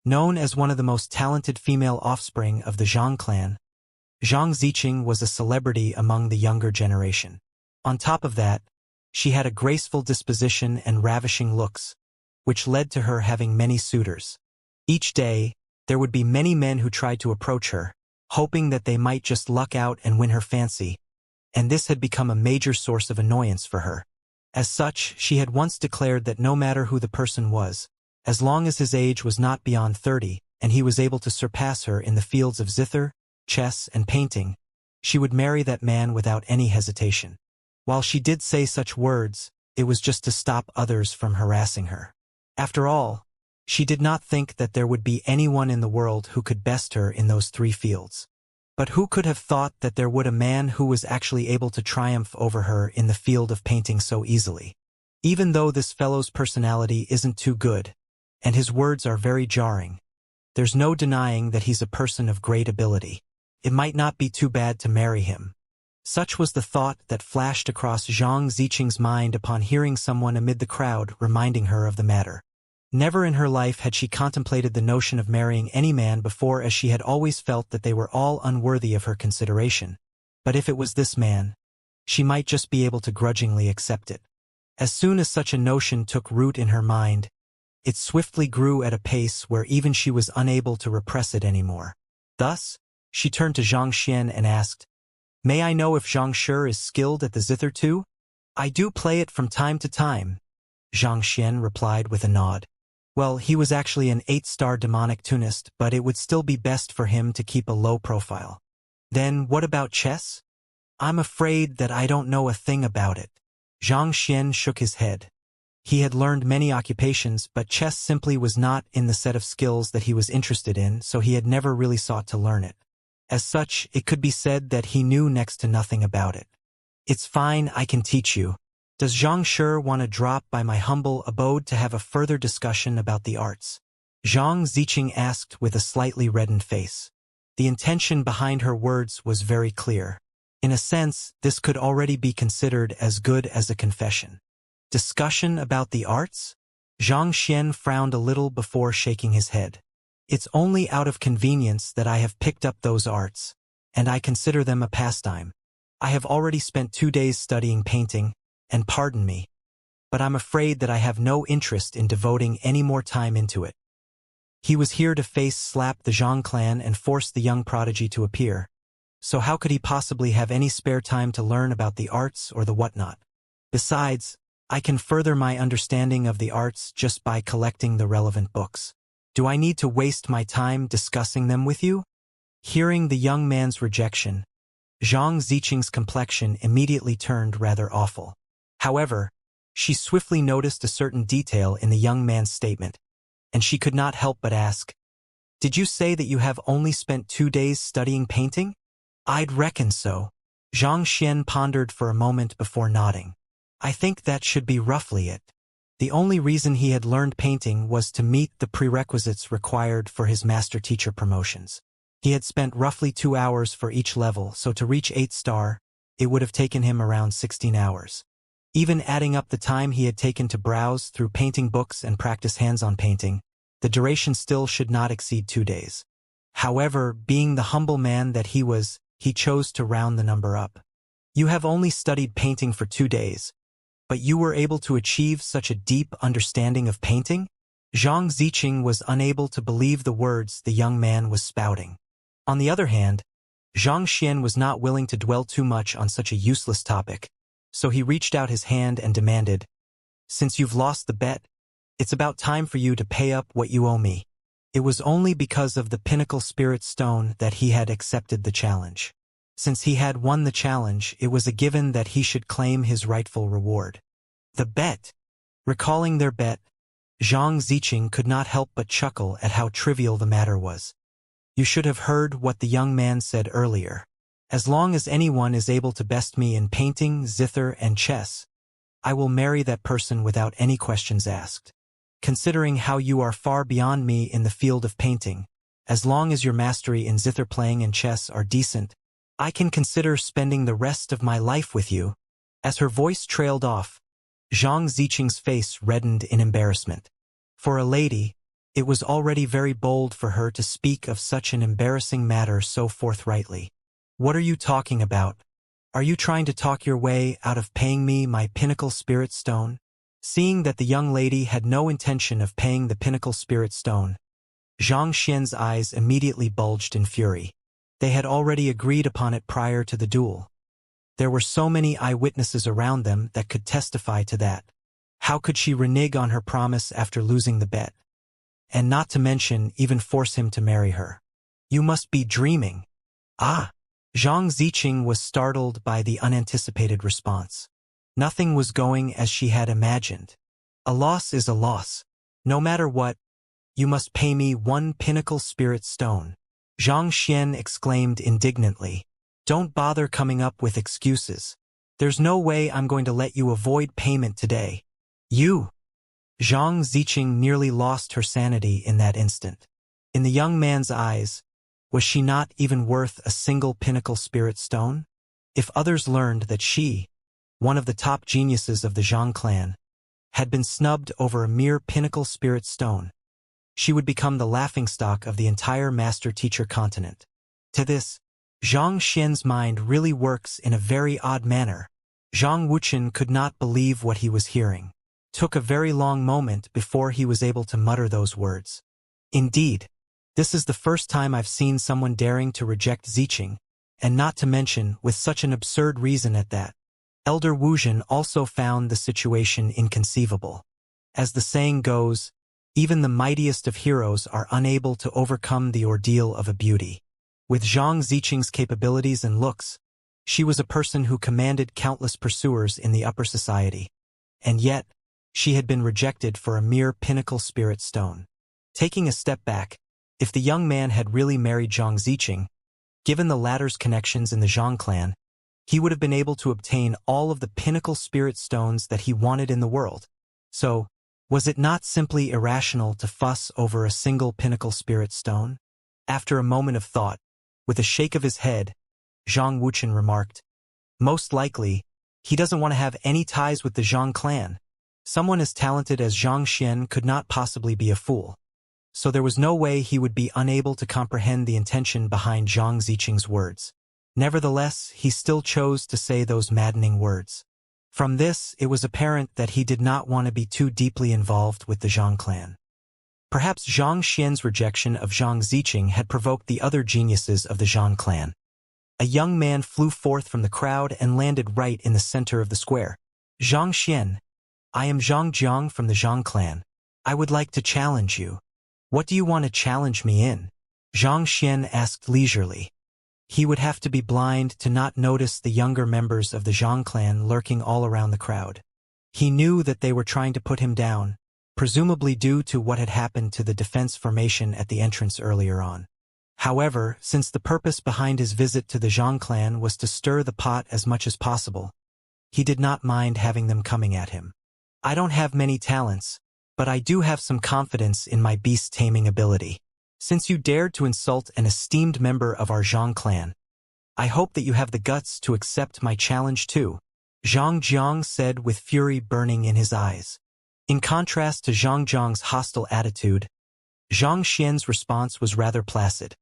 Known as one of the most talented female offspring of the Zhang clan, Zhang Ziqing was a celebrity among the younger generation. On top of that, she had a graceful disposition and ravishing looks, which led to her having many suitors. Each day, there would be many men who tried to approach her, hoping that they might just luck out and win her fancy, and this had become a major source of annoyance for her. As such, she had once declared that no matter who the person was, as long as his age was not beyond 30 and he was able to surpass her in the fields of zither, chess, and painting, she would marry that man without any hesitation. While she did say such words, it was just to stop others from harassing her. After all, she did not think that there would be anyone in the world who could best her in those three fields. But who could have thought that there would a man who was actually able to triumph over her in the field of painting so easily? Even though this fellow's personality isn't too good, and his words are very jarring, there's no denying that he's a person of great ability. It might not be too bad to marry him. Such was the thought that flashed across Zhang Ziqing's mind upon hearing someone amid the crowd reminding her of the matter. Never in her life had she contemplated the notion of marrying any man before, as she had always felt that they were all unworthy of her consideration. But if it was this man, she might just be able to grudgingly accept it. As soon as such a notion took root in her mind, it swiftly grew at a pace where even she was unable to repress it anymore. Thus, she turned to Xianxia and asked, "May I know if Xianxia is skilled at the zither too?" "I do play it from time to time," Xianxia replied with a nod. Well, he was actually an 8-star demonic tunist, but it would still be best for him to keep a low profile. "Then what about chess?" "I'm afraid that I don't know a thing about it." Xianxia shook his head. He had learned many occupations, but chess simply was not in the set of skills that he was interested in, so he had never really sought to learn it. As such, it could be said that he knew next to nothing about it. "It's fine, I can teach you. Does Xianxia want to drop by my humble abode to have a further discussion about the arts?" Zhang Ziqing asked with a slightly reddened face. The intention behind her words was very clear. In a sense, this could already be considered as good as a confession. Discussion about the arts? Xianxia frowned a little before shaking his head. "It's only out of convenience that I have picked up those arts, and I consider them a pastime. I have already spent 2 days studying painting, and pardon me, but I'm afraid that I have no interest in devoting any more time into it." He was here to face slap the Zhang clan and force the young prodigy to appear, so how could he possibly have any spare time to learn about the arts or the whatnot? Besides, I can further my understanding of the arts just by collecting the relevant books. Do I need to waste my time discussing them with you? Hearing the young man's rejection, Zhang Ziqing's complexion immediately turned rather awful. However, she swiftly noticed a certain detail in the young man's statement, and she could not help but ask, "Did you say that you have only spent 2 days studying painting?" "I'd reckon so." Xianxia pondered for a moment before nodding. "I think that should be roughly it." The only reason he had learned painting was to meet the prerequisites required for his master-teacher promotions. He had spent roughly 2 hours for each level, so to reach 8-star, it would have taken him around 16 hours. Even adding up the time he had taken to browse through painting books and practice hands-on painting, the duration still should not exceed 2 days. However, being the humble man that he was, he chose to round the number up. "You have only studied painting for 2 days, but you were able to achieve such a deep understanding of painting?" Zhang Ziqing was unable to believe the words the young man was spouting. On the other hand, Xianxia was not willing to dwell too much on such a useless topic, so he reached out his hand and demanded, "Since you've lost the bet, it's about time for you to pay up what you owe me." It was only because of the pinnacle spirit stone that he had accepted the challenge. Since he had won the challenge, it was a given that he should claim his rightful reward. The bet. Recalling their bet, Zhang Ziqing could not help but chuckle at how trivial the matter was. You should have heard what the young man said earlier. As long as anyone is able to best me in painting, zither, and chess, I will marry that person without any questions asked. Considering how you are far beyond me in the field of painting, as long as your mastery in zither playing and chess are decent, I can consider spending the rest of my life with you. As her voice trailed off, Zhang Ziqing's face reddened in embarrassment. For a lady, It was already very bold for her to speak of such an embarrassing matter so forthrightly. "What are you talking about? Are you trying to talk your way out of paying me my pinnacle spirit stone?" Seeing that the young lady had no intention of paying the pinnacle spirit stone, Xianxia's eyes immediately bulged in fury. They had already agreed upon it prior to the duel. There were so many eyewitnesses around them that could testify to that. How could she renege on her promise after losing the bet? And not to mention even force him to marry her. "You must be dreaming." "Ah!" Zhang Ziqing was startled by the unanticipated response. Nothing was going as she had imagined. "A loss is a loss. No matter what, you must pay me 1 pinnacle spirit stone." Zhang Xian exclaimed indignantly. "Don't bother coming up with excuses. There's no way I'm going to let you avoid payment today." "You!" Zhang Ziqing nearly lost her sanity in that instant. In the young man's eyes, was she not even worth a single pinnacle spirit stone? If others learned that she, one of the top geniuses of the Zhang clan, had been snubbed over a mere pinnacle spirit stone, she would become the laughingstock of the entire master-teacher continent. To this, Zhang Xian's mind really works in a very odd manner. Zhang Wuqian could not believe what he was hearing. Took a very long moment before he was able to mutter those words. "Indeed, this is the first time I've seen someone daring to reject Ziqing, and not to mention with such an absurd reason at that." Elder Wuxian also found the situation inconceivable. As the saying goes, even the mightiest of heroes are unable to overcome the ordeal of a beauty. With Zhang Ziqing's capabilities and looks, she was a person who commanded countless pursuers in the upper society. And yet, she had been rejected for a mere pinnacle spirit stone. Taking a step back, if the young man had really married Zhang Ziqing, given the latter's connections in the Zhang clan, he would have been able to obtain all of the pinnacle spirit stones that he wanted in the world. So, was it not simply irrational to fuss over a single pinnacle spirit stone? After a moment of thought, with a shake of his head, Zhang Wuqian remarked, "Most likely, he doesn't want to have any ties with the Zhang clan. Someone as talented as Zhang Xian could not possibly be a fool. So there was no way he would be unable to comprehend the intention behind Zhang Ziqing's words. Nevertheless, he still chose to say those maddening words. From this, it was apparent that he did not want to be too deeply involved with the Zhang clan. Perhaps Zhang Xian's rejection of Zhang Ziqing had provoked the other geniuses of the Zhang clan. A young man flew forth from the crowd and landed right in the center of the square. "Zhang Xian, I am Zhang Jiang from the Zhang clan. I would like to challenge you." "What do you want to challenge me in?" Zhang Xian asked leisurely. He would have to be blind to not notice the younger members of the Zhang clan lurking all around the crowd. He knew that they were trying to put him down, presumably due to what had happened to the defense formation at the entrance earlier on. However, since the purpose behind his visit to the Zhang clan was to stir the pot as much as possible, he did not mind having them coming at him. "I don't have many talents, but I do have some confidence in my beast-taming ability. Since you dared to insult an esteemed member of our Zhang clan, I hope that you have the guts to accept my challenge too," Zhang Jiang said with fury burning in his eyes. In contrast to Zhang Jiang's hostile attitude, Zhang Xian's response was rather placid,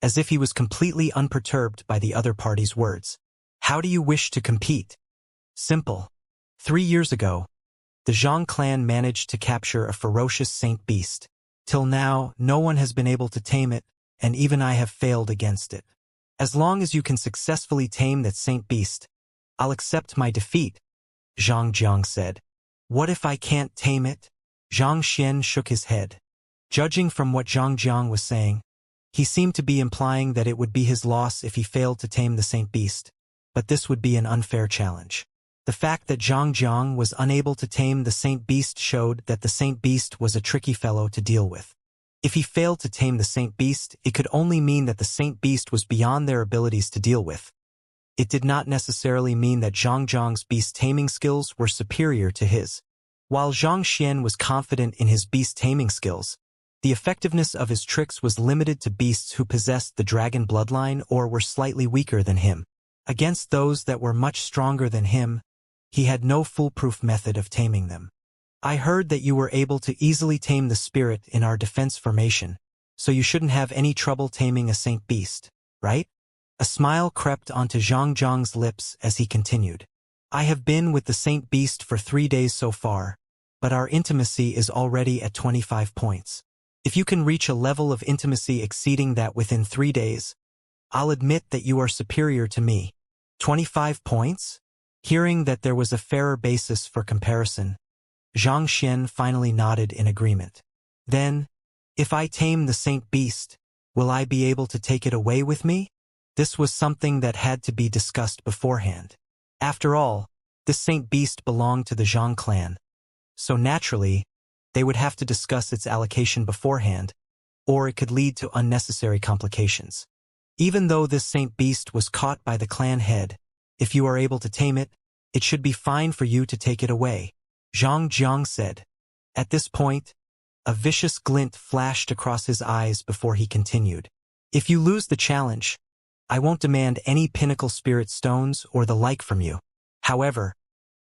as if he was completely unperturbed by the other party's words. "How do you wish to compete?" "Simple. 3 years ago, the Zhang clan managed to capture a ferocious saint beast. Till now, no one has been able to tame it, and even I have failed against it. As long as you can successfully tame that saint beast, I'll accept my defeat," Zhang Jiang said. "What if I can't tame it?" Zhang Xian shook his head. Judging from what Zhang Jiang was saying, he seemed to be implying that it would be his loss if he failed to tame the saint beast, but this would be an unfair challenge. The fact that Zhang Jiang was unable to tame the saint beast showed that the saint beast was a tricky fellow to deal with. If he failed to tame the saint beast, it could only mean that the saint beast was beyond their abilities to deal with. It did not necessarily mean that Zhang Jiang's beast-taming skills were superior to his. While Zhang Xian was confident in his beast-taming skills, the effectiveness of his tricks was limited to beasts who possessed the dragon bloodline or were slightly weaker than him. Against those that were much stronger than him, he had no foolproof method of taming them. I heard that you were able to easily tame the spirit in our defense formation, so you shouldn't have any trouble taming a saint beast, right? A smile crept onto Zhang Zhang's lips as he continued. I have been with the saint beast for 3 days so far, but our intimacy is already at 25 points. If you can reach a level of intimacy exceeding that within 3 days, I'll admit that you are superior to me. 25 points? Hearing that there was a fairer basis for comparison, Zhang Xian finally nodded in agreement. Then, if I tame the saint beast, will I be able to take it away with me? This was something that had to be discussed beforehand. After all, this saint beast belonged to the Zhang clan, so naturally, they would have to discuss its allocation beforehand, or it could lead to unnecessary complications. Even though this saint beast was caught by the clan head, if you are able to tame it, it should be fine for you to take it away, Zhang Jiang said. At this point, a vicious glint flashed across his eyes before he continued. If you lose the challenge, I won't demand any pinnacle spirit stones or the like from you. However,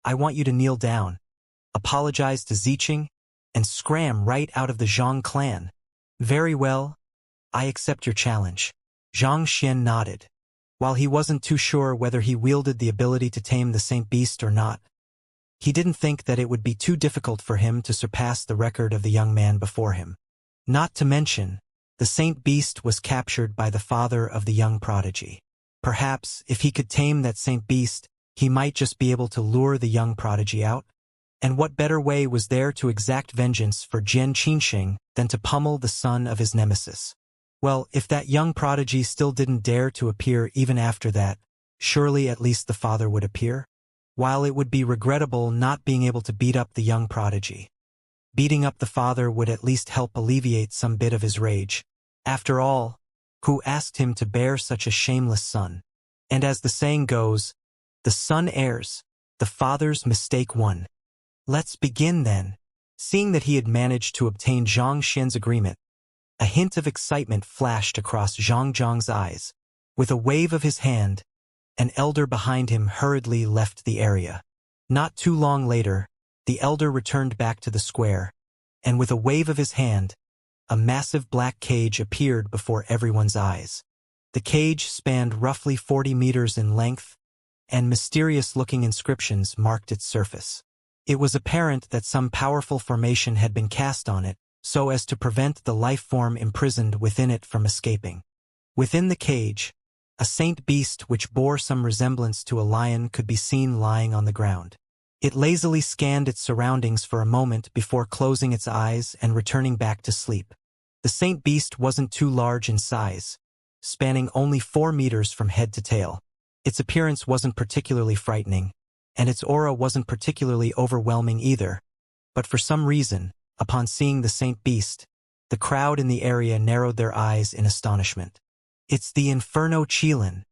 I want you to kneel down, apologize to Ziqing, and scram right out of the Zhang clan. Very well, I accept your challenge. Zhang Xian nodded. While he wasn't too sure whether he wielded the ability to tame the saint beast or not, he didn't think that it would be too difficult for him to surpass the record of the young man before him. Not to mention, the saint beast was captured by the father of the young prodigy. Perhaps, if he could tame that saint beast, he might just be able to lure the young prodigy out. And what better way was there to exact vengeance for Jian Qinxing than to pummel the son of his nemesis? Well, if that young prodigy still didn't dare to appear even after that, surely at least the father would appear? While it would be regrettable not being able to beat up the young prodigy, beating up the father would at least help alleviate some bit of his rage. After all, who asked him to bear such a shameless son? And as the saying goes, the son errs, the father's mistake won. Let's begin then. Seeing that he had managed to obtain Zhang Xian's agreement, a hint of excitement flashed across Zhang Zhang's eyes. With a wave of his hand, an elder behind him hurriedly left the area. Not too long later, the elder returned back to the square, and with a wave of his hand, a massive black cage appeared before everyone's eyes. The cage spanned roughly 40 meters in length, and mysterious-looking inscriptions marked its surface. It was apparent that some powerful formation had been cast on it, so as to prevent the life form imprisoned within it from escaping. Within the cage, a saint beast which bore some resemblance to a lion could be seen lying on the ground. It lazily scanned its surroundings for a moment before closing its eyes and returning back to sleep. The saint beast wasn't too large in size, spanning only 4 meters from head to tail. Its appearance wasn't particularly frightening, and its aura wasn't particularly overwhelming either. But for some reason, upon seeing the saint beast, the crowd in the area narrowed their eyes in astonishment. It's the Inferno Qilin.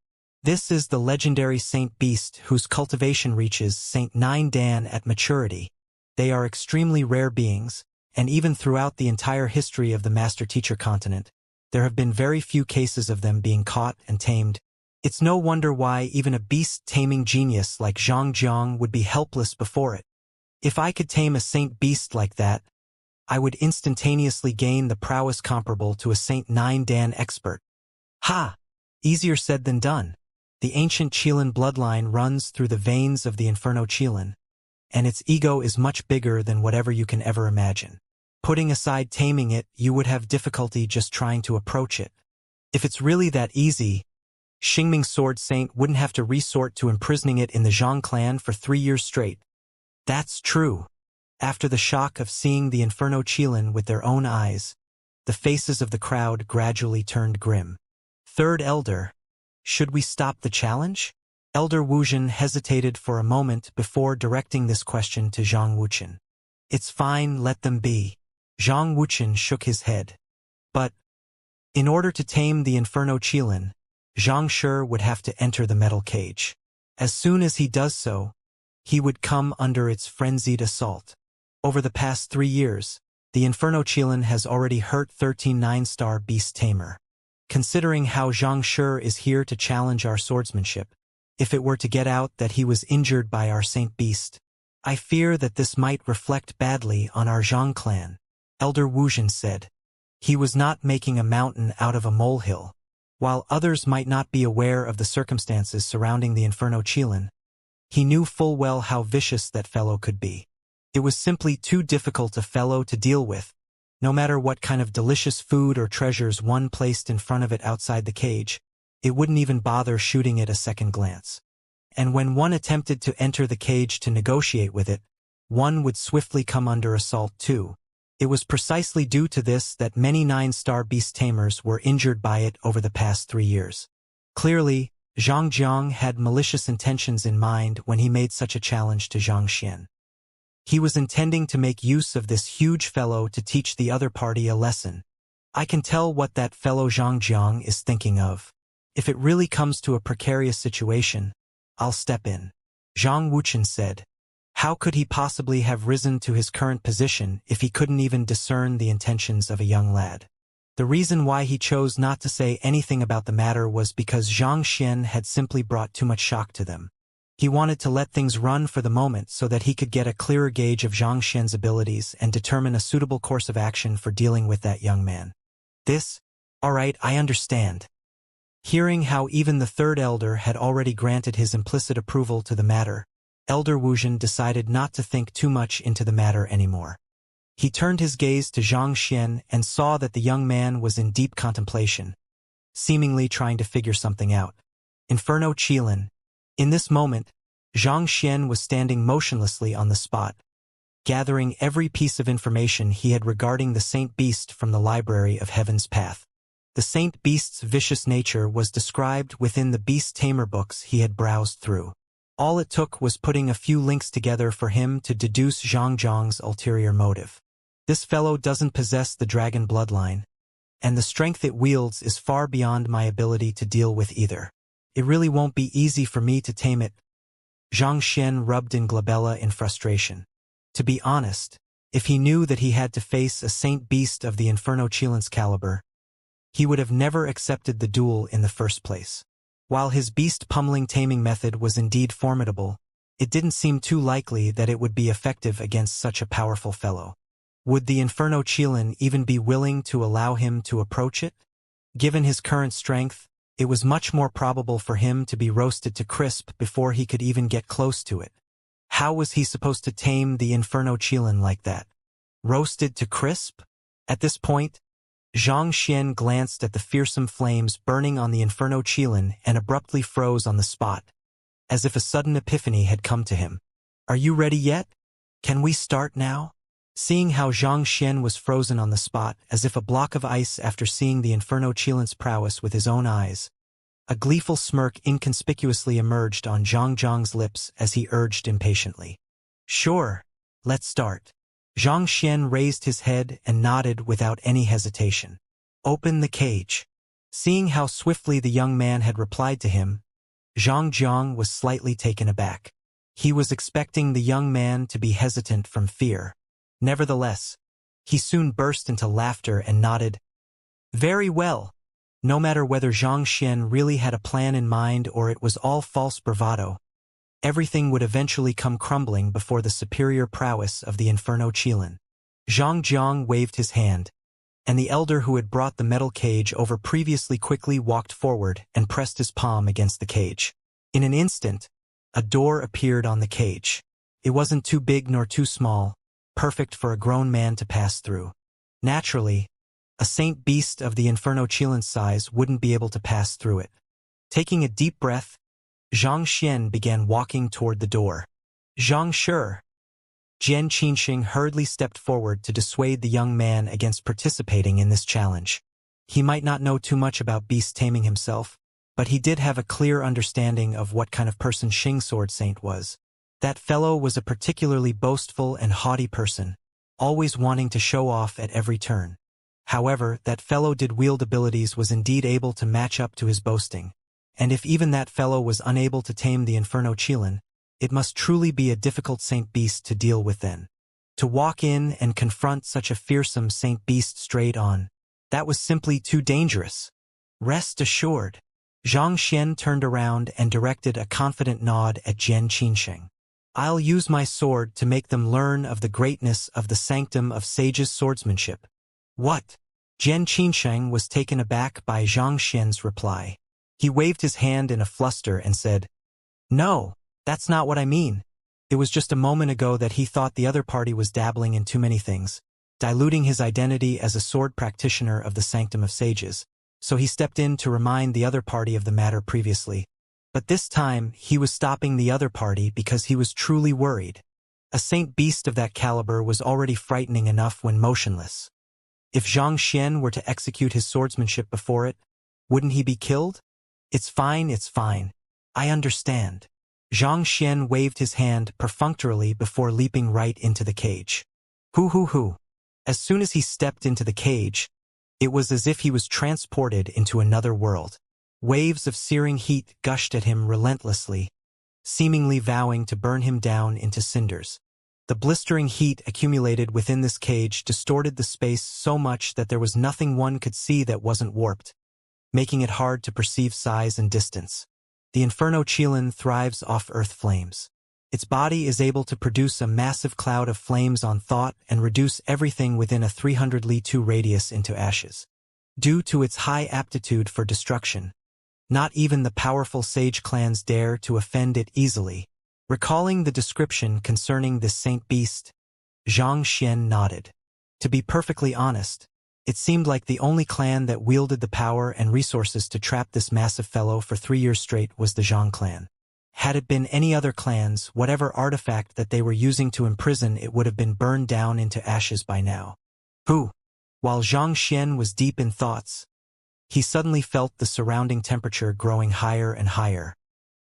This is the legendary saint beast whose cultivation reaches Saint 9 Dan at maturity. They are extremely rare beings, and even throughout the entire history of the Master-Teacher continent, there have been very few cases of them being caught and tamed. It's no wonder why even a beast-taming genius like Zhang Jiang would be helpless before it. If I could tame a saint beast like that, I would instantaneously gain the prowess comparable to a Saint 9 Dan expert. Ha! Easier said than done. The ancient Qilin bloodline runs through the veins of the Inferno Qilin, and its ego is much bigger than whatever you can ever imagine. Putting aside taming it, you would have difficulty just trying to approach it. If it's really that easy, Xingming's Sword Saint wouldn't have to resort to imprisoning it in the Zhang clan for 3 years straight. That's true. After the shock of seeing the Inferno Qilin with their own eyes, the faces of the crowd gradually turned grim. Third Elder, should we stop the challenge? Elder Wuzhen hesitated for a moment before directing this question to Zhang Wuchen. It's fine, let them be. Zhang Wuchen shook his head. But, in order to tame the Inferno Qilin, Zhang Shi would have to enter the metal cage. As soon as he does so, he would come under its frenzied assault. Over the past 3 years, the Inferno Qilin has already hurt 13 9-star beast tamer. Considering how Zhang Shi is here to challenge our swordsmanship, if it were to get out that he was injured by our saint beast, I fear that this might reflect badly on our Zhang clan, Elder Wuxian said. He was not making a mountain out of a molehill. While others might not be aware of the circumstances surrounding the Inferno Qilin, he knew full well how vicious that fellow could be. It was simply too difficult a fellow to deal with, no matter what kind of delicious food or treasures one placed in front of it outside the cage. It wouldn't even bother shooting it a second glance. And when one attempted to enter the cage to negotiate with it, one would swiftly come under assault too. It was precisely due to this that many 9-star beast tamers were injured by it over the past 3 years. Clearly, Zhang Jiang had malicious intentions in mind when he made such a challenge to Zhang Xian. He was intending to make use of this huge fellow to teach the other party a lesson. I can tell what that fellow Zhang Jiang is thinking of. If it really comes to a precarious situation, I'll step in. Zhang Wuxian said. How could he possibly have risen to his current position if he couldn't even discern the intentions of a young lad? The reason why he chose not to say anything about the matter was because Zhang Xian had simply brought too much shock to them. He wanted to let things run for the moment so that he could get a clearer gauge of Zhang Xian's abilities and determine a suitable course of action for dealing with that young man. All right, I understand. Hearing how even the third elder had already granted his implicit approval to the matter, Elder Wuxian decided not to think too much into the matter anymore. He turned his gaze to Zhang Xian and saw that the young man was in deep contemplation, seemingly trying to figure something out. Inferno Qilin. In this moment, Zhang Xian was standing motionlessly on the spot, gathering every piece of information he had regarding the Saint Beast from the Library of Heaven's Path. The Saint Beast's vicious nature was described within the Beast Tamer books he had browsed through. All it took was putting a few links together for him to deduce Zhang Jiang's ulterior motive. This fellow doesn't possess the dragon bloodline, and the strength it wields is far beyond my ability to deal with either. It really won't be easy for me to tame it. Zhang Xian rubbed in glabella in frustration. To be honest, if he knew that he had to face a Saint Beast of the Inferno Qilin's caliber, he would have never accepted the duel in the first place. While his beast pummeling taming method was indeed formidable, it didn't seem too likely that it would be effective against such a powerful fellow. Would the Inferno Qilin even be willing to allow him to approach it? Given his current strength, it was much more probable for him to be roasted to crisp before he could even get close to it. How was he supposed to tame the Inferno Qilin like that? Roasted to crisp? At this point, Zhang Xian glanced at the fearsome flames burning on the Inferno Qilin and abruptly froze on the spot, as if a sudden epiphany had come to him. Are you ready yet? Can we start now? Seeing how Zhang Xian was frozen on the spot, as if a block of ice after seeing the Inferno Qilin's prowess with his own eyes, a gleeful smirk inconspicuously emerged on Zhang Jiang's lips as he urged impatiently. Sure, let's start. Zhang Xian raised his head and nodded without any hesitation. Open the cage. Seeing how swiftly the young man had replied to him, Zhang Jiang was slightly taken aback. He was expecting the young man to be hesitant from fear. Nevertheless, he soon burst into laughter and nodded. Very well. No matter whether Zhang Xian really had a plan in mind or it was all false bravado, everything would eventually come crumbling before the superior prowess of the Inferno Qilin. Zhang Jiang waved his hand, and the elder who had brought the metal cage over previously quickly walked forward and pressed his palm against the cage. In an instant, a door appeared on the cage. It wasn't too big nor too small, perfect for a grown man to pass through. Naturally, a Saint Beast of the Inferno Qilin's size wouldn't be able to pass through it. Taking a deep breath, Zhang Xian began walking toward the door. Zhang Shi. Jian Qinxing hurriedly stepped forward to dissuade the young man against participating in this challenge. He might not know too much about beast taming himself, but he did have a clear understanding of what kind of person Xing Sword Saint was. That fellow was a particularly boastful and haughty person, always wanting to show off at every turn. However, that fellow did wield abilities was indeed able to match up to his boasting. And if even that fellow was unable to tame the Inferno Qilin, it must truly be a difficult Saint Beast to deal with then. To walk in and confront such a fearsome Saint Beast straight on, that was simply too dangerous. Rest assured. Zhang Xian turned around and directed a confident nod at Jian Qinxing. I'll use my sword to make them learn of the greatness of the sanctum of sages' swordsmanship. What? Jian Qinsheng was taken aback by Xianxia's reply. He waved his hand in a fluster and said, "No, that's not what I mean. It was just a moment ago that he thought the other party was dabbling in too many things, diluting his identity as a sword practitioner of the sanctum of sages, so he stepped in to remind the other party of the matter previously. But this time, he was stopping the other party because he was truly worried. A saint beast of that caliber was already frightening enough when motionless. If Zhang Xian were to execute his swordsmanship before it, wouldn't he be killed? It's fine, it's fine. I understand." Zhang Xian waved his hand perfunctorily before leaping right into the cage. Hoo. As soon as he stepped into the cage, it was as if he was transported into another world. Waves of searing heat gushed at him relentlessly, seemingly vowing to burn him down into cinders. The blistering heat accumulated within this cage distorted the space so much that there was nothing one could see that wasn't warped, making it hard to perceive size and distance. The Inferno Qilin thrives off earth flames. Its body is able to produce a massive cloud of flames on thought and reduce everything within a 300 li 2 radius into ashes. Due to its high aptitude for destruction, not even the powerful sage clans dare to offend it easily. Recalling the description concerning this saint beast, Zhang Xian nodded. To be perfectly honest, it seemed like the only clan that wielded the power and resources to trap this massive fellow for 3 years straight was the Zhang clan. Had it been any other clans, whatever artifact that they were using to imprison it would have been burned down into ashes by now. While Zhang Xian was deep in thoughts, he suddenly felt the surrounding temperature growing higher and higher.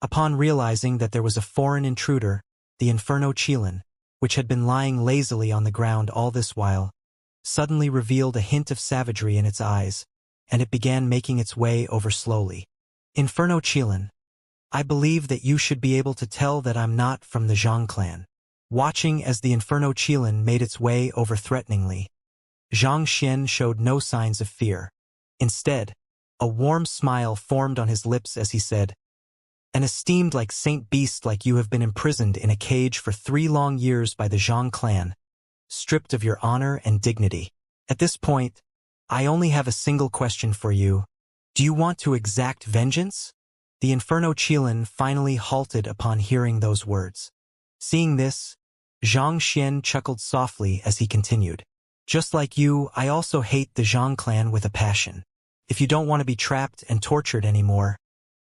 Upon realizing that there was a foreign intruder, the Inferno Qilin, which had been lying lazily on the ground all this while, suddenly revealed a hint of savagery in its eyes, and it began making its way over slowly. "Inferno Qilin, I believe that you should be able to tell that I'm not from the Zhang clan." Watching as the Inferno Qilin made its way over threateningly, Zhang Xian showed no signs of fear. Instead, a warm smile formed on his lips as he said, "An esteemed saint beast like you have been imprisoned in a cage for 3 long years by the Zhang clan, stripped of your honor and dignity. At this point, I only have a single question for you. Do you want to exact vengeance?" The Inferno Qilin finally halted upon hearing those words. Seeing this, Zhang Xian chuckled softly as he continued. "Just like you, I also hate the Zhang clan with a passion. If you don't want to be trapped and tortured anymore,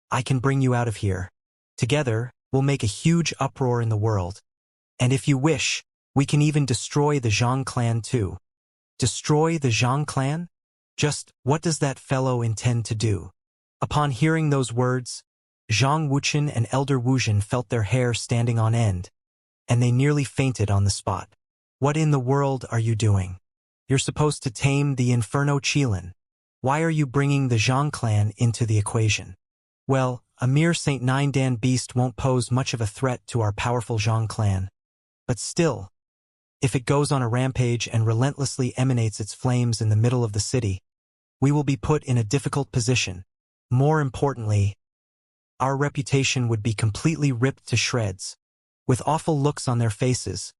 I can bring you out of here. Together, we'll make a huge uproar in the world. And if you wish, we can even destroy the Zhang clan too." Destroy the Zhang clan? Just what does that fellow intend to do? Upon hearing those words, Zhang Wuchen and Elder Wuzhen felt their hair standing on end, and they nearly fainted on the spot. "What in the world are you doing? You're supposed to tame the Inferno Qilin. Why are you bringing the Zhang clan into the equation?" "Well, a mere St. Nine Dan beast won't pose much of a threat to our powerful Zhang clan. But still, if it goes on a rampage and relentlessly emanates its flames in the middle of the city, we will be put in a difficult position. More importantly, our reputation would be completely ripped to shreds." With awful looks on their faces,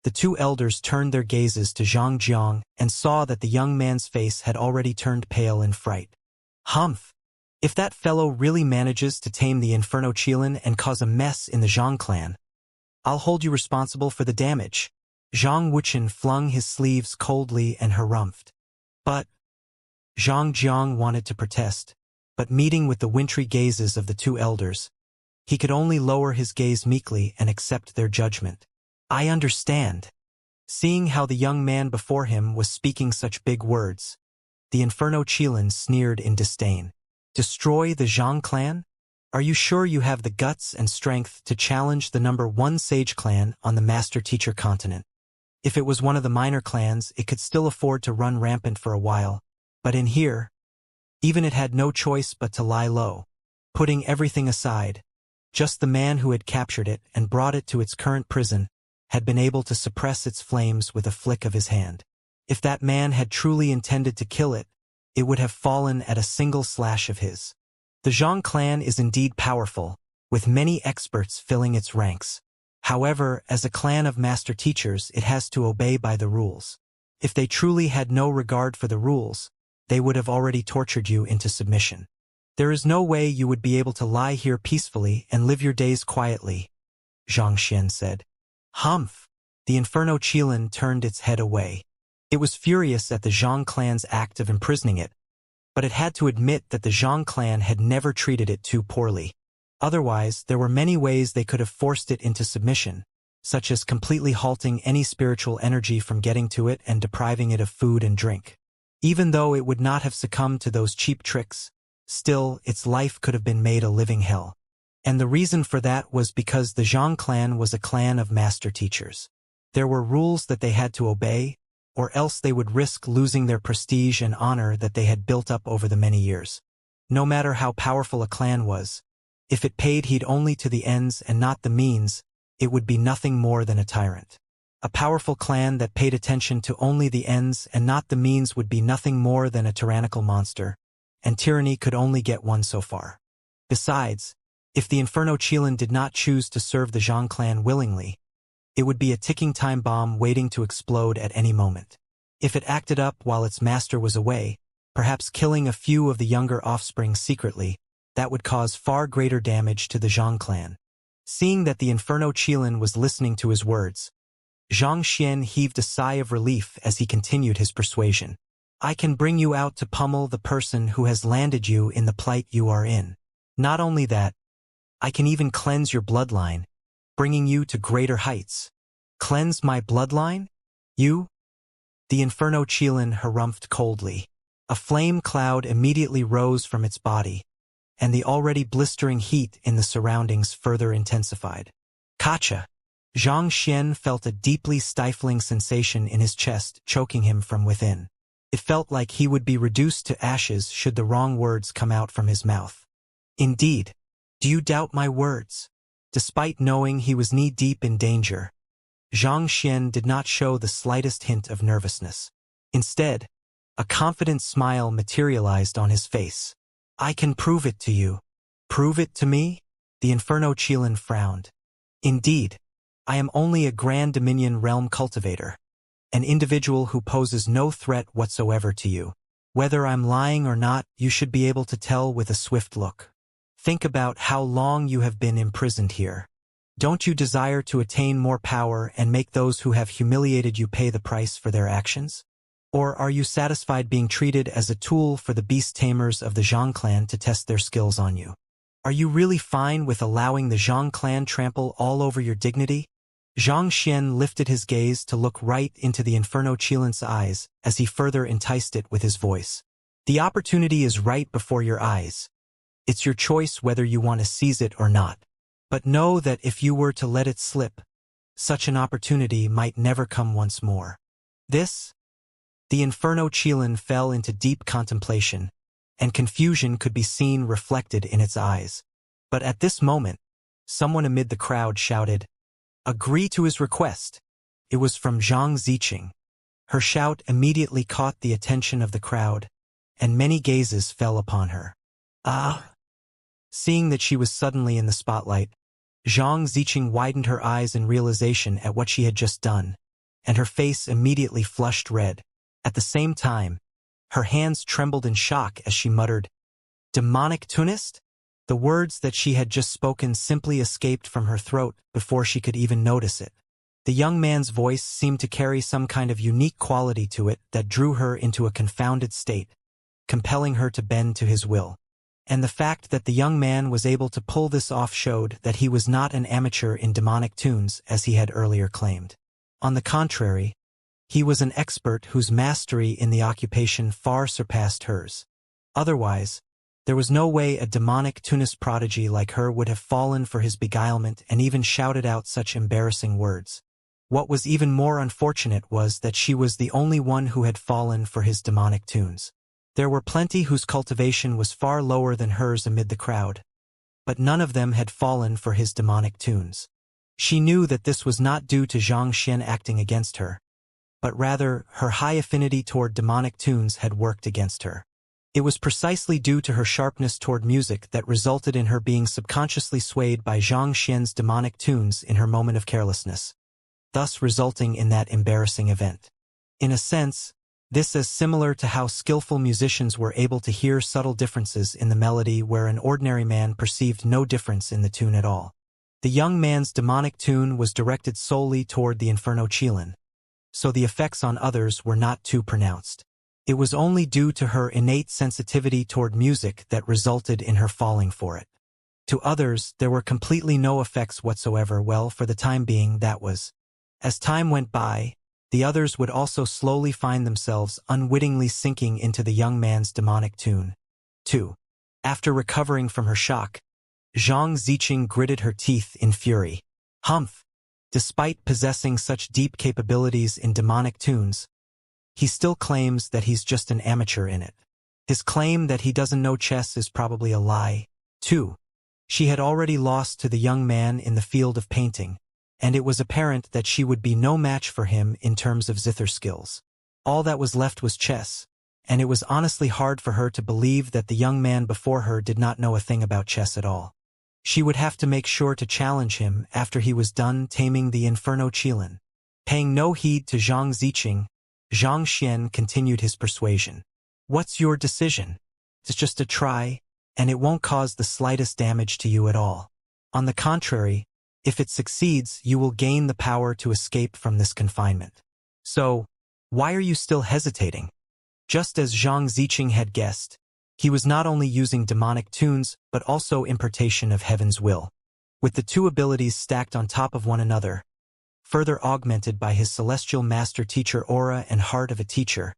the 2 elders turned their gazes to Zhang Jiang and saw that the young man's face had already turned pale in fright. "Humph! If that fellow really manages to tame the Inferno Qilin and cause a mess in the Zhang clan, I'll hold you responsible for the damage." Zhang Wuchen flung his sleeves coldly and harumphed. But Zhang Jiang wanted to protest, but meeting with the wintry gazes of the 2 elders, he could only lower his gaze meekly and accept their judgment. "I understand." Seeing how the young man before him was speaking such big words, the Inferno Qilin sneered in disdain. "Destroy the Zhang clan? Are you sure you have the guts and strength to challenge the #1 sage clan on the master-teacher continent? If it was one of the minor clans, it could still afford to run rampant for a while, but in here, even it had no choice but to lie low. Putting everything aside, just the man who had captured it and brought it to its current prison had been able to suppress its flames with a flick of his hand. If that man had truly intended to kill it, it would have fallen at a single slash of his. The Zhang clan is indeed powerful, with many experts filling its ranks. However, as a clan of master teachers, it has to obey by the rules. If they truly had no regard for the rules, they would have already tortured you into submission. There is no way you would be able to lie here peacefully and live your days quietly, Xianxia said. Humph! The Inferno Qilin turned its head away. It was furious at the Zhang clan's act of imprisoning it, but it had to admit that the Zhang clan had never treated it too poorly. Otherwise, there were many ways they could have forced it into submission, such as completely halting any spiritual energy from getting to it and depriving it of food and drink. Even though it would not have succumbed to those cheap tricks, still, its life could have been made a living hell. And the reason for that was because the Zhang clan was a clan of master teachers. There were rules that they had to obey, or else they would risk losing their prestige and honor that they had built up over the many years. No matter how powerful a clan was, if it paid heed only to the ends and not the means, it would be nothing more than a tyrant. A powerful clan that paid attention to only the ends and not the means would be nothing more than a tyrannical monster, and tyranny could only get one so far. Besides, if the Inferno Qilin did not choose to serve the Zhang clan willingly, it would be a ticking time bomb waiting to explode at any moment. If it acted up while its master was away, perhaps killing a few of the younger offspring secretly, that would cause far greater damage to the Zhang clan. Seeing that the Inferno Qilin was listening to his words, Xianxia heaved a sigh of relief as he continued his persuasion. I can bring you out to pummel the person who has landed you in the plight you are in. Not only that, I can even cleanse your bloodline, bringing you to greater heights. Cleanse my bloodline? You? The Inferno Qilin harumphed coldly. A flame cloud immediately rose from its body, and the already blistering heat in the surroundings further intensified. Kacha! Xianxia felt a deeply stifling sensation in his chest, choking him from within. It felt like he would be reduced to ashes should the wrong words come out from his mouth. Indeed, do you doubt my words? Despite knowing he was knee-deep in danger, Xianxia did not show the slightest hint of nervousness. Instead, a confident smile materialized on his face. I can prove it to you. Prove it to me? The Inferno Qilin frowned. Indeed, I am only a Grand Dominion realm cultivator, an individual who poses no threat whatsoever to you. Whether I'm lying or not, you should be able to tell with a swift look. Think about how long you have been imprisoned here. Don't you desire to attain more power and make those who have humiliated you pay the price for their actions? Or are you satisfied being treated as a tool for the beast tamers of the Zhang clan to test their skills on you? Are you really fine with allowing the Zhang clan trample all over your dignity? Xianxia lifted his gaze to look right into the Inferno Qilin's eyes as he further enticed it with his voice. The opportunity is right before your eyes. It's your choice whether you want to seize it or not. But know that if you were to let it slip, such an opportunity might never come once more. The Inferno Qilin fell into deep contemplation, and confusion could be seen reflected in its eyes. But at this moment, someone amid the crowd shouted, "Agree to his request." It was from Zhang Ziqing. Her shout immediately caught the attention of the crowd, and many gazes fell upon her. Seeing that she was suddenly in the spotlight, Zhang Ziqing widened her eyes in realization at what she had just done, and her face immediately flushed red. At the same time, her hands trembled in shock as she muttered, "Demonic tunist?" The words that she had just spoken simply escaped from her throat before she could even notice it. The young man's voice seemed to carry some kind of unique quality to it that drew her into a confounded state, compelling her to bend to his will. And the fact that the young man was able to pull this off showed that he was not an amateur in demonic tunes as he had earlier claimed. On the contrary, he was an expert whose mastery in the occupation far surpassed hers. Otherwise, there was no way a demonic tunist prodigy like her would have fallen for his beguilement and even shouted out such embarrassing words. What was even more unfortunate was that she was the only one who had fallen for his demonic tunes. There were plenty whose cultivation was far lower than hers amid the crowd, but none of them had fallen for his demonic tunes. She knew that this was not due to Xianxia acting against her, but rather her high affinity toward demonic tunes had worked against her. It was precisely due to her sharpness toward music that resulted in her being subconsciously swayed by Xianxia's demonic tunes in her moment of carelessness, thus resulting in that embarrassing event. In a sense, this is similar to how skillful musicians were able to hear subtle differences in the melody where an ordinary man perceived no difference in the tune at all. The young man's demonic tune was directed solely toward the Inferno Qilin, so the effects on others were not too pronounced. It was only due to her innate sensitivity toward music that resulted in her falling for it. To others, there were completely no effects whatsoever. Well, for the time being, that was. As time went by, the others would also slowly find themselves unwittingly sinking into the young man's demonic tune. 2. After recovering from her shock, Zhang Ziqing gritted her teeth in fury. Humph! Despite possessing such deep capabilities in demonic tunes, he still claims that he's just an amateur in it. His claim that he doesn't know chess is probably a lie. 2. She had already lost to the young man in the field of painting, and it was apparent that she would be no match for him in terms of zither skills. All that was left was chess, and it was honestly hard for her to believe that the young man before her did not know a thing about chess at all. She would have to make sure to challenge him after he was done taming the Inferno Qilin. Paying no heed to Zhang Ziqing, Zhang Xian continued his persuasion. What's your decision? It's just a try, and it won't cause the slightest damage to you at all. On the contrary, if it succeeds, you will gain the power to escape from this confinement. So, why are you still hesitating? Just as Zhang Ziqing had guessed, he was not only using demonic tunes, but also impartation of heaven's will. With the two abilities stacked on top of one another, further augmented by his celestial master-teacher aura and heart of a teacher,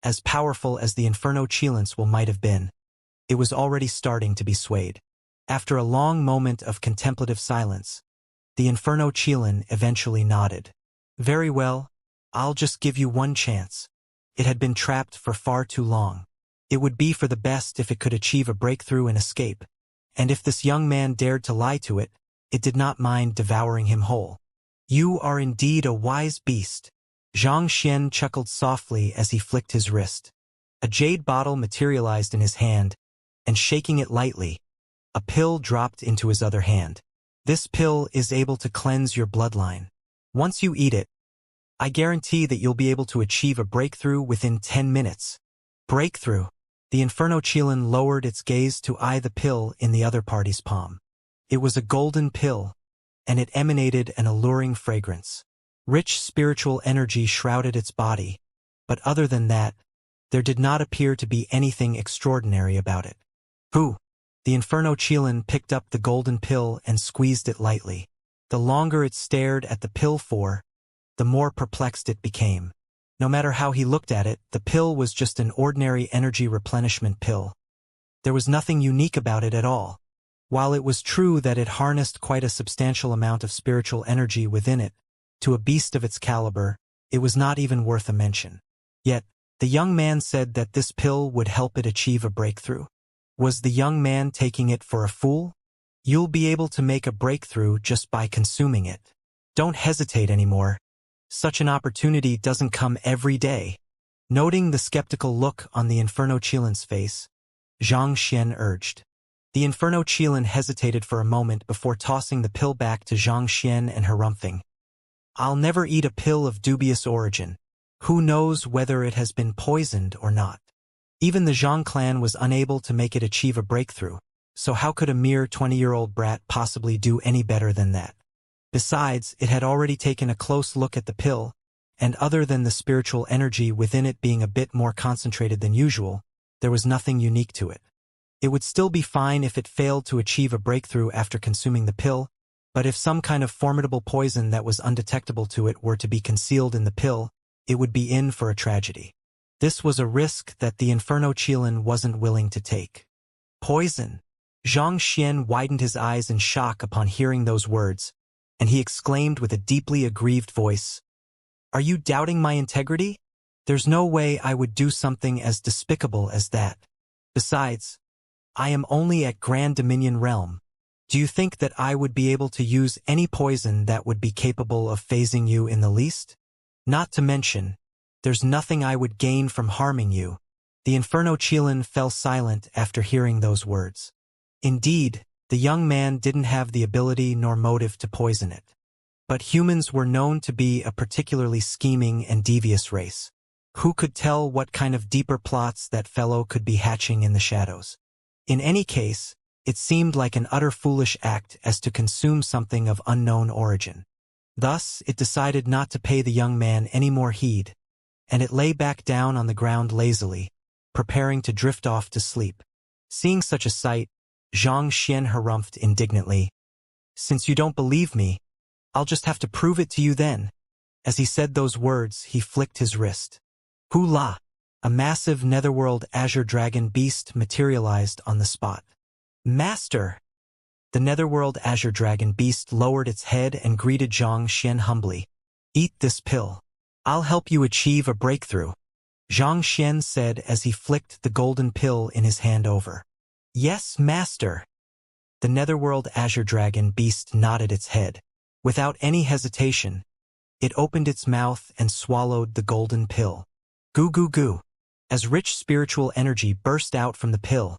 as powerful as the Inferno Qilin might have been, it was already starting to be swayed. After a long moment of contemplative silence, the Inferno Qilin eventually nodded. Very well, I'll just give you one chance. It had been trapped for far too long. It would be for the best if it could achieve a breakthrough and escape, and if this young man dared to lie to it, it did not mind devouring him whole. You are indeed a wise beast. Zhang Xian chuckled softly as he flicked his wrist. A jade bottle materialized in his hand, and shaking it lightly, a pill dropped into his other hand. This pill is able to cleanse your bloodline. Once you eat it, I guarantee that you'll be able to achieve a breakthrough within 10 minutes. Breakthrough. The Inferno Qilin lowered its gaze to eye the pill in the other party's palm. It was a golden pill, and it emanated an alluring fragrance. Rich spiritual energy shrouded its body, but other than that, there did not appear to be anything extraordinary about it. Who? The Inferno Qilin picked up the golden pill and squeezed it lightly. The longer it stared at the pill for, the more perplexed it became. No matter how he looked at it, the pill was just an ordinary energy replenishment pill. There was nothing unique about it at all. While it was true that it harnessed quite a substantial amount of spiritual energy within it, to a beast of its caliber, it was not even worth a mention. Yet, the young man said that this pill would help it achieve a breakthrough. Was the young man taking it for a fool? You'll be able to make a breakthrough just by consuming it. Don't hesitate anymore. Such an opportunity doesn't come every day. Noting the skeptical look on the Inferno Qilin's face, Zhang Xian urged. The Inferno Qilin hesitated for a moment before tossing the pill back to Zhang Xian and harumphing. I'll never eat a pill of dubious origin. Who knows whether it has been poisoned or not? Even the Zhang clan was unable to make it achieve a breakthrough, so how could a mere 20-year-old brat possibly do any better than that? Besides, it had already taken a close look at the pill, and other than the spiritual energy within it being a bit more concentrated than usual, there was nothing unique to it. It would still be fine if it failed to achieve a breakthrough after consuming the pill, but if some kind of formidable poison that was undetectable to it were to be concealed in the pill, it would be in for a tragedy. This was a risk that the Inferno Qilin wasn't willing to take. Poison. Zhang Xian widened his eyes in shock upon hearing those words, and he exclaimed with a deeply aggrieved voice, Are you doubting my integrity? There's no way I would do something as despicable as that. Besides, I am only at Grand Dominion realm. Do you think that I would be able to use any poison that would be capable of phasing you in the least? Not to mention, there's nothing I would gain from harming you. The Inferno Qilin fell silent after hearing those words. Indeed, the young man didn't have the ability nor motive to poison it. But humans were known to be a particularly scheming and devious race. Who could tell what kind of deeper plots that fellow could be hatching in the shadows? In any case, it seemed like an utter foolish act as to consume something of unknown origin. Thus, it decided not to pay the young man any more heed, and it lay back down on the ground lazily, preparing to drift off to sleep. Seeing such a sight, Xianxia harumphed indignantly. "Since you don't believe me, I'll just have to prove it to you then." As he said those words, he flicked his wrist. Hula! A massive netherworld azure dragon beast materialized on the spot. "Master!" The netherworld azure dragon beast lowered its head and greeted Xianxia humbly. "Eat this pill. I'll help you achieve a breakthrough," Xianxia said as he flicked the golden pill in his hand over. "Yes, master." The netherworld azure dragon beast nodded its head. Without any hesitation, it opened its mouth and swallowed the golden pill. Goo goo goo. As rich spiritual energy burst out from the pill,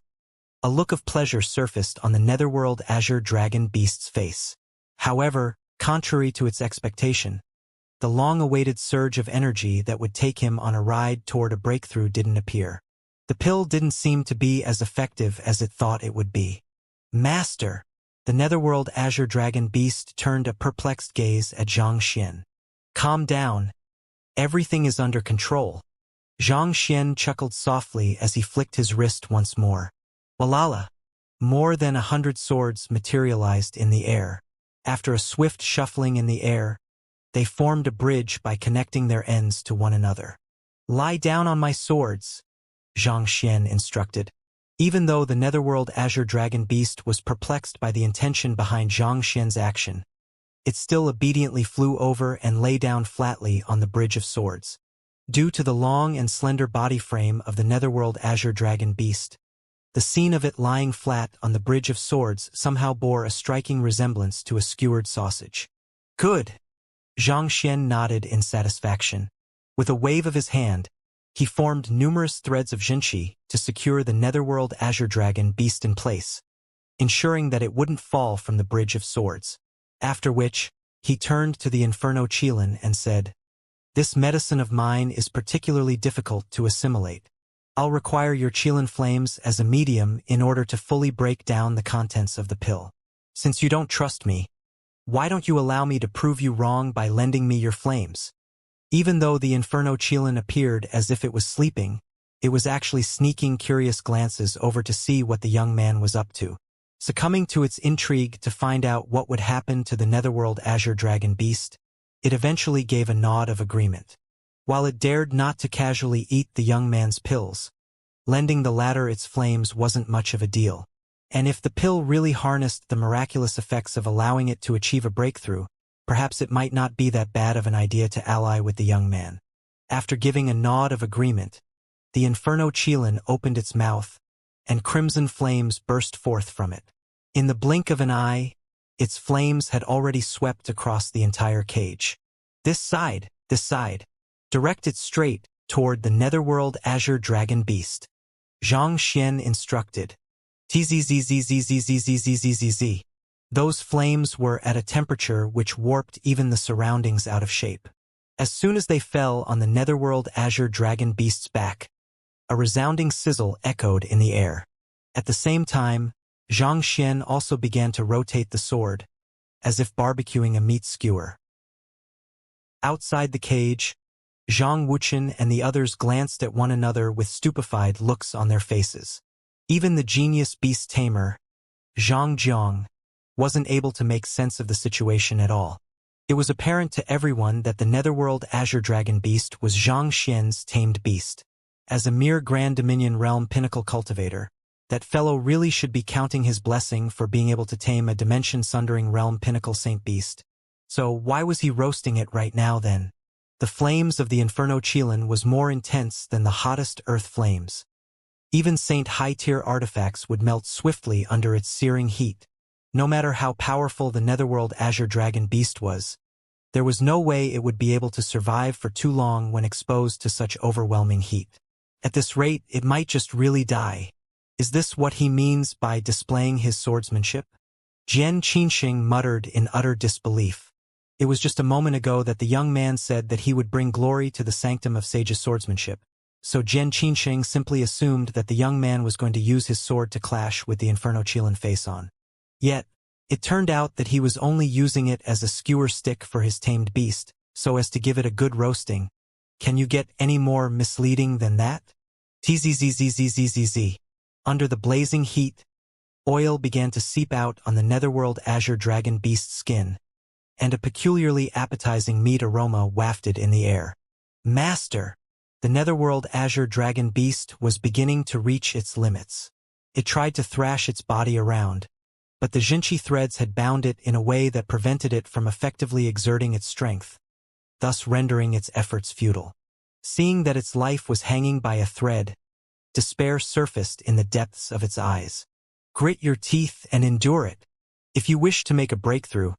a look of pleasure surfaced on the netherworld azure dragon beast's face. However, contrary to its expectation, the long-awaited surge of energy that would take him on a ride toward a breakthrough didn't appear. The pill didn't seem to be as effective as it thought it would be. "Master!" The netherworld azure dragon beast turned a perplexed gaze at Xianxia. "Calm down. Everything is under control." Xianxia chuckled softly as he flicked his wrist once more. Walala! More than 100 swords materialized in the air. After a swift shuffling in the air, they formed a bridge by connecting their ends to one another. "Lie down on my swords," Xianxia instructed. Even though the netherworld azure dragon beast was perplexed by the intention behind Xianxia's action, it still obediently flew over and lay down flatly on the bridge of swords. Due to the long and slender body frame of the netherworld azure dragon beast, the scene of it lying flat on the bridge of swords somehow bore a striking resemblance to a skewered sausage. "Good!" Xianxia nodded in satisfaction. With a wave of his hand, he formed numerous threads of Jinqi to secure the netherworld azure dragon beast in place, ensuring that it wouldn't fall from the bridge of swords. After which, he turned to the Inferno Qilin and said, "This medicine of mine is particularly difficult to assimilate. I'll require your Qilin flames as a medium in order to fully break down the contents of the pill. Since you don't trust me, why don't you allow me to prove you wrong by lending me your flames?" Even though the Inferno Qilin appeared as if it was sleeping, it was actually sneaking curious glances over to see what the young man was up to. Succumbing to its intrigue to find out what would happen to the netherworld azure dragon beast, it eventually gave a nod of agreement. While it dared not to casually eat the young man's pills, lending the latter its flames wasn't much of a deal. And if the pill really harnessed the miraculous effects of allowing it to achieve a breakthrough, perhaps it might not be that bad of an idea to ally with the young man. After giving a nod of agreement, the Inferno Qilin opened its mouth, and crimson flames burst forth from it. In the blink of an eye, its flames had already swept across the entire cage. This side. Direct it straight toward the netherworld azure dragon beast," Xianxia instructed. "Tzzzzzzzzzzzzzzzzzz." Those flames were at a temperature which warped even the surroundings out of shape. As soon as they fell on the netherworld azure dragon beast's back, a resounding sizzle echoed in the air. At the same time, Xianxia also began to rotate the sword, as if barbecuing a meat skewer. Outside the cage, Zhang Wuchen and the others glanced at one another with stupefied looks on their faces. Even the genius beast tamer, Zhang Jiang, wasn't able to make sense of the situation at all. It was apparent to everyone that the netherworld azure dragon beast was Xianxia's tamed beast. As a mere Grand Dominion realm pinnacle cultivator, that fellow really should be counting his blessing for being able to tame a dimension-sundering realm pinnacle saint beast. So why was he roasting it right now then? The flames of the Inferno Qilin was more intense than the hottest earth flames. Even saint high-tier artifacts would melt swiftly under its searing heat. No matter how powerful the netherworld azure dragon beast was, there was no way it would be able to survive for too long when exposed to such overwhelming heat. At this rate, it might just really die. Is this what he means by displaying his swordsmanship? Jian Qinxing muttered in utter disbelief. It was just a moment ago that the young man said that he would bring glory to the sanctum of sage's swordsmanship, so Jian Qinxing simply assumed that the young man was going to use his sword to clash with the Inferno Qilin face on. Yet, it turned out that he was only using it as a skewer stick for his tamed beast, so as to give it a good roasting. Can you get any more misleading than that? Tzzzzzzzzzz. Under the blazing heat, oil began to seep out on the netherworld azure dragon beast's skin, and a peculiarly appetizing meat aroma wafted in the air. Master! The netherworld azure dragon beast was beginning to reach its limits. It tried to thrash its body around, but the Xinchi threads had bound it in a way that prevented it from effectively exerting its strength, thus rendering its efforts futile. Seeing that its life was hanging by a thread, despair surfaced in the depths of its eyes. Grit your teeth and endure it. If you wish to make a breakthrough,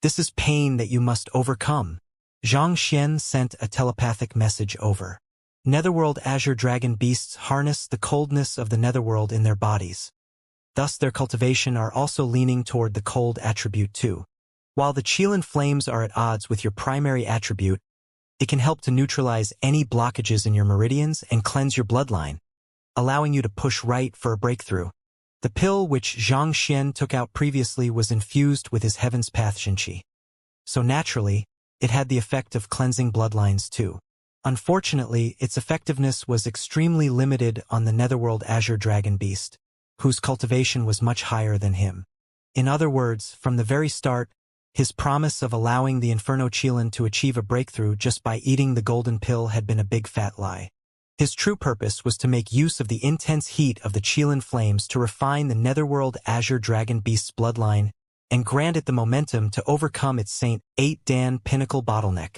this is pain that you must overcome. Xianxia sent a telepathic message over. Netherworld azure dragon beasts harness the coldness of the netherworld in their bodies. Thus their cultivation are also leaning toward the cold attribute too. While the Qilin flames are at odds with your primary attribute, it can help to neutralize any blockages in your meridians and cleanse your bloodline, allowing you to push right for a breakthrough. The pill which Xianxia took out previously was infused with his Heaven's Path Xinchi. So naturally, it had the effect of cleansing bloodlines too. Unfortunately, its effectiveness was extremely limited on the netherworld azure dragon beast, whose cultivation was much higher than him. In other words, from the very start, his promise of allowing the Inferno Qilin to achieve a breakthrough just by eating the golden pill had been a big fat lie. His true purpose was to make use of the intense heat of the Qilin flames to refine the netherworld azure dragon beast's bloodline and grant it the momentum to overcome its Saint 8 Dan pinnacle bottleneck.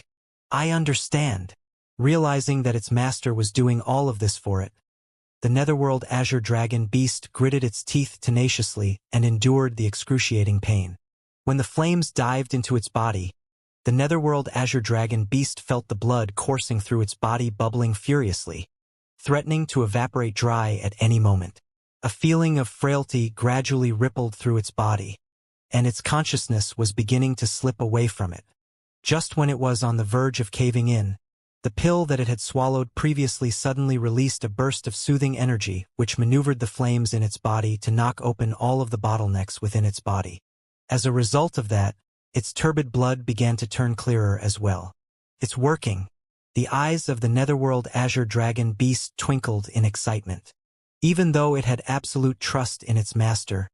I understand. Realizing that its master was doing all of this for it, the netherworld azure dragon beast gritted its teeth tenaciously and endured the excruciating pain. When the flames dived into its body, the netherworld azure dragon beast felt the blood coursing through its body bubbling furiously, threatening to evaporate dry at any moment. A feeling of frailty gradually rippled through its body, and its consciousness was beginning to slip away from it. Just when it was on the verge of caving in, the pill that it had swallowed previously suddenly released a burst of soothing energy which maneuvered the flames in its body to knock open all of the bottlenecks within its body. As a result of that, its turbid blood began to turn clearer as well. It's working. The eyes of the netherworld azure dragon beast twinkled in excitement. Even though it had absolute trust in its master,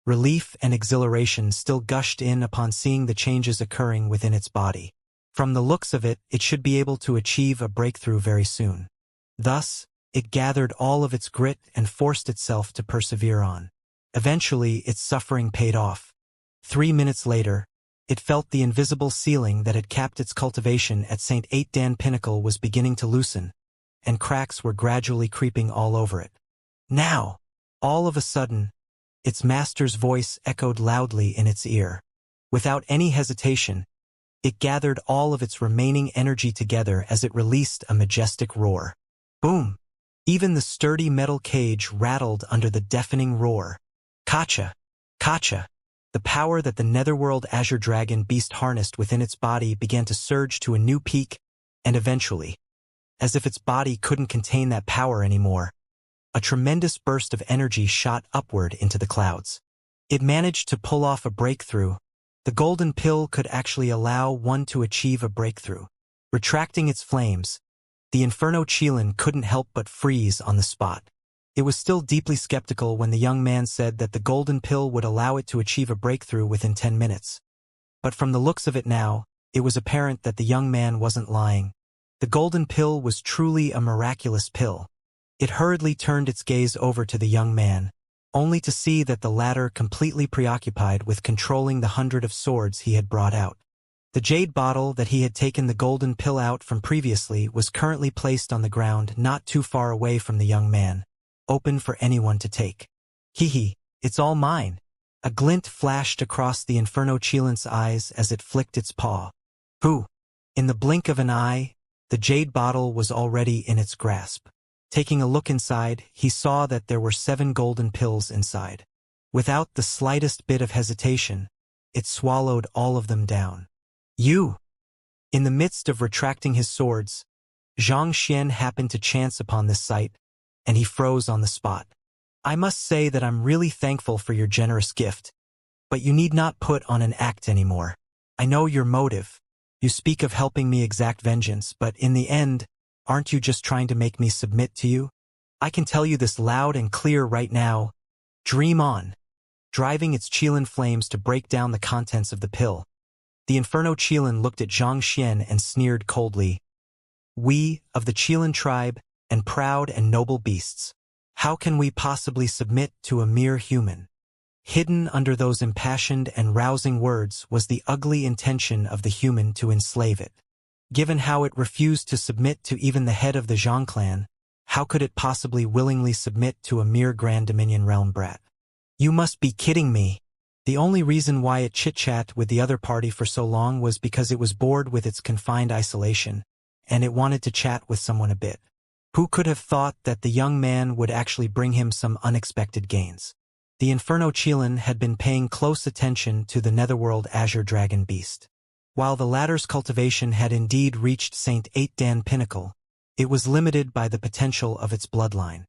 relief and exhilaration still gushed in upon seeing the changes occurring within its body. From the looks of it, it should be able to achieve a breakthrough very soon. Thus, it gathered all of its grit and forced itself to persevere on. Eventually, its suffering paid off. 3 minutes later, it felt the invisible ceiling that had capped its cultivation at St. 8 Dan Pinnacle was beginning to loosen, and cracks were gradually creeping all over it. Now! All of a sudden, its master's voice echoed loudly in its ear. Without any hesitation, it gathered all of its remaining energy together as it released a majestic roar. Boom! Even the sturdy metal cage rattled under the deafening roar. Kacha! Kacha! The power that the netherworld azure dragon beast harnessed within its body began to surge to a new peak, and eventually, as if its body couldn't contain that power anymore, a tremendous burst of energy shot upward into the clouds. It managed to pull off a breakthrough. The golden pill could actually allow one to achieve a breakthrough. Retracting its flames, the Inferno Qilin couldn't help but freeze on the spot. It was still deeply skeptical when the young man said that the golden pill would allow it to achieve a breakthrough within 10 minutes. But from the looks of it now, it was apparent that the young man wasn't lying. The golden pill was truly a miraculous pill. It hurriedly turned its gaze over to the young man, only to see that the latter completely preoccupied with controlling the 100 of swords he had brought out. The jade bottle that he had taken the golden pill out from previously was currently placed on the ground not too far away from the young man, open for anyone to take. Hee, it's all mine. A glint flashed across the Inferno Qilin's eyes as it flicked its paw. Who? In the blink of an eye, the jade bottle was already in its grasp. Taking a look inside, he saw that there were 7 golden pills inside. Without the slightest bit of hesitation, it swallowed all of them down. You! In the midst of retracting his swords, Xianxia happened to chance upon this sight, and he froze on the spot. I must say that I'm really thankful for your generous gift, but you need not put on an act anymore. I know your motive. You speak of helping me exact vengeance, but in the end, aren't you just trying to make me submit to you? I can tell you this loud and clear right now. Dream on. Driving its Qilin flames to break down the contents of the pill. The Inferno Qilin looked at Xianxia and sneered coldly. We, of the Qilin tribe, and proud and noble beasts, how can we possibly submit to a mere human? Hidden under those impassioned and rousing words was the ugly intention of the human to enslave it. Given how it refused to submit to even the head of the Zhang clan, how could it possibly willingly submit to a mere Grand Dominion realm brat? You must be kidding me. The only reason why it chit-chat with the other party for so long was because it was bored with its confined isolation, and it wanted to chat with someone a bit. Who could have thought that the young man would actually bring him some unexpected gains? The Inferno Qilin had been paying close attention to the netherworld azure dragon beast. While the latter's cultivation had indeed reached St. 8 Dan pinnacle, it was limited by the potential of its bloodline.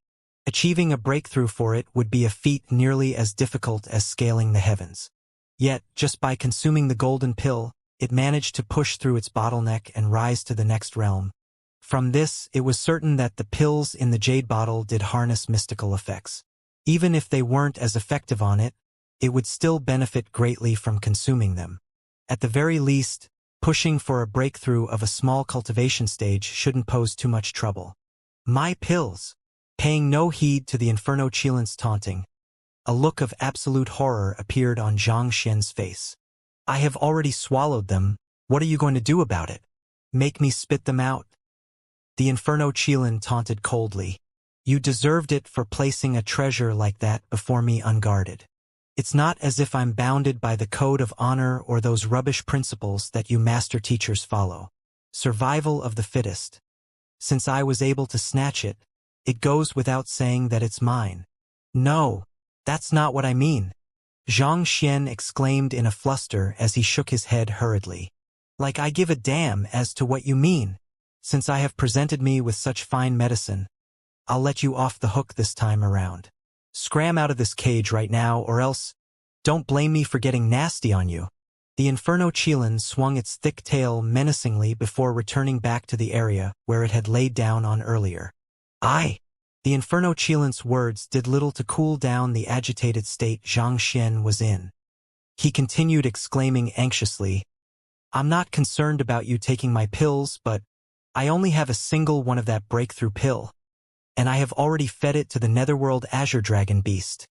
Achieving a breakthrough for it would be a feat nearly as difficult as scaling the heavens. Yet, just by consuming the golden pill, it managed to push through its bottleneck and rise to the next realm. From this, it was certain that the pills in the jade bottle did harness mystical effects. Even if they weren't as effective on it, it would still benefit greatly from consuming them. At the very least, pushing for a breakthrough of a small cultivation stage shouldn't pose too much trouble. My pills! Paying no heed to the Inferno Qilin's taunting, a look of absolute horror appeared on Xianxia's face. I have already swallowed them. What are you going to do about it? Make me spit them out? The Inferno Qilin taunted coldly. You deserved it for placing a treasure like that before me unguarded. It's not as if I'm bounded by the code of honor or those rubbish principles that you master teachers follow. Survival of the fittest. Since I was able to snatch it, it goes without saying that it's mine. No, that's not what I mean. Xianxia exclaimed in a fluster as he shook his head hurriedly. Like I give a damn as to what you mean. Since I have presented me with such fine medicine, I'll let you off the hook this time around. Scram out of this cage right now, or else don't blame me for getting nasty on you. The Inferno Qilin swung its thick tail menacingly before returning back to the area where it had laid down on earlier. The Inferno Qilin's words did little to cool down the agitated state Xianxia was in. He continued exclaiming anxiously, I'm not concerned about you taking my pills, but I only have a single one of that breakthrough pill, and I have already fed it to the netherworld azure dragon beast.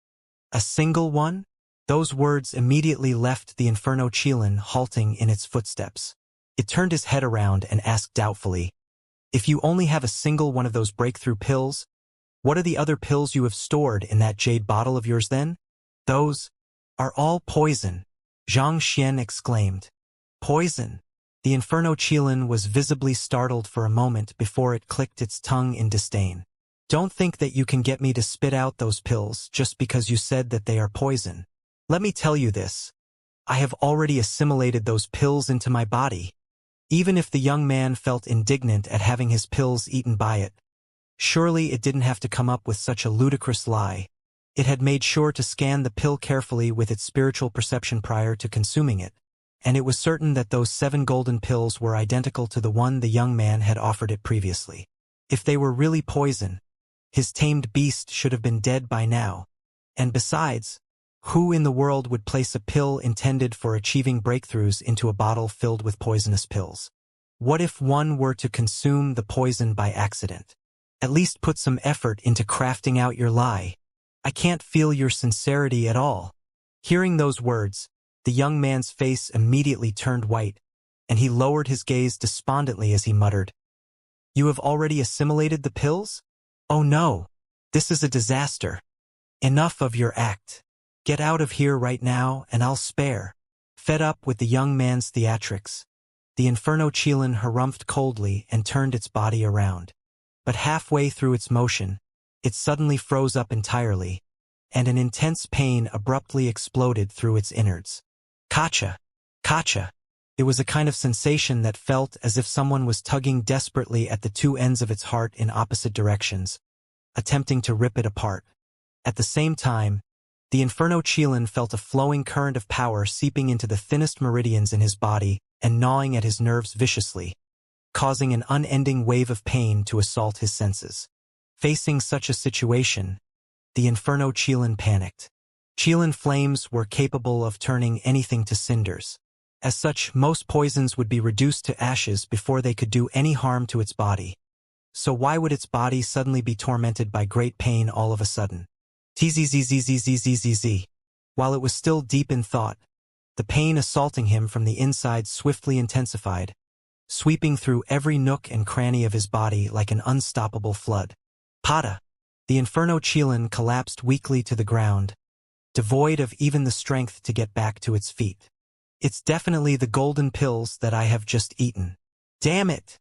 A single one? Those words immediately left the Inferno Qilin halting in its footsteps. It turned his head around and asked doubtfully, if you only have a single one of those breakthrough pills, what are the other pills you have stored in that jade bottle of yours then? Those are all poison, Xianxia exclaimed. Poison? The Inferno Qilin was visibly startled for a moment before it clicked its tongue in disdain. Don't think that you can get me to spit out those pills just because you said that they are poison. Let me tell you this. I have already assimilated those pills into my body. Even if the young man felt indignant at having his pills eaten by it, surely it didn't have to come up with such a ludicrous lie. It had made sure to scan the pill carefully with its spiritual perception prior to consuming it, and it was certain that those 7 golden pills were identical to the one the young man had offered it previously. If they were really poison, his tamed beast should have been dead by now. And besides, who in the world would place a pill intended for achieving breakthroughs into a bottle filled with poisonous pills? What if one were to consume the poison by accident? At least put some effort into crafting out your lie. I can't feel your sincerity at all. Hearing those words, the young man's face immediately turned white, and he lowered his gaze despondently as he muttered, You have already assimilated the pills? Oh no, this is a disaster. Enough of your act. Get out of here right now and I'll spare. Fed up with the young man's theatrics, the Inferno Qilin harumphed coldly and turned its body around. But halfway through its motion, it suddenly froze up entirely, and an intense pain abruptly exploded through its innards. Kacha! Kacha! It was a kind of sensation that felt as if someone was tugging desperately at the two ends of its heart in opposite directions, attempting to rip it apart. At the same time, the Inferno Qilin felt a flowing current of power seeping into the thinnest meridians in his body and gnawing at his nerves viciously, causing an unending wave of pain to assault his senses. Facing such a situation, the Inferno Qilin panicked. Qilin flames were capable of turning anything to cinders. As such, most poisons would be reduced to ashes before they could do any harm to its body. So why would its body suddenly be tormented by great pain all of a sudden? Tzzzzzzzzzzzz. While it was still deep in thought, the pain assaulting him from the inside swiftly intensified, sweeping through every nook and cranny of his body like an unstoppable flood. Pada! The Inferno Qilin collapsed weakly to the ground, devoid of even the strength to get back to its feet. It's definitely the golden pills that I have just eaten. Damn it!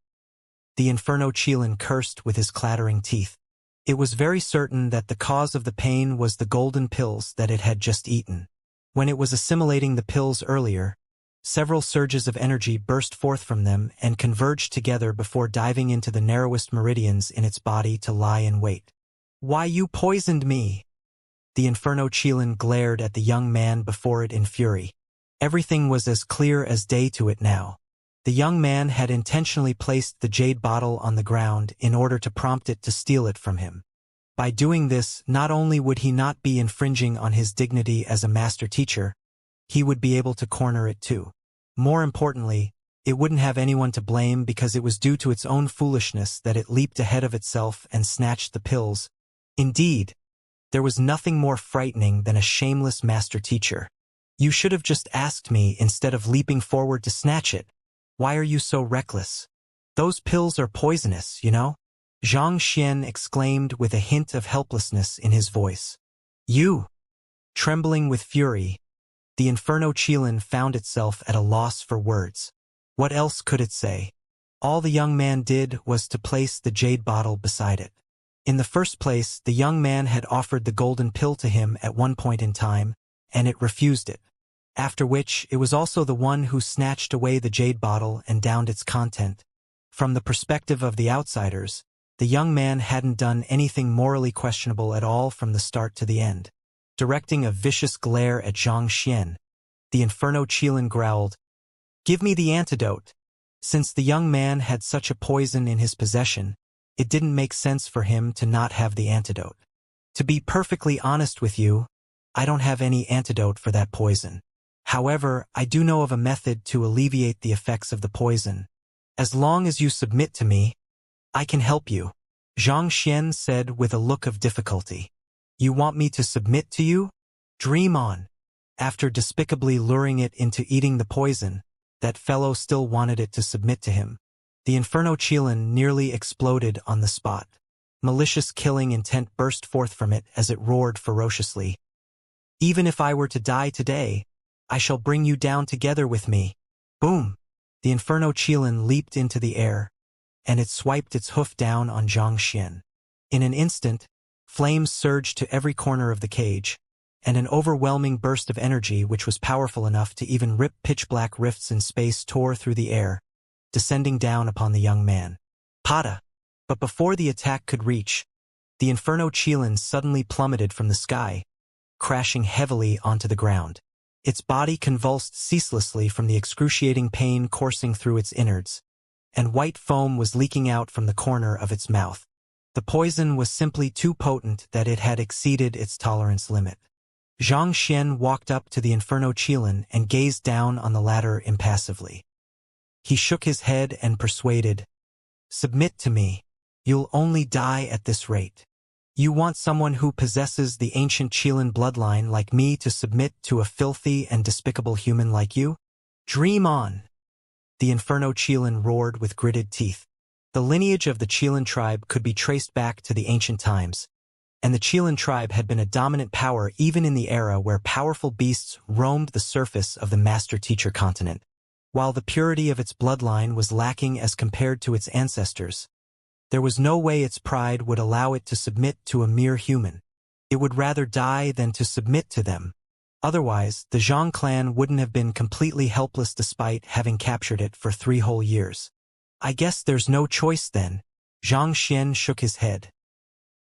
The Inferno Qilin cursed with his clattering teeth. It was very certain that the cause of the pain was the golden pills that it had just eaten. When it was assimilating the pills earlier, several surges of energy burst forth from them and converged together before diving into the narrowest meridians in its body to lie in wait. Why, you poisoned me! The Inferno Qilin glared at the young man before it in fury. Everything was as clear as day to it now. The young man had intentionally placed the jade bottle on the ground in order to prompt it to steal it from him. By doing this, not only would he not be infringing on his dignity as a master teacher, he would be able to corner it too. More importantly, it wouldn't have anyone to blame because it was due to its own foolishness that it leaped ahead of itself and snatched the pills. Indeed, there was nothing more frightening than a shameless master teacher. You should have just asked me instead of leaping forward to snatch it. Why are you so reckless? Those pills are poisonous, you know? Xianxia exclaimed with a hint of helplessness in his voice. You! Trembling with fury, the Inferno Qilin found itself at a loss for words. What else could it say? All the young man did was to place the jade bottle beside it. In the first place, the young man had offered the golden pill to him at one point in time, and it refused it. After which, it was also the one who snatched away the jade bottle and downed its content. From the perspective of the outsiders, the young man hadn't done anything morally questionable at all from the start to the end. Directing a vicious glare at Xianxia, the Inferno Qilin growled, "Give me the antidote." Since the young man had such a poison in his possession, it didn't make sense for him to not have the antidote. To be perfectly honest with you, I don't have any antidote for that poison. However, I do know of a method to alleviate the effects of the poison. As long as you submit to me, I can help you, Xianxia said with a look of difficulty. You want me to submit to you? Dream on. After despicably luring it into eating the poison, that fellow still wanted it to submit to him. The Inferno Qilin nearly exploded on the spot. Malicious killing intent burst forth from it as it roared ferociously. Even if I were to die today, I shall bring you down together with me. Boom! The Inferno Qilin leaped into the air, and it swiped its hoof down on Xianxia. In an instant, flames surged to every corner of the cage, and an overwhelming burst of energy which was powerful enough to even rip pitch-black rifts in space tore through the air, descending down upon the young man. Pada! But before the attack could reach, the Inferno Qilin suddenly plummeted from the sky, crashing heavily onto the ground. Its body convulsed ceaselessly from the excruciating pain coursing through its innards, and white foam was leaking out from the corner of its mouth. The poison was simply too potent that it had exceeded its tolerance limit. Xianxia walked up to the Inferno Qilin and gazed down on the latter impassively. He shook his head and persuaded, "Submit to me. You'll only die at this rate. You want someone who possesses the ancient Qilin bloodline like me to submit to a filthy and despicable human like you? Dream on!" The Inferno Qilin roared with gritted teeth. The lineage of the Qilin tribe could be traced back to the ancient times, and the Qilin tribe had been a dominant power even in the era where powerful beasts roamed the surface of the master-teacher continent. While the purity of its bloodline was lacking as compared to its ancestors, There was no way its pride would allow it to submit to a mere human. It would rather die than to submit to them. Otherwise, the Zhang clan wouldn't have been completely helpless despite having captured it for 3 whole years. I guess there's no choice then. Zhang Xian shook his head.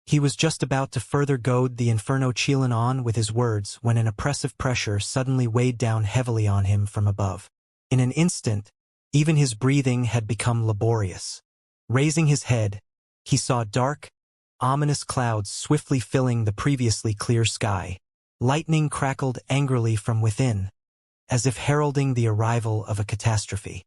He was just about to further goad the Inferno Qilin on with his words when an oppressive pressure suddenly weighed down heavily on him from above. In an instant, even his breathing had become laborious. Raising his head, he saw dark, ominous clouds swiftly filling the previously clear sky. Lightning crackled angrily from within, as if heralding the arrival of a catastrophe.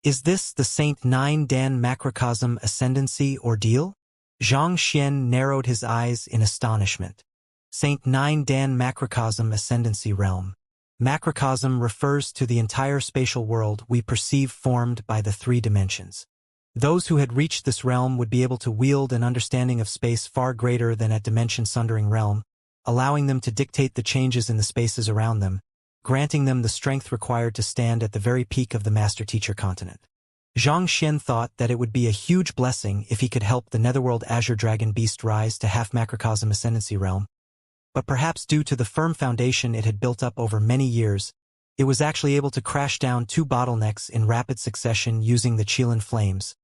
Is this the Saint Nine Dan Macrocosm Ascendancy ordeal? Zhang Xian narrowed his eyes in astonishment. Saint Nine Dan Macrocosm Ascendancy Realm. Macrocosm refers to the entire spatial world we perceive formed by the 3 dimensions. Those who had reached this realm would be able to wield an understanding of space far greater than at dimension-sundering realm, allowing them to dictate the changes in the spaces around them, granting them the strength required to stand at the very peak of the Master-Teacher continent. Zhang Xian thought that it would be a huge blessing if he could help the Netherworld Azure Dragon Beast rise to half-macrocosm ascendancy realm, but perhaps due to the firm foundation it had built up over many years, it was actually able to crash down 2 bottlenecks in rapid succession using the Qilin flames,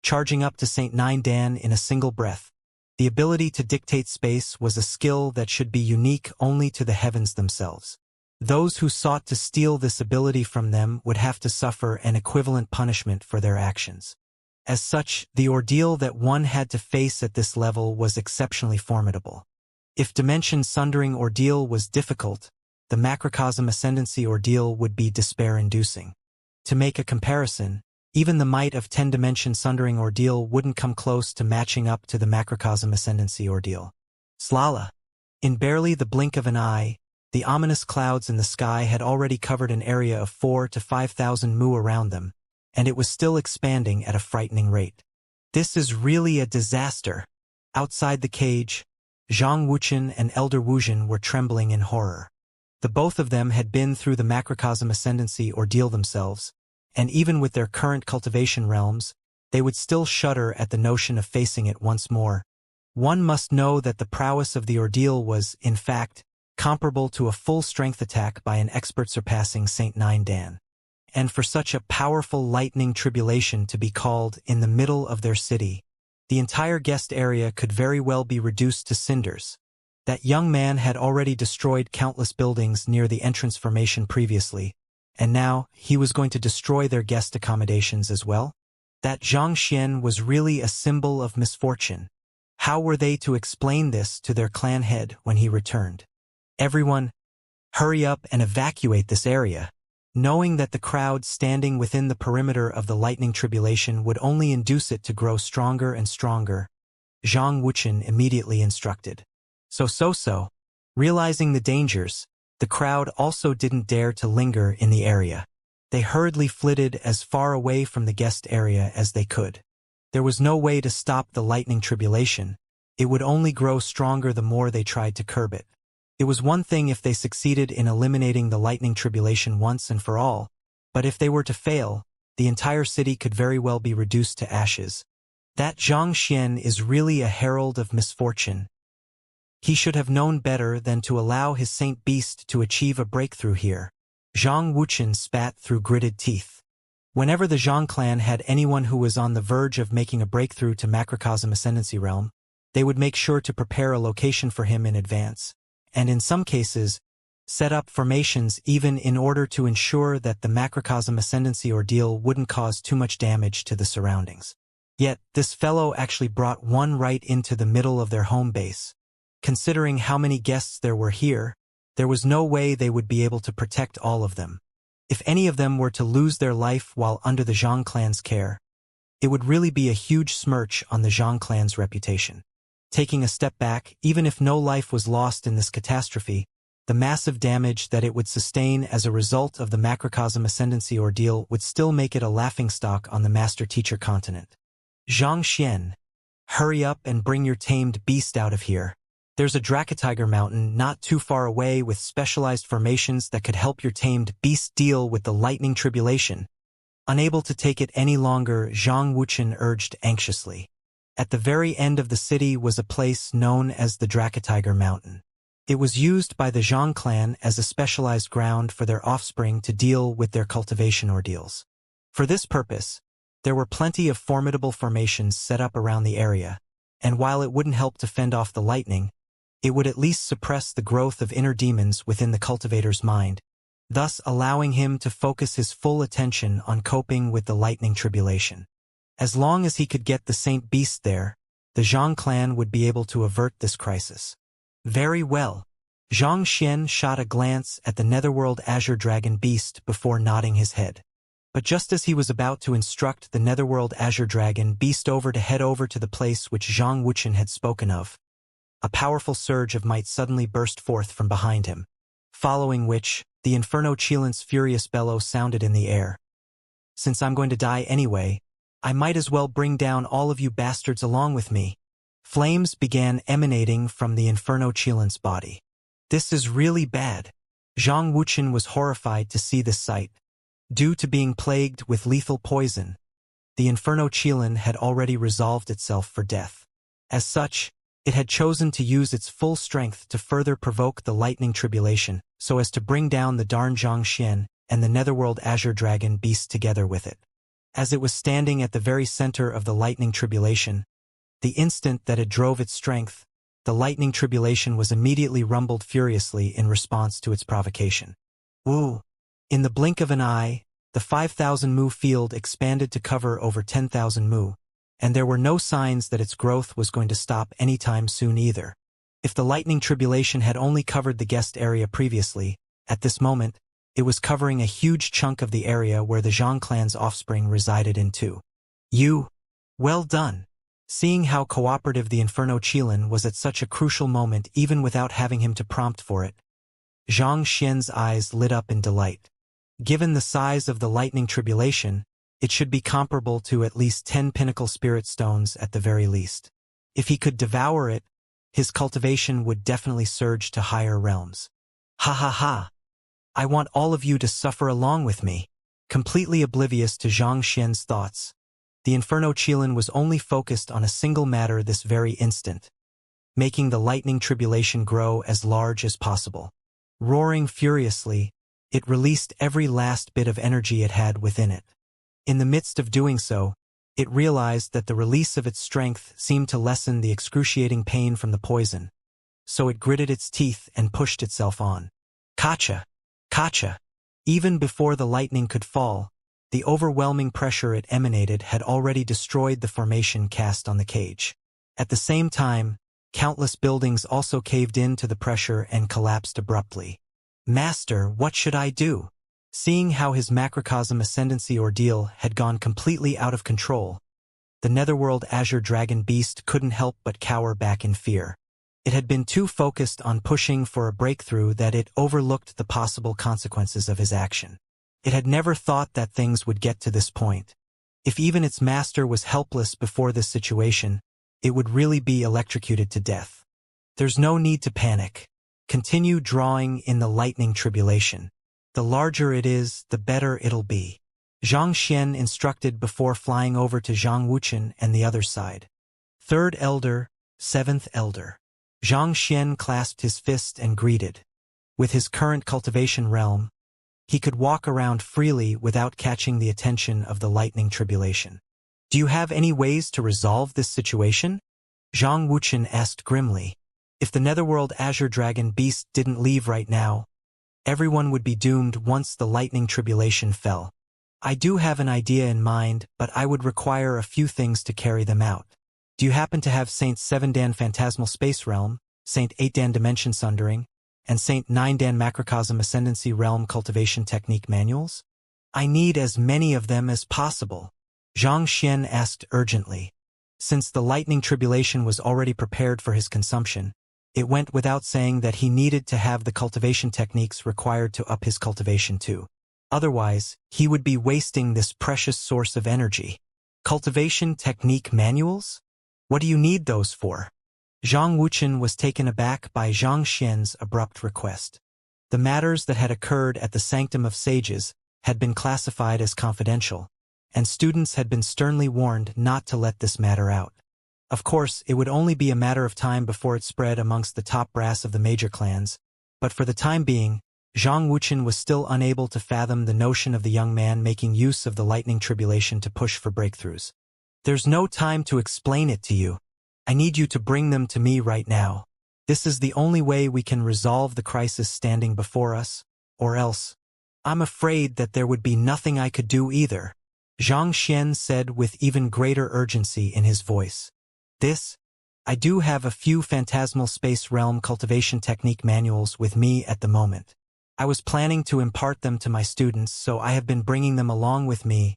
charging up to Saint Nine Dan in a single breath. The ability to dictate space was a skill that should be unique only to the heavens themselves. Those who sought to steal this ability from them would have to suffer an equivalent punishment for their actions. As such, the ordeal that one had to face at this level was exceptionally formidable. If dimension-sundering ordeal was difficult, the macrocosm ascendancy ordeal would be despair-inducing. To make a comparison, even the might of 10-dimension sundering ordeal wouldn't come close to matching up to the macrocosm ascendancy ordeal. Slala. In barely the blink of an eye, the ominous clouds in the sky had already covered an area of 4,000 to 5,000 mu around them, and it was still expanding at a frightening rate. This is really a disaster. Outside the cage, Zhang Wuchen and Elder Wuzhen were trembling in horror. The both of them had been through the macrocosm ascendancy ordeal themselves, and even with their current cultivation realms, they would still shudder at the notion of facing it once more. One must know that the prowess of the ordeal was, in fact, comparable to a full-strength attack by an expert surpassing Saint Nine Dan. And for such a powerful lightning tribulation to be called in the middle of their city, the entire guest area could very well be reduced to cinders. That young man had already destroyed countless buildings near the entrance formation previously, and now he was going to destroy their guest accommodations as well? That Zhang Xian was really a symbol of misfortune. How were they to explain this to their clan head when he returned? Everyone, hurry up and evacuate this area. Knowing that the crowd standing within the perimeter of the lightning tribulation would only induce it to grow stronger and stronger, Zhang Wuchen immediately instructed. So. Realizing the dangers, the crowd also didn't dare to linger in the area. They hurriedly flitted as far away from the guest area as they could. There was no way to stop the lightning tribulation. It would only grow stronger the more they tried to curb it. It was one thing if they succeeded in eliminating the lightning tribulation once and for all, but if they were to fail, the entire city could very well be reduced to ashes. That Zhang Xian is really a herald of misfortune. He should have known better than to allow his Saint Beast to achieve a breakthrough here. Zhang Wuchen spat through gritted teeth. Whenever the Zhang clan had anyone who was on the verge of making a breakthrough to macrocosm ascendancy realm, they would make sure to prepare a location for him in advance, and in some cases, set up formations even in order to ensure that the macrocosm ascendancy ordeal wouldn't cause too much damage to the surroundings. Yet, this fellow actually brought one right into the middle of their home base. Considering how many guests there were here, there was no way they would be able to protect all of them. If any of them were to lose their life while under the Zhang clan's care, it would really be a huge smirch on the Zhang clan's reputation. Taking a step back, even if no life was lost in this catastrophe, the massive damage that it would sustain as a result of the macrocosm ascendancy ordeal would still make it a laughingstock on the Master-Teacher continent. Zhang Xian, hurry up and bring your tamed beast out of here. There's a Dracatiger mountain not too far away with specialized formations that could help your tamed beast deal with the lightning tribulation. Unable to take it any longer, Zhang Wuchen urged anxiously. At the very end of the city was a place known as the Draketiger Mountain. It was used by the Zhang clan as a specialized ground for their offspring to deal with their cultivation ordeals. For this purpose, there were plenty of formidable formations set up around the area, and while it wouldn't help to fend off the lightning, it would at least suppress the growth of inner demons within the cultivator's mind, thus allowing him to focus his full attention on coping with the lightning tribulation. As long as he could get the Saint Beast there, the Zhang clan would be able to avert this crisis. Very well. Xianxia shot a glance at the Netherworld Azure Dragon Beast before nodding his head. But just as he was about to instruct the Netherworld Azure Dragon Beast to head over to the place which Zhang Wuchen had spoken of, a powerful surge of might suddenly burst forth from behind him, following which, the Inferno Chilant's furious bellow sounded in the air. Since I'm going to die anyway, I might as well bring down all of you bastards along with me. Flames began emanating from the Inferno Chilant's body. This is really bad. Zhang Wuchen was horrified to see this sight. Due to being plagued with lethal poison, the Inferno Chilan had already resolved itself for death. As such, it had chosen to use its full strength to further provoke the lightning tribulation, so as to bring down the Darn Xianxia and the Netherworld Azure Dragon Beast together with it. As it was standing at the very center of the lightning tribulation, the instant that it drove its strength, the lightning tribulation was immediately rumbled furiously in response to its provocation. Woo! In the blink of an eye, the 5,000 mu field expanded to cover over 10,000 mu, and there were no signs that its growth was going to stop anytime soon either. If the lightning tribulation had only covered the guest area previously, at this moment, it was covering a huge chunk of the area where the Zhang clan's offspring resided in too. Well done. Seeing how cooperative the Inferno Chilan was at such a crucial moment even without having him to prompt for it, Zhang Xian's eyes lit up in delight. Given the size of the lightning tribulation, it should be comparable to at least 10 pinnacle spirit stones at the very least. If he could devour it, his cultivation would definitely surge to higher realms. Ha ha ha! I want all of you to suffer along with me. Completely oblivious to Zhang Xian's thoughts, the Inferno Chilan was only focused on a single matter this very instant, making the lightning tribulation grow as large as possible. Roaring furiously, it released every last bit of energy it had within it. In the midst of doing so, it realized that the release of its strength seemed to lessen the excruciating pain from the poison, so it gritted its teeth and pushed itself on. Kacha! Kacha! Even before the lightning could fall, the overwhelming pressure it emanated had already destroyed the formation cast on the cage. At the same time, countless buildings also caved in to the pressure and collapsed abruptly. Master, what should I do? Seeing how his macrocosm ascendancy ordeal had gone completely out of control, the Netherworld Azure Dragon Beast couldn't help but cower back in fear. It had been too focused on pushing for a breakthrough that it overlooked the possible consequences of his action. It had never thought that things would get to this point. If even its master was helpless before this situation, it would really be electrocuted to death. There's no need to panic. Continue drawing in the lightning tribulation. The larger it is, the better it'll be. Zhang Xian instructed before flying over to Zhang Wuchen and the other side. Third Elder, Seventh Elder. Zhang Xian clasped his fist and greeted. With his current cultivation realm, he could walk around freely without catching the attention of the lightning tribulation. Do you have any ways to resolve this situation? Zhang Wuchen asked grimly. If the Netherworld Azure Dragon Beast didn't leave right now, everyone would be doomed once the lightning tribulation fell. I do have an idea in mind, but I would require a few things to carry them out. Do you happen to have Saint 7 Dan Phantasmal Space Realm, Saint 8 Dan Dimension Sundering, and Saint 9 Dan Macrocosm Ascendancy Realm Cultivation Technique manuals? I need as many of them as possible. Zhang Xian asked urgently. Since the lightning tribulation was already prepared for his consumption, it went without saying that he needed to have the cultivation techniques required to up his cultivation too. Otherwise, he would be wasting this precious source of energy. Cultivation technique manuals? What do you need those for? Zhang Wuchen was taken aback by Zhang Xian's abrupt request. The matters that had occurred at the Sanctum of Sages had been classified as confidential, and students had been sternly warned not to let this matter out. Of course, it would only be a matter of time before it spread amongst the top brass of the major clans, but for the time being, Zhang Wuchen was still unable to fathom the notion of the young man making use of the lightning tribulation to push for breakthroughs. There's no time to explain it to you. I need you to bring them to me right now. This is the only way we can resolve the crisis standing before us, or else. I'm afraid that there would be nothing I could do either, Zhang Xian said with even greater urgency in his voice. I do have a few phantasmal space realm cultivation technique manuals with me at the moment. I was planning to impart them to my students, so I have been bringing them along with me.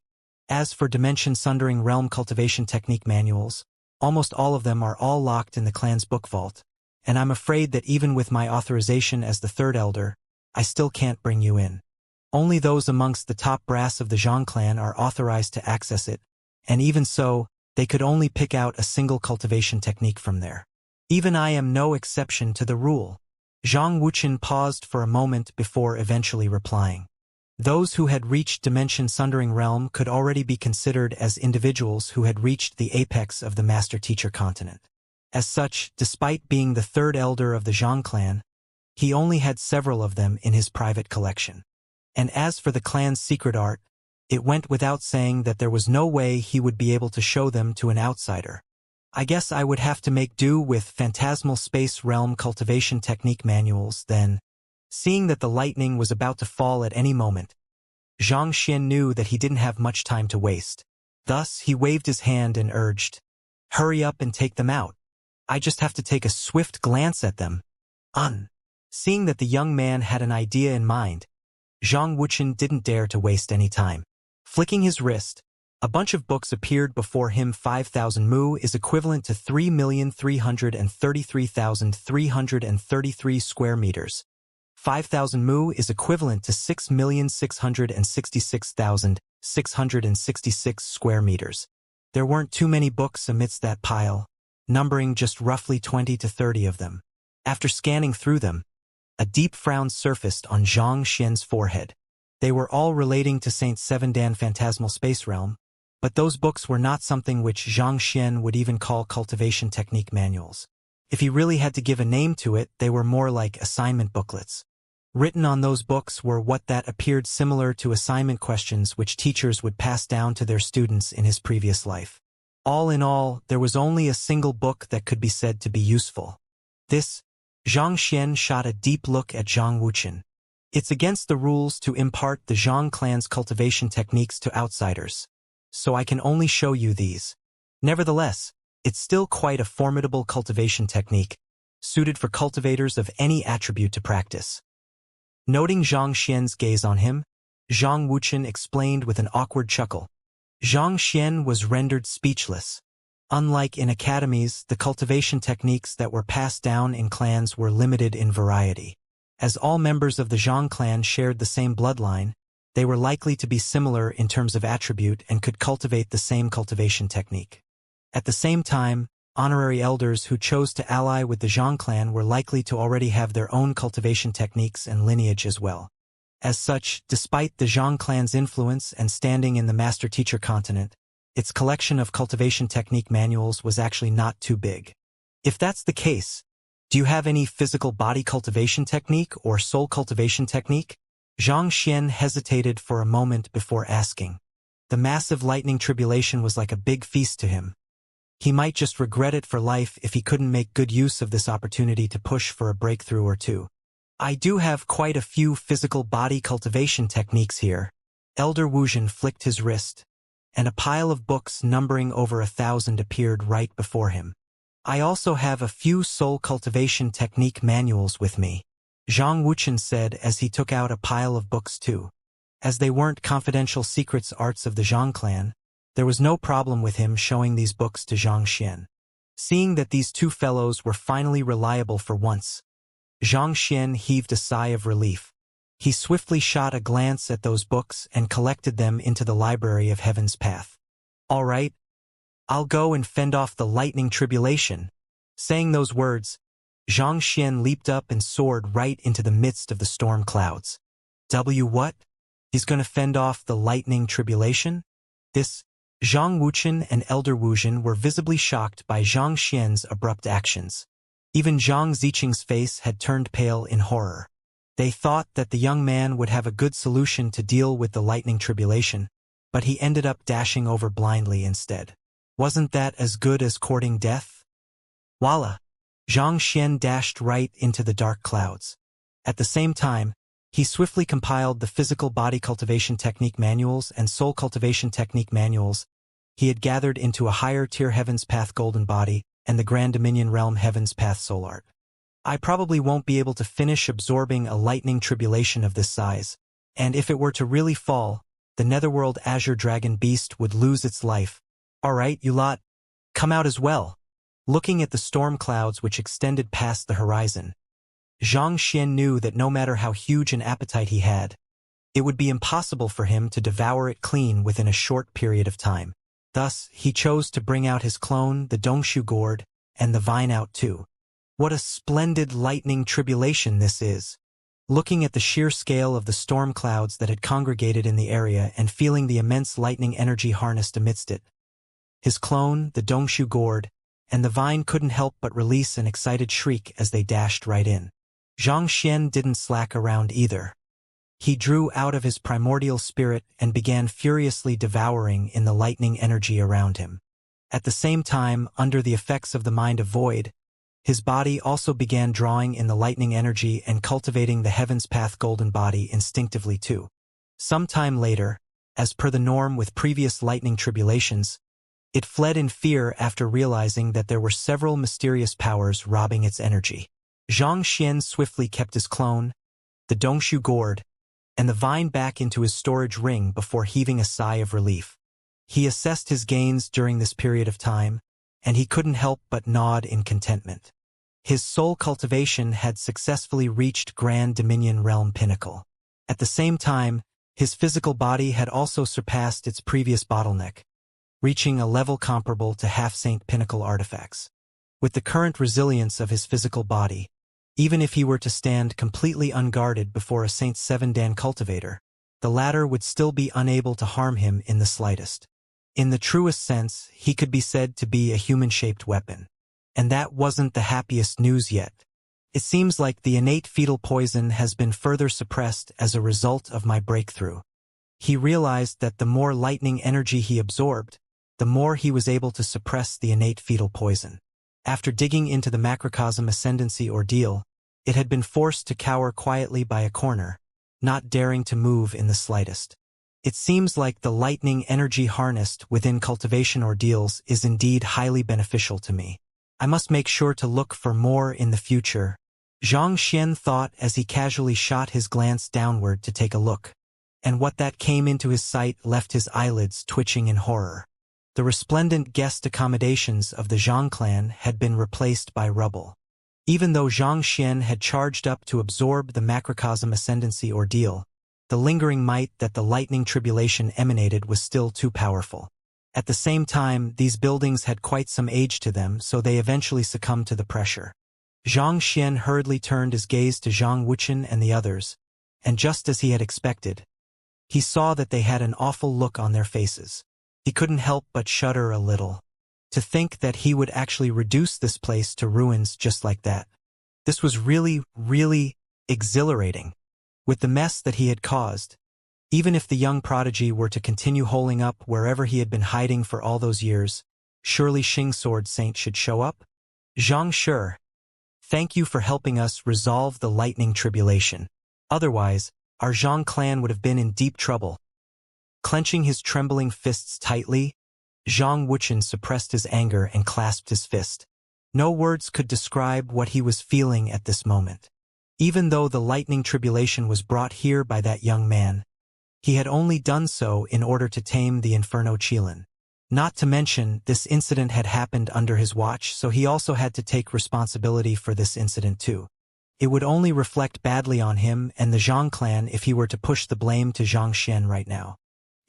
As for dimension-sundering realm cultivation technique manuals, almost all of them are all locked in the clan's book vault, and I'm afraid that even with my authorization as the third elder, I still can't bring you in. Only those amongst the top brass of the Zhang clan are authorized to access it, and even so, they could only pick out a single cultivation technique from there. Even I am no exception to the rule. Zhang Wuchen paused for a moment before eventually replying. Those who had reached dimension-sundering realm could already be considered as individuals who had reached the apex of the master-teacher continent. As such, despite being the third elder of the Zhang clan, he only had several of them in his private collection. And as for the clan's secret art, it went without saying that there was no way he would be able to show them to an outsider. I guess I would have to make do with phantasmal space realm cultivation technique manuals then. Seeing that the lightning was about to fall at any moment, Zhang Xian knew that he didn't have much time to waste. Thus, he waved his hand and urged, "Hurry up and take them out. I just have to take a swift glance at them." Seeing that the young man had an idea in mind, Zhang Wuchen didn't dare to waste any time. Flicking his wrist, a bunch of books appeared before him. 5,000 mu is equivalent to 3,333,333 square meters. 5,000 mu is equivalent to 6,666,666 square meters. There weren't too many books amidst that pile, numbering just roughly 20 to 30 of them. After scanning through them, a deep frown surfaced on Zhang Xian's forehead. They were all relating to Saint Seven Dan Phantasmal Space Realm, but those books were not something which Zhang Xian would even call cultivation technique manuals. If he really had to give a name to it, they were more like assignment booklets. Written on those books were what that appeared similar to assignment questions which teachers would pass down to their students in his previous life. All in all, there was only a single book that could be said to be useful. Zhang Xian shot a deep look at Zhang Wuchen. It's against the rules to impart the Zhang clan's cultivation techniques to outsiders, so I can only show you these. Nevertheless, it's still quite a formidable cultivation technique, suited for cultivators of any attribute to practice. Noting Zhang Xian's gaze on him, Zhang Wuchen explained with an awkward chuckle. Zhang Xian was rendered speechless. Unlike in academies, the cultivation techniques that were passed down in clans were limited in variety. As all members of the Zhang clan shared the same bloodline, they were likely to be similar in terms of attribute and could cultivate the same cultivation technique. At the same time, honorary elders who chose to ally with the Zhang clan were likely to already have their own cultivation techniques and lineage as well. As such, despite the Zhang clan's influence and standing in the master-teacher continent, its collection of cultivation technique manuals was actually not too big. If that's the case, do you have any physical body cultivation technique or soul cultivation technique? Zhang Xian hesitated for a moment before asking. The massive lightning tribulation was like a big feast to him. He might just regret it for life if he couldn't make good use of this opportunity to push for a breakthrough or two. I do have quite a few physical body cultivation techniques here. Elder Wuzhen flicked his wrist, and a pile of books numbering over 1,000 appeared right before him. I also have a few soul cultivation technique manuals with me, Zhang Wuchen said as he took out a pile of books too. As they weren't confidential secrets arts of the Zhang clan, there was no problem with him showing these books to Zhang Xian. Seeing that these two fellows were finally reliable for once, Zhang Xian heaved a sigh of relief. He swiftly shot a glance at those books and collected them into the library of Heaven's Path. All right, I'll go and fend off the lightning tribulation. Saying those words, Zhang Xian leaped up and soared right into the midst of the storm clouds. What? He's gonna fend off the lightning tribulation? Zhang Wuchen and Elder Wuzhen were visibly shocked by Zhang Xian's abrupt actions. Even Zhang Ziqing's face had turned pale in horror. They thought that the young man would have a good solution to deal with the lightning tribulation, but he ended up dashing over blindly instead. Wasn't that as good as courting death? Voila! Zhang Xian dashed right into the dark clouds. At the same time, he swiftly compiled the physical body cultivation technique manuals and soul cultivation technique manuals he had gathered into a higher tier Heaven's Path Golden Body and the Grand Dominion Realm Heaven's Path Soul Art. I probably won't be able to finish absorbing a lightning tribulation of this size, and if it were to really fall, the Netherworld Azure Dragon Beast would lose its life. Alright, you lot, come out as well. Looking at the storm clouds which extended past the horizon, Zhang Xian knew that no matter how huge an appetite he had, it would be impossible for him to devour it clean within a short period of time. Thus, he chose to bring out his clone, the Dongshu Gourd, and the vine out too. What a splendid lightning tribulation this is! Looking at the sheer scale of the storm clouds that had congregated in the area and feeling the immense lightning energy harnessed amidst it, his clone, the Dongshu Gourd, and the vine couldn't help but release an excited shriek as they dashed right in. Zhang Xian didn't slack around either. He drew out of his primordial spirit and began furiously devouring in the lightning energy around him. At the same time, under the effects of the mind of void, his body also began drawing in the lightning energy and cultivating the Heaven's Path Golden Body instinctively too. Some time later, as per the norm with previous lightning tribulations, it fled in fear after realizing that there were several mysterious powers robbing its energy. Zhang Xian swiftly kept his clone, the Dongshu Gourd, and the vine back into his storage ring before heaving a sigh of relief. He assessed his gains during this period of time, and he couldn't help but nod in contentment. His soul cultivation had successfully reached Grand Dominion Realm pinnacle. At the same time, his physical body had also surpassed its previous bottleneck, reaching a level comparable to half-saint pinnacle artifacts. With the current resilience of his physical body, even if he were to stand completely unguarded before a Saint 7 Dan cultivator, the latter would still be unable to harm him in the slightest. In the truest sense, he could be said to be a human-shaped weapon. And that wasn't the happiest news yet. It seems like the innate fetal poison has been further suppressed as a result of my breakthrough. He realized that the more lightning energy he absorbed, the more he was able to suppress the innate fetal poison. After digging into the macrocosm ascendancy ordeal, it had been forced to cower quietly by a corner, not daring to move in the slightest. It seems like the lightning energy harnessed within cultivation ordeals is indeed highly beneficial to me. I must make sure to look for more in the future, Zhang Xian thought as he casually shot his glance downward to take a look. And what that came into his sight left his eyelids twitching in horror. The resplendent guest accommodations of the Zhang clan had been replaced by rubble. Even though Zhang Xian had charged up to absorb the macrocosm ascendancy ordeal, the lingering might that the lightning tribulation emanated was still too powerful. At the same time, these buildings had quite some age to them, so they eventually succumbed to the pressure. Zhang Xian hurriedly turned his gaze to Zhang Wuchen and the others, and just as he had expected, he saw that they had an awful look on their faces. He couldn't help but shudder a little. To think that he would actually reduce this place to ruins just like that. This was really, really exhilarating. With the mess that he had caused, even if the young prodigy were to continue holing up wherever he had been hiding for all those years, surely Xing Sword Saint should show up? Zhang Shi, thank you for helping us resolve the lightning tribulation. Otherwise, our Zhang clan would have been in deep trouble. Clenching his trembling fists tightly, Zhang Wuchen suppressed his anger and clasped his fist. No words could describe what he was feeling at this moment. Even though the lightning tribulation was brought here by that young man, he had only done so in order to tame the Inferno Qilin. Not to mention, this incident had happened under his watch, so he also had to take responsibility for this incident too. It would only reflect badly on him and the Zhang clan if he were to push the blame to Zhang Xian right now.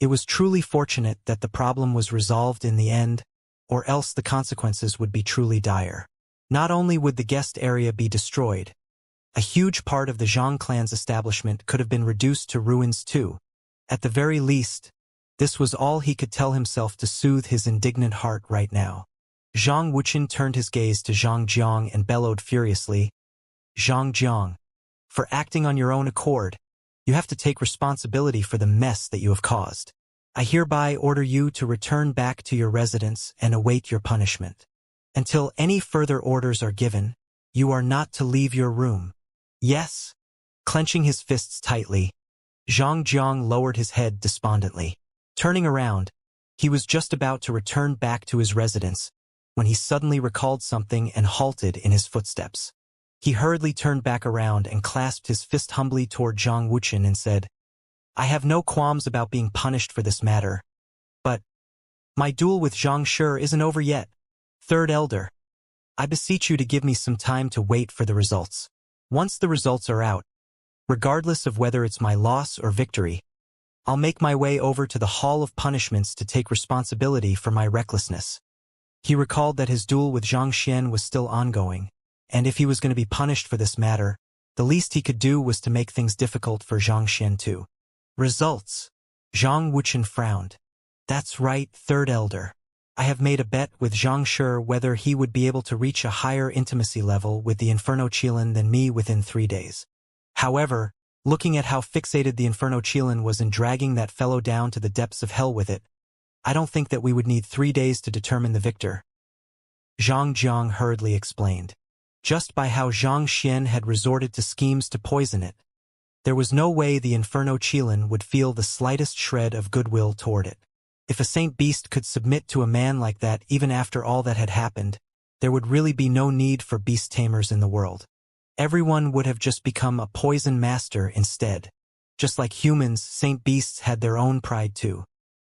It was truly fortunate that the problem was resolved in the end, or else the consequences would be truly dire. Not only would the guest area be destroyed, a huge part of the Zhang clan's establishment could have been reduced to ruins too. At the very least, This was all he could tell himself to soothe his indignant heart right now. Zhang Wuqian turned his gaze to Zhang Jiang and bellowed furiously, "Zhang Jiang, for acting on your own accord, you have to take responsibility for the mess that you have caused. I hereby order you to return back to your residence and await your punishment. Until any further orders are given, you are not to leave your room." "Yes." Clenching his fists tightly, Zhang Jiang lowered his head despondently. Turning around, he was just about to return back to his residence when he suddenly recalled something and halted in his footsteps. He hurriedly turned back around and clasped his fist humbly toward Zhang Wuqian and said, "I have no qualms about being punished for this matter, but my duel with Xianxia isn't over yet. Third Elder, I beseech you to give me some time to wait for the results. Once the results are out, regardless of whether it's my loss or victory, I'll make my way over to the Hall of Punishments to take responsibility for my recklessness." He recalled that his duel with Zhang Xian was still ongoing, and if he was going to be punished for this matter, the least he could do was to make things difficult for Zhang Xian too. "Results?" Zhang Wuqian frowned. "That's right, Third Elder. I have made a bet with Xianxia whether he would be able to reach a higher intimacy level with the Inferno Qilin than me within 3 days. However, looking at how fixated the Inferno Qilin was in dragging that fellow down to the depths of hell with it, I don't think that we would need 3 days to determine the victor." Zhang Jiang hurriedly explained. Just by how Zhang Xian had resorted to schemes to poison it, there was no way the Inferno Qilin would feel the slightest shred of goodwill toward it. If a saint beast could submit to a man like that even after all that had happened, there would really be no need for beast tamers in the world. Everyone would have just become a poison master instead. Just like humans, saint beasts had their own pride too.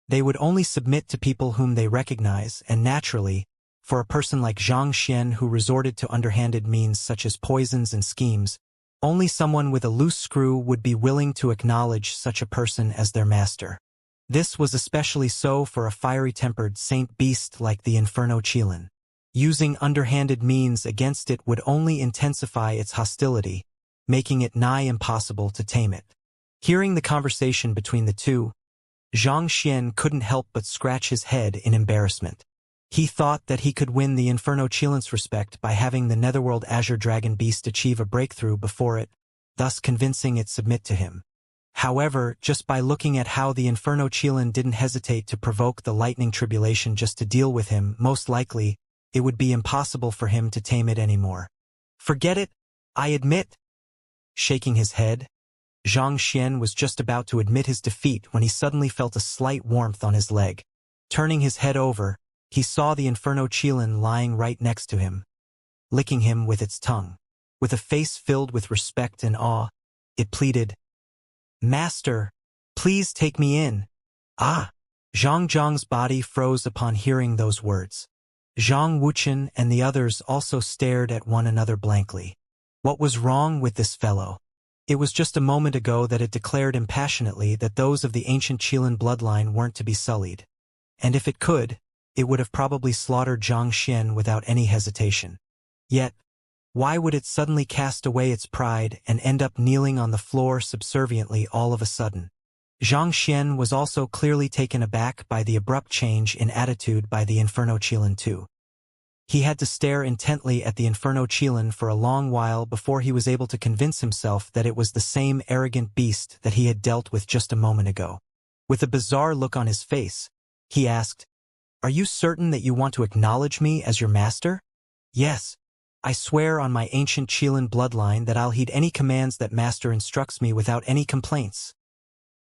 They would only submit to people whom they recognize, and naturally, for a person like Zhang Xian who resorted to underhanded means such as poisons and schemes, only someone with a loose screw would be willing to acknowledge such a person as their master. This was especially so for a fiery-tempered saint beast like the Inferno Qilin. Using underhanded means against it would only intensify its hostility, making it nigh impossible to tame it. Hearing the conversation between the two, Zhang Xian couldn't help but scratch his head in embarrassment. He thought that he could win the Inferno Qilin's respect by having the Netherworld Azure Dragon Beast achieve a breakthrough before it, thus convincing it submit to him. However, just by looking at how the Inferno Qilin didn't hesitate to provoke the lightning tribulation just to deal with him, most likely, it would be impossible for him to tame it anymore. "Forget it, I admit." Shaking his head, Zhang Xian was just about to admit his defeat when he suddenly felt a slight warmth on his leg. Turning his head over, he saw the Inferno Qilin lying right next to him, licking him with its tongue. With a face filled with respect and awe, it pleaded, "Master, please take me in." "Ah!" Zhang Jiang's body froze upon hearing those words. Zhang Wuqian and the others also stared at one another blankly. What was wrong with this fellow? It was just a moment ago that it declared impassionately that those of the ancient Qilin bloodline weren't to be sullied. And if it could, it would have probably slaughtered Zhang Xian without any hesitation. Yet, why would it suddenly cast away its pride and end up kneeling on the floor subserviently all of a sudden? Zhang Xian was also clearly taken aback by the abrupt change in attitude by the Inferno Qilin too. He had to stare intently at the Inferno Qilin for a long while before he was able to convince himself that it was the same arrogant beast that he had dealt with just a moment ago. With a bizarre look on his face, he asked, "Are you certain that you want to acknowledge me as your master?" "Yes. I swear on my ancient Qilin bloodline that I'll heed any commands that master instructs me without any complaints."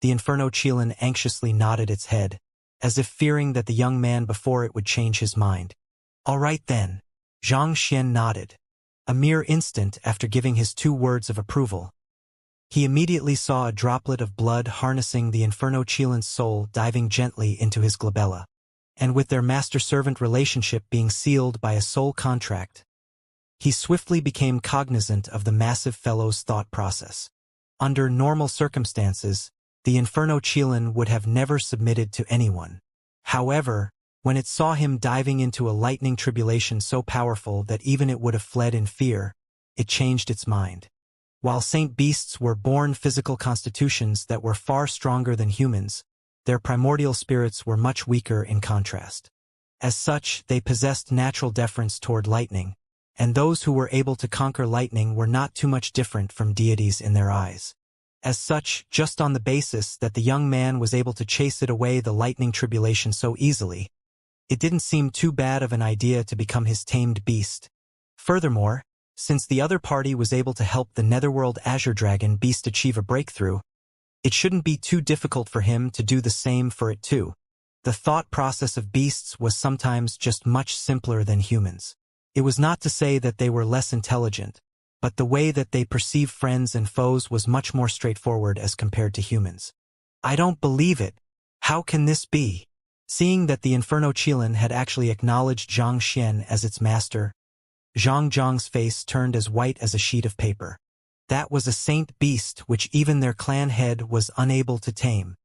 The Inferno Qilin anxiously nodded its head, as if fearing that the young man before it would change his mind. "All right then." Zhang Xian nodded. A mere instant after giving his 2 words of approval, he immediately saw a droplet of blood harnessing the Inferno Qilin's soul diving gently into his glabella. And with their master-servant relationship being sealed by a soul contract, he swiftly became cognizant of the massive fellow's thought process. Under normal circumstances, the Inferno Qilin would have never submitted to anyone. However, when it saw him diving into a lightning tribulation so powerful that even it would have fled in fear, it changed its mind. While saint beasts were born physical constitutions that were far stronger than humans, their primordial spirits were much weaker in contrast. As such, they possessed natural deference toward lightning, and those who were able to conquer lightning were not too much different from deities in their eyes. As such, just on the basis that the young man was able to chase it away the lightning tribulation so easily, it didn't seem too bad of an idea to become his tamed beast. Furthermore, since the other party was able to help the Netherworld Azure Dragon beast achieve a breakthrough, it shouldn't be too difficult for him to do the same for it too. The thought process of beasts was sometimes just much simpler than humans. It was not to say that they were less intelligent, but the way that they perceive friends and foes was much more straightforward as compared to humans. I don't believe it. How can this be? Seeing that the Inferno Qilin had actually acknowledged Zhang Xian as its master, Zhang Zhang's face turned as white as a sheet of paper. That was a saint beast which even their clan head was unable to tame.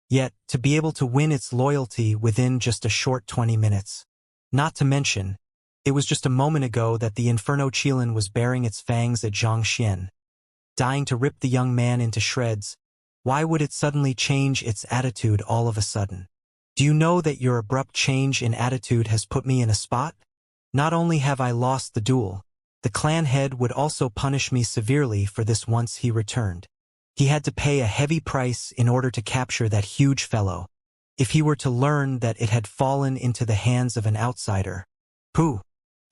Yet, to be able to win its loyalty within just a short 20 minutes. Not to mention, it was just a moment ago that the Inferno Qilin was baring its fangs at Zhang Xian, dying to rip the young man into shreds. Why would it suddenly change its attitude all of a sudden? Do you know that your abrupt change in attitude has put me in a spot? Not only have I lost the duel, the clan head would also punish me severely for this once he returned. He had to pay a heavy price in order to capture that huge fellow. If he were to learn that it had fallen into the hands of an outsider. Pooh!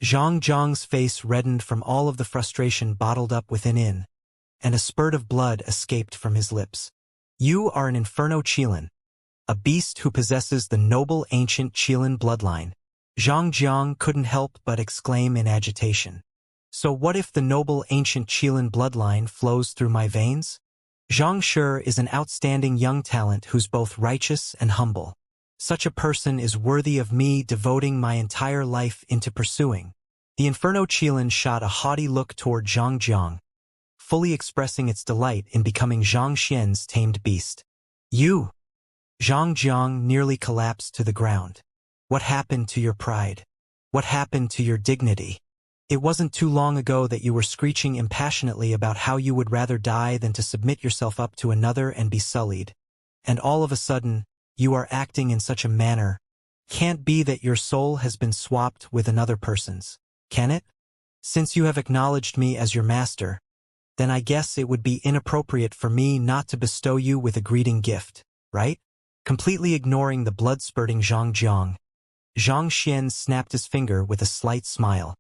Zhang Zhang's face reddened from all of the frustration bottled up within, and a spurt of blood escaped from his lips. You are an Inferno Qilin, a beast who possesses the noble ancient Qilin bloodline. Zhang Zhang couldn't help but exclaim in agitation. So what if the noble ancient Qilin bloodline flows through my veins? Zhang Shi is an outstanding young talent who's both righteous and humble. Such a person is worthy of me devoting my entire life into pursuing. The Inferno Qilin shot a haughty look toward Zhang Jiang, fully expressing its delight in becoming Zhang Xian's tamed beast. You! Zhang Jiang nearly collapsed to the ground. What happened to your pride? What happened to your dignity? It wasn't too long ago that you were screeching impassionately about how you would rather die than to submit yourself up to another and be sullied. And all of a sudden, you are acting in such a manner. Can't be that your soul has been swapped with another person's, can it? Since you have acknowledged me as your master, then I guess it would be inappropriate for me not to bestow you with a greeting gift, right? Completely ignoring the blood-spurting Zhang Jiang, Zhang Xian snapped his finger with a slight smile.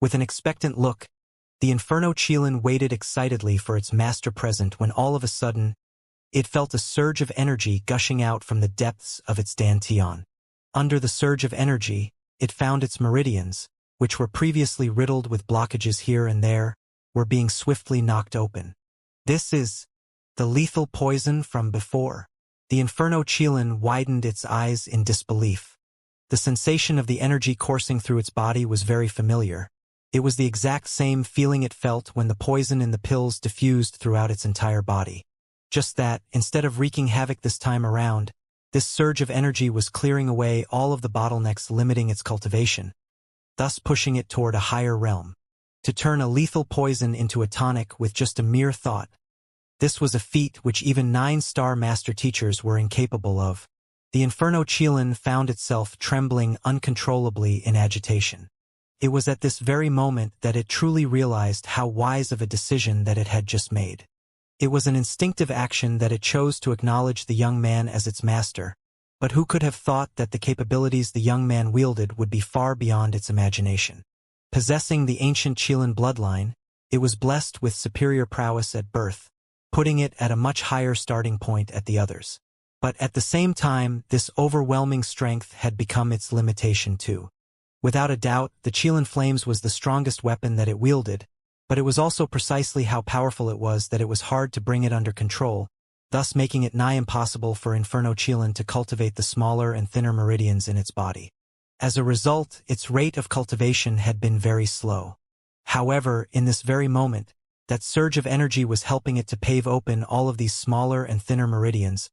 With an expectant look, the Inferno Qilin waited excitedly for its master present when all of a sudden, it felt a surge of energy gushing out from the depths of its dantian. Under the surge of energy, it found its meridians, which were previously riddled with blockages here and there, were being swiftly knocked open. This is the lethal poison from before. The Inferno Qilin widened its eyes in disbelief. The sensation of the energy coursing through its body was very familiar. It was the exact same feeling it felt when the poison in the pills diffused throughout its entire body. Just that, instead of wreaking havoc this time around, this surge of energy was clearing away all of the bottlenecks limiting its cultivation, thus pushing it toward a higher realm. To turn a lethal poison into a tonic with just a mere thought. This was a feat which even 9-star master teachers were incapable of. The Inferno Qilin found itself trembling uncontrollably in agitation. It was at this very moment that it truly realized how wise of a decision that it had just made. It was an instinctive action that it chose to acknowledge the young man as its master, but who could have thought that the capabilities the young man wielded would be far beyond its imagination. Possessing the ancient Qilin bloodline, it was blessed with superior prowess at birth, putting it at a much higher starting point at the others. But at the same time, this overwhelming strength had become its limitation too. Without a doubt, the Qilin Flames was the strongest weapon that it wielded, but it was also precisely how powerful it was that it was hard to bring it under control, thus making it nigh impossible for Inferno Qilin to cultivate the smaller and thinner meridians in its body. As a result, its rate of cultivation had been very slow. However, in this very moment, that surge of energy was helping it to pave open all of these smaller and thinner meridians,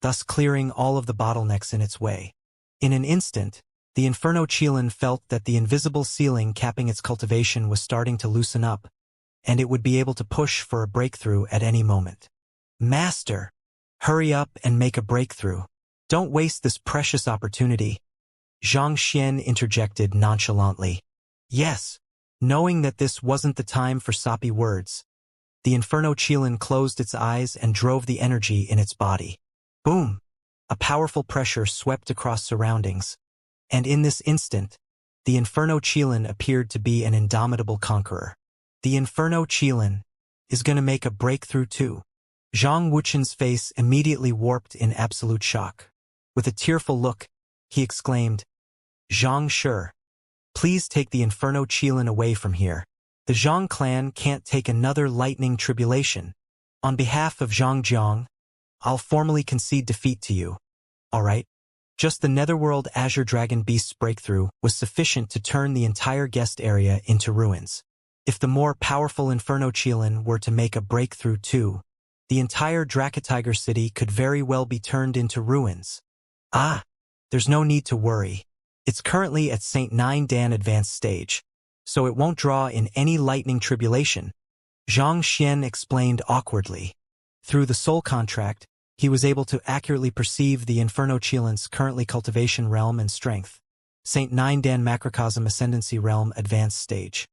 thus clearing all of the bottlenecks in its way. In an instant, the Inferno Qilin felt that the invisible ceiling capping its cultivation was starting to loosen up, and it would be able to push for a breakthrough at any moment. Master! Hurry up and make a breakthrough. Don't waste this precious opportunity, Xianxia interjected nonchalantly. Yes, knowing that this wasn't the time for soppy words, the Inferno Qilin closed its eyes and drove the energy in its body. Boom! A powerful pressure swept across surroundings, and in this instant, the Inferno Qilin appeared to be an indomitable conqueror. The Inferno Qilin is going to make a breakthrough too. Zhang Wuqian's face immediately warped in absolute shock. With a tearful look, he exclaimed, Zhang Shi, please take the Inferno Qilin away from here. The Zhang clan can't take another lightning tribulation. On behalf of Zhang Jiang, I'll formally concede defeat to you. All right? Just the Netherworld Azure Dragon Beast's breakthrough was sufficient to turn the entire guest area into ruins. If the more powerful Inferno Qilin were to make a breakthrough too, the entire Drakatiger city could very well be turned into ruins. Ah, there's no need to worry. It's currently at St. Nine Dan advanced stage, so it won't draw in any lightning tribulation, Zhang Xian explained awkwardly. Through the soul contract, he was able to accurately perceive the Inferno Qilin's currently cultivation realm and strength, St. Nine Dan Macrocosm Ascendancy Realm advanced stage.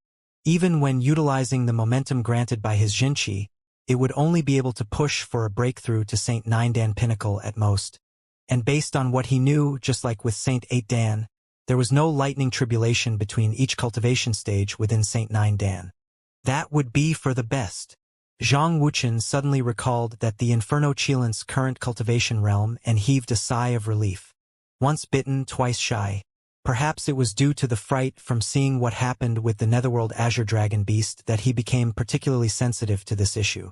Even when utilizing the momentum granted by his Jinqi, it would only be able to push for a breakthrough to St. Nine Dan Pinnacle at most. And based on what he knew, just like with St. Eight Dan, there was no lightning tribulation between each cultivation stage within St. Nine Dan. That would be for the best. Zhang Wuqian suddenly recalled that the Inferno Qilin's current cultivation realm and heaved a sigh of relief. Once bitten, twice shy. Perhaps it was due to the fright from seeing what happened with the Netherworld Azure Dragon Beast that he became particularly sensitive to this issue.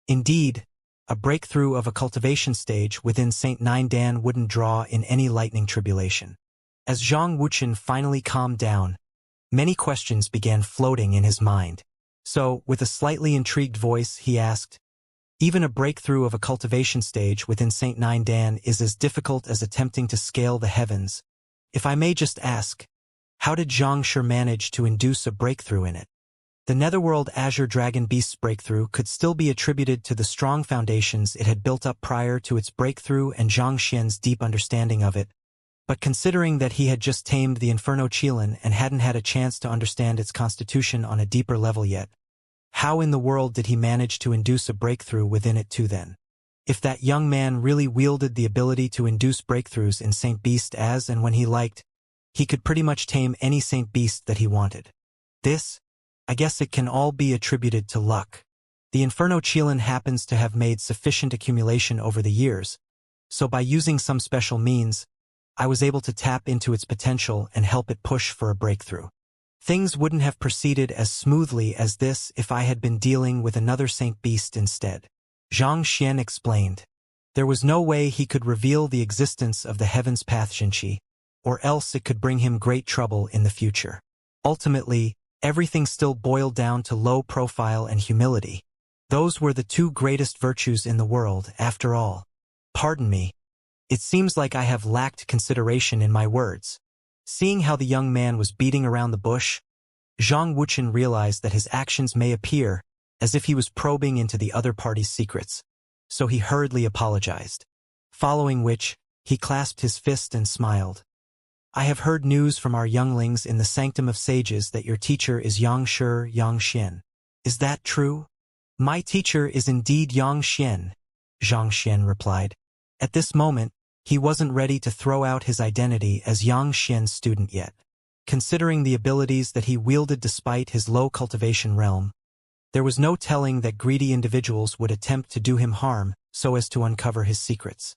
Indeed, a breakthrough of a cultivation stage within St. Nine Dan wouldn't draw in any lightning tribulation. As Zhang Wuqian finally calmed down, many questions began floating in his mind. So, with a slightly intrigued voice, he asked, even a breakthrough of a cultivation stage within St. Nine Dan is as difficult as attempting to scale the heavens. If I may just ask, how did Zhang Shi manage to induce a breakthrough in it? The Netherworld Azure Dragon Beast's breakthrough could still be attributed to the strong foundations it had built up prior to its breakthrough and Zhang Xian's deep understanding of it. But considering that he had just tamed the Inferno Qilin and hadn't had a chance to understand its constitution on a deeper level yet, how in the world did he manage to induce a breakthrough within it too then? If that young man really wielded the ability to induce breakthroughs in Saint Beast as and when he liked, he could pretty much tame any Saint Beast that he wanted. This, I guess it can all be attributed to luck. The Inferno Qilin happens to have made sufficient accumulation over the years, so by using some special means, I was able to tap into its potential and help it push for a breakthrough. Things wouldn't have proceeded as smoothly as this if I had been dealing with another Saint Beast instead. Zhang Xian explained. There was no way he could reveal the existence of the Heaven's Path Jinqi, or else it could bring him great trouble in the future. Ultimately, everything still boiled down to low profile and humility. Those were the two greatest virtues in the world, after all. Pardon me. It seems like I have lacked consideration in my words. Seeing how the young man was beating around the bush, Zhang Wuqian realized that his actions may appear as if he was probing into the other party's secrets, so he hurriedly apologized. Following which, he clasped his fist and smiled. I have heard news from our younglings in the Sanctum of Sages that your teacher is Xianxia. Is that true? My teacher is indeed Xianxia, Zhang Xian replied. At this moment, he wasn't ready to throw out his identity as Xianxia's student yet. Considering the abilities that he wielded despite his low cultivation realm, there was no telling that greedy individuals would attempt to do him harm so as to uncover his secrets.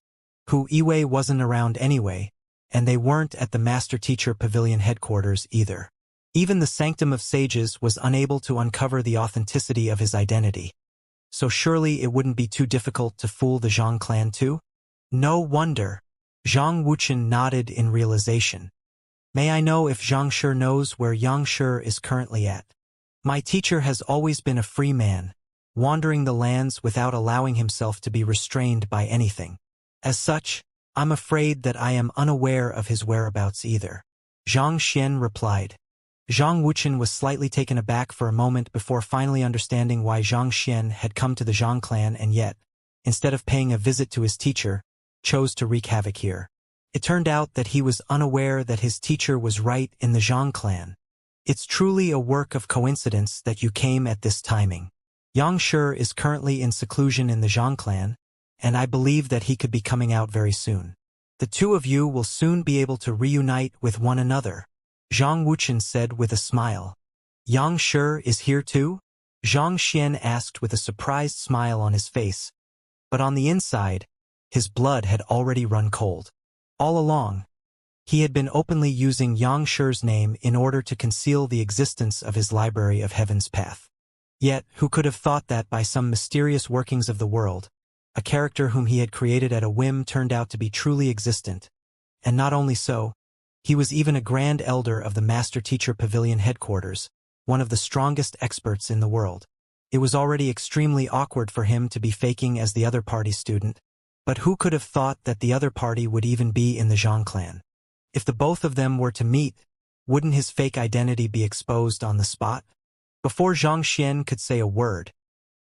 Hu Yiwei wasn't around anyway, and they weren't at the Master Teacher Pavilion headquarters either. Even the Sanctum of Sages was unable to uncover the authenticity of his identity. So surely it wouldn't be too difficult to fool the Zhang clan too? No wonder. Zhang Wuqian nodded in realization. May I know if Zhang Shi knows where Yang Shi is currently at? My teacher has always been a free man, wandering the lands without allowing himself to be restrained by anything. As such, I'm afraid that I am unaware of his whereabouts either. Zhang Xian replied. Zhang Wuqian was slightly taken aback for a moment before finally understanding why Zhang Xian had come to the Zhang clan and yet, instead of paying a visit to his teacher, chose to wreak havoc here. It turned out that he was unaware that his teacher was right in the Zhang clan. It's truly a work of coincidence that you came at this timing. Xianxia is currently in seclusion in the Zhang clan, and I believe that he could be coming out very soon. The two of you will soon be able to reunite with one another, Zhang Wuchen said with a smile. Xianxia is here too? Zhang Xian asked with a surprised smile on his face, but on the inside, his blood had already run cold. All along, he had been openly using Xiangshi's name in order to conceal the existence of his Library of Heaven's Path. Yet, who could have thought that by some mysterious workings of the world, a character whom he had created at a whim turned out to be truly existent. And not only so, he was even a Grand Elder of the Master Teacher Pavilion headquarters, one of the strongest experts in the world. It was already extremely awkward for him to be faking as the other party's student, but who could have thought that the other party would even be in the Zhang clan? If the both of them were to meet, wouldn't his fake identity be exposed on the spot? Before Zhang Xian could say a word,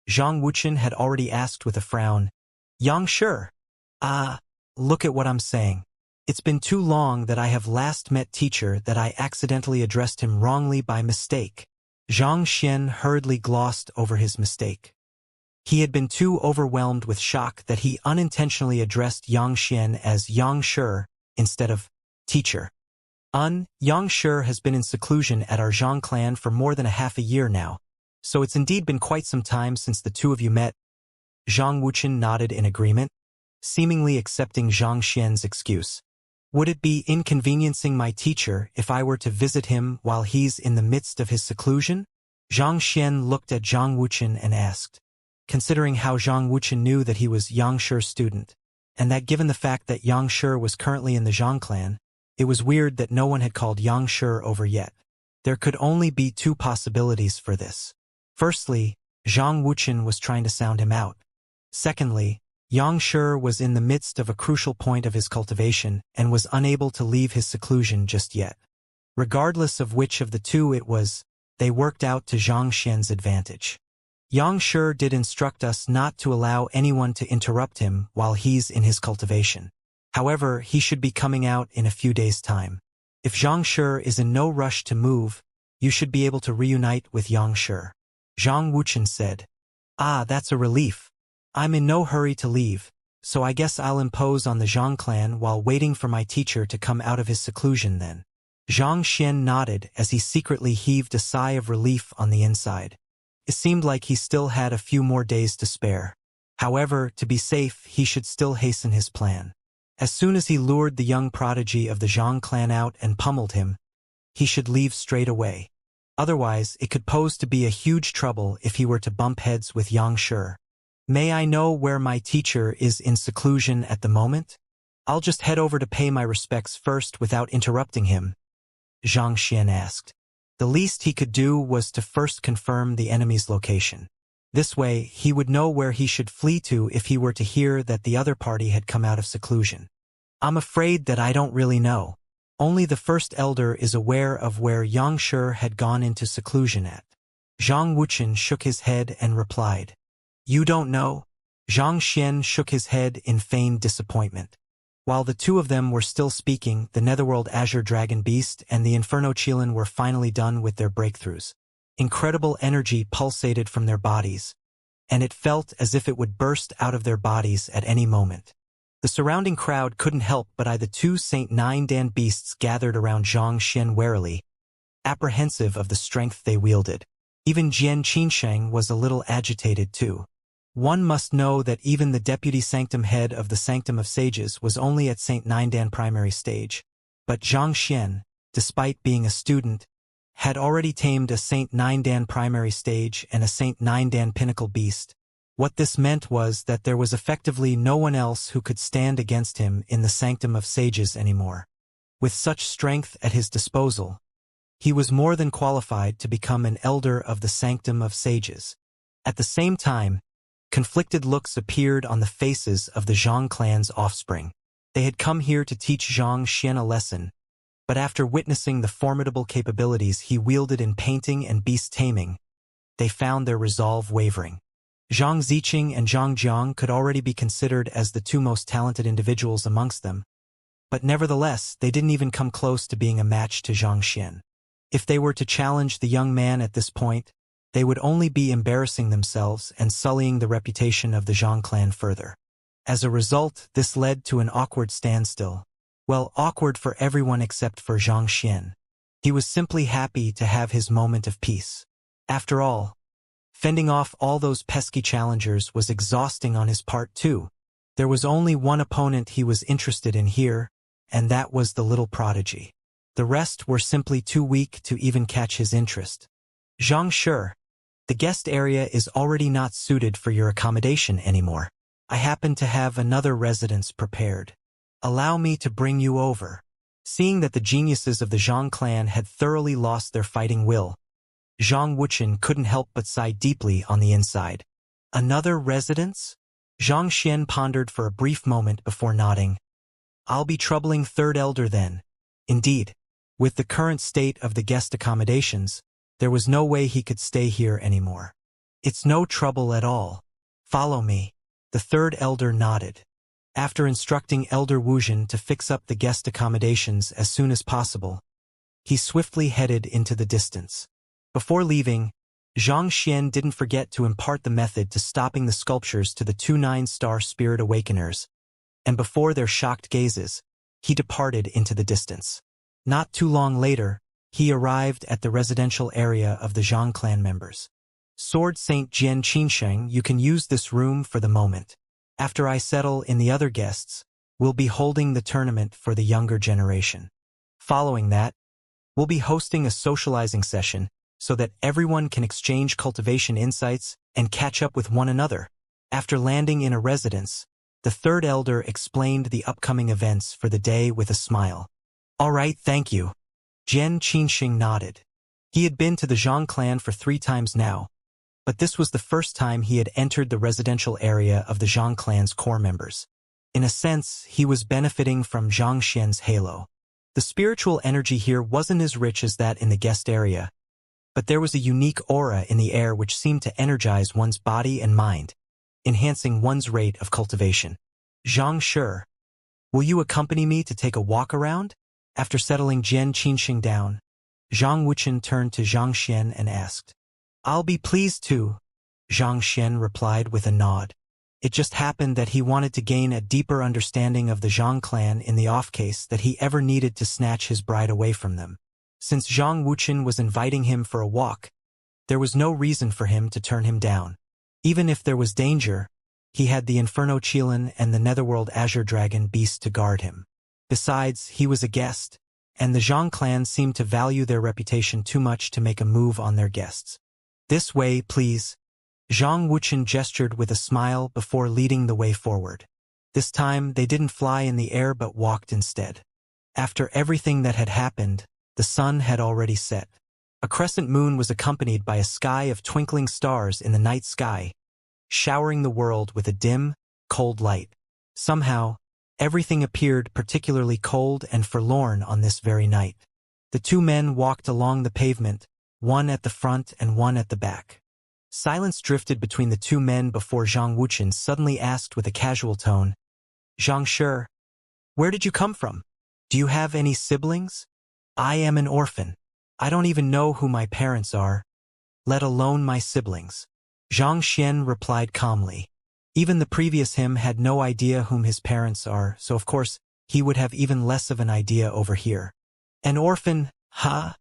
Zhang Wuchen had already asked with a frown, Xianxia? Look at what I'm saying. It's been too long that I have last met teacher that I accidentally addressed him wrongly by mistake. Zhang Xian hurriedly glossed over his mistake. He had been too overwhelmed with shock that he unintentionally addressed Yang Xian as Xianxia instead of teacher. Xianxia has been in seclusion at our Zhang clan for more than a half a year now, so it's indeed been quite some time since the two of you met. Zhang Wuchen nodded in agreement, seemingly accepting Zhang Xian's excuse. Would it be inconveniencing my teacher if I were to visit him while he's in the midst of his seclusion? Zhang Xian looked at Zhang Wuchen and asked, considering how Zhang Wuchen knew that he was Xianxia's student, and that given the fact that Xianxia was currently in the Zhang clan, it was weird that no one had called Xianxia over yet. There could only be two possibilities for this. Firstly, Zhang Wuchen was trying to sound him out. Secondly, Xianxia was in the midst of a crucial point of his cultivation and was unable to leave his seclusion just yet. Regardless of which of the two it was, they worked out to Zhang Xian's advantage. Xianxia did instruct us not to allow anyone to interrupt him while he's in his cultivation. However, he should be coming out in a few days' time. If Xianxia is in no rush to move, you should be able to reunite with Xianxia. Zhang Wuchen said. That's a relief. I'm in no hurry to leave, so I guess I'll impose on the Zhang clan while waiting for my teacher to come out of his seclusion then. Zhang Xian nodded as he secretly heaved a sigh of relief on the inside. It seemed like he still had a few more days to spare. However, to be safe, he should still hasten his plan. As soon as he lured the young prodigy of the Zhang clan out and pummeled him, he should leave straight away. Otherwise, it could pose to be a huge trouble if he were to bump heads with Xianxia. May I know where my teacher is in seclusion at the moment? I'll just head over to pay my respects first without interrupting him, Zhang Xian asked. The least he could do was to first confirm the enemy's location. This way, he would know where he should flee to if he were to hear that the other party had come out of seclusion. I'm afraid that I don't really know. Only the first elder is aware of where Xianxia had gone into seclusion at. Zhang Wuchen shook his head and replied. You don't know? Zhang Xian shook his head in feigned disappointment. While the two of them were still speaking, the Netherworld Azure Dragon Beast and the Inferno Qilin were finally done with their breakthroughs. Incredible energy pulsated from their bodies, and it felt as if it would burst out of their bodies at any moment. The surrounding crowd couldn't help but eye the two Saint Nine Dan beasts gathered around Zhang Xian warily, apprehensive of the strength they wielded. Even Jian Qinsheng was a little agitated too. One must know that even the deputy sanctum head of the Sanctum of Sages was only at Saint Nine Dan primary stage, but Zhang Xian, despite being a student, had already tamed a Saint Nine Dan primary stage and a Saint Nine Dan pinnacle beast. What this meant was that there was effectively no one else who could stand against him in the Sanctum of Sages anymore. With such strength at his disposal, he was more than qualified to become an elder of the Sanctum of Sages. At the same time, conflicted looks appeared on the faces of the Zhang clan's offspring. They had come here to teach Zhang Xian a lesson, but after witnessing the formidable capabilities he wielded in painting and beast taming, they found their resolve wavering. Zhang Ziqing and Zhang Jiang could already be considered as the two most talented individuals amongst them, but nevertheless they didn't even come close to being a match to Xianxia. If they were to challenge the young man at this point, they would only be embarrassing themselves and sullying the reputation of the Zhang clan further. As a result, this led to an awkward standstill. Well, awkward for everyone except for Xianxia. He was simply happy to have his moment of peace. After all, fending off all those pesky challengers was exhausting on his part too. There was only one opponent he was interested in here, and that was the little prodigy. The rest were simply too weak to even catch his interest. Xianxia, the guest area is already not suited for your accommodation anymore. I happen to have another residence prepared. Allow me to bring you over. Seeing that the geniuses of the Zhang clan had thoroughly lost their fighting will, Zhang Wuchen couldn't help but sigh deeply on the inside. Another residence? Xianxia pondered for a brief moment before nodding. I'll be troubling third elder then. Indeed, with the current state of the guest accommodations, there was no way he could stay here anymore. It's no trouble at all. Follow me. The third elder nodded. After instructing Elder Wuzhen to fix up the guest accommodations as soon as possible, he swiftly headed into the distance. Before leaving, Xianxia didn't forget to impart the method to stopping the sculptures to the 2 9-star spirit awakeners, and before their shocked gazes, he departed into the distance. Not too long later, he arrived at the residential area of the Zhang clan members. Sword Saint Jian Qinsheng, you can use this room for the moment. After I settle in the other guests, we'll be holding the tournament for the younger generation. Following that, we'll be hosting a socializing session so that everyone can exchange cultivation insights and catch up with one another. After landing in a residence, the third elder explained the upcoming events for the day with a smile. All right, thank you. Jian Qinsheng nodded. He had been to the Zhang clan for 3 times now, but this was the first time he had entered the residential area of the Zhang clan's core members. In a sense, he was benefiting from Xianxia's halo. The spiritual energy here wasn't as rich as that in the guest area, but there was a unique aura in the air which seemed to energize one's body and mind, enhancing one's rate of cultivation. Xianxia, will you accompany me to take a walk around? After settling Jian Qinsheng down, Zhang Wuchen turned to Xianxia and asked. I'll be pleased to, Xianxia replied with a nod. It just happened that he wanted to gain a deeper understanding of the Zhang clan in the off case that he ever needed to snatch his bride away from them. Since Zhang Wuchen was inviting him for a walk, there was no reason for him to turn him down. Even if there was danger, he had the Inferno Qilin and the Netherworld Azure Dragon beast to guard him. Besides, he was a guest, and the Zhang clan seemed to value their reputation too much to make a move on their guests. This way, please. Zhang Wuchen gestured with a smile before leading the way forward. This time, they didn't fly in the air but walked instead. After everything that had happened, the sun had already set. A crescent moon was accompanied by a sky of twinkling stars in the night sky, showering the world with a dim, cold light. Somehow, everything appeared particularly cold and forlorn on this very night. The 2 men walked along the pavement, one at the front and one at the back. Silence drifted between the 2 men before Zhang Wuchen suddenly asked with a casual tone, Xianxia, where did you come from? Do you have any siblings? I am an orphan. I don't even know who my parents are, let alone my siblings. Xianxia replied calmly. Even the previous him had no idea whom his parents are, so of course, he would have even less of an idea over here. An orphan, huh?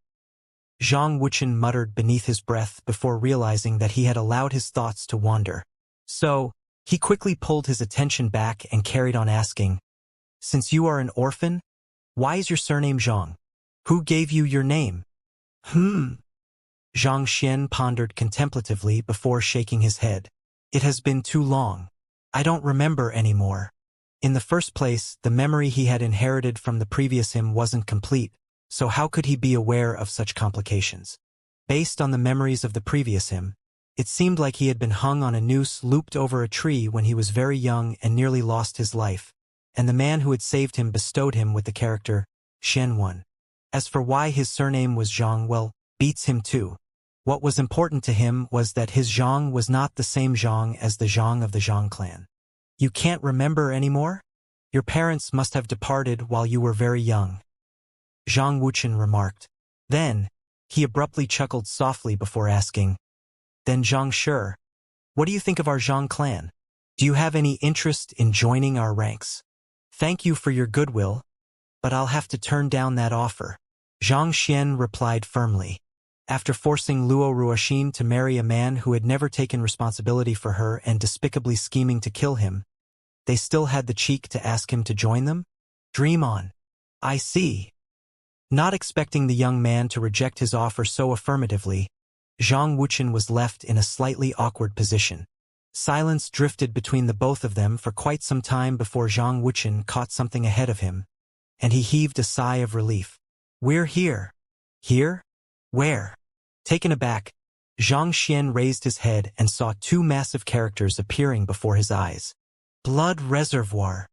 Zhang Wuchen muttered beneath his breath before realizing that he had allowed his thoughts to wander. So, he quickly pulled his attention back and carried on asking, since you are an orphan, why is your surname Zhang? Who gave you your name? Xianxia pondered contemplatively before shaking his head. It has been too long. I don't remember anymore. In the first place, the memory he had inherited from the previous him wasn't complete, so how could he be aware of such complications? Based on the memories of the previous him, it seemed like he had been hung on a noose looped over a tree when he was very young and nearly lost his life, and the man who had saved him bestowed him with the character Xianwen. As for why his surname was Zhang, well, beats him too. What was important to him was that his Zhang was not the same Zhang as the Zhang of the Zhang clan. You can't remember anymore? Your parents must have departed while you were very young, Zhang Wuchen remarked. Then, he abruptly chuckled softly before asking, Then Zhang Shi, what do you think of our Zhang clan? Do you have any interest in joining our ranks? Thank you for your goodwill, but I'll have to turn down that offer, Zhang Xian replied firmly. After forcing Luo Ruoxin to marry a man who had never taken responsibility for her and despicably scheming to kill him, they still had the cheek to ask him to join them? Dream on. I see. Not expecting the young man to reject his offer so affirmatively, Zhang Wuchen was left in a slightly awkward position. Silence drifted between the both of them for quite some time before Zhang Wuchen caught something ahead of him, and he heaved a sigh of relief. We're here. Here? Where? Taken aback, Zhang Xian raised his head and saw two massive characters appearing before his eyes. Blood Reservoir.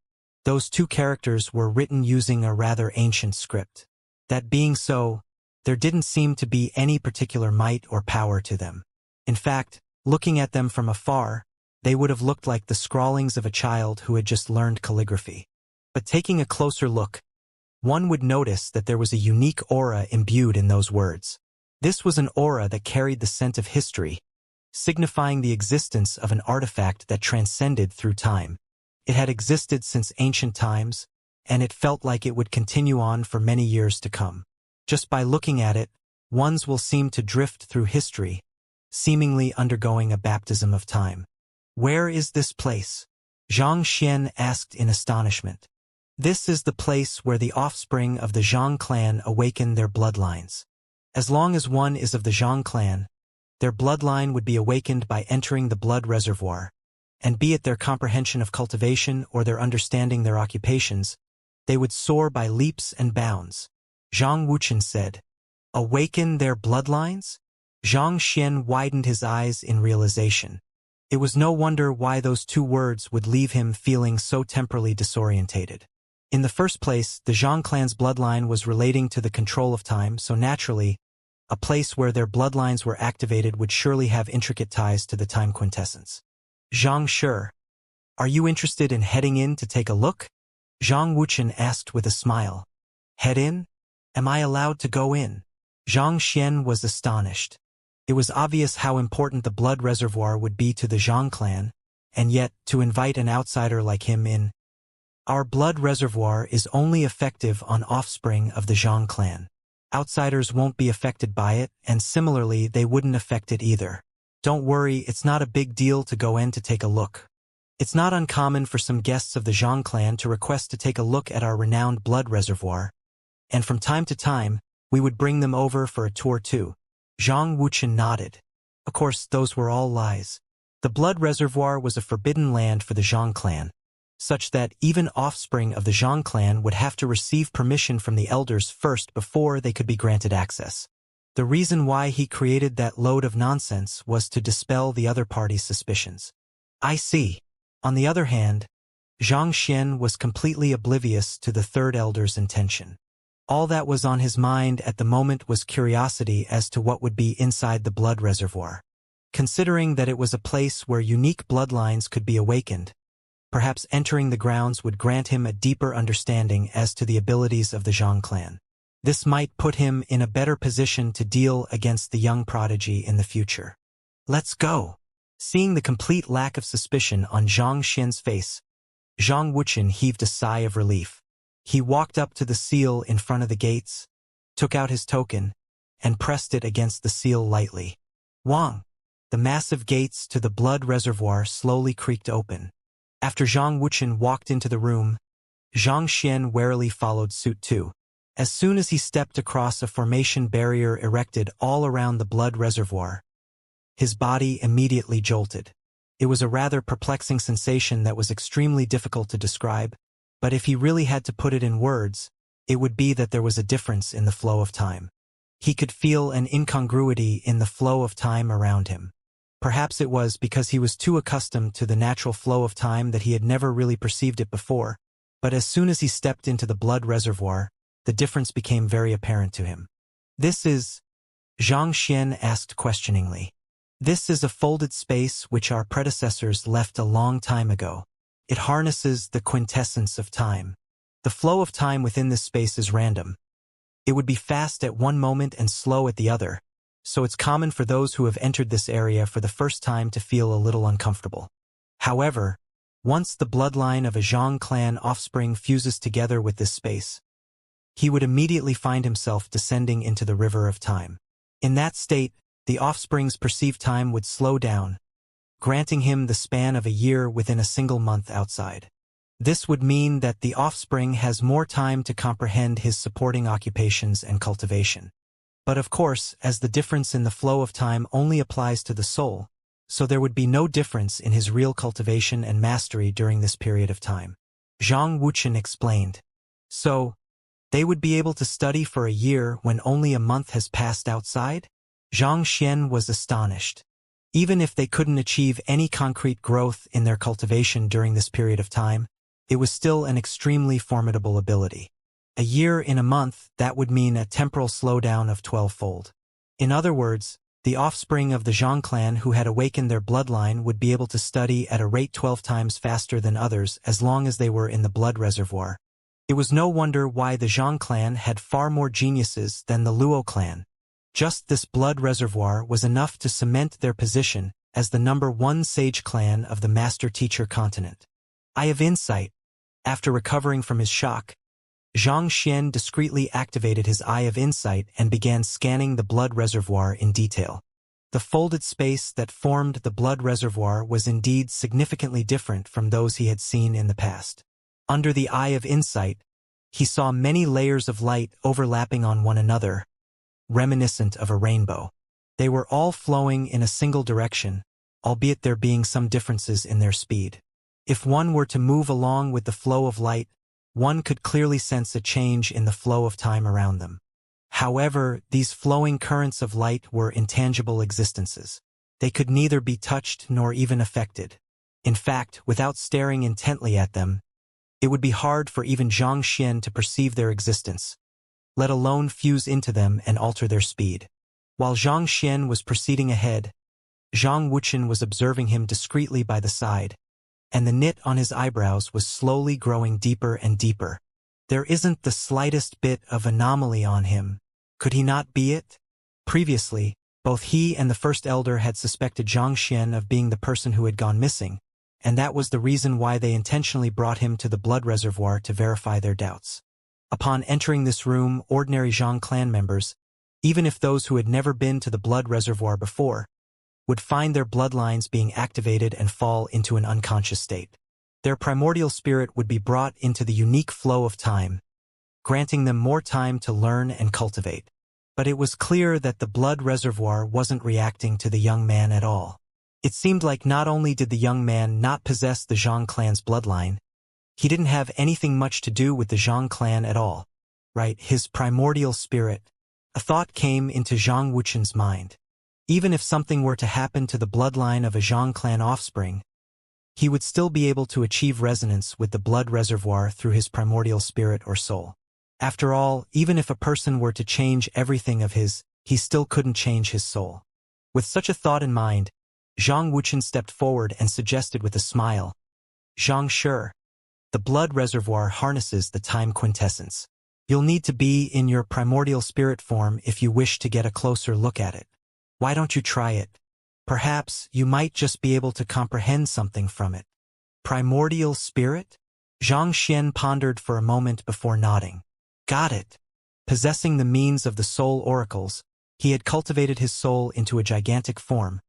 Those two characters were written using a rather ancient script. That being so, there didn't seem to be any particular might or power to them. In fact, looking at them from afar, they would have looked like the scrawlings of a child who had just learned calligraphy. But taking a closer look, one would notice that there was a unique aura imbued in those words. This was an aura that carried the scent of history, signifying the existence of an artifact that transcended through time. It had existed since ancient times, and it felt like it would continue on for many years to come. Just by looking at it, ones will seem to drift through history, seemingly undergoing a baptism of time. Where is this place? Zhang Xian asked in astonishment. This is the place where the offspring of the Zhang clan awaken their bloodlines. As long as one is of the Zhang clan, their bloodline would be awakened by entering the blood reservoir, and be it their comprehension of cultivation or their understanding their occupations, they would soar by leaps and bounds. Zhang Wuchen said, Awaken their bloodlines? Zhang Xian widened his eyes in realization. It was no wonder why those two words would leave him feeling so temporally disorientated. In the first place, the Zhang clan's bloodline was relating to the control of time, so naturally, a place where their bloodlines were activated would surely have intricate ties to the time quintessence. Zhang Shi, are you interested in heading in to take a look? Zhang Wuchen asked with a smile. Head in? Am I allowed to go in? Zhang Xian was astonished. It was obvious how important the blood reservoir would be to the Zhang clan, and yet, to invite an outsider like him in. Our blood reservoir is only effective on offspring of the Zhang clan. Outsiders won't be affected by it, and similarly they wouldn't affect it either. Don't worry, it's not a big deal to go in to take a look. It's not uncommon for some guests of the Zhang clan to request to take a look at our renowned blood reservoir, and from time to time, we would bring them over for a tour too. Zhang Wuchen nodded. Of course, those were all lies. The blood reservoir was a forbidden land for the Zhang clan, such that even offspring of the Zhang clan would have to receive permission from the elders first before they could be granted access. The reason why he created that load of nonsense was to dispel the other party's suspicions. I see. On the other hand, Zhang Xian was completely oblivious to the third elder's intention. All that was on his mind at the moment was curiosity as to what would be inside the blood reservoir. Considering that it was a place where unique bloodlines could be awakened, perhaps entering the grounds would grant him a deeper understanding as to the abilities of the Zhang clan. This might put him in a better position to deal against the young prodigy in the future. Let's go. Seeing the complete lack of suspicion on Zhang Xian's face, Zhang Wuchen heaved a sigh of relief. He walked up to the seal in front of the gates, took out his token, and pressed it against the seal lightly. Wang! The massive gates to the blood reservoir slowly creaked open. After Zhang Wuchen walked into the room, Zhang Xian warily followed suit too. As soon as he stepped across a formation barrier erected all around the blood reservoir, his body immediately jolted. It was a rather perplexing sensation that was extremely difficult to describe, but if he really had to put it in words, it would be that there was a difference in the flow of time. He could feel an incongruity in the flow of time around him. Perhaps it was because he was too accustomed to the natural flow of time that he had never really perceived it before, but as soon as he stepped into the blood reservoir, the difference became very apparent to him. This is, Zhang Xian asked questioningly. This is a folded space which our predecessors left a long time ago. It harnesses the quintessence of time. The flow of time within this space is random. It would be fast at one moment and slow at the other, so it's common for those who have entered this area for the first time to feel a little uncomfortable. However, once the bloodline of a Zhang clan offspring fuses together with this space, he would immediately find himself descending into the river of time. In that state, the offspring's perceived time would slow down, granting him the span of a year within a single month outside. This would mean that the offspring has more time to comprehend his supporting occupations and cultivation. But of course, as the difference in the flow of time only applies to the soul, so there would be no difference in his real cultivation and mastery during this period of time. Zhang Wuqian explained. So, they would be able to study for a year when only a month has passed outside? Zhang Xian was astonished. Even if they couldn't achieve any concrete growth in their cultivation during this period of time, it was still an extremely formidable ability. A year in a month, that would mean a temporal slowdown of 12-fold. In other words, the offspring of the Zhang clan who had awakened their bloodline would be able to study at a rate 12 times faster than others as long as they were in the blood reservoir. It was no wonder why the Zhang clan had far more geniuses than the Luo clan. Just this blood reservoir was enough to cement their position as the #1 sage clan of the master-teacher continent. Eye of Insight. After recovering from his shock, Zhang Xian discreetly activated his Eye of Insight and began scanning the blood reservoir in detail. The folded space that formed the blood reservoir was indeed significantly different from those he had seen in the past. Under the Eye of Insight, he saw many layers of light overlapping on one another, reminiscent of a rainbow. They were all flowing in a single direction, albeit there being some differences in their speed. If one were to move along with the flow of light, one could clearly sense a change in the flow of time around them. However, these flowing currents of light were intangible existences. They could neither be touched nor even affected. In fact, without staring intently at them, it would be hard for even Zhang Xian to perceive their existence, let alone fuse into them and alter their speed. While Zhang Xian was proceeding ahead, Zhang Wuqian was observing him discreetly by the side, and the knit on his eyebrows was slowly growing deeper and deeper. There isn't the slightest bit of anomaly on him. Could he not be it? Previously, both he and the first elder had suspected Zhang Xian of being the person who had gone missing, and that was the reason why they intentionally brought him to the blood reservoir to verify their doubts. Upon entering this room, ordinary Zhang clan members, even if those who had never been to the blood reservoir before, would find their bloodlines being activated and fall into an unconscious state. Their primordial spirit would be brought into the unique flow of time, granting them more time to learn and cultivate. But it was clear that the blood reservoir wasn't reacting to the young man at all. It seemed like not only did the young man not possess the Zhang clan's bloodline, he didn't have anything much to do with the Zhang clan at all. Right, his primordial spirit. A thought came into Zhang Wuqian's mind. Even if something were to happen to the bloodline of a Zhang clan offspring, he would still be able to achieve resonance with the blood reservoir through his primordial spirit or soul. After all, even if a person were to change everything of his, he still couldn't change his soul. With such a thought in mind, Zhang Wuqian stepped forward and suggested with a smile, "Zhang Shi, the blood reservoir harnesses the time quintessence. You'll need to be in your primordial spirit form if you wish to get a closer look at it. Why don't you try it? Perhaps you might just be able to comprehend something from it." Primordial spirit? Zhang Xian pondered for a moment before nodding. Got it. Possessing the means of the soul oracles, he had cultivated his soul into a gigantic form,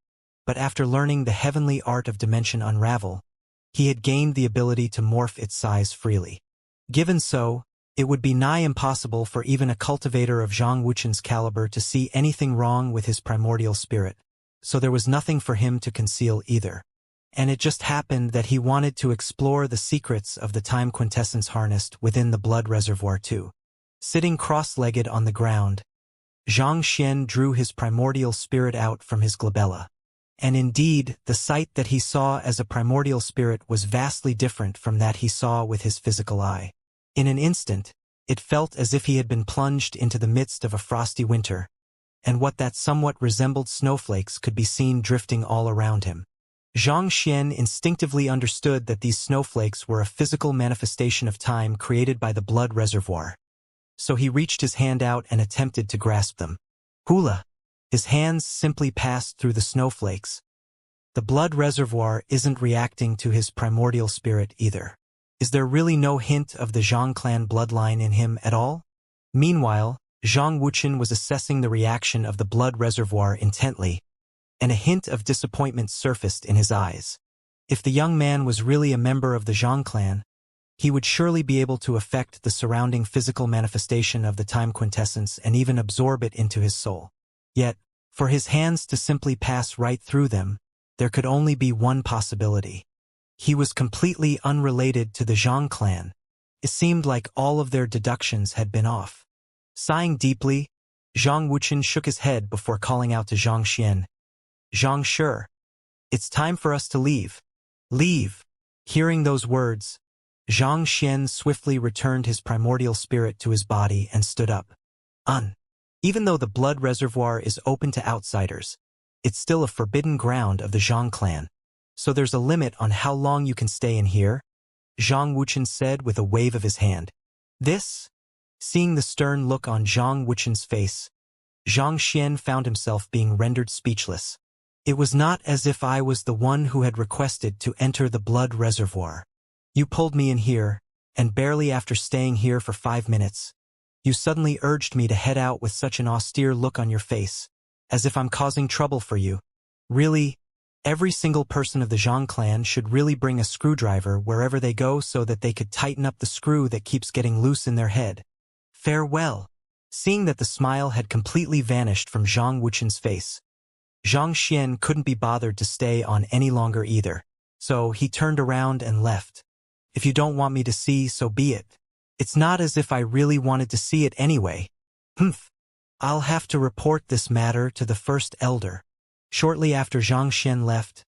but after learning the heavenly art of dimension unravel, he had gained the ability to morph its size freely. Given so, it would be nigh impossible for even a cultivator of Zhang Wuqian's caliber to see anything wrong with his primordial spirit, so there was nothing for him to conceal either. And it just happened that he wanted to explore the secrets of the time quintessence harnessed within the blood reservoir too. Sitting cross-legged on the ground, Zhang Xian drew his primordial spirit out from his glabella. And indeed, the sight that he saw as a primordial spirit was vastly different from that he saw with his physical eye. In an instant, it felt as if he had been plunged into the midst of a frosty winter, and what that somewhat resembled snowflakes could be seen drifting all around him. Zhang Xian instinctively understood that these snowflakes were a physical manifestation of time created by the blood reservoir. So he reached his hand out and attempted to grasp them. Hula! His hands simply passed through the snowflakes. The blood reservoir isn't reacting to his primordial spirit either. Is there really no hint of the Zhang clan bloodline in him at all? Meanwhile, Zhang Wuqian was assessing the reaction of the blood reservoir intently, and a hint of disappointment surfaced in his eyes. If the young man was really a member of the Zhang clan, he would surely be able to affect the surrounding physical manifestation of the time quintessence and even absorb it into his soul. Yet, for his hands to simply pass right through them, there could only be one possibility. He was completely unrelated to the Zhang clan. It seemed like all of their deductions had been off. Sighing deeply, Zhang Wuqian shook his head before calling out to Zhang Xian. Zhang Shi, it's time for us to leave. Leave. Hearing those words, Zhang Xian swiftly returned his primordial spirit to his body and stood up. Even though the blood reservoir is open to outsiders, it's still a forbidden ground of the Zhang clan. So there's a limit on how long you can stay in here, Zhang Wuqian said with a wave of his hand. Seeing the stern look on Zhang Wuqian's face, Zhang Xian found himself being rendered speechless. It was not as if I was the one who had requested to enter the blood reservoir. You pulled me in here, and barely after staying here for 5 minutes, you suddenly urged me to head out with such an austere look on your face, as if I'm causing trouble for you. Really, every single person of the Zhang clan should really bring a screwdriver wherever they go so that they could tighten up the screw that keeps getting loose in their head. Farewell. Seeing that the smile had completely vanished from Zhang Wuqian's face, Zhang Xian couldn't be bothered to stay on any longer either, so he turned around and left. If you don't want me to see, so be it. It's not as if I really wanted to see it anyway. I'll have to report this matter to the first elder. Shortly after Zhang Xian left,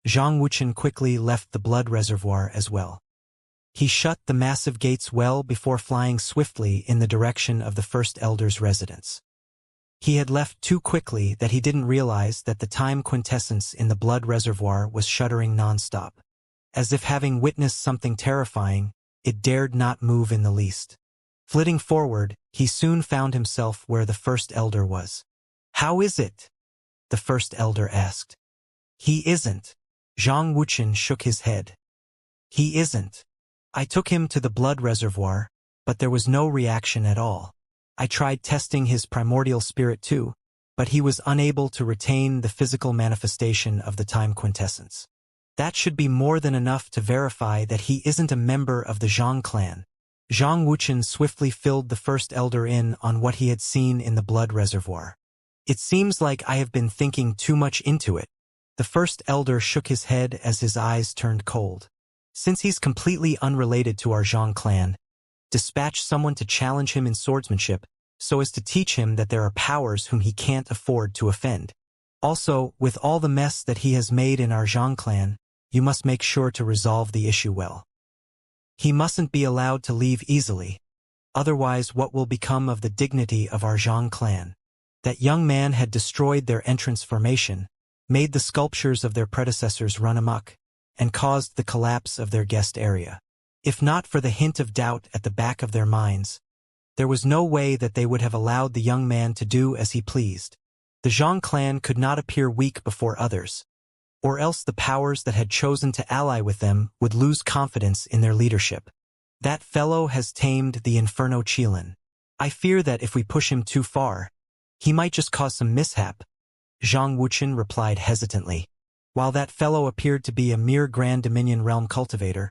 Zhang Wuqian quickly left the blood reservoir as well. He shut the massive gates well before flying swiftly in the direction of the first elder's residence. He had left too quickly that he didn't realize that the time quintessence in the blood reservoir was shuddering nonstop. As if having witnessed something terrifying, it dared not move in the least. Flitting forward, he soon found himself where the first elder was. How is it? The first elder asked. He isn't. Zhang Wuqian shook his head. He isn't. I took him to the blood reservoir, but there was no reaction at all. I tried testing his primordial spirit too, but he was unable to retain the physical manifestation of the time quintessence. That should be more than enough to verify that he isn't a member of the Zhang clan. Zhang Wuqian swiftly filled the first elder in on what he had seen in the blood reservoir. It seems like I have been thinking too much into it. The first elder shook his head as his eyes turned cold. Since he's completely unrelated to our Zhang clan, dispatch someone to challenge him in swordsmanship so as to teach him that there are powers whom he can't afford to offend. Also, with all the mess that he has made in our Zhang clan, you must make sure to resolve the issue well. He mustn't be allowed to leave easily. Otherwise, what will become of the dignity of our Zhang clan? That young man had destroyed their entrance formation, made the sculptures of their predecessors run amok, and caused the collapse of their guest area. If not for the hint of doubt at the back of their minds, there was no way that they would have allowed the young man to do as he pleased. The Zhang clan could not appear weak before others, or else the powers that had chosen to ally with them would lose confidence in their leadership. That fellow has tamed the Inferno Qilin. I fear that if we push him too far, he might just cause some mishap, Zhang Wuqian replied hesitantly. While that fellow appeared to be a mere Grand Dominion realm cultivator,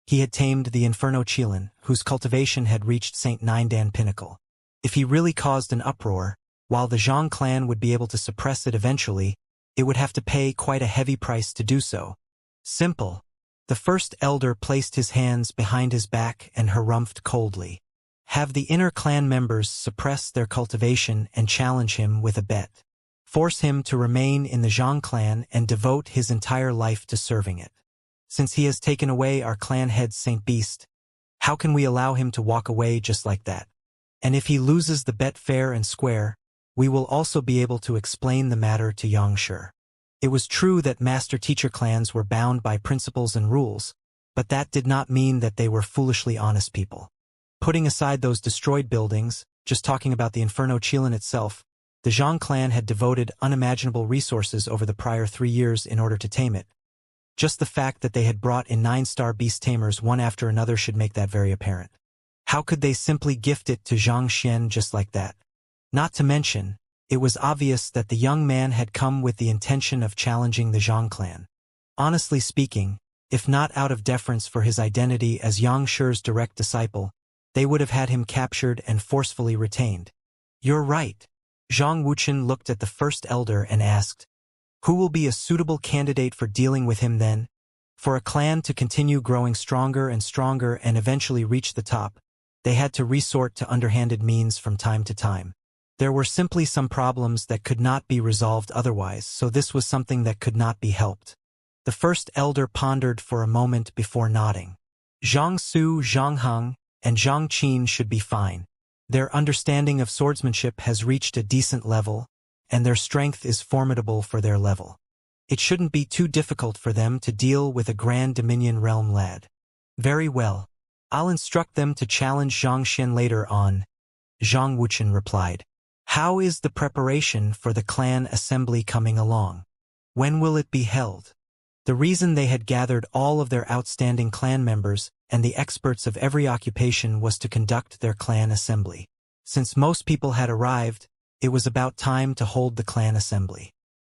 he had tamed the Inferno Qilin, whose cultivation had reached St. Nindan pinnacle. If he really caused an uproar, while the Zhang clan would be able to suppress it eventually, it would have to pay quite a heavy price to do so. Simple. The first elder placed his hands behind his back and harumphed coldly. Have the inner clan members suppress their cultivation and challenge him with a bet. Force him to remain in the Zhang clan and devote his entire life to serving it. Since he has taken away our clan head Saint Beast, how can we allow him to walk away just like that? And if he loses the bet fair and square, we will also be able to explain the matter to Xianxia. It was true that master-teacher clans were bound by principles and rules, but that did not mean that they were foolishly honest people. Putting aside those destroyed buildings, just talking about the Inferno Chilan itself, the Zhang clan had devoted unimaginable resources over the prior 3 years in order to tame it. Just the fact that they had brought in 9-star beast tamers one after another should make that very apparent. How could they simply gift it to Xianxia just like that? Not to mention, it was obvious that the young man had come with the intention of challenging the Zhang clan. Honestly speaking, if not out of deference for his identity as Yang Shi's direct disciple, they would have had him captured and forcefully retained. You're right. Zhang Wuchen looked at the first elder and asked, who will be a suitable candidate for dealing with him then? For a clan to continue growing stronger and eventually reach the top, they had to resort to underhanded means from time to time. There were simply some problems that could not be resolved otherwise, so this was something that could not be helped. The first elder pondered for a moment before nodding. Zhang Su, Zhang Heng, and Zhang Qin should be fine. Their understanding of swordsmanship has reached a decent level, and their strength is formidable for their level. It shouldn't be too difficult for them to deal with a Grand Dominion realm lad. Very well. I'll instruct them to challenge Xianxia later on, Zhang Wuchen replied. How is the preparation for the clan assembly coming along? When will it be held? The reason they had gathered all of their outstanding clan members and the experts of every occupation was to conduct their clan assembly. Since most people had arrived, it was about time to hold the clan assembly.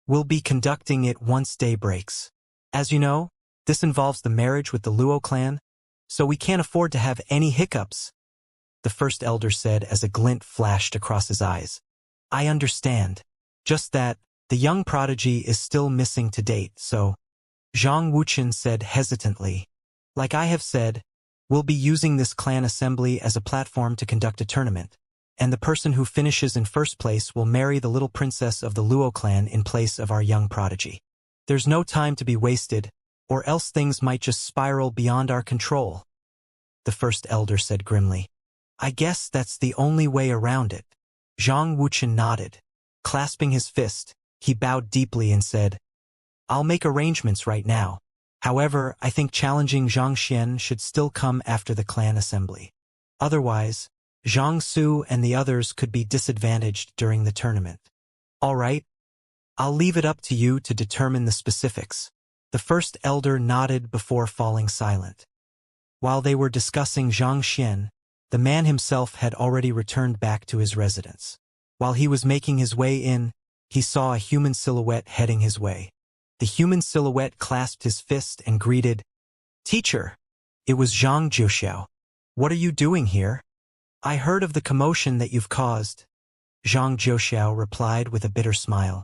We'll be conducting it once day breaks. As you know, this involves the marriage with the Luo clan, so we can't afford to have any hiccups, the first elder said as a glint flashed across his eyes. I understand. Just that, the young prodigy is still missing to date, so... Zhang Wuchen said hesitantly. Like I have said, we'll be using this clan assembly as a platform to conduct a tournament, and the person who finishes in first place will marry the little princess of the Luo clan in place of our young prodigy. There's no time to be wasted, or else things might just spiral beyond our control, the first elder said grimly. I guess that's the only way around it. Zhang Wuchen nodded. Clasping his fist, he bowed deeply and said, I'll make arrangements right now. However, I think challenging Xianxia should still come after the clan assembly. Otherwise, Zhang Su and the others could be disadvantaged during the tournament. All right. I'll leave it up to you to determine the specifics. The first elder nodded before falling silent. While they were discussing Xianxia, the man himself had already returned back to his residence. While he was making his way in, he saw a human silhouette heading his way. The human silhouette clasped his fist and greeted, Teacher! It was Zhang Jiuxiao. What are you doing here? I heard of the commotion that you've caused, Zhang Jiuxiao replied with a bitter smile.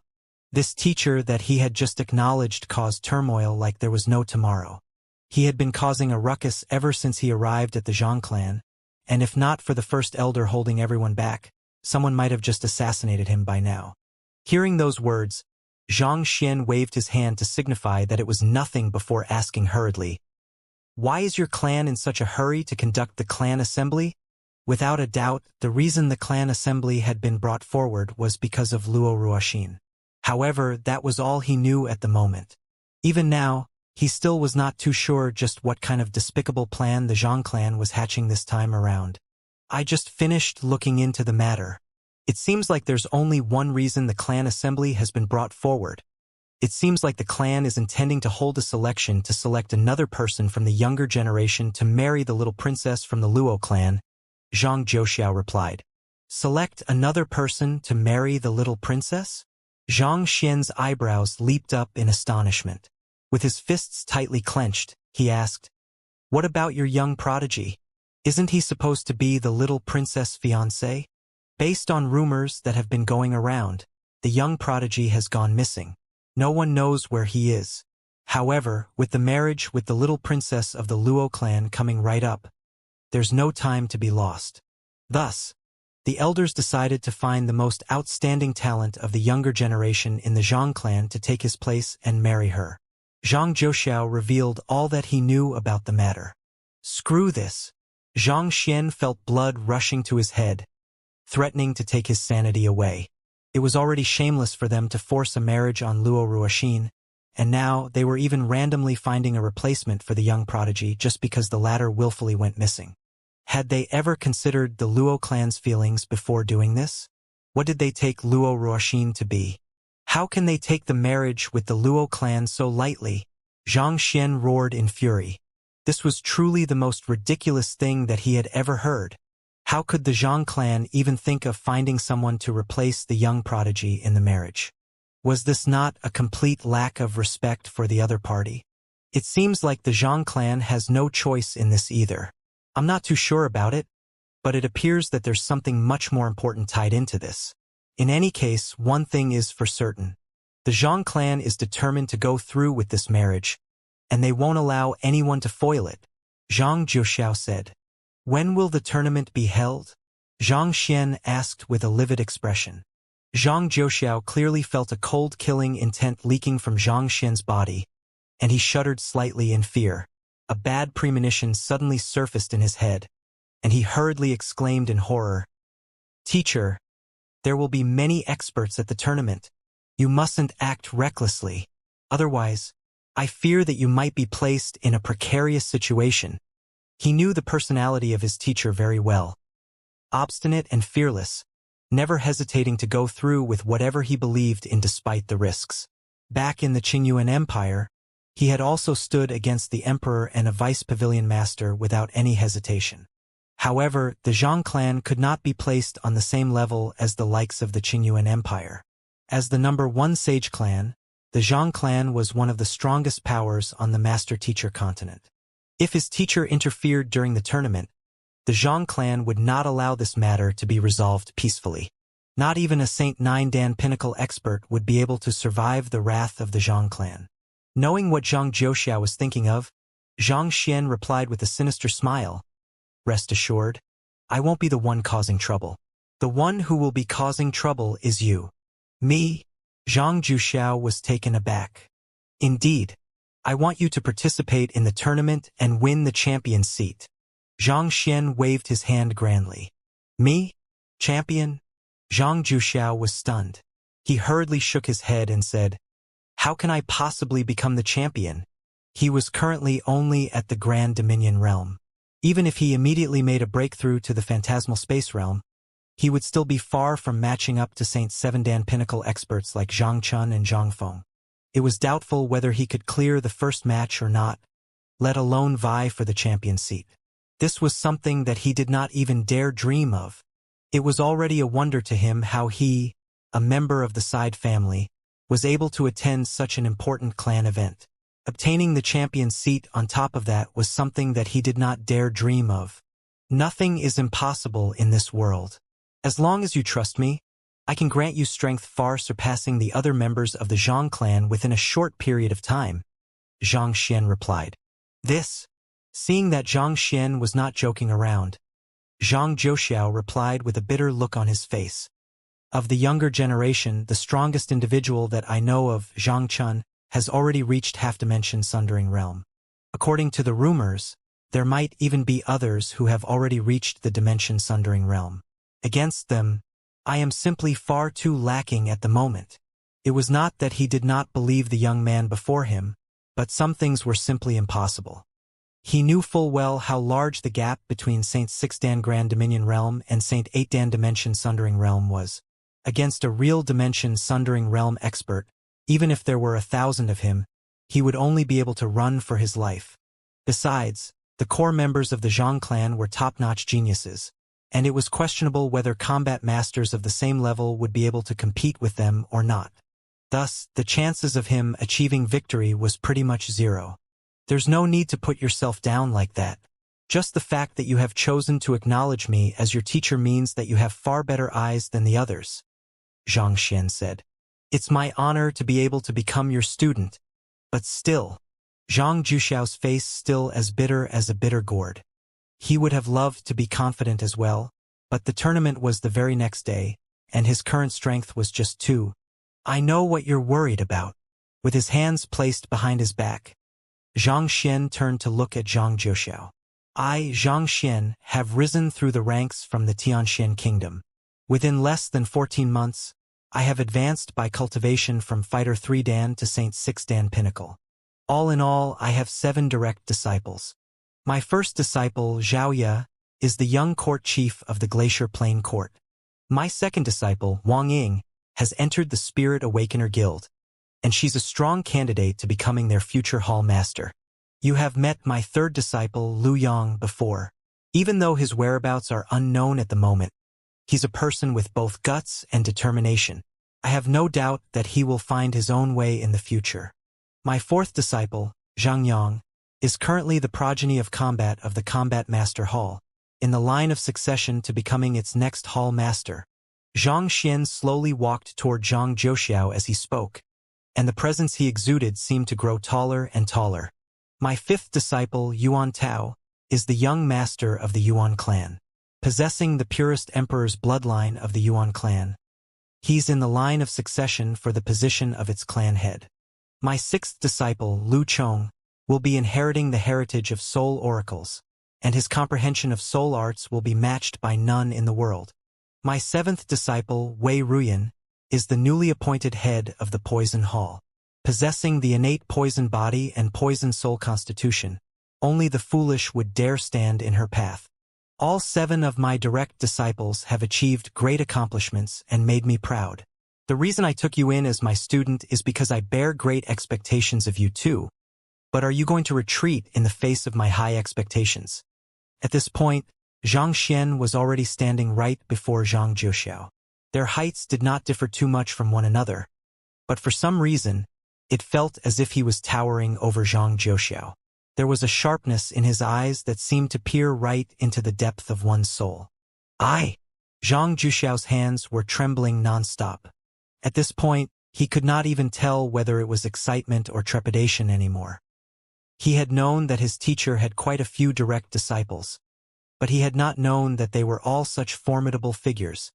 This teacher that he had just acknowledged caused turmoil like there was no tomorrow. He had been causing a ruckus ever since he arrived at the Zhang clan, and if not for the first elder holding everyone back, someone might have just assassinated him by now. Hearing those words, Xianxia waved his hand to signify that it was nothing before asking hurriedly, Why is your clan in such a hurry to conduct the clan assembly? Without a doubt, the reason the clan assembly had been brought forward was because of Luo Ruoxin. However, that was all he knew at the moment. Even now, he still was not too sure just what kind of despicable plan the Zhang clan was hatching this time around. I just finished looking into the matter. It seems like there's only one reason the clan assembly has been brought forward. It seems like the clan is intending to hold a selection to select another person from the younger generation to marry the little princess from the Luo clan, Zhang Jiuxiao replied. Select another person to marry the little princess? Zhang Xian's eyebrows leaped up in astonishment. With his fists tightly clenched, he asked, What about your young prodigy? Isn't he supposed to be the little princess' fiancé? Based on rumors that have been going around, the young prodigy has gone missing. No one knows where he is. However, with the marriage with the little princess of the Luo clan coming right up, there's no time to be lost. Thus, the elders decided to find the most outstanding talent of the younger generation in the Zhang clan to take his place and marry her. Zhang Jiuxiao revealed all that he knew about the matter. Screw this. Zhang Xian felt blood rushing to his head, threatening to take his sanity away. It was already shameless for them to force a marriage on Luo Ruoxin, and now they were even randomly finding a replacement for the young prodigy just because the latter willfully went missing. Had they ever considered the Luo clan's feelings before doing this? What did they take Luo Ruoxin to be? How can they take the marriage with the Luo clan so lightly? Xianxia roared in fury. This was truly the most ridiculous thing that he had ever heard. How could the Zhang clan even think of finding someone to replace the young prodigy in the marriage? Was this not a complete lack of respect for the other party? It seems like the Zhang clan has no choice in this either. I'm not too sure about it, but it appears that there's something much more important tied into this. In any case, one thing is for certain. The Zhang clan is determined to go through with this marriage, and they won't allow anyone to foil it, Zhang Jiuxiao said. When will the tournament be held? Zhang Xian asked with a livid expression. Zhang Jiuxiao clearly felt a cold killing intent leaking from Zhang Xian's body, and he shuddered slightly in fear. A bad premonition suddenly surfaced in his head, and he hurriedly exclaimed in horror, "Teacher, there will be many experts at the tournament. You mustn't act recklessly. Otherwise, I fear that you might be placed in a precarious situation." He knew the personality of his teacher very well. Obstinate and fearless, never hesitating to go through with whatever he believed in despite the risks. Back in the Qingyuan Empire, he had also stood against the emperor and a vice pavilion master without any hesitation. However, the Zhang clan could not be placed on the same level as the likes of the Qingyuan Empire. As the #1 sage clan, the Zhang clan was one of the strongest powers on the master-teacher continent. If his teacher interfered during the tournament, the Zhang clan would not allow this matter to be resolved peacefully. Not even a Saint 9 Dan pinnacle expert would be able to survive the wrath of the Zhang clan. Knowing what Zhang Jiuxiao was thinking of, Zhang Xian replied with a sinister smile, "Rest assured, I won't be the one causing trouble. The one who will be causing trouble is you." "Me?" Zhang Jiuxiao was taken aback. "Indeed. I want you to participate in the tournament and win the champion's seat." Zhang Xian waved his hand grandly. "Me? Champion?" Zhang Jiuxiao was stunned. He hurriedly shook his head and said, "How can I possibly become the champion?" He was currently only at the Grand Dominion realm. Even if he immediately made a breakthrough to the phantasmal space realm, he would still be far from matching up to Saint 7 Dan pinnacle experts like Zhang Chun and Zhang Feng. It was doubtful whether he could clear the first match or not, let alone vie for the champion seat. This was something that he did not even dare dream of. It was already a wonder to him how he, a member of the Side family, was able to attend such an important clan event. Obtaining the champion seat on top of that was something that he did not dare dream of. Nothing is impossible in this world. As long as you trust me, I can grant you strength far surpassing the other members of the Zhang clan within a short period of time, Zhang Xian replied. Seeing that Zhang Xian was not joking around, Zhang Jiuxiao replied with a bitter look on his face. "Of the younger generation, the strongest individual that I know of, Zhang Chun, has already reached half-dimension sundering realm. According to the rumors, there might even be others who have already reached the dimension sundering realm. Against them, I am simply far too lacking at the moment." It was not that he did not believe the young man before him, but some things were simply impossible. He knew full well how large the gap between Saint 6 Dan Grand Dominion Realm and Saint 8 Dan Dimension Sundering Realm was. Against a real Dimension Sundering Realm expert, even if there were 1,000 of him, he would only be able to run for his life. Besides, the core members of the Zhang clan were top-notch geniuses, and it was questionable whether combat masters of the same level would be able to compete with them or not. Thus, the chances of him achieving victory was pretty much zero. There's no need to put yourself down like that. Just the fact that you have chosen to acknowledge me as your teacher means that you have far better eyes than the others, Zhang Xian said. It's my honor to be able to become your student, but still, Zhang Jiuxiao's face still as bitter as a bitter gourd. He would have loved to be confident as well, but the tournament was the very next day, and his current strength was just 2. I know what you're worried about. With his hands placed behind his back, Zhang Xian turned to look at Zhang Jiuxiao. I, Zhang Xian, have risen through the ranks from the Tianxian kingdom. Within less than 14 months, I have advanced by cultivation from Fighter 3 Dan to Saint 6 Dan Pinnacle. All in all, I have 7 direct disciples. My first disciple, Xiaoya, is the young court chief of the Glacier Plain Court. My second disciple, Wang Ying, has entered the Spirit Awakener Guild, and she's a strong candidate to becoming their future hall master. You have met my third disciple, Lu Yang, before. Even though his whereabouts are unknown at the moment, he's a person with both guts and determination. I have no doubt that he will find his own way in the future. My fourth disciple, Xianxia, is currently the progeny of combat of the Combat Master Hall, in the line of succession to becoming its next hall master. Zhang Xian slowly walked toward Zhang Zhouxiao as he spoke, and the presence he exuded seemed to grow taller and taller. My fifth disciple, Yuan Tao, is the young master of the Yuan clan, possessing the purest emperor's bloodline of the Yuan clan. He's in the line of succession for the position of its clan head. My sixth disciple, Lu Chong, will be inheriting the heritage of soul oracles, and his comprehension of soul arts will be matched by none in the world. My seventh disciple, Wei Ruyan, is the newly appointed head of the Poison Hall. Possessing the innate poison body and poison soul constitution, only the foolish would dare stand in her path. All 7 of my direct disciples have achieved great accomplishments and made me proud. The reason I took you in as my student is because I bear great expectations of you too. But are you going to retreat in the face of my high expectations? At this point, Zhang Xian was already standing right before Zhang Zhouxiao. Their heights did not differ too much from one another, but for some reason, it felt as if he was towering over Zhang Zhouxiao. There was a sharpness in his eyes that seemed to peer right into the depth of one's soul. Zhang Zhouxiao's hands were trembling nonstop. At this point, he could not even tell whether it was excitement or trepidation anymore. He had known that his teacher had quite a few direct disciples, but he had not known that they were all such formidable figures.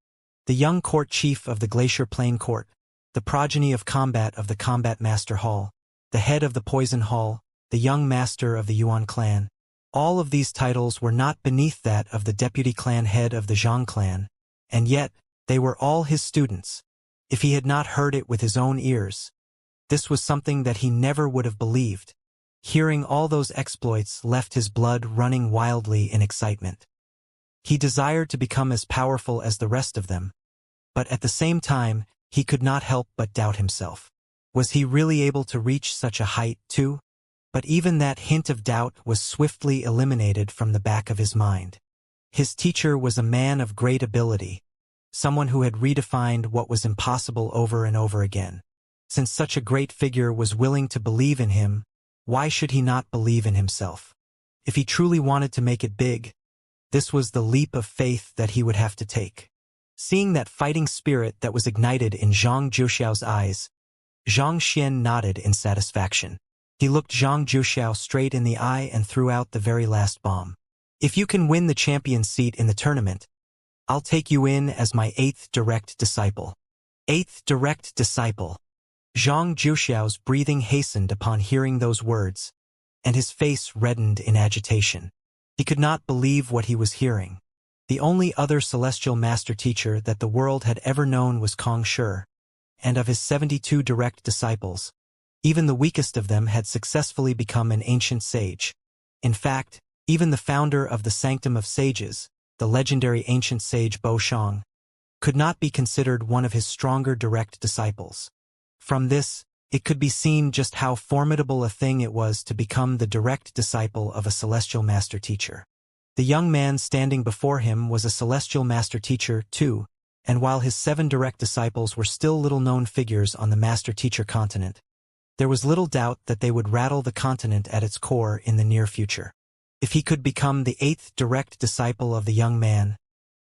The young court chief of the Glacier Plain Court, the progeny of combat of the Combat Master Hall, the head of the Poison Hall, the young master of the Yuan clan. All of these titles were not beneath that of the deputy clan head of the Zhang clan, and yet they were all his students. If he had not heard it with his own ears, this was something that he never would have believed. Hearing all those exploits left his blood running wildly in excitement. He desired to become as powerful as the rest of them, but at the same time, he could not help but doubt himself. Was he really able to reach such a height, too? But even that hint of doubt was swiftly eliminated from the back of his mind. His teacher was a man of great ability, someone who had redefined what was impossible over and over again. Since such a great figure was willing to believe in him, why should he not believe in himself? If he truly wanted to make it big, this was the leap of faith that he would have to take. Seeing that fighting spirit that was ignited in Zhang Zhouxiao's eyes, Zhang Xian nodded in satisfaction. He looked Zhang Zhouxiao straight in the eye and threw out the very last bomb. If you can win the champion seat in the tournament, I'll take you in as my 8th direct disciple. 8th direct disciple. Zhang Zhouxiao's breathing hastened upon hearing those words, and his face reddened in agitation. He could not believe what he was hearing. The only other celestial master teacher that the world had ever known was Kong Shi, and of his 72 direct disciples, even the weakest of them had successfully become an ancient sage. In fact, even the founder of the Sanctum of Sages, the legendary ancient sage Bo Shang, could not be considered one of his stronger direct disciples. From this, it could be seen just how formidable a thing it was to become the direct disciple of a celestial master teacher. The young man standing before him was a celestial master teacher, too, and while his 7 direct disciples were still little-known figures on the master-teacher continent, there was little doubt that they would rattle the continent at its core in the near future. If he could become the 8th direct disciple of the young man,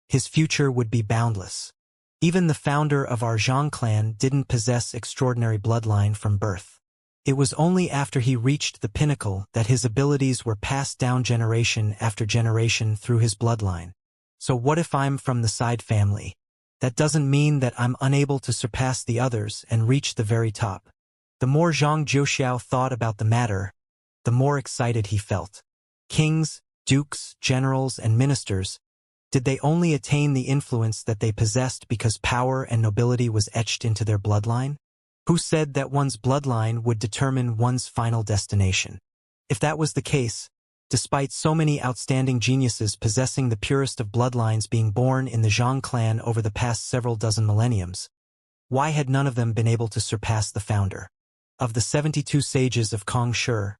his future would be boundless. Even the founder of our Zhang clan didn't possess extraordinary bloodline from birth. It was only after he reached the pinnacle that his abilities were passed down generation after generation through his bloodline. So what if I'm from the side family? That doesn't mean that I'm unable to surpass the others and reach the very top. The more Zhang Zhouxiao thought about the matter, the more excited he felt. Kings, dukes, generals, and ministers, Did they only attain the influence that they possessed because power and nobility was etched into their bloodline? Who said that one's bloodline would determine one's final destination? If that was the case, despite so many outstanding geniuses possessing the purest of bloodlines being born in the Zhang clan over the past several dozen millenniums, why had none of them been able to surpass the founder? Of the 72 sages of Kong Shi,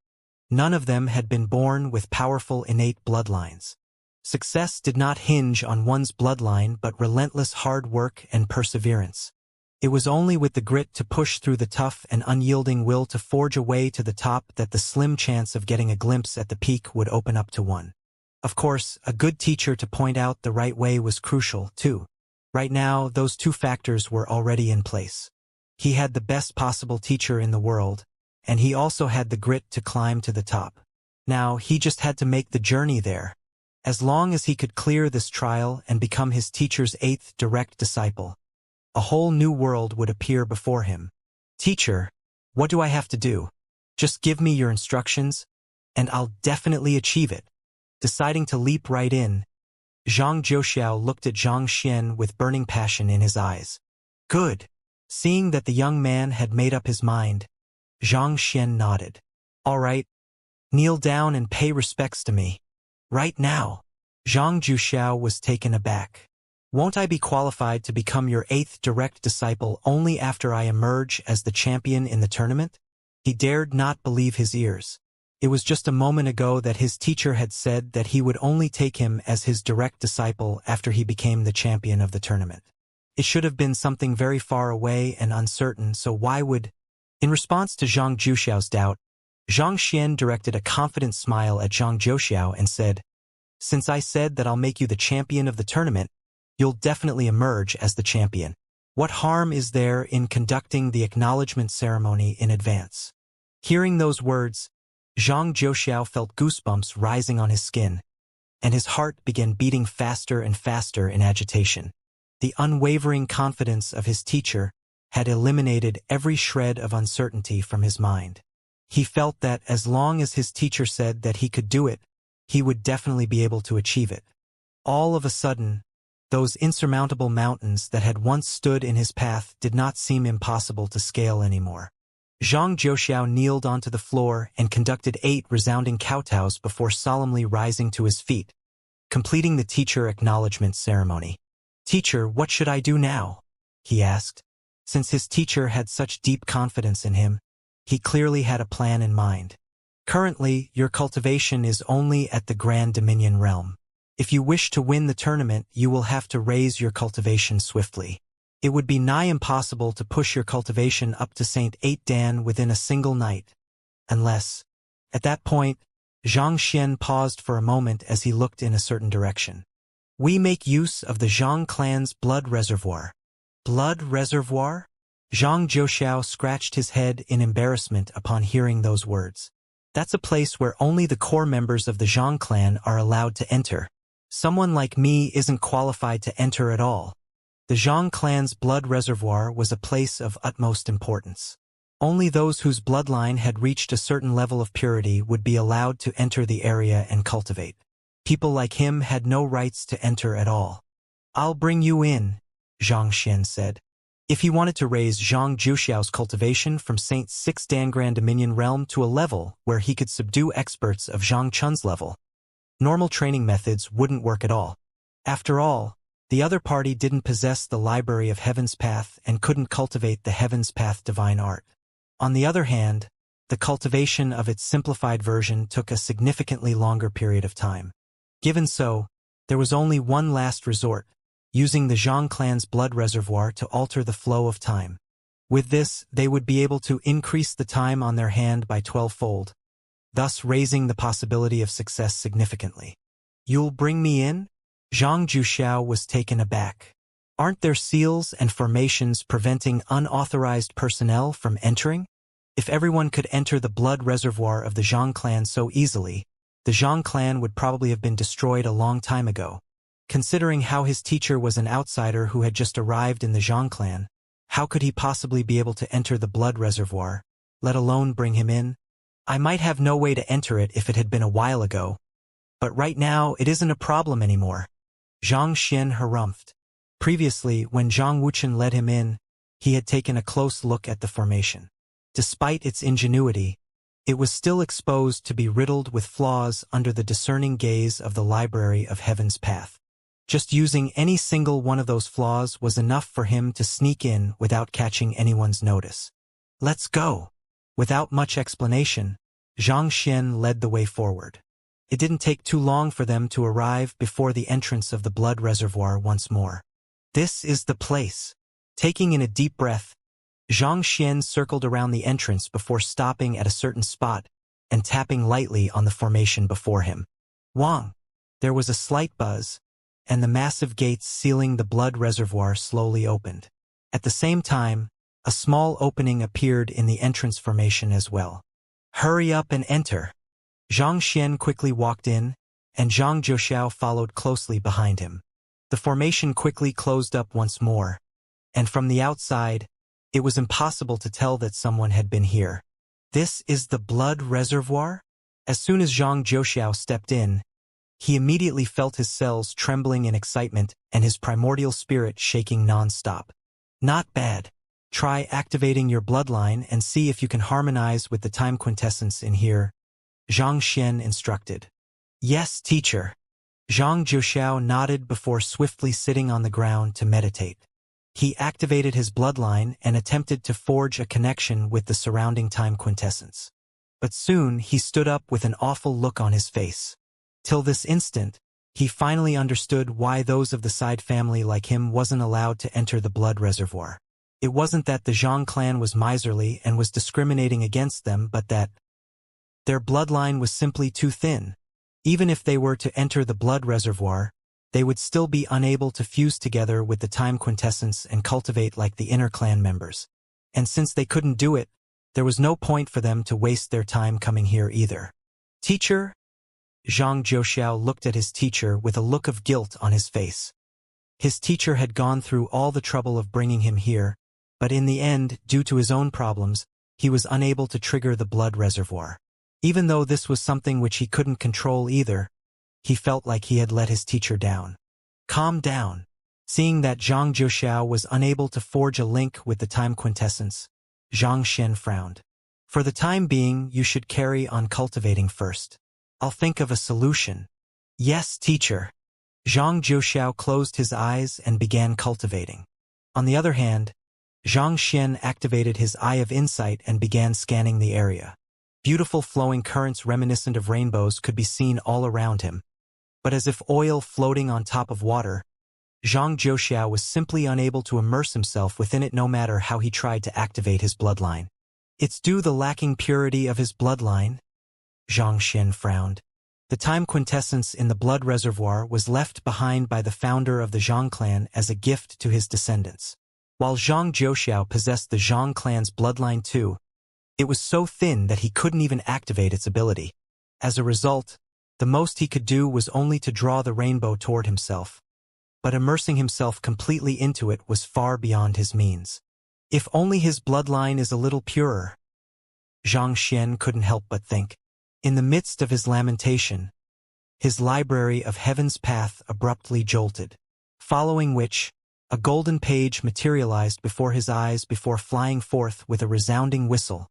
none of them had been born with powerful innate bloodlines. Success did not hinge on one's bloodline but relentless hard work and perseverance. It was only with the grit to push through the tough and unyielding will to forge a way to the top that the slim chance of getting a glimpse at the peak would open up to one. Of course, a good teacher to point out the right way was crucial, too. Right now, those two factors were already in place. He had the best possible teacher in the world, and he also had the grit to climb to the top. Now, he just had to make the journey there. As long as he could clear this trial and become his teacher's 8th direct disciple, a whole new world would appear before him. Teacher, what do I have to do? Just give me your instructions, and I'll definitely achieve it. Deciding to leap right in, Zhang Zhouxiao looked at Zhang Xian with burning passion in his eyes. Good. Seeing that the young man had made up his mind, Zhang Xian nodded. All right. Kneel down and pay respects to me. Right now. Zhang Zhouxiao was taken aback. Won't I be qualified to become your 8th direct disciple only after I emerge as the champion in the tournament? He dared not believe his ears. It was just a moment ago that his teacher had said that he would only take him as his direct disciple after he became the champion of the tournament. It should have been something very far away and uncertain, so why would... In response to Zhang Zhouxiao's doubt, Zhang Xian directed a confident smile at Zhang Zhouxiao and said, Since I said that I'll make you the champion of the tournament, you'll definitely emerge as the champion. What harm is there in conducting the acknowledgement ceremony in advance? Hearing those words, Zhang Zhouxiao felt goosebumps rising on his skin, and his heart began beating faster and faster in agitation. The unwavering confidence of his teacher had eliminated every shred of uncertainty from his mind. He felt that as long as his teacher said that he could do it, he would definitely be able to achieve it. All of a sudden, those insurmountable mountains that had once stood in his path did not seem impossible to scale anymore. Zhang Zhouxiao kneeled onto the floor and conducted 8 resounding kowtows before solemnly rising to his feet, completing the teacher acknowledgement ceremony. Teacher, what should I do now? He asked. Since his teacher had such deep confidence in him, he clearly had a plan in mind. Currently, your cultivation is only at the Grand Dominion realm. If you wish to win the tournament, you will have to raise your cultivation swiftly. It would be nigh impossible to push your cultivation up to Saint 8 Dan within a single night. Unless, at that point, Zhang Xian paused for a moment as he looked in a certain direction. We make use of the Zhang clan's blood reservoir. Blood reservoir? Zhang Zhouxiao scratched his head in embarrassment upon hearing those words. That's a place where only the core members of the Zhang clan are allowed to enter. Someone like me isn't qualified to enter at all. The Zhang clan's blood reservoir was a place of utmost importance. Only those whose bloodline had reached a certain level of purity would be allowed to enter the area and cultivate. People like him had no rights to enter at all. I'll bring you in, Zhang Xian said. If he wanted to raise Zhang Zhouxiao's cultivation from Saint 6 Dan Grand Dominion realm to a level where he could subdue experts of Zhang Chun's level, normal training methods wouldn't work at all. After all, the other party didn't possess the Library of Heaven's Path and couldn't cultivate the Heaven's Path divine art. On the other hand, the cultivation of its simplified version took a significantly longer period of time. Given so, there was only one last resort, using the Zhang clan's blood reservoir to alter the flow of time. With this, they would be able to increase the time on their hand by 12-fold, thus raising the possibility of success significantly. You'll bring me in? Zhang Zhouxiao was taken aback. Aren't there seals and formations preventing unauthorized personnel from entering? If everyone could enter the blood reservoir of the Zhang clan so easily, the Zhang clan would probably have been destroyed a long time ago. Considering how his teacher was an outsider who had just arrived in the Zhang clan, how could he possibly be able to enter the blood reservoir, let alone bring him in? I might have no way to enter it if it had been a while ago, but right now it isn't a problem anymore. Zhang Xian harumphed. Previously, when Zhang Wuchen led him in, he had taken a close look at the formation. Despite its ingenuity, it was still exposed to be riddled with flaws under the discerning gaze of the Library of Heaven's Path. Just using any single one of those flaws was enough for him to sneak in without catching anyone's notice. "Let's go." Without much explanation, Zhang Xian led the way forward. It didn't take too long for them to arrive before the entrance of the blood reservoir once more. "This is the place." Taking in a deep breath, Zhang Xian circled around the entrance before stopping at a certain spot and tapping lightly on the formation before him. Wang! There was a slight buzz, and the massive gates sealing the blood reservoir slowly opened. At the same time, a small opening appeared in the entrance formation as well. "Hurry up and enter." Zhang Xian quickly walked in, and Zhang Zhuoxiao followed closely behind him. The formation quickly closed up once more, and from the outside, it was impossible to tell that someone had been here. "This is the blood reservoir?" As soon as Zhang Zhuoxiao stepped in, he immediately felt his cells trembling in excitement and his primordial spirit shaking non-stop. "Not bad. Try activating your bloodline and see if you can harmonize with the time quintessence in here," Zhang Xian instructed. "Yes, teacher." Zhang Zhuoxiao nodded before swiftly sitting on the ground to meditate. He activated his bloodline and attempted to forge a connection with the surrounding time quintessence. But soon he stood up with an awful look on his face. Till this instant, he finally understood why those of the Side family like him wasn't allowed to enter the blood reservoir. It wasn't that the Zhang clan was miserly and was discriminating against them, but that their bloodline was simply too thin. Even if they were to enter the blood reservoir, they would still be unable to fuse together with the time quintessence and cultivate like the inner clan members. And since they couldn't do it, there was no point for them to waste their time coming here either. "Teacher?" Zhang Zhuoxiao looked at his teacher with a look of guilt on his face. His teacher had gone through all the trouble of bringing him here, but in the end, due to his own problems, he was unable to trigger the blood reservoir. Even though this was something which he couldn't control either, he felt like he had let his teacher down. "Calm down." Seeing that Zhang Zhuoxiao was unable to forge a link with the time quintessence, Zhang Xian frowned. "For the time being, you should carry on cultivating first. I'll think of a solution." "Yes, teacher." Zhang Zhuoxiao closed his eyes and began cultivating. On the other hand, Zhang Xian activated his Eye of Insight and began scanning the area. Beautiful flowing currents reminiscent of rainbows could be seen all around him. But as if oil floating on top of water, Zhang Zhuoxiao was simply unable to immerse himself within it no matter how he tried to activate his bloodline. "It's due the lacking purity of his bloodline?" Zhang Xian frowned. The time quintessence in the blood reservoir was left behind by the founder of the Zhang clan as a gift to his descendants. While Zhang Zhuoxiao possessed the Zhang clan's bloodline too, it was so thin that he couldn't even activate its ability. As a result, the most he could do was only to draw the rainbow toward himself. But immersing himself completely into it was far beyond his means. If only his bloodline is a little purer. Zhang Xian couldn't help but think. In the midst of his lamentation, his library of Heaven's Path abruptly jolted, following which, a golden page materialized before his eyes before flying forth with a resounding whistle,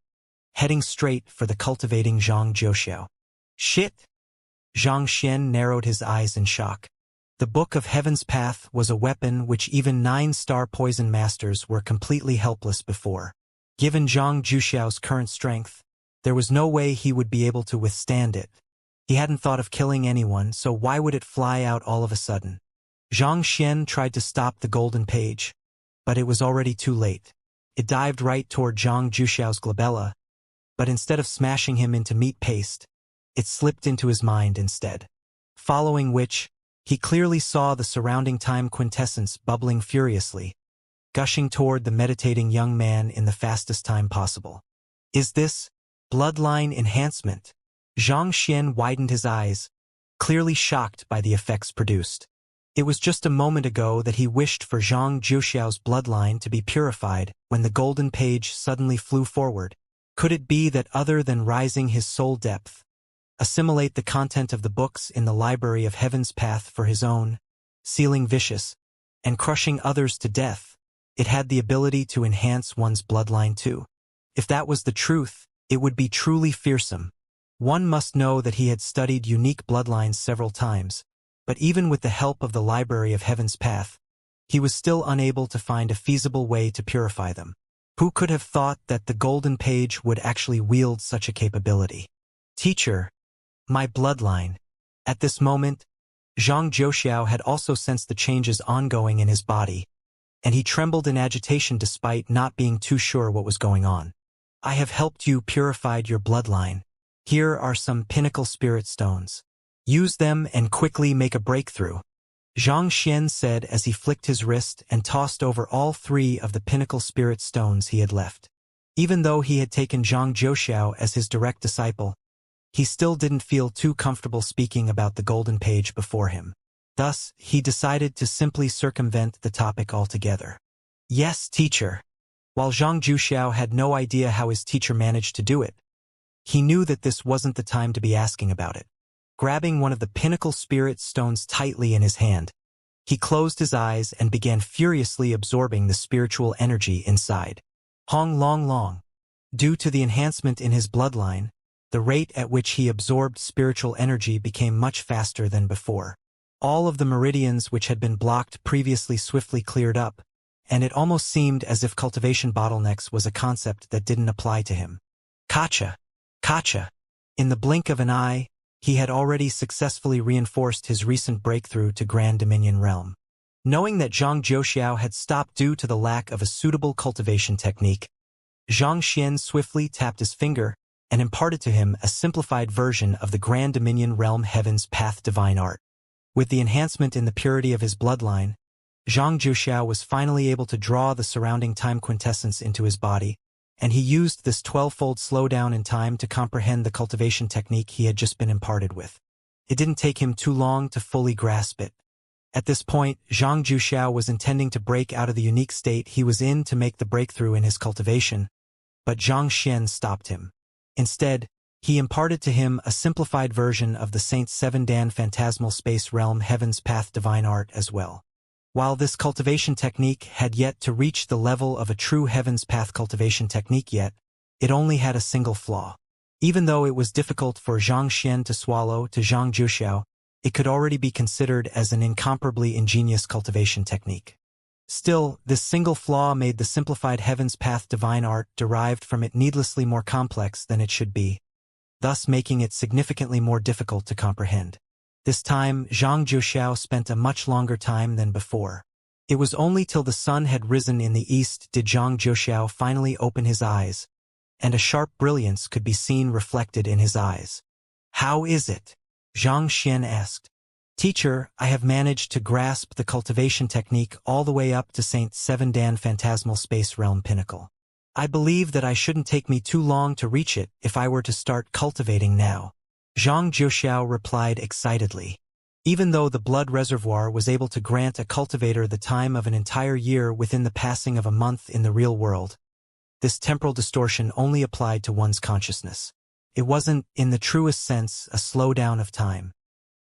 heading straight for the cultivating Zhang Zhuoxiao. "Shit!" Zhang Xian narrowed his eyes in shock. The Book of Heaven's Path was a weapon which even 9-star poison masters were completely helpless before. Given Zhang Zhuoxiao's current strength, there was no way he would be able to withstand it. He hadn't thought of killing anyone, so why would it fly out all of a sudden? Zhang Xian tried to stop the golden page, but it was already too late. It dived right toward Zhang Zhuoxiao's glabella, but instead of smashing him into meat paste, it slipped into his mind instead. Following which, he clearly saw the surrounding time quintessence bubbling furiously, gushing toward the meditating young man in the fastest time possible. "Is this bloodline enhancement?" Zhang Xian widened his eyes, clearly shocked by the effects produced. It was just a moment ago that he wished for Zhang Zhuoxiao's bloodline to be purified when the golden page suddenly flew forward. Could it be that other than rising his soul depth, assimilate the content of the books in the Library of Heaven's Path for his own, sealing vicious, and crushing others to death. It had the ability to enhance one's bloodline too. If that was the truth, it would be truly fearsome. One must know that he had studied unique bloodlines several times, but even with the help of the Library of Heaven's Path, he was still unable to find a feasible way to purify them. Who could have thought that the Golden Page would actually wield such a capability? Teacher, my bloodline. At this moment, Zhang Zhouxiao had also sensed the changes ongoing in his body, and he trembled in agitation despite not being too sure what was going on. I have helped you purify your bloodline. Here are some pinnacle spirit stones. Use them and quickly make a breakthrough. Zhang Xian said as he flicked his wrist and tossed over all 3 of the pinnacle spirit stones he had left. Even though he had taken Zhang Zhouxiao as his direct disciple, he still didn't feel too comfortable speaking about the Golden Page before him. Thus, he decided to simply circumvent the topic altogether. Yes, teacher. While Zhang Zhouxiao had no idea how his teacher managed to do it, he knew that this wasn't the time to be asking about it. Grabbing one of the pinnacle spirit stones tightly in his hand, he closed his eyes and began furiously absorbing the spiritual energy inside. Hong Long Long. Due to the enhancement in his bloodline, the rate at which he absorbed spiritual energy became much faster than before. All of the meridians which had been blocked previously swiftly cleared up, and it almost seemed as if cultivation bottlenecks was a concept that didn't apply to him. Kacha! Kacha! In the blink of an eye, he had already successfully reinforced his recent breakthrough to Grand Dominion Realm. Knowing that Zhang Zhouxiao had stopped due to the lack of a suitable cultivation technique, Zhang Xian swiftly tapped his finger and imparted to him a simplified version of the Grand Dominion Realm Heaven's Path Divine Art. With the enhancement in the purity of his bloodline, Zhang Zhouxiao was finally able to draw the surrounding time quintessence into his body, and he used this 12-fold slowdown in time to comprehend the cultivation technique he had just been imparted with. It didn't take him too long to fully grasp it. At this point, Zhang Zhouxiao was intending to break out of the unique state he was in to make the breakthrough in his cultivation, but Zhang Xian stopped him. Instead, he imparted to him a simplified version of the Saint Seven Dan Phantasmal Space Realm Heaven's Path Divine Art as well. While this cultivation technique had yet to reach the level of a true Heaven's Path cultivation technique yet, it only had a single flaw. Even though it was difficult for Zhang Xian to swallow to Zhang Zhouxiao, it could already be considered as an incomparably ingenious cultivation technique. Still, this single flaw made the simplified Heaven's Path Divine Art derived from it needlessly more complex than it should be, thus making it significantly more difficult to comprehend. This time, Zhang Zhouxiao spent a much longer time than before. It was only till the sun had risen in the east did Zhang Zhouxiao finally open his eyes, and a sharp brilliance could be seen reflected in his eyes. How is it? Zhang Xian asked. Teacher, I have managed to grasp the cultivation technique all the way up to Saint Seven Dan Phantasmal Space Realm Pinnacle. I believe that I shouldn't take me too long to reach it if I were to start cultivating now. Zhang Zhouxiao replied excitedly. Even though the blood reservoir was able to grant a cultivator the time of an entire year within the passing of a month in the real world, this temporal distortion only applied to one's consciousness. It wasn't, in the truest sense, a slowdown of time.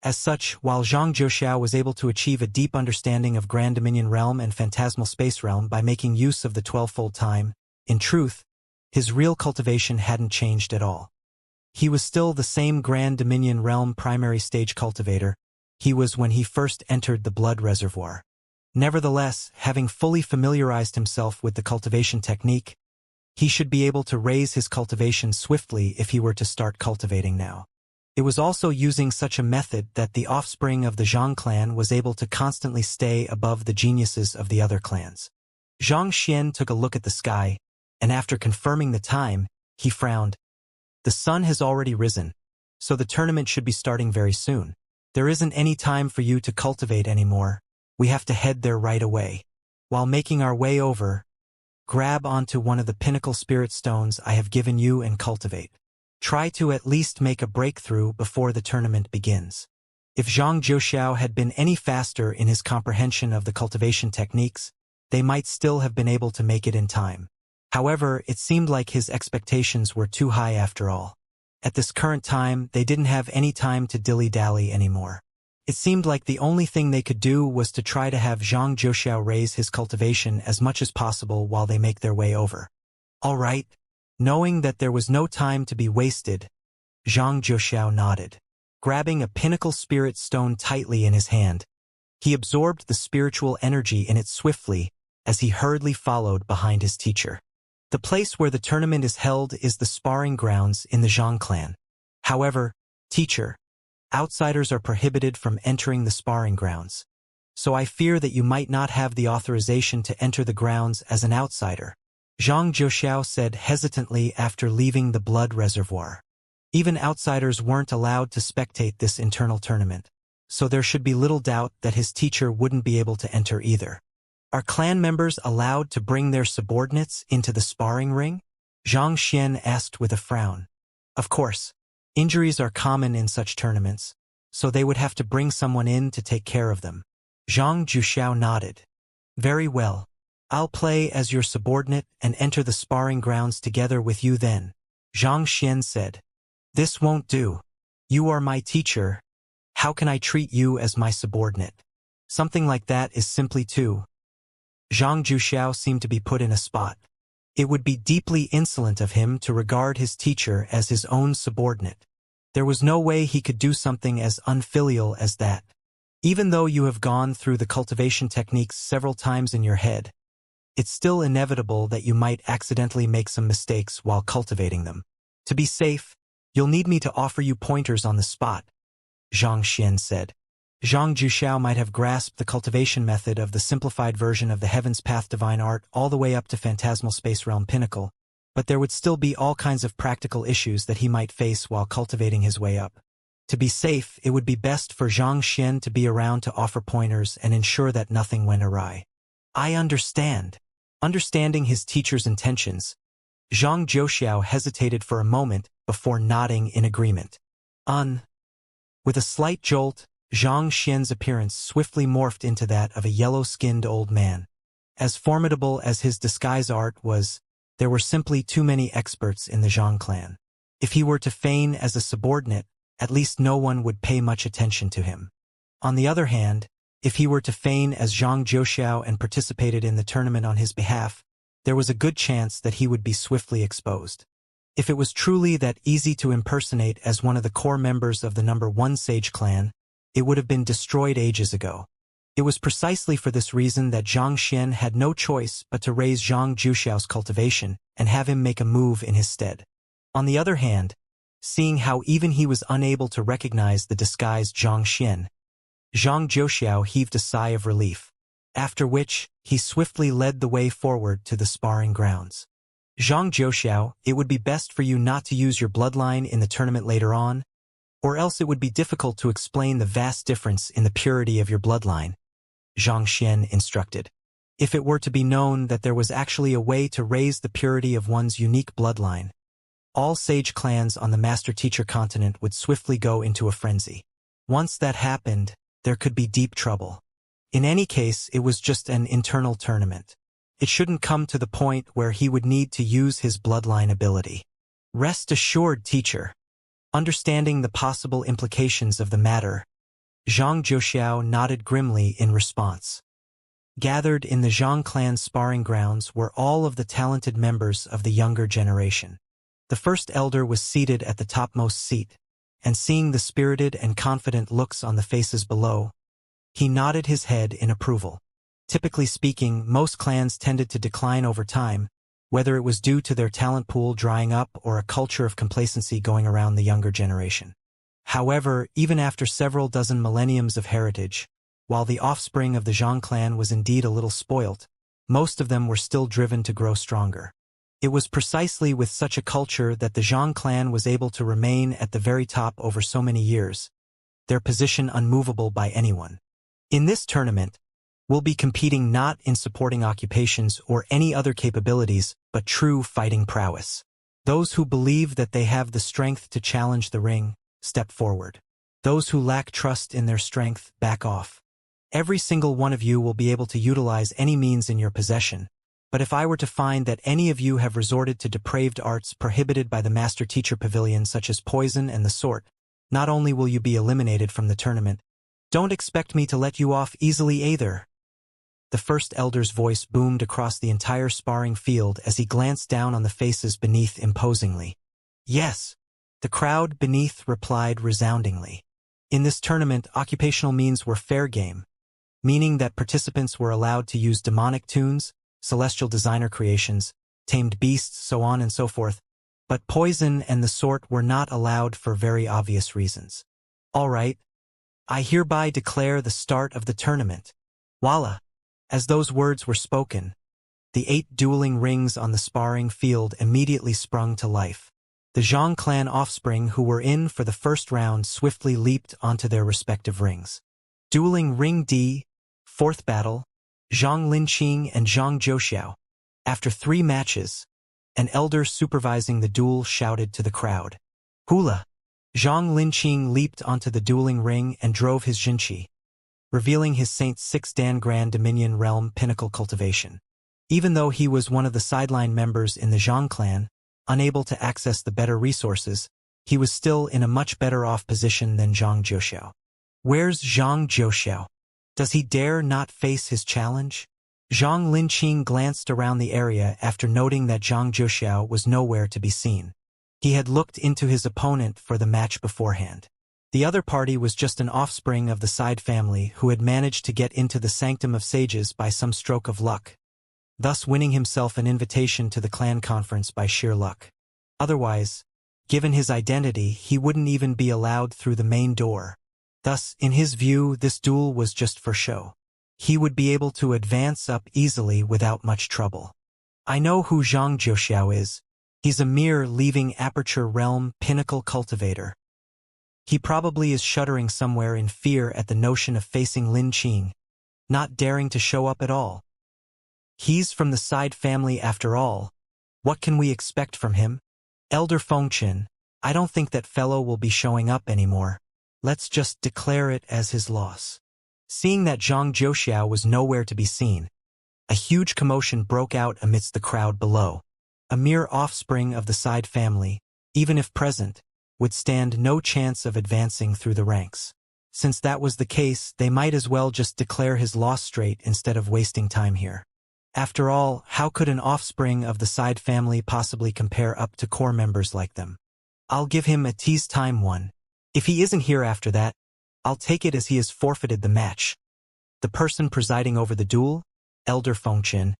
As such, while Zhang Zhouxiao was able to achieve a deep understanding of Grand Dominion Realm and Phantasmal Space Realm by making use of the 12-fold time, in truth, his real cultivation hadn't changed at all. He was still the same Grand Dominion Realm primary stage cultivator he was when he first entered the blood reservoir. Nevertheless, having fully familiarized himself with the cultivation technique, he should be able to raise his cultivation swiftly if he were to start cultivating now. It was also using such a method that the offspring of the Zhang clan was able to constantly stay above the geniuses of the other clans. Zhang Xian took a look at the sky, and after confirming the time, he frowned. The sun has already risen, so the tournament should be starting very soon. There isn't any time for you to cultivate anymore. We have to head there right away. While making our way over, grab onto one of the pinnacle spirit stones I have given you and cultivate. Try to at least make a breakthrough before the tournament begins. If Zhang Zhouxiao had been any faster in his comprehension of the cultivation techniques, they might still have been able to make it in time. However, it seemed like his expectations were too high after all. At this current time, they didn't have any time to dilly-dally anymore. It seemed like the only thing they could do was to try to have Zhang Zhouxiao raise his cultivation as much as possible while they make their way over. All right. Knowing that there was no time to be wasted, Zhang Zhouxiao nodded. Grabbing a pinnacle spirit stone tightly in his hand, he absorbed the spiritual energy in it swiftly as he hurriedly followed behind his teacher. The place where the tournament is held is the sparring grounds in the Zhang clan. However, teacher, outsiders are prohibited from entering the sparring grounds. So I fear that you might not have the authorization to enter the grounds as an outsider, Zhang Zhouxiao said hesitantly after leaving the blood reservoir. Even outsiders weren't allowed to spectate this internal tournament, so there should be little doubt that his teacher wouldn't be able to enter either. Are clan members allowed to bring their subordinates into the sparring ring? Zhang Xian asked with a frown. Of course. Injuries are common in such tournaments, so they would have to bring someone in to take care of them. Zhang Zhouxiao nodded. Very well. I'll play as your subordinate and enter the sparring grounds together with you then, Zhang Xian said. This won't do. You are my teacher. How can I treat you as my subordinate? Something like that is simply too. Zhang Zhouxiao seemed to be put in a spot. It would be deeply insolent of him to regard his teacher as his own subordinate. There was no way he could do something as unfilial as that. Even though you have gone through the cultivation techniques several times in your head, it's still inevitable that you might accidentally make some mistakes while cultivating them. To be safe, you'll need me to offer you pointers on the spot, Zhang Xian said. Zhang Zhouxiao might have grasped the cultivation method of the simplified version of the Heaven's Path Divine Art all the way up to Phantasmal Space Realm Pinnacle, but there would still be all kinds of practical issues that he might face while cultivating his way up. To be safe, it would be best for Zhang Xian to be around to offer pointers and ensure that nothing went awry. I understand. Understanding his teacher's intentions, Zhang Zhouxiao hesitated for a moment before nodding in agreement. With a slight jolt, Zhang Xian's appearance swiftly morphed into that of a yellow-skinned old man. As formidable as his disguise art was, there were simply too many experts in the Zhang clan. If he were to feign as a subordinate, at least no one would pay much attention to him. On the other hand, if he were to feign as Zhang Zhouxiao and participated in the tournament on his behalf, there was a good chance that he would be swiftly exposed. If it was truly that easy to impersonate as one of the core members of the number 1 Sage clan, it would have been destroyed ages ago. It was precisely for this reason that Zhang Xian had no choice but to raise Zhang Zhouxiao's cultivation and have him make a move in his stead. On the other hand, seeing how even he was unable to recognize the disguised Zhang Xian, Zhang Zhouxiao heaved a sigh of relief, after which he swiftly led the way forward to the sparring grounds. Zhang Zhouxiao, it would be best for you not to use your bloodline in the tournament later on, or else it would be difficult to explain the vast difference in the purity of your bloodline, Zhang Xian instructed. If it were to be known that there was actually a way to raise the purity of one's unique bloodline, all sage clans on the Master-Teacher continent would swiftly go into a frenzy. Once that happened, there could be deep trouble. In any case, it was just an internal tournament. It shouldn't come to the point where he would need to use his bloodline ability. Rest assured, teacher. Understanding the possible implications of the matter, Zhang Zhouxiao nodded grimly in response. Gathered in the Zhang clan's sparring grounds were all of the talented members of the younger generation. The first elder was seated at the topmost seat, and seeing the spirited and confident looks on the faces below, he nodded his head in approval. Typically speaking, most clans tended to decline over time, whether it was due to their talent pool drying up or a culture of complacency going around the younger generation. However, even after several dozen millenniums of heritage, while the offspring of the Zhang clan was indeed a little spoilt, most of them were still driven to grow stronger. It was precisely with such a culture that the Zhang clan was able to remain at the very top over so many years, their position unmovable by anyone. In this tournament, we'll be competing not in supporting occupations or any other capabilities, but true fighting prowess. Those who believe that they have the strength to challenge the ring, step forward. Those who lack trust in their strength, back off. Every single one of you will be able to utilize any means in your possession, but if I were to find that any of you have resorted to depraved arts prohibited by the Master-Teacher Pavilion such as poison and the sort, not only will you be eliminated from the tournament, Don't expect me to let you off easily either. The first elder's voice boomed across the entire sparring field as he glanced down on the faces beneath imposingly. Yes, the crowd beneath replied resoundingly. In this tournament, occupational means were fair game, meaning that participants were allowed to use demonic tunes, celestial designer creations, tamed beasts, so on and so forth, but poison and the sort were not allowed for very obvious reasons. All right, I hereby declare the start of the tournament. Voila! As those words were spoken, the 8 dueling rings on the sparring field immediately sprung to life. The Zhang clan offspring who were in for the first round swiftly leaped onto their respective rings. Dueling Ring D, 4th battle, Zhang Linqing and Zhang Zhouxiao. After 3 matches, an elder supervising the duel shouted to the crowd. Hula! Zhang Linqing leaped onto the dueling ring and drove his Jinqi, revealing his Saint 6 Dan Grand Dominion Realm Pinnacle Cultivation. Even though he was one of the sideline members in the Zhang clan, unable to access the better resources, he was still in a much better off position than Zhang Zhouxiao. Where's Zhang Zhouxiao? Does he dare not face his challenge? Zhang Linqing glanced around the area after noting that Zhang Zhouxiao was nowhere to be seen. He had looked into his opponent for the match beforehand. The other party was just an offspring of the side family who had managed to get into the Sanctum of Sages by some stroke of luck, thus winning himself an invitation to the clan conference by sheer luck. Otherwise, given his identity, he wouldn't even be allowed through the main door. Thus, in his view, this duel was just for show. He would be able to advance up easily without much trouble. I know who Zhang Zhouxiao is. He's a mere leaving Aperture Realm Pinnacle Cultivator. He probably is shuddering somewhere in fear at the notion of facing Lin Qing, not daring to show up at all. He's from the side family after all. What can we expect from him? Elder Fengqian, I don't think that fellow will be showing up anymore. Let's just declare it as his loss. Seeing that Zhang Zhouxiao was nowhere to be seen, a huge commotion broke out amidst the crowd below. A mere offspring of the side family, even if present, would stand no chance of advancing through the ranks. Since that was the case, they might as well just declare his loss straight instead of wasting time here. After all, how could an offspring of the side family possibly compare up to core members like them? I'll give him a tease time 1. If he isn't here after that, I'll take it as he has forfeited the match. The person presiding over the duel, Elder Fengqian,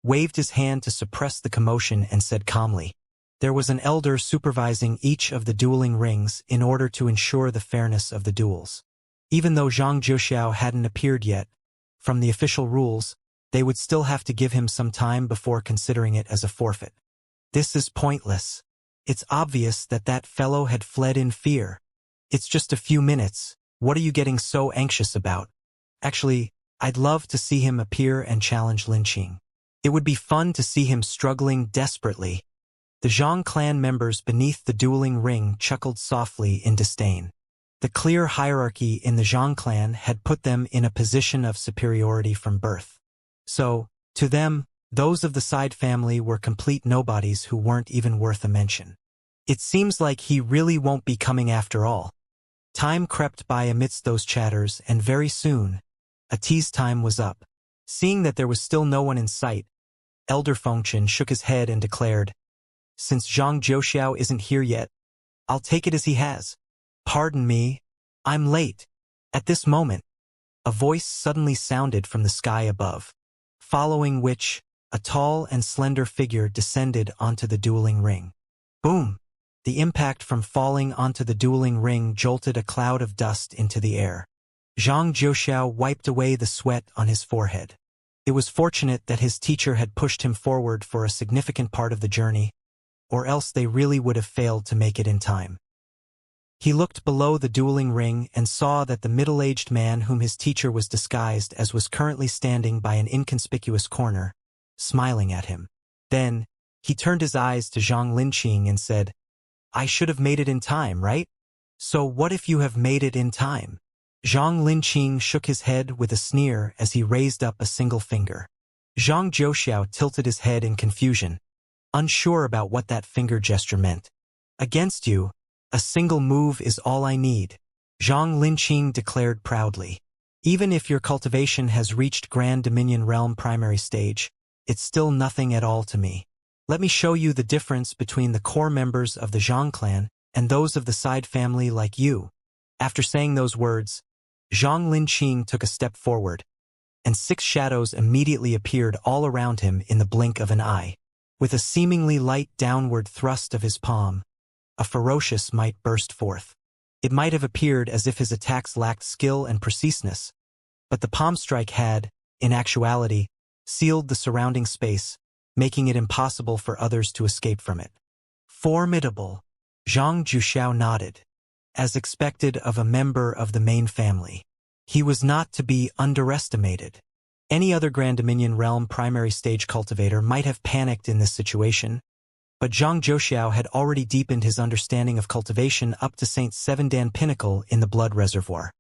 waved his hand to suppress the commotion and said calmly, there was an elder supervising each of the dueling rings in order to ensure the fairness of the duels. Even though Zhang Zhouxiao hadn't appeared yet, from the official rules, they would still have to give him some time before considering it as a forfeit. This is pointless. It's obvious that that fellow had fled in fear. It's just a few minutes. What are you getting so anxious about? Actually, I'd love to see him appear and challenge Lin Qing. It would be fun to see him struggling desperately. The Zhang clan members beneath the dueling ring chuckled softly in disdain. The clear hierarchy in the Zhang clan had put them in a position of superiority from birth. So, to them, those of the side family were complete nobodies who weren't even worth a mention. It seems like he really won't be coming after all. Time crept by amidst those chatters, and very soon, a tease time was up. Seeing that there was still no one in sight, Elder Fengqian shook his head and declared, since Zhang Zhouxiao isn't here yet, I'll take it as he has. Pardon me, I'm late. At this moment, a voice suddenly sounded from the sky above, following which, a tall and slender figure descended onto the dueling ring. Boom! The impact from falling onto the dueling ring jolted a cloud of dust into the air. Zhang Zhouxiao wiped away the sweat on his forehead. It was fortunate that his teacher had pushed him forward for a significant part of the journey, or else they really would have failed to make it in time. He looked below the dueling ring and saw that the middle-aged man whom his teacher was disguised as was currently standing by an inconspicuous corner, smiling at him. Then, he turned his eyes to Zhang Linqing and said, I should have made it in time, right? So what if you have made it in time? Zhang Linqing shook his head with a sneer as he raised up a single finger. Zhang Zhouxiao tilted his head in confusion, unsure about what that finger gesture meant. Against you, a single move is all I need, Zhang Linqing declared proudly. Even if your cultivation has reached Grand Dominion Realm primary stage, it's still nothing at all to me. Let me show you the difference between the core members of the Zhang clan and those of the side family like you." After saying those words, Zhang Linqing took a step forward, and 6 shadows immediately appeared all around him in the blink of an eye. With a seemingly light downward thrust of his palm, a ferocious might burst forth. It might have appeared as if his attacks lacked skill and preciseness, but the palm strike had, in actuality, sealed the surrounding space, making it impossible for others to escape from it. Formidable. Zhang Juxiao nodded. As expected of a member of the main family, he was not to be underestimated. Any other Grand Dominion Realm primary stage cultivator might have panicked in this situation, but Zhang Juxiao had already deepened his understanding of cultivation up to Saint Seven Dan Pinnacle in the blood reservoir.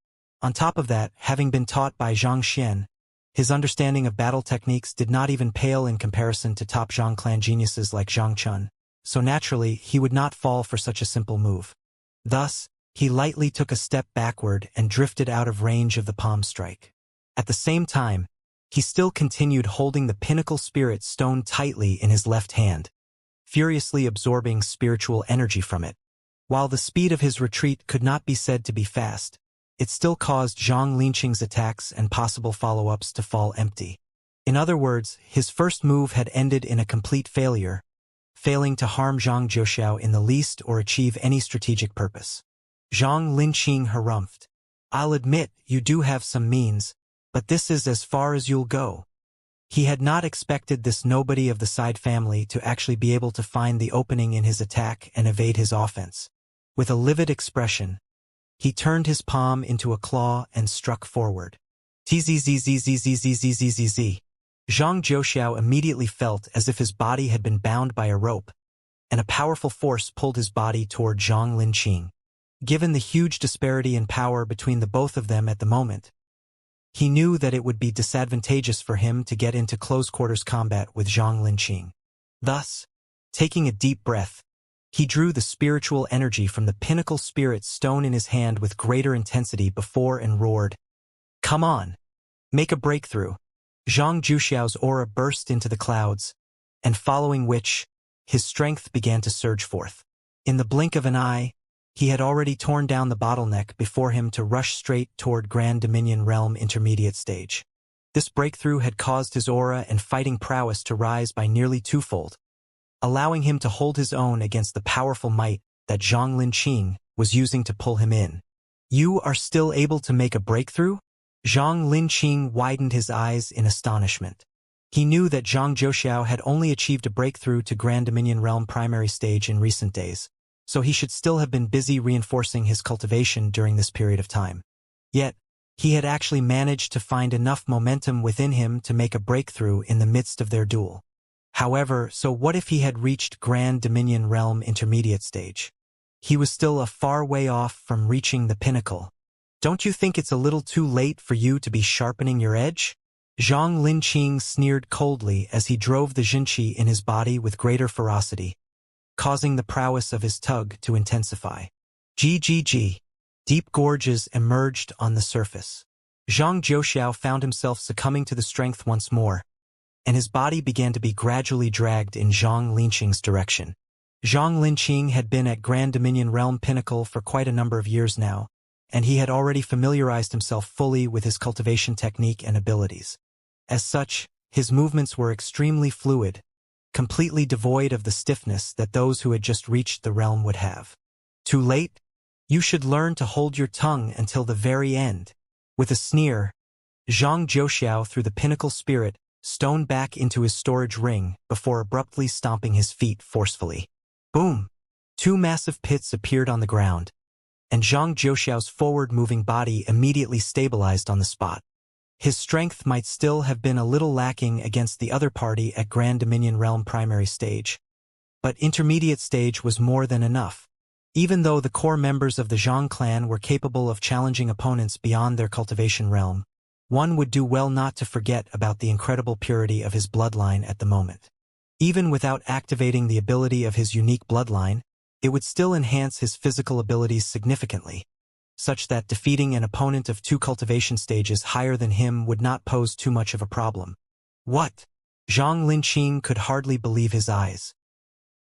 On top of that, having been taught by Zhang Xian, his understanding of battle techniques did not even pale in comparison to top Zhang clan geniuses like Zhang Chun, so naturally he would not fall for such a simple move. Thus, he lightly took a step backward and drifted out of range of the palm strike. At the same time, he still continued holding the pinnacle spirit stone tightly in his left hand, furiously absorbing spiritual energy from it. While the speed of his retreat could not be said to be fast, it still caused Zhang Linqing's attacks and possible follow-ups to fall empty. In other words, his first move had ended in a complete failure, failing to harm Zhang Juxiao in the least or achieve any strategic purpose. Zhang Linqing harumphed. "I'll admit you do have some means, but this is as far as you'll go." He had not expected this nobody of the side family to actually be able to find the opening in his attack and evade his offense. With a livid expression, he turned his palm into a claw and struck forward. Tzzzzzzzzzzzzzzzz. Zhang Juxiao immediately felt as if his body had been bound by a rope, and a powerful force pulled his body toward Zhang Linqing. Given the huge disparity in power between the both of them at the moment, he knew that it would be disadvantageous for him to get into close-quarters combat with Zhang Linqing. Thus, taking a deep breath, he drew the spiritual energy from the pinnacle spirit stone in his hand with greater intensity before and roared, "Come on! Make a breakthrough!" Zhang Juxiao's aura burst into the clouds, and following which, his strength began to surge forth. In the blink of an eye, he had already torn down the bottleneck before him to rush straight toward Grand Dominion Realm intermediate stage. This breakthrough had caused his aura and fighting prowess to rise by nearly twofold, allowing him to hold his own against the powerful might that Zhang Linqing was using to pull him in. "You are still able to make a breakthrough?" Zhang Linqing widened his eyes in astonishment. He knew that Zhang Juxiao had only achieved a breakthrough to Grand Dominion Realm primary stage in recent days, so he should still have been busy reinforcing his cultivation during this period of time. Yet, he had actually managed to find enough momentum within him to make a breakthrough in the midst of their duel. However, so what if he had reached Grand Dominion Realm intermediate stage? He was still a far way off from reaching the pinnacle. "Don't you think it's a little too late for you to be sharpening your edge?" Zhang Linqing sneered coldly as he drove the Jinqi in his body with greater ferocity, causing the prowess of his tug to intensify. GGG. Deep gorges emerged on the surface. Zhang Juxiao found himself succumbing to the strength once more, and his body began to be gradually dragged in Zhang Linqing's direction. Zhang Linqing had been at Grand Dominion Realm Pinnacle for quite a number of years now, and he had already familiarized himself fully with his cultivation technique and abilities. As such, his movements were extremely fluid, completely devoid of the stiffness that those who had just reached the realm would have. "Too late? You should learn to hold your tongue until the very end." With a sneer, Zhang Juxiao threw the pinnacle spirit stone back into his storage ring before abruptly stomping his feet forcefully. Boom! 2 massive pits appeared on the ground, and Zhang Juxiao's forward-moving body immediately stabilized on the spot. His strength might still have been a little lacking against the other party at Grand Dominion Realm primary stage, but intermediate stage was more than enough. Even though the core members of the Zhang clan were capable of challenging opponents beyond their cultivation realm, one would do well not to forget about the incredible purity of his bloodline at the moment. Even without activating the ability of his unique bloodline, it would still enhance his physical abilities significantly. such that defeating an opponent of 2 cultivation stages higher than him would not pose too much of a problem. What? Zhang Linqing could hardly believe his eyes.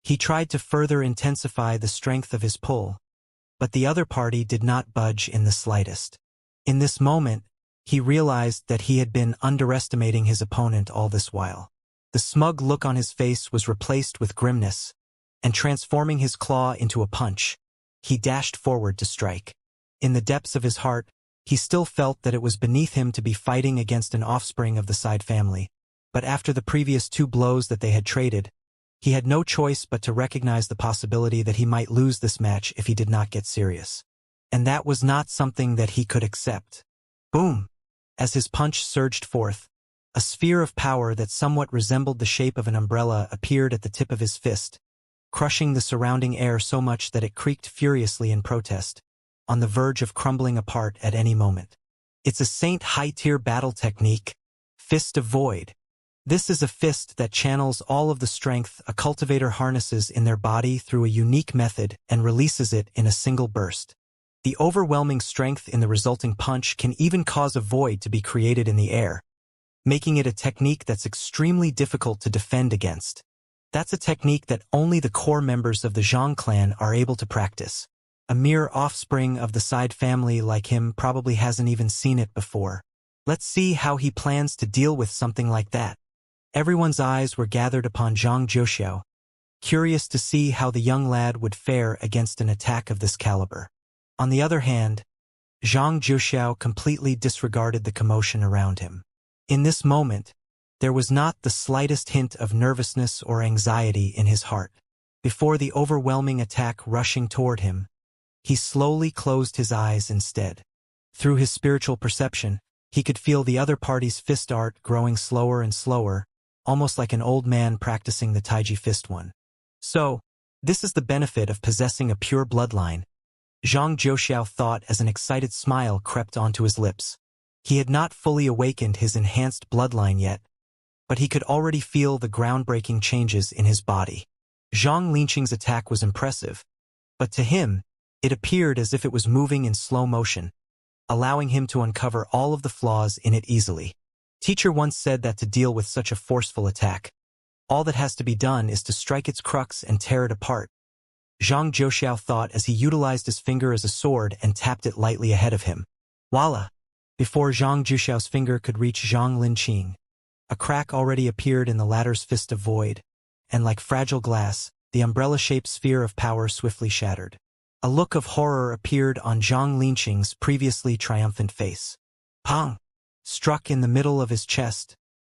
He tried to further intensify the strength of his pull, but the other party did not budge in the slightest. In this moment, he realized that he had been underestimating his opponent all this while. The smug look on his face was replaced with grimness, and transforming his claw into a punch, he dashed forward to strike. In the depths of his heart, he still felt that it was beneath him to be fighting against an offspring of the Side family, but after the previous 2 blows that they had traded, he had no choice but to recognize the possibility that he might lose this match if he did not get serious. And that was not something that he could accept. Boom! As his punch surged forth, a sphere of power that somewhat resembled the shape of an umbrella appeared at the tip of his fist, crushing the surrounding air so much that it creaked furiously in protest, on the verge of crumbling apart at any moment. It's a Saint high-tier battle technique, Fist of Void. This is a fist that channels all of the strength a cultivator harnesses in their body through a unique method and releases it in a single burst. The overwhelming strength in the resulting punch can even cause a void to be created in the air, making it a technique that's extremely difficult to defend against. That's a technique that only the core members of the Zhang clan are able to practice. A mere offspring of the Side family like him probably hasn't even seen it before. Let's see how he plans to deal with something like that. Everyone's eyes were gathered upon Zhang Zhuxiao, curious to see how the young lad would fare against an attack of this caliber. On the other hand, Zhang Zhuxiao completely disregarded the commotion around him. In this moment, there was not the slightest hint of nervousness or anxiety in his heart. Before the overwhelming attack rushing toward him, he slowly closed his eyes instead. Through his spiritual perception, he could feel the other party's fist art growing slower and slower, almost like an old man practicing the Taiji fist one. So, this is the benefit of possessing a pure bloodline, Zhang Zhuxiao thought as an excited smile crept onto his lips. He had not fully awakened his enhanced bloodline yet, but he could already feel the groundbreaking changes in his body. Zhang Linqing's attack was impressive, but to him, it appeared as if it was moving in slow motion, allowing him to uncover all of the flaws in it easily. Teacher once said that to deal with such a forceful attack, all that has to be done is to strike its crux and tear it apart. Zhang Zhuxiao thought as he utilized his finger as a sword and tapped it lightly ahead of him. Voila! Before Zhang Zhuxiao's finger could reach Zhang Linqing, a crack already appeared in the latter's fist of void, and like fragile glass, the umbrella-shaped sphere of power swiftly shattered. A look of horror appeared on Zhang Linqing's previously triumphant face. Pang! Struck in the middle of his chest,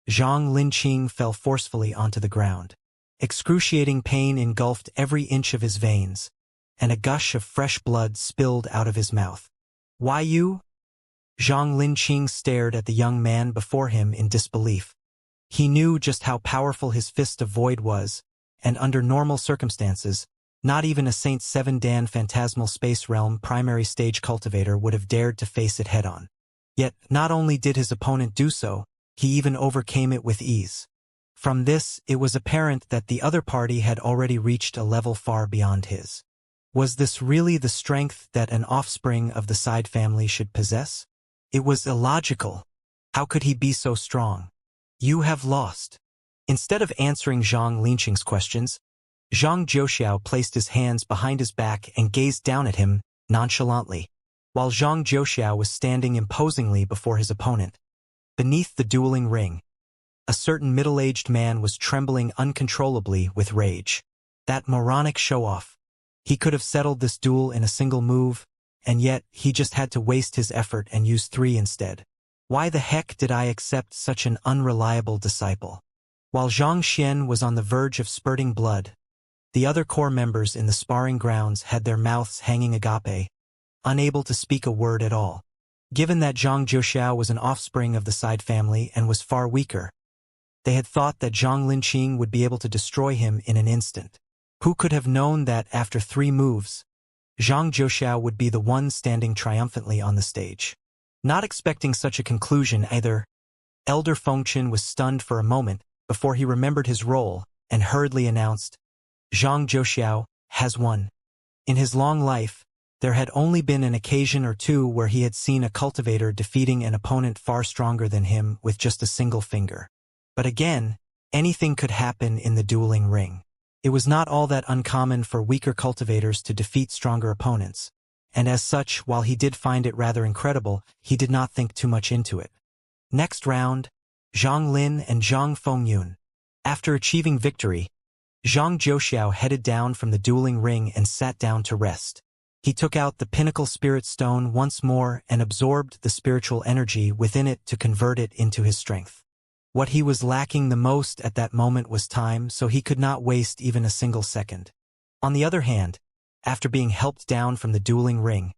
Zhang Linqing fell forcefully onto the ground. Excruciating pain engulfed every inch of his veins, and a gush of fresh blood spilled out of his mouth. Why you? Zhang Linqing stared at the young man before him in disbelief. He knew just how powerful his fist of void was, and under normal circumstances, not even a Saint 7 Dan Phantasmal Space Realm primary stage cultivator would have dared to face it head-on. Yet, not only did his opponent do so, he even overcame it with ease. From this, it was apparent that the other party had already reached a level far beyond his. Was this really the strength that an offspring of the Side family should possess? It was illogical. How could he be so strong? You have lost. Instead of answering Zhang Linqing's questions, Zhang Zhuxiao placed his hands behind his back and gazed down at him nonchalantly, while Zhang Zhuxiao was standing imposingly before his opponent. Beneath the dueling ring, a certain middle-aged man was trembling uncontrollably with rage. That moronic show-off. He could have settled this duel in a single move, and yet he just had to waste his effort and use 3 instead. Why the heck did I accept such an unreliable disciple? While Zhang Xian was on the verge of spurting blood, the other core members in the sparring grounds had their mouths hanging agape, unable to speak a word at all. Given that Zhang Zhuxiao was an offspring of the Side family and was far weaker, they had thought that Zhang Linqing would be able to destroy him in an instant. Who could have known that after 3 moves, Zhang Zhuxiao would be the one standing triumphantly on the stage? Not expecting such a conclusion either, Elder Fengchen was stunned for a moment before he remembered his role and hurriedly announced, Zhang Zhuxiao has won. In his long life, There had only been an occasion or two where he had seen a cultivator defeating an opponent far stronger than him with just a single finger. But again, anything could happen in the dueling ring. It was not all that uncommon for weaker cultivators to defeat stronger opponents, and as such, while he did find it rather incredible, he did not think too much into it. Next round, Zhang Lin and Zhang Fengyun. After achieving victory, Zhang Zhouxiao headed down from the dueling ring and sat down to rest. He took out the pinnacle spirit stone once more and absorbed the spiritual energy within it to convert it into his strength. What he was lacking the most at that moment was time, so he could not waste even a single second. On the other hand, after being helped down from the dueling ring,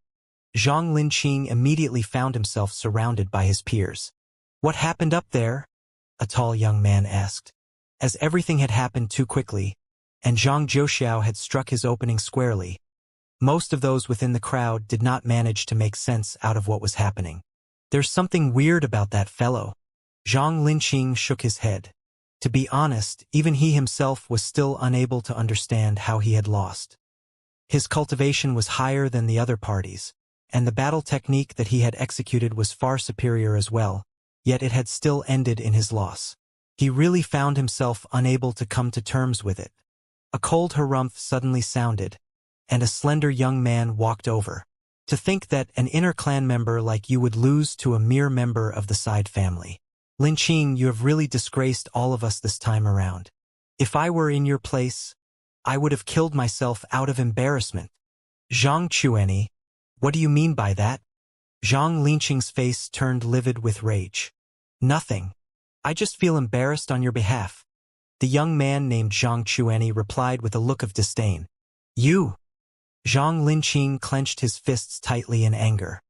Zhang Linqing immediately found himself surrounded by his peers. "What happened up there?" a tall young man asked. As everything had happened too quickly, and Zhang Zhouxiao had struck his opening squarely, most of those within the crowd did not manage to make sense out of what was happening. "There's something weird about that fellow." Zhang Linqing shook his head. To be honest, even he himself was still unable to understand how he had lost. His cultivation was higher than the other parties, and the battle technique that he had executed was far superior as well, yet it had still ended in his loss. He really found himself unable to come to terms with it. A cold harumph suddenly sounded, and a slender young man walked over. "To think that an inner clan member like you would lose to a mere member of the side family. Linqing, you have really disgraced all of us this time around. If I were in your place, I would have killed myself out of embarrassment." "Zhang Chuanyi, what do you mean by that?" Zhang Linqing's face turned livid with rage. "Nothing. I just feel embarrassed on your behalf." The young man named Zhang Chuanyi replied with a look of disdain. "You!" Zhang Linqing clenched his fists tightly in anger.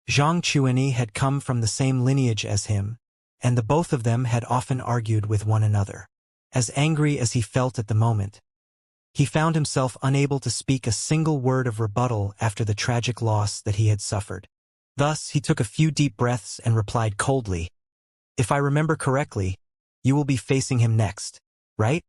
Zhang Chuanyi had come from the same lineage as him, and the both of them had often argued with one another. As angry as he felt at the moment, he found himself unable to speak a single word of rebuttal after the tragic loss that he had suffered. Thus, he took a few deep breaths and replied coldly, "If I remember correctly, you will be facing him next, right?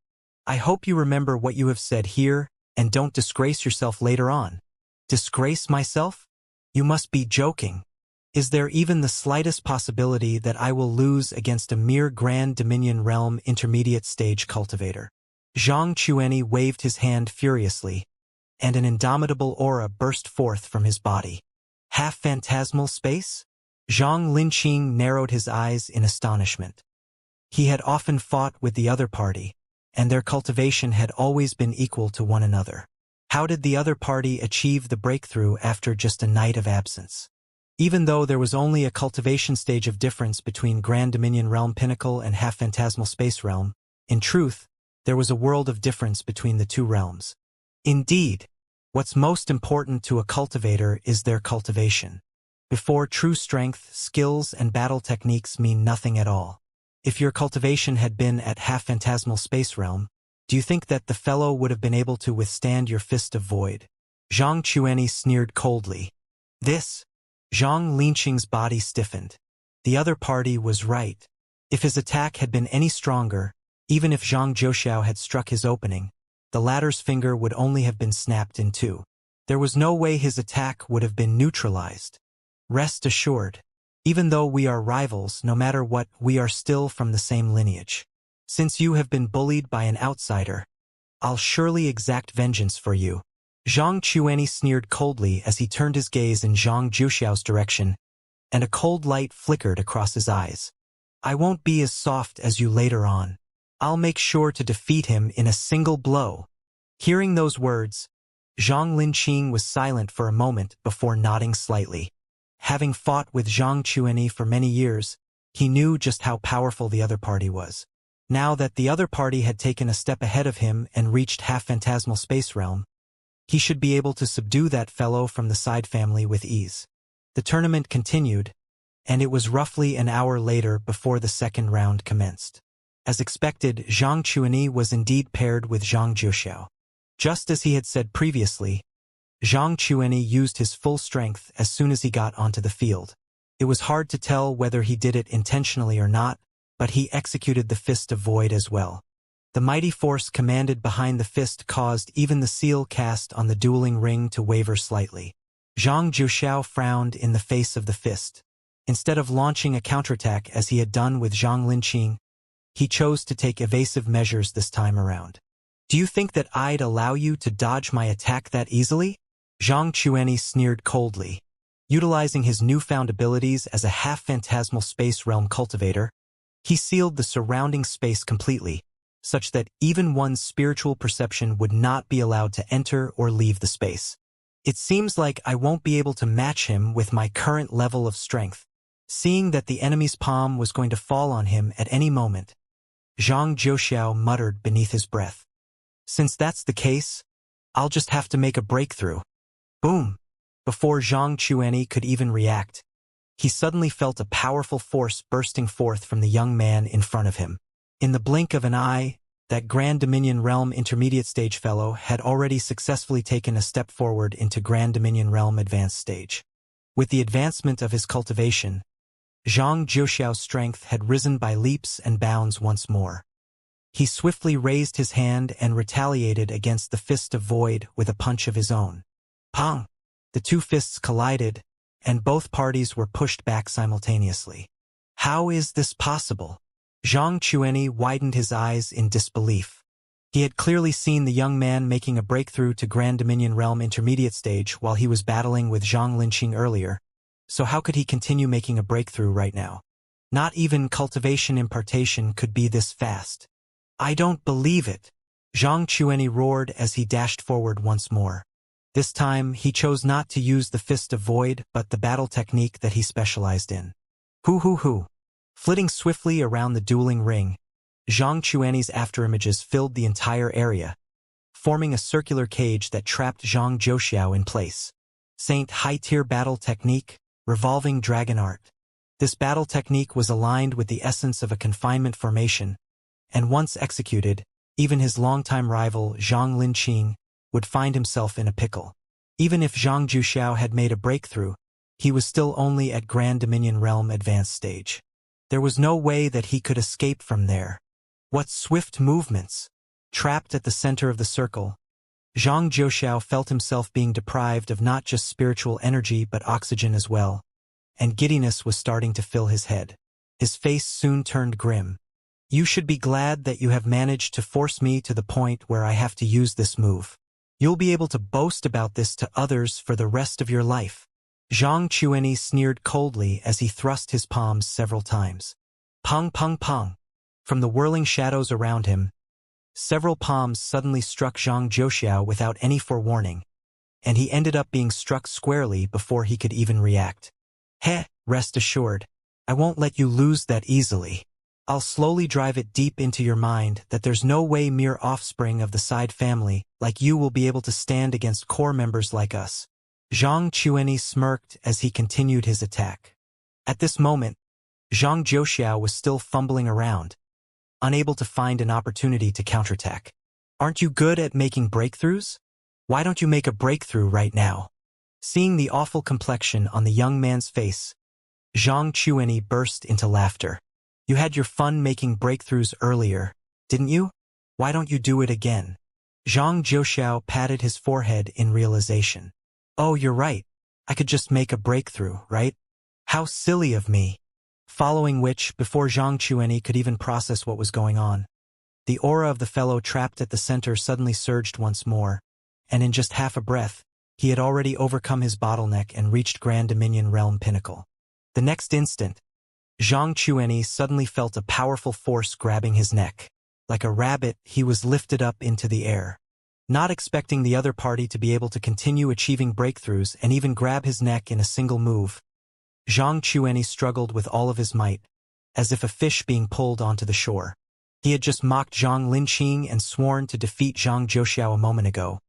I hope you remember what you have said here and don't disgrace yourself later on." "Disgrace myself? You must be joking. Is there even the slightest possibility that I will lose against a mere Grand Dominion Realm intermediate stage cultivator?" Zhang Chuanyi waved his hand furiously, and an indomitable aura burst forth from his body. "Half-phantasmal space?" Zhang Linqing narrowed his eyes in astonishment. He had often fought with the other party, and their cultivation had always been equal to one another. How did the other party achieve the breakthrough after just a night of absence? Even though there was only a cultivation stage of difference between Grand Dominion Realm Pinnacle and Half-Phantasmal Space Realm, in truth, there was a world of difference between the two realms. Indeed, what's most important to a cultivator is their cultivation. Before true strength, skills, and battle techniques mean nothing at all. If your cultivation had been at Half-Phantasmal Space Realm, do you think that the fellow would have been able to withstand your fist of void? Zhang Chuanyi sneered coldly. This, Zhang Linqing's body stiffened. The other party was right. If his attack had been any stronger, even if Zhang Zhouxiao had struck his opening, the latter's finger would only have been snapped in two. There was no way his attack would have been neutralized. Rest assured, even though we are rivals, no matter what, we are still from the same lineage. Since you have been bullied by an outsider, I'll surely exact vengeance for you. Zhang Chuanyi sneered coldly as he turned his gaze in Zhang Zhouxiao's direction, and a cold light flickered across his eyes. I won't be as soft as you later on. I'll make sure to defeat him in a single blow. Hearing those words, Zhang Linqing was silent for a moment before nodding slightly. Having fought with Zhang Chuanyi for many years, he knew just how powerful the other party was. Now that the other party had taken a step ahead of him and reached Half-Phantasmal Space Realm, he should be able to subdue that fellow from the side family with ease. The tournament continued, and it was roughly an hour later before the second round commenced. As expected, Zhang Chuanyi was indeed paired with Zhang Zhouxiao. Just as he had said previously, Zhang Chuanyi used his full strength as soon as he got onto the field. It was hard to tell whether he did it intentionally or not, but he executed the Fist of Void as well. The mighty force commanded behind the fist caused even the seal cast on the dueling ring to waver slightly. Zhang Jiuxiao frowned in the face of the fist. Instead of launching a counterattack as he had done with Zhang Linqing, he chose to take evasive measures this time around. Do you think that I'd allow you to dodge my attack that easily? Zhang Chuanyi sneered coldly. Utilizing his newfound abilities as a half-phantasmal space realm cultivator, he sealed the surrounding space completely, such that even one's spiritual perception would not be allowed to enter or leave the space. It seems like I won't be able to match him with my current level of strength. Seeing that the enemy's palm was going to fall on him at any moment, Zhang Jiuxiao muttered beneath his breath. Since that's the case, I'll just have to make a breakthrough. Boom! Before Zhang Chuanyi could even react, he suddenly felt a powerful force bursting forth from the young man in front of him. In the blink of an eye, that Grand Dominion Realm Intermediate Stage fellow had already successfully taken a step forward into Grand Dominion Realm Advanced Stage. With the advancement of his cultivation, Zhang Jiuxiao's strength had risen by leaps and bounds once more. He swiftly raised his hand and retaliated against the fist of void with a punch of his own. Pong! The two fists collided, and both parties were pushed back simultaneously. How is this possible? Zhang Chuanyi widened his eyes in disbelief. He had clearly seen the young man making a breakthrough to Grand Dominion Realm Intermediate Stage while he was battling with Zhang Linqing earlier, so how could he continue making a breakthrough right now? Not even cultivation impartation could be this fast. I don't believe it! Zhang Chuanyi roared as he dashed forward once more. This time, he chose not to use the Fist of Void, but the battle technique that he specialized in. Hoo! Flitting swiftly around the dueling ring, Zhang Chuanyi's afterimages filled the entire area, forming a circular cage that trapped Zhang Jiuxiao in place. Saint High-Tier Battle Technique, Revolving Dragon Art. This battle technique was aligned with the essence of a confinement formation, and once executed, even his longtime rival Zhang Linqing would find himself in a pickle. Even if Zhang Jiuxiao had made a breakthrough, he was still only at Grand Dominion Realm Advanced Stage. There was no way that he could escape from there. What swift movements! Trapped at the center of the circle, Zhang Jiuxiao felt himself being deprived of not just spiritual energy but oxygen as well, and giddiness was starting to fill his head. His face soon turned grim. You should be glad that you have managed to force me to the point where I have to use this move. You'll be able to boast about this to others for the rest of your life. Zhang Chuanyi sneered coldly as he thrust his palms several times. Pong! From the whirling shadows around him, several palms suddenly struck Zhang Jiuxiao without any forewarning, and he ended up being struck squarely before he could even react. Rest assured, I won't let you lose that easily. I'll slowly drive it deep into your mind that there's no way mere offspring of the Side family like you will be able to stand against core members like us. Zhang Chuanyi smirked as he continued his attack. At this moment, Zhang Jiuxiao was still fumbling around, unable to find an opportunity to counterattack. Aren't you good at making breakthroughs? Why don't you make a breakthrough right now? Seeing the awful complexion on the young man's face, Zhang Chuanyi burst into laughter. You had your fun making breakthroughs earlier, didn't you? Why don't you do it again? Zhang Jiuxiao patted his forehead in realization. Oh, you're right. I could just make a breakthrough, right? How silly of me. Following which, before Zhang Chuanyi could even process what was going on, the aura of the fellow trapped at the center suddenly surged once more, and in just half a breath, he had already overcome his bottleneck and reached Grand Dominion Realm Pinnacle. The next instant, Zhang Chuanyi suddenly felt a powerful force grabbing his neck. Like a rabbit, he was lifted up into the air. Not expecting the other party to be able to continue achieving breakthroughs and even grab his neck in a single move, Zhang Chuanyi struggled with all of his might, as if a fish being pulled onto the shore. He had just mocked Zhang Linqing and sworn to defeat Zhang Jiuxiao a moment ago,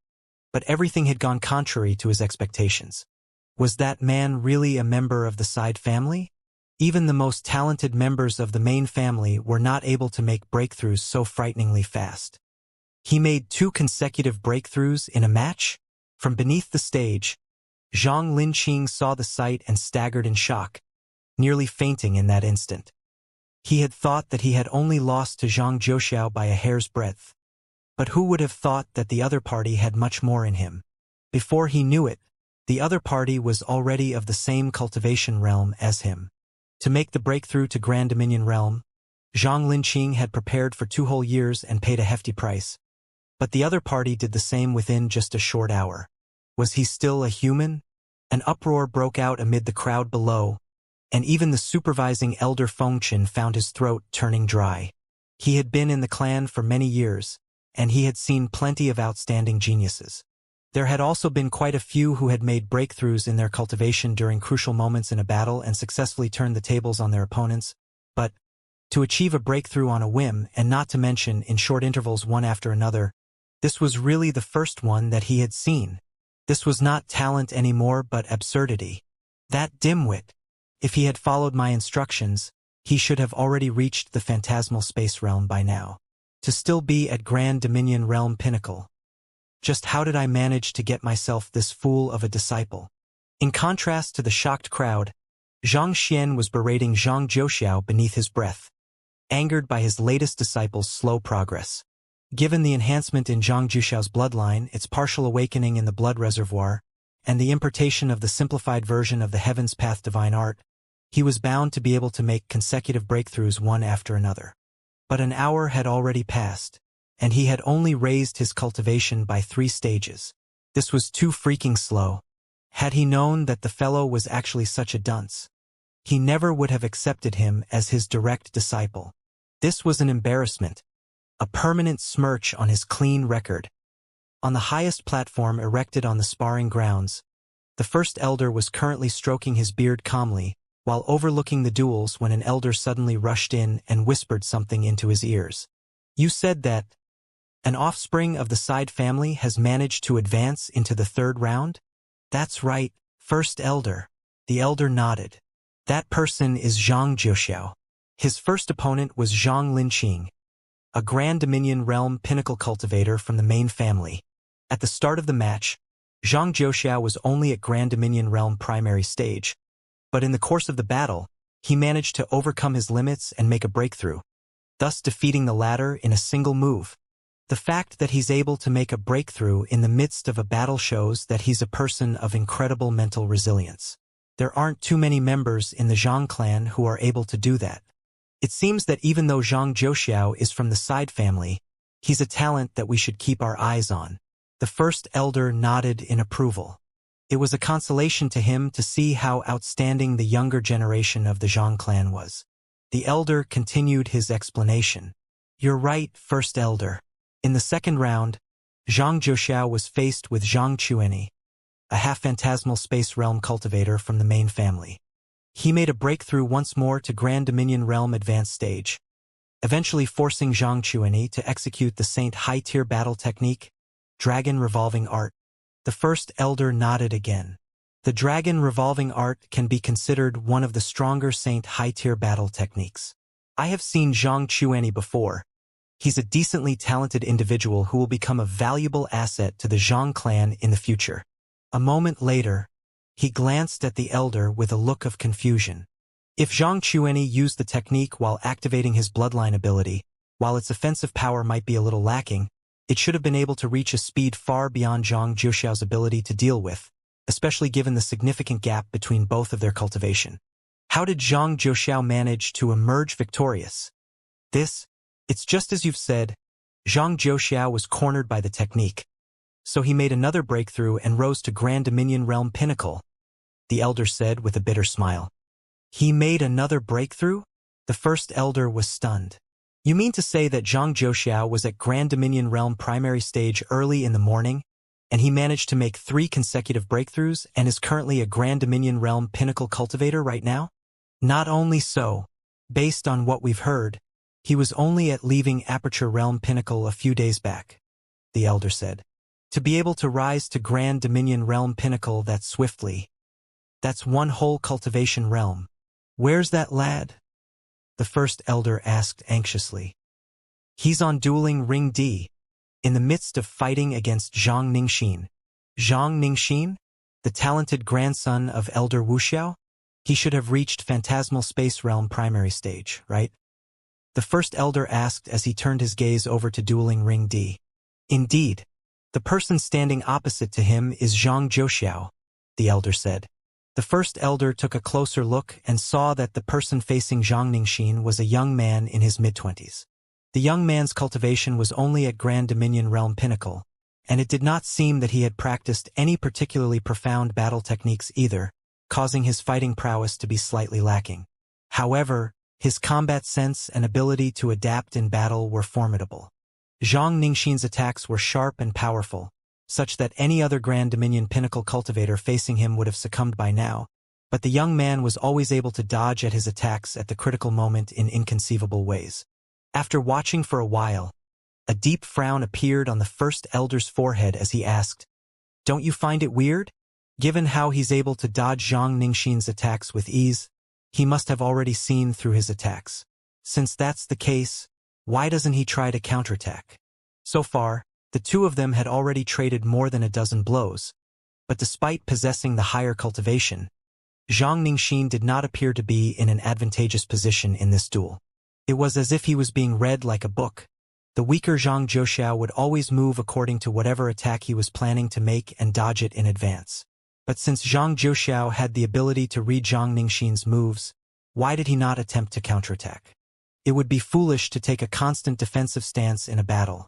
but everything had gone contrary to his expectations. Was that man really a member of the Side family? Even the most talented members of the main family were not able to make breakthroughs so frighteningly fast. He made 2 consecutive breakthroughs in a match? From beneath the stage, Zhang Linqing saw the sight and staggered in shock, nearly fainting in that instant. He had thought that he had only lost to Zhang Jiuxiao by a hair's breadth. But who would have thought that the other party had much more in him? Before he knew it, The other party was already of the same cultivation realm as him. To make the breakthrough to Grand Dominion realm, Zhang Linqing had prepared for 2 whole years and paid a hefty price. But the other party did the same within just a short hour. Was he still a human? An uproar broke out amid the crowd below, and even the supervising elder Fengchen found his throat turning dry. He had been in the clan for many years, and he had seen plenty of outstanding geniuses. There had also been quite a few who had made breakthroughs in their cultivation during crucial moments in a battle and successfully turned the tables on their opponents, but to achieve a breakthrough on a whim, and not to mention in short intervals one after another, this was really the first one that he had seen. This was not talent anymore but absurdity. That dimwit. If he had followed my instructions, he should have already reached the phantasmal space realm by now. To still be at Grand Dominion realm pinnacle. Just how did I manage to get myself this fool of a disciple? In contrast to the shocked crowd, Zhang Xian was berating Zhang Zhouxiao beneath his breath, angered by his latest disciple's slow progress. Given the enhancement in Zhang Zhouxiao's bloodline, its partial awakening in the blood reservoir, and the importation of the simplified version of the Heaven's Path divine art, he was bound to be able to make consecutive breakthroughs one after another. But an hour had already passed, and he had only raised his cultivation by 3 stages. This was too freaking slow. Had he known that the fellow was actually such a dunce, he never would have accepted him as his direct disciple. This was an embarrassment, a permanent smirch on his clean record. On the highest platform erected on the sparring grounds, the first elder was currently stroking his beard calmly, while overlooking the duels when an elder suddenly rushed in and whispered something into his ears. You said that an offspring of the side family has managed to advance into the 3rd round? That's right, first elder. The elder nodded. That person is Zhang Zhouxiao. His first opponent was Zhang Linqing, a Grand Dominion realm pinnacle cultivator from the main family. At the start of the match, Zhang Zhouxiao was only at Grand Dominion realm primary stage, but in the course of the battle, he managed to overcome his limits and make a breakthrough, thus defeating the latter in a single move. The fact that he's able to make a breakthrough in the midst of a battle shows that he's a person of incredible mental resilience. There aren't too many members in the Zhang clan who are able to do that. It seems that even though Zhang Zhouxiao is from the side family, he's a talent that we should keep our eyes on. The first elder nodded in approval. It was a consolation to him to see how outstanding the younger generation of the Zhang clan was. The elder continued his explanation. You're right, first elder. In the 2nd round, Zhang Zhouxiao was faced with Zhang Chueni, a half-phantasmal space realm cultivator from the main family. He made a breakthrough once more to Grand Dominion realm advanced stage, eventually forcing Zhang Chueni to execute the Saint high-tier battle technique, Dragon Revolving Art. The first elder nodded again. The Dragon Revolving Art can be considered one of the stronger Saint high-tier battle techniques. I have seen Zhang Chueni before. He's a decently talented individual who will become a valuable asset to the Zhang clan in the future. A moment later, he glanced at the elder with a look of confusion. If Zhang Chueni used the technique while activating his bloodline ability, while its offensive power might be a little lacking, it should have been able to reach a speed far beyond Zhang Zhouxiao's ability to deal with, especially given the significant gap between both of their cultivation. How did Zhang Zhouxiao manage to emerge victorious? It's just as you've said, Zhang Zhouxiao was cornered by the technique. So he made another breakthrough and rose to Grand Dominion realm pinnacle, the elder said with a bitter smile. He made another breakthrough? The first elder was stunned. You mean to say that Zhang Zhouxiao was at Grand Dominion realm primary stage early in the morning, and he managed to make 3 consecutive breakthroughs and is currently a Grand Dominion realm pinnacle cultivator right now? Not only so, based on what we've heard, he was only at leaving Aperture Realm Pinnacle a few days back, the elder said. To be able to rise to Grand Dominion Realm Pinnacle that swiftly, that's one whole cultivation realm. Where's that lad? The first elder asked anxiously. He's on dueling Ring D, in the midst of fighting against Zhang Ningxin. Zhang Ningxin? The talented grandson of Elder Wuxiao? He should have reached Phantasmal Space Realm primary stage, right? The first elder asked as he turned his gaze over to dueling Ring D. Indeed. The person standing opposite to him is Zhang Zhouxiao, the elder said. The first elder took a closer look and saw that the person facing Zhang Ningxin was a young man in his mid-20s. The young man's cultivation was only at Grand Dominion Realm Pinnacle, and it did not seem that he had practiced any particularly profound battle techniques either, causing his fighting prowess to be slightly lacking. However, his combat sense and ability to adapt in battle were formidable. Zhang Ningxin's attacks were sharp and powerful, such that any other Grand Dominion Pinnacle cultivator facing him would have succumbed by now, but the young man was always able to dodge at his attacks at the critical moment in inconceivable ways. After watching for a while, a deep frown appeared on the first elder's forehead as he asked, "Don't you find it weird? Given how he's able to dodge Zhang Ningxin's attacks with ease, he must have already seen through his attacks. Since that's the case, why doesn't he try to counterattack?" So far, the two of them had already traded more than a dozen blows, but despite possessing the higher cultivation, Zhang Ningxin did not appear to be in an advantageous position in this duel. It was as if he was being read like a book. The weaker Zhang Zhuoxiao would always move according to whatever attack he was planning to make and dodge it in advance. But since Zhang Zhuoxiao had the ability to read Zhang Ningxin's moves, why did he not attempt to counterattack? It would be foolish to take a constant defensive stance in a battle.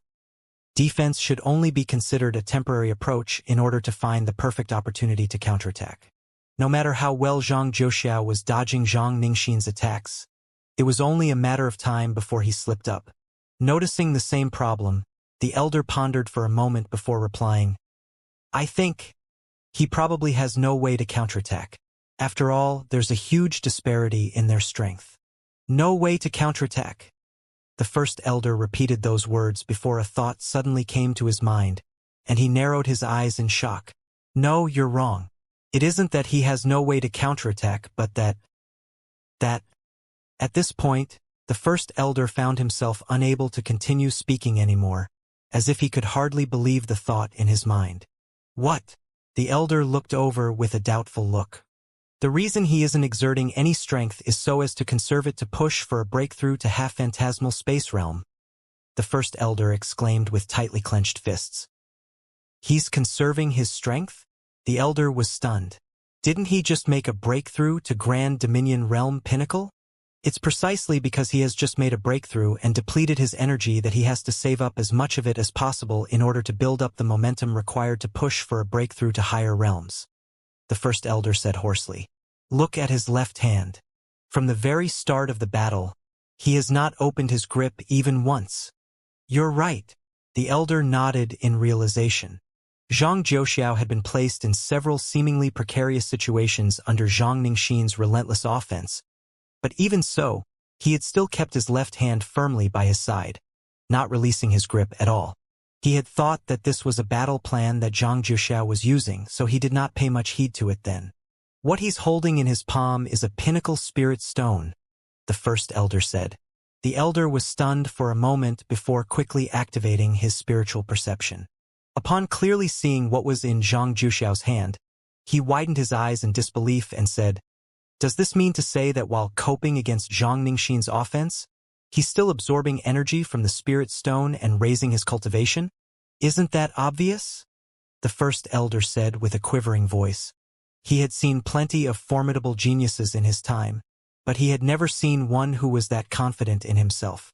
Defense should only be considered a temporary approach in order to find the perfect opportunity to counterattack. No matter how well Zhang Zhuoxiao was dodging Zhang Ningxin's attacks, it was only a matter of time before he slipped up. Noticing the same problem, the elder pondered for a moment before replying, "I think he probably has no way to counterattack. After all, there's a huge disparity in their strength." "No way to counterattack." The first elder repeated those words before a thought suddenly came to his mind, and he narrowed his eyes in shock. "No, you're wrong. It isn't that he has no way to counterattack, but that... At this point, the first elder found himself unable to continue speaking anymore, as if he could hardly believe the thought in his mind. "What?" The elder looked over with a doubtful look. "The reason he isn't exerting any strength is so as to conserve it to push for a breakthrough to half-phantasmal space realm," the first elder exclaimed with tightly clenched fists. "He's conserving his strength?" The elder was stunned. "Didn't he just make a breakthrough to Grand Dominion Realm Pinnacle?" "It's precisely because he has just made a breakthrough and depleted his energy that he has to save up as much of it as possible in order to build up the momentum required to push for a breakthrough to higher realms," the first elder said hoarsely. "Look at his left hand. From the very start of the battle, he has not opened his grip even once." "You're right," the elder nodded in realization. Zhang Zhuoxiao had been placed in several seemingly precarious situations under Zhang Ningxin's relentless offense, but even so, he had still kept his left hand firmly by his side, not releasing his grip at all. He had thought that this was a battle plan that Zhang Zhuoxiao was using, so he did not pay much heed to it then. "What he's holding in his palm is a pinnacle spirit stone," the first elder said. The elder was stunned for a moment before quickly activating his spiritual perception. Upon clearly seeing what was in Zhang Zhuoxiao's hand, he widened his eyes in disbelief and said, "Does this mean to say that while coping against Zhang Ningxin's offense, he's still absorbing energy from the spirit stone and raising his cultivation? Isn't that obvious?" the first elder said with a quivering voice. He had seen plenty of formidable geniuses in his time, but he had never seen one who was that confident in himself.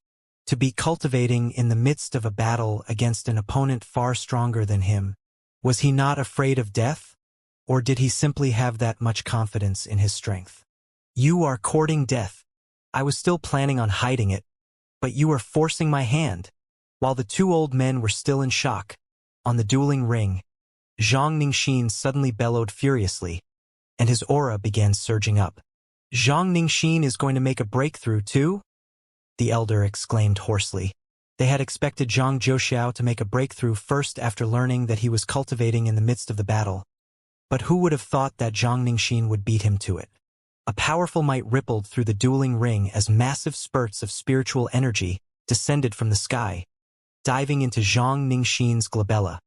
To be cultivating in the midst of a battle against an opponent far stronger than him, was he not afraid of death? Or did he simply have that much confidence in his strength? "You are courting death. I was still planning on hiding it, but you are forcing my hand." While the two old men were still in shock, on the dueling ring, Zhang Ningxin suddenly bellowed furiously, and his aura began surging up. "Zhang Ningxin is going to make a breakthrough too?" the elder exclaimed hoarsely. They had expected Zhang Zhuoxiao to make a breakthrough first after learning that he was cultivating in the midst of the battle. But who would have thought that Zhang Ningxin would beat him to it? A powerful might rippled through the dueling ring as massive spurts of spiritual energy descended from the sky, diving into Zhang Ningxin's glabella.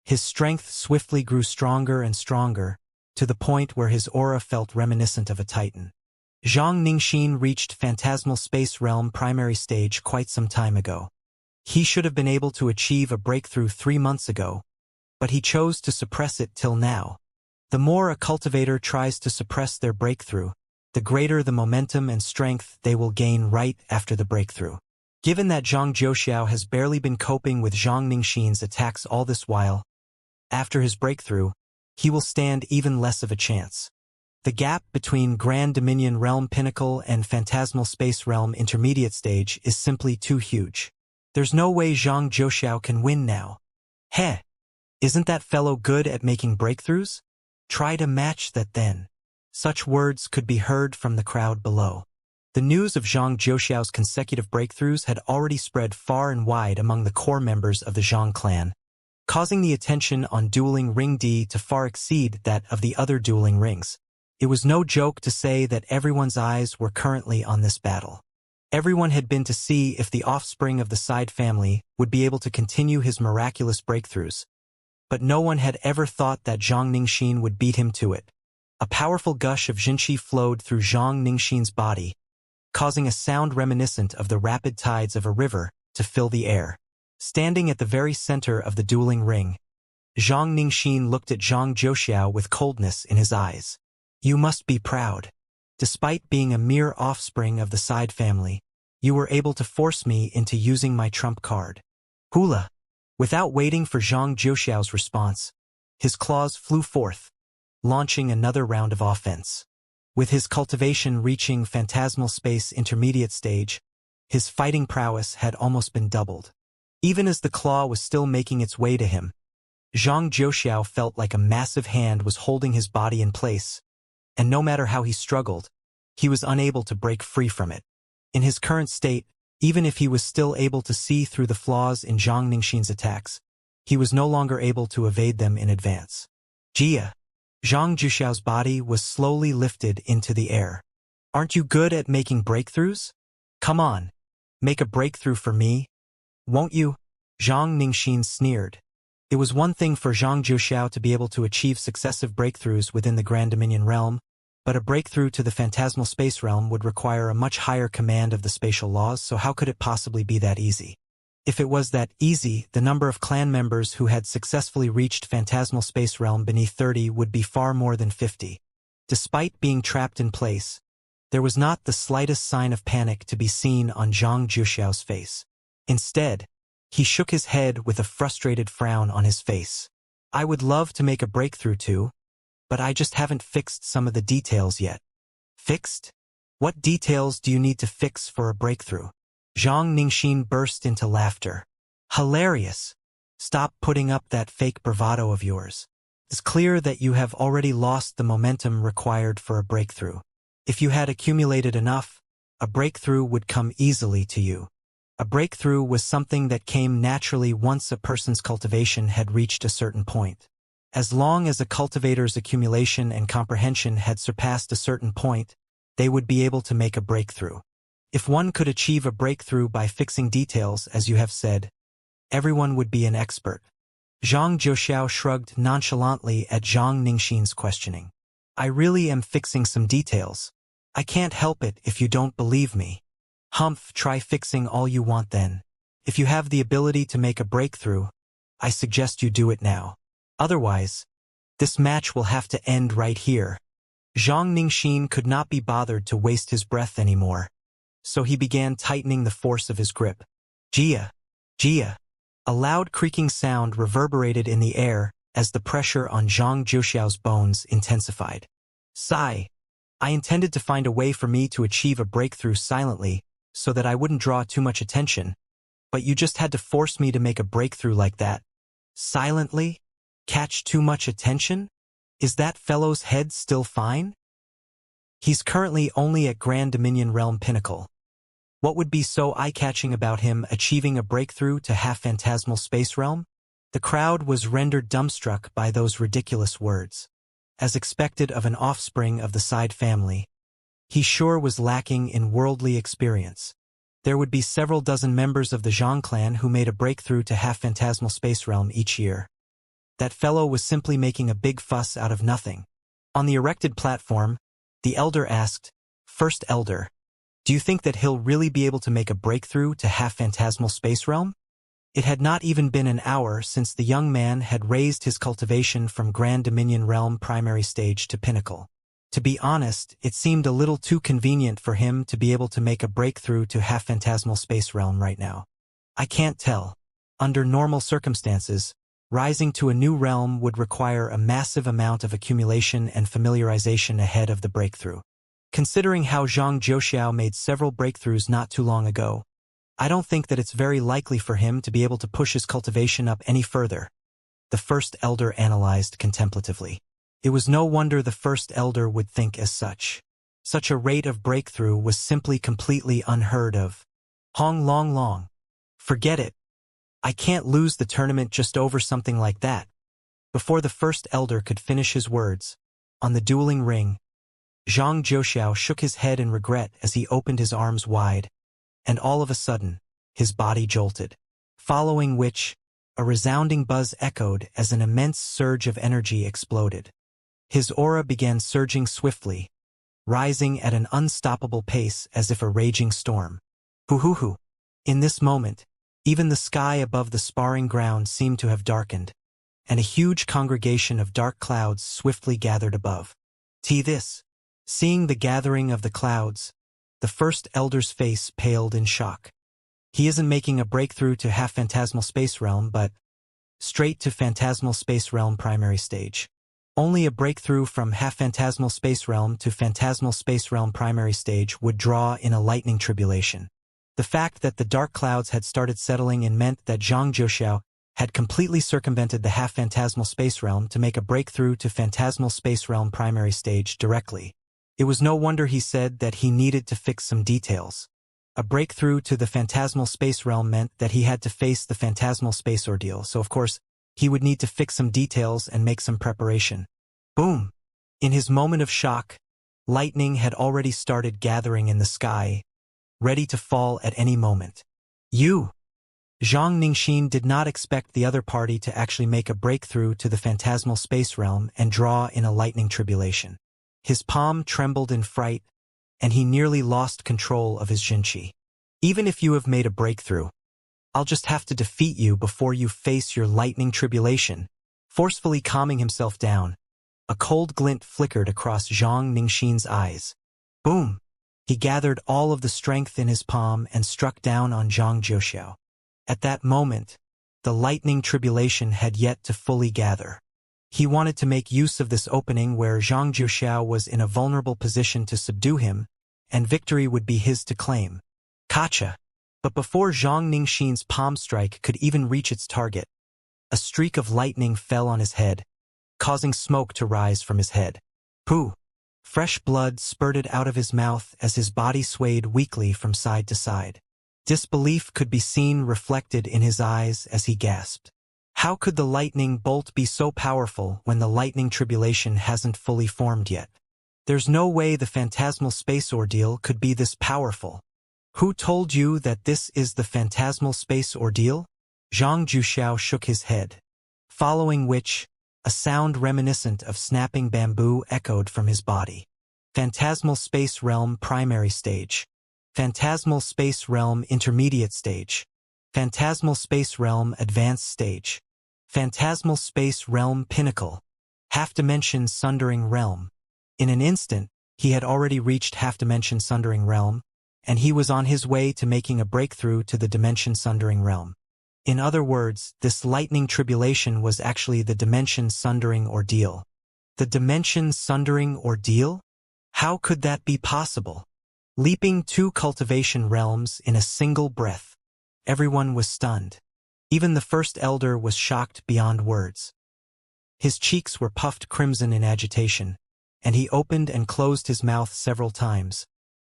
His strength swiftly grew stronger and stronger, to the point where his aura felt reminiscent of a titan. Zhang Ningxin reached Phantasmal Space Realm primary stage quite some time ago. He should have been able to achieve a breakthrough 3 months ago, but he chose to suppress it till now. The more a cultivator tries to suppress their breakthrough, the greater the momentum and strength they will gain right after the breakthrough. Given that Zhang Zhouxiao has barely been coping with Zhang Ningxin's attacks all this while, after his breakthrough, he will stand even less of a chance. The gap between Grand Dominion Realm Pinnacle and Phantasmal Space Realm Intermediate Stage is simply too huge. There's no way Zhang Zhouxiao can win now. Heh! Isn't that fellow good at making breakthroughs? Try to match that then. Such words could be heard from the crowd below. The news of Zhang Zhouxiao's consecutive breakthroughs had already spread far and wide among the core members of the Zhang clan, causing the attention on Dueling Ring D to far exceed that of the other dueling rings. It was no joke to say that everyone's eyes were currently on this battle. Everyone had been to see if the offspring of the Side family would be able to continue his miraculous breakthroughs, but no one had ever thought that Zhang Ningxin would beat him to it. A powerful gush of Jinqi flowed through Zhang Ningxin's body, causing a sound reminiscent of the rapid tides of a river to fill the air. Standing at the very center of the dueling ring, Zhang Ningxin looked at Zhang Zhouxiao with coldness in his eyes. You must be proud. Despite being a mere offspring of the Side family, you were able to force me into using my trump card. Hula! Without waiting for Zhang Zhouxiao's response, his claws flew forth, launching another round of offense. With his cultivation reaching Phantasmal Space Intermediate Stage, his fighting prowess had almost been doubled. Even as the claw was still making its way to him, Zhang Zhouxiao felt like a massive hand was holding his body in place, and no matter how he struggled, he was unable to break free from it. In his current state, even if he was still able to see through the flaws in Zhang Ningxin's attacks, he was no longer able to evade them in advance. Jia! Zhang Zhouxiao's body was slowly lifted into the air. Aren't you good at making breakthroughs? Come on, make a breakthrough for me, won't you? Zhang Ningxin sneered. It was one thing for Zhang Zhouxiao to be able to achieve successive breakthroughs within the Grand Dominion realm, but a breakthrough to the Phantasmal Space realm would require a much higher command of the spatial laws, so how could it possibly be that easy? If it was that easy, the number of clan members who had successfully reached Phantasmal Space realm beneath 30 would be far more than 50. Despite being trapped in place, there was not the slightest sign of panic to be seen on Zhang Zhouxiao's face. Instead, he shook his head with a frustrated frown on his face. I would love to make a breakthrough too, but I just haven't fixed some of the details yet. Fixed? What details do you need to fix for a breakthrough? Zhang Ningxin burst into laughter. Hilarious! Stop putting up that fake bravado of yours. It's clear that you have already lost the momentum required for a breakthrough. If you had accumulated enough, a breakthrough would come easily to you. A breakthrough was something that came naturally once a person's cultivation had reached a certain point. As long as a cultivator's accumulation and comprehension had surpassed a certain point, they would be able to make a breakthrough. If one could achieve a breakthrough by fixing details, as you have said, everyone would be an expert. Zhang Zhouxiao shrugged nonchalantly at Zhang Ningxin's questioning. I really am fixing some details. I can't help it if you don't believe me. Humph, try fixing all you want then. If you have the ability to make a breakthrough, I suggest you do it now. Otherwise, this match will have to end right here. Zhang Ningxin could not be bothered to waste his breath anymore, so he began tightening the force of his grip. Jia! Jia! A loud creaking sound reverberated in the air as the pressure on Zhang Zhouxiao's bones intensified. Sigh! I intended to find a way for me to achieve a breakthrough silently so that I wouldn't draw too much attention, but you just had to force me to make a breakthrough like that. Silently? Catch too much attention? Is that fellow's head still fine? He's currently only at Grand Dominion Realm Pinnacle. What would be so eye-catching about him achieving a breakthrough to half-phantasmal space realm? The crowd was rendered dumbstruck by those ridiculous words. As expected of an offspring of the Side family, he sure was lacking in worldly experience. There would be several dozen members of the Zhang clan who made a breakthrough to half-phantasmal space realm each year. That fellow was simply making a big fuss out of nothing. On the erected platform, the elder asked, First Elder, do you think that he'll really be able to make a breakthrough to half-phantasmal space realm? It had not even been an hour since the young man had raised his cultivation from Grand Dominion Realm primary stage to pinnacle. To be honest, it seemed a little too convenient for him to be able to make a breakthrough to half-phantasmal space realm right now. I can't tell. Under normal circumstances, rising to a new realm would require a massive amount of accumulation and familiarization ahead of the breakthrough. Considering how Zhang Jiuxiao made several breakthroughs not too long ago, I don't think that it's very likely for him to be able to push his cultivation up any further. The First Elder analyzed contemplatively. It was no wonder the First Elder would think as such. Such a rate of breakthrough was simply completely unheard of. Hong Long Long. Forget it. I can't lose the tournament just over something like that. Before the First Elder could finish his words, on the dueling ring, Zhang Jiuxiao shook his head in regret as he opened his arms wide, and all of a sudden, his body jolted. Following which, a resounding buzz echoed as an immense surge of energy exploded. His aura began surging swiftly, rising at an unstoppable pace as if a raging storm. Hoo-hoo-hoo. In this moment, even the sky above the sparring ground seemed to have darkened, and a huge congregation of dark clouds swiftly gathered above. This. Seeing the gathering of the clouds, the First Elder's face paled in shock. He isn't making a breakthrough to half-phantasmal space realm, but straight to phantasmal space realm primary stage. Only a breakthrough from half-phantasmal space realm to phantasmal space realm primary stage would draw in a lightning tribulation. The fact that the dark clouds had started settling in meant that Zhang Jiuxiao had completely circumvented the half-phantasmal space realm to make a breakthrough to phantasmal space realm primary stage directly. It was no wonder he said that he needed to fix some details. A breakthrough to the phantasmal space realm meant that he had to face the phantasmal space ordeal, so of course, he would need to fix some details and make some preparation. Boom! In his moment of shock, lightning had already started gathering in the sky, ready to fall at any moment. Zhang Ningxin did not expect the other party to actually make a breakthrough to the phantasmal space realm and draw in a lightning tribulation. His palm trembled in fright, and he nearly lost control of his Jinqi. Even if you have made a breakthrough, I'll just have to defeat you before you face your lightning tribulation. Forcefully calming himself down, a cold glint flickered across Zhang Ningxin's eyes. Boom! He gathered all of the strength in his palm and struck down on Zhang Jiuxiao. At that moment, the lightning tribulation had yet to fully gather. He wanted to make use of this opening where Zhang Jiuxiao was in a vulnerable position to subdue him, and victory would be his to claim. Kacha! But before Zhang Ningxin's palm strike could even reach its target, a streak of lightning fell on his head, causing smoke to rise from his head. Pooh! Fresh blood spurted out of his mouth as his body swayed weakly from side to side. Disbelief could be seen reflected in his eyes as he gasped. How could the lightning bolt be so powerful when the lightning tribulation hasn't fully formed yet? There's no way the phantasmal space ordeal could be this powerful. Who told you that this is the phantasmal space ordeal? Zhang Jiuxiao shook his head, following which, a sound reminiscent of snapping bamboo echoed from his body. Phantasmal space realm primary stage. Phantasmal space realm intermediate stage. Phantasmal space realm advanced stage. Phantasmal space realm pinnacle. Half-dimension sundering realm. In an instant, he had already reached half-dimension sundering realm, and he was on his way to making a breakthrough to the dimension sundering realm. In other words, this lightning tribulation was actually the dimension sundering ordeal. The dimension sundering ordeal? How could that be possible? Leaping 2 cultivation realms in a single breath. Everyone was stunned. Even the First Elder was shocked beyond words. His cheeks were puffed crimson in agitation, and he opened and closed his mouth several times,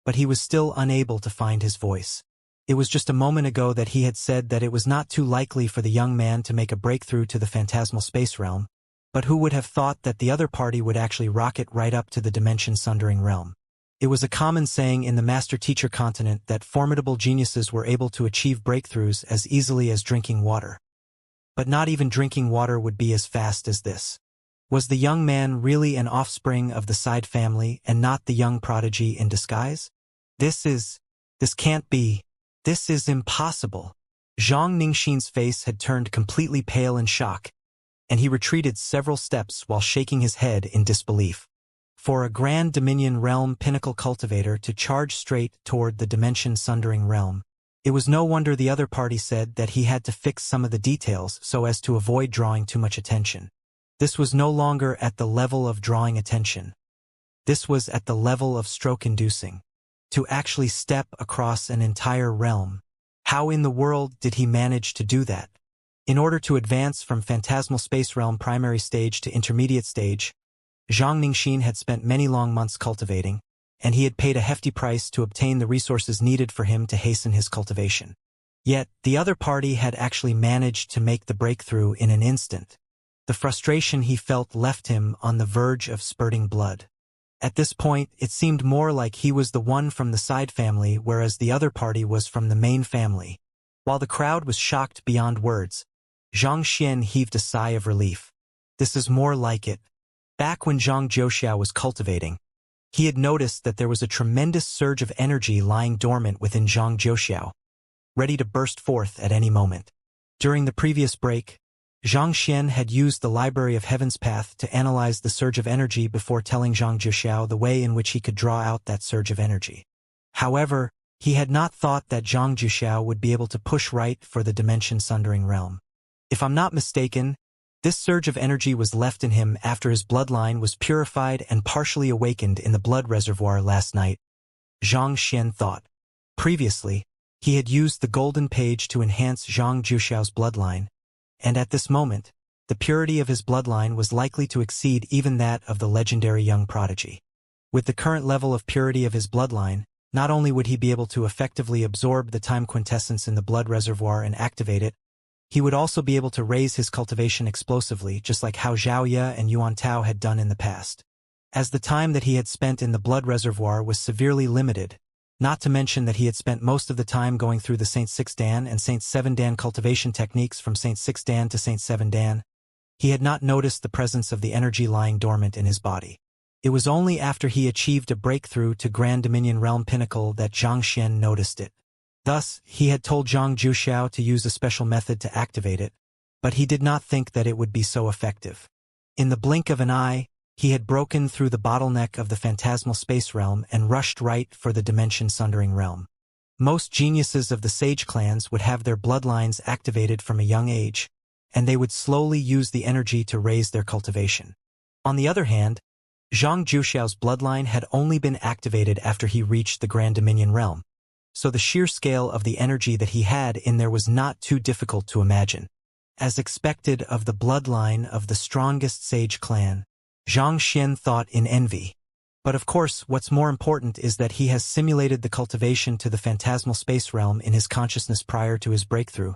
but he was still unable to find his voice. It was just a moment ago that he had said that it was not too likely for the young man to make a breakthrough to the phantasmal space realm, but who would have thought that the other party would actually rocket right up to the dimension sundering realm? It was a common saying in the master-teacher continent that formidable geniuses were able to achieve breakthroughs as easily as drinking water. But not even drinking water would be as fast as this. Was the young man really an offspring of the Side family and not the young prodigy in disguise? This can't be. This is impossible. Zhang Ningxin's face had turned completely pale in shock, and he retreated several steps while shaking his head in disbelief. For a Grand Dominion Realm Pinnacle Cultivator to charge straight toward the dimension-sundering realm, it was no wonder the other party said that he had to fix some of the details so as to avoid drawing too much attention. This was no longer at the level of drawing attention. This was at the level of stroke-inducing. To actually step across an entire realm. How in the world did he manage to do that? In order to advance from Phantasmal Space Realm primary stage to intermediate stage, Zhang Ningxin had spent many long months cultivating, and he had paid a hefty price to obtain the resources needed for him to hasten his cultivation. Yet, the other party had actually managed to make the breakthrough in an instant. The frustration he felt left him on the verge of spurting blood. At this point, it seemed more like he was the one from the side family, whereas the other party was from the main family. While the crowd was shocked beyond words, Zhang Xian heaved a sigh of relief. This is more like it. Back when Zhang Jiuxiao was cultivating, he had noticed that there was a tremendous surge of energy lying dormant within Zhang Jiuxiao, ready to burst forth at any moment. During the previous break, Zhang Xian had used the Library of Heaven's Path to analyze the surge of energy before telling Zhang Jiuxiao the way in which he could draw out that surge of energy. However, he had not thought that Zhang Jiuxiao would be able to push right for the dimension-sundering realm. If I'm not mistaken, this surge of energy was left in him after his bloodline was purified and partially awakened in the blood reservoir last night, Zhang Xian thought. Previously, he had used the golden page to enhance Zhang Jiuxiao's bloodline, and at this moment, the purity of his bloodline was likely to exceed even that of the legendary young prodigy. With the current level of purity of his bloodline, not only would he be able to effectively absorb the time quintessence in the blood reservoir and activate it, he would also be able to raise his cultivation explosively, just like how Xiaoya and Yuan Tao had done in the past. As the time that he had spent in the blood reservoir was severely limited, not to mention that he had spent most of the time going through the Saint 6 Dan and Saint 7 Dan cultivation techniques from Saint 6 Dan to Saint 7 Dan, he had not noticed the presence of the energy lying dormant in his body. It was only after he achieved a breakthrough to Grand Dominion Realm Pinnacle that Zhang Xian noticed it. Thus, he had told Zhang Jiuxiao to use a special method to activate it, but he did not think that it would be so effective. In the blink of an eye, he had broken through the bottleneck of the phantasmal space realm and rushed right for the dimension-sundering realm. Most geniuses of the sage clans would have their bloodlines activated from a young age, and they would slowly use the energy to raise their cultivation. On the other hand, Zhang Jiuxiao's bloodline had only been activated after he reached the Grand Dominion realm, so the sheer scale of the energy that he had in there was not too difficult to imagine. As expected of the bloodline of the strongest sage clan, Zhang Xian thought in envy. But of course, what's more important is that he has simulated the cultivation to the phantasmal space realm in his consciousness prior to his breakthrough,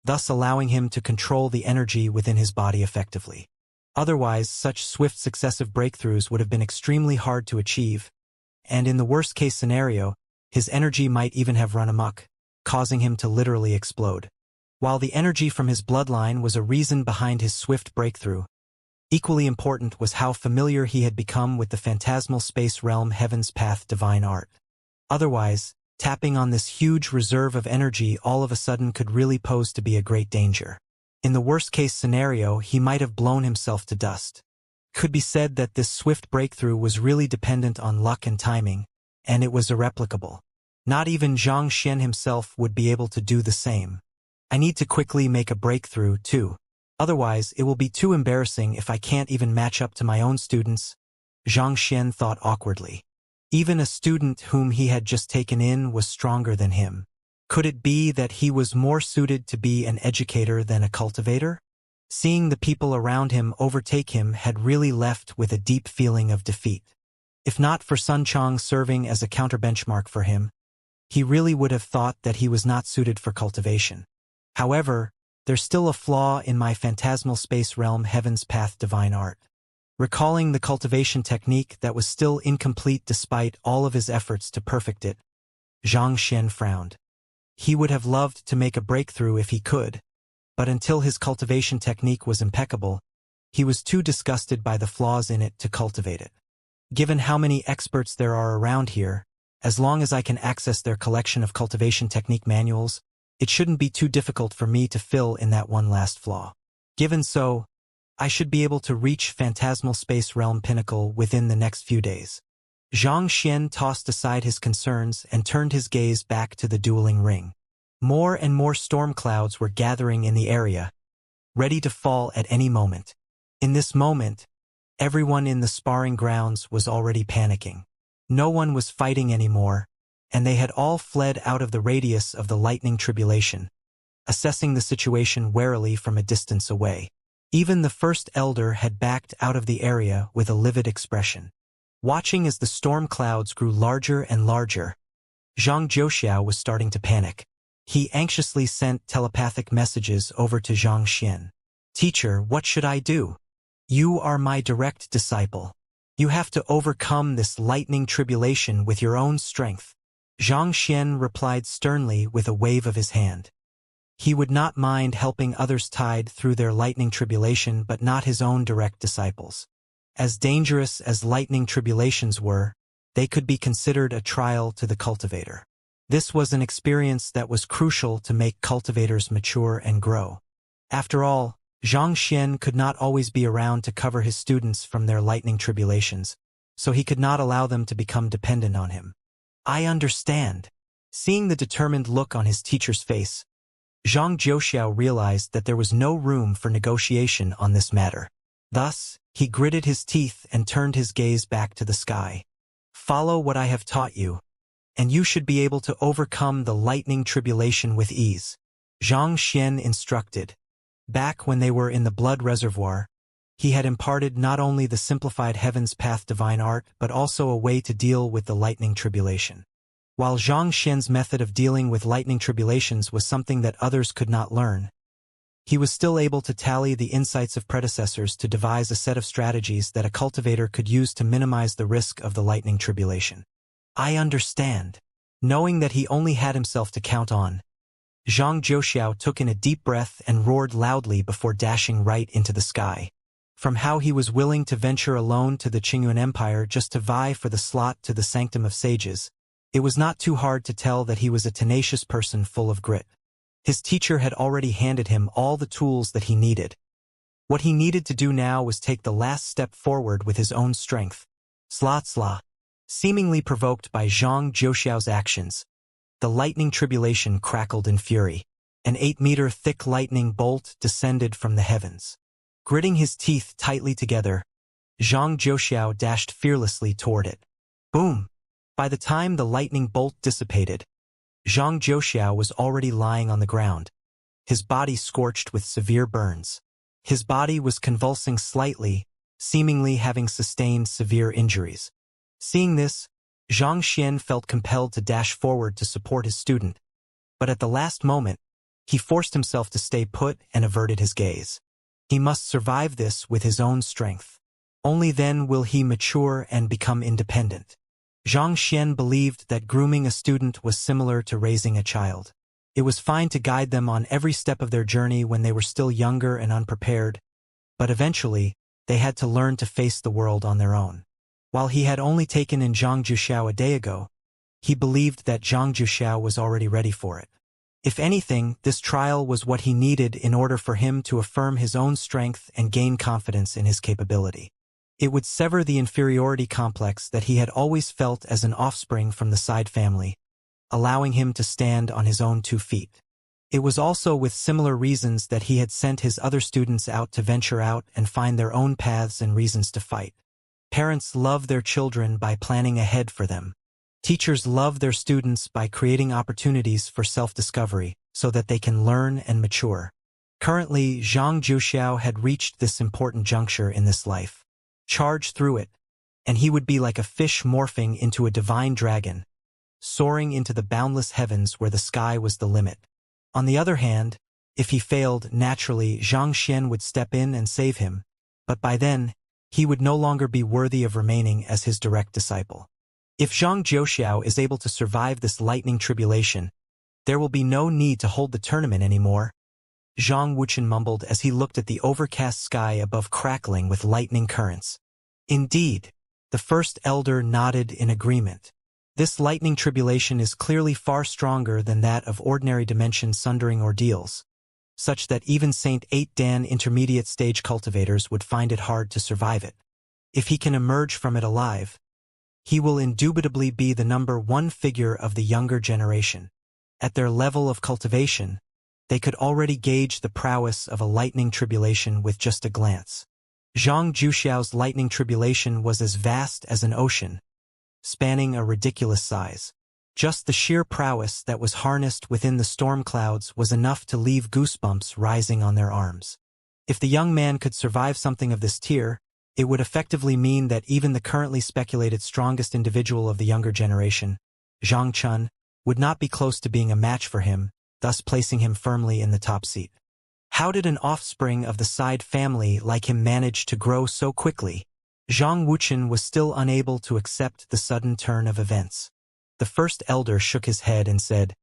thus allowing him to control the energy within his body effectively. Otherwise, such swift successive breakthroughs would have been extremely hard to achieve, and in the worst-case scenario, his energy might even have run amok, causing him to literally explode. While the energy from his bloodline was a reason behind his swift breakthrough, equally important was how familiar he had become with the phantasmal space realm Heaven's Path divine art. Otherwise, tapping on this huge reserve of energy all of a sudden could really pose to be a great danger. In the worst-case scenario, he might have blown himself to dust. Could be said that this swift breakthrough was really dependent on luck and timing, and it was irreplicable. Not even Zhang Xian himself would be able to do the same. I need to quickly make a breakthrough, too. Otherwise, it will be too embarrassing if I can't even match up to my own students, Zhang Xian thought awkwardly. Even a student whom he had just taken in was stronger than him. Could it be that he was more suited to be an educator than a cultivator? Seeing the people around him overtake him had really left with a deep feeling of defeat. If not for Sun Chong serving as a counterbenchmark for him, he really would have thought that he was not suited for cultivation. However, there's still a flaw in my phantasmal space realm Heaven's Path divine art. Recalling the cultivation technique that was still incomplete despite all of his efforts to perfect it, Zhang Xian frowned. He would have loved to make a breakthrough if he could, but until his cultivation technique was impeccable, he was too disgusted by the flaws in it to cultivate it. Given how many experts there are around here, as long as I can access their collection of cultivation technique manuals, It shouldn't be too difficult for me to fill in that one last flaw. Given so, I should be able to reach Phantasmal Space Realm Pinnacle within the next few days. Xianxia tossed aside his concerns and turned his gaze back to the dueling ring. More and more storm clouds were gathering in the area, ready to fall at any moment. In this moment, everyone in the sparring grounds was already panicking. No one was fighting anymore, and they had all fled out of the radius of the lightning tribulation, assessing the situation warily from a distance away. Even the first elder had backed out of the area with a livid expression. Watching as the storm clouds grew larger and larger, Xianxia was starting to panic. He anxiously sent telepathic messages over to Xianxia. "Teacher, what should I do? You are my direct disciple. You have to overcome this lightning tribulation with your own strength." Xianxia replied sternly with a wave of his hand. He would not mind helping others tide through their lightning tribulation, but not his own direct disciples. As dangerous as lightning tribulations were, they could be considered a trial to the cultivator. This was an experience that was crucial to make cultivators mature and grow. After all, Xianxia could not always be around to cover his students from their lightning tribulations, so he could not allow them to become dependent on him. "I understand." Seeing the determined look on his teacher's face, Xianxia realized that there was no room for negotiation on this matter. Thus, he gritted his teeth and turned his gaze back to the sky. "Follow what I have taught you, and you should be able to overcome the lightning tribulation with ease," Xianxia instructed. Back when they were in the blood reservoir, he had imparted not only the simplified Heaven's Path divine art, but also a way to deal with the lightning tribulation. While Xianxia's method of dealing with lightning tribulations was something that others could not learn, he was still able to tally the insights of predecessors to devise a set of strategies that a cultivator could use to minimize the risk of the lightning tribulation. "I understand." Knowing that he only had himself to count on, Xianxia took in a deep breath and roared loudly before dashing right into the sky. From how he was willing to venture alone to the Qingyuan Empire just to vie for the slot to the Sanctum of Sages, it was not too hard to tell that he was a tenacious person full of grit. His teacher had already handed him all the tools that he needed. What he needed to do now was take the last step forward with his own strength. Sla. Seemingly provoked by Xianxia's actions, the lightning tribulation crackled in fury. An 8-meter thick lightning bolt descended from the heavens. Gritting his teeth tightly together, Xianxia dashed fearlessly toward it. Boom! By the time the lightning bolt dissipated, Xianxia was already lying on the ground, his body scorched with severe burns. His body was convulsing slightly, seemingly having sustained severe injuries. Seeing this, Xianxia felt compelled to dash forward to support his student, but at the last moment, he forced himself to stay put and averted his gaze. He must survive this with his own strength. Only then will he mature and become independent. Xianxia believed that grooming a student was similar to raising a child. It was fine to guide them on every step of their journey when they were still younger and unprepared, but eventually, they had to learn to face the world on their own. While he had only taken in Xianxia a day ago, he believed that Xianxia was already ready for it. If anything, this trial was what he needed in order for him to affirm his own strength and gain confidence in his capability. It would sever the inferiority complex that he had always felt as an offspring from the side family, allowing him to stand on his own 2 feet. It was also with similar reasons that he had sent his other students out to venture out and find their own paths and reasons to fight. Parents love their children by planning ahead for them. Teachers love their students by creating opportunities for self-discovery so that they can learn and mature. Currently, Xianxia had reached this important juncture in this life. Charge through it, and he would be like a fish morphing into a divine dragon, soaring into the boundless heavens where the sky was the limit. On the other hand, if he failed, naturally Xianxia would step in and save him, but by then, he would no longer be worthy of remaining as his direct disciple. If Xianxia is able to survive this lightning tribulation, there will be no need to hold the tournament anymore, Wuxia mumbled as he looked at the overcast sky above crackling with lightning currents. Indeed, the first elder nodded in agreement. This lightning tribulation is clearly far stronger than that of ordinary dimension sundering ordeals, such that even Saint 8 Dan intermediate stage cultivators would find it hard to survive it. If he can emerge from it alive, he will indubitably be the number one figure of the younger generation. At their level of cultivation, they could already gauge the prowess of a lightning tribulation with just a glance. Zhang Juxiao's lightning tribulation was as vast as an ocean, spanning a ridiculous size. Just the sheer prowess that was harnessed within the storm clouds was enough to leave goosebumps rising on their arms. If the young man could survive something of this tier, it would effectively mean that even the currently speculated strongest individual of the younger generation, Zhang Chun, would not be close to being a match for him, thus placing him firmly in the top seat. How did an offspring of the side family like him manage to grow so quickly? Zhang Wuchen was still unable to accept the sudden turn of events. The first elder shook his head and said,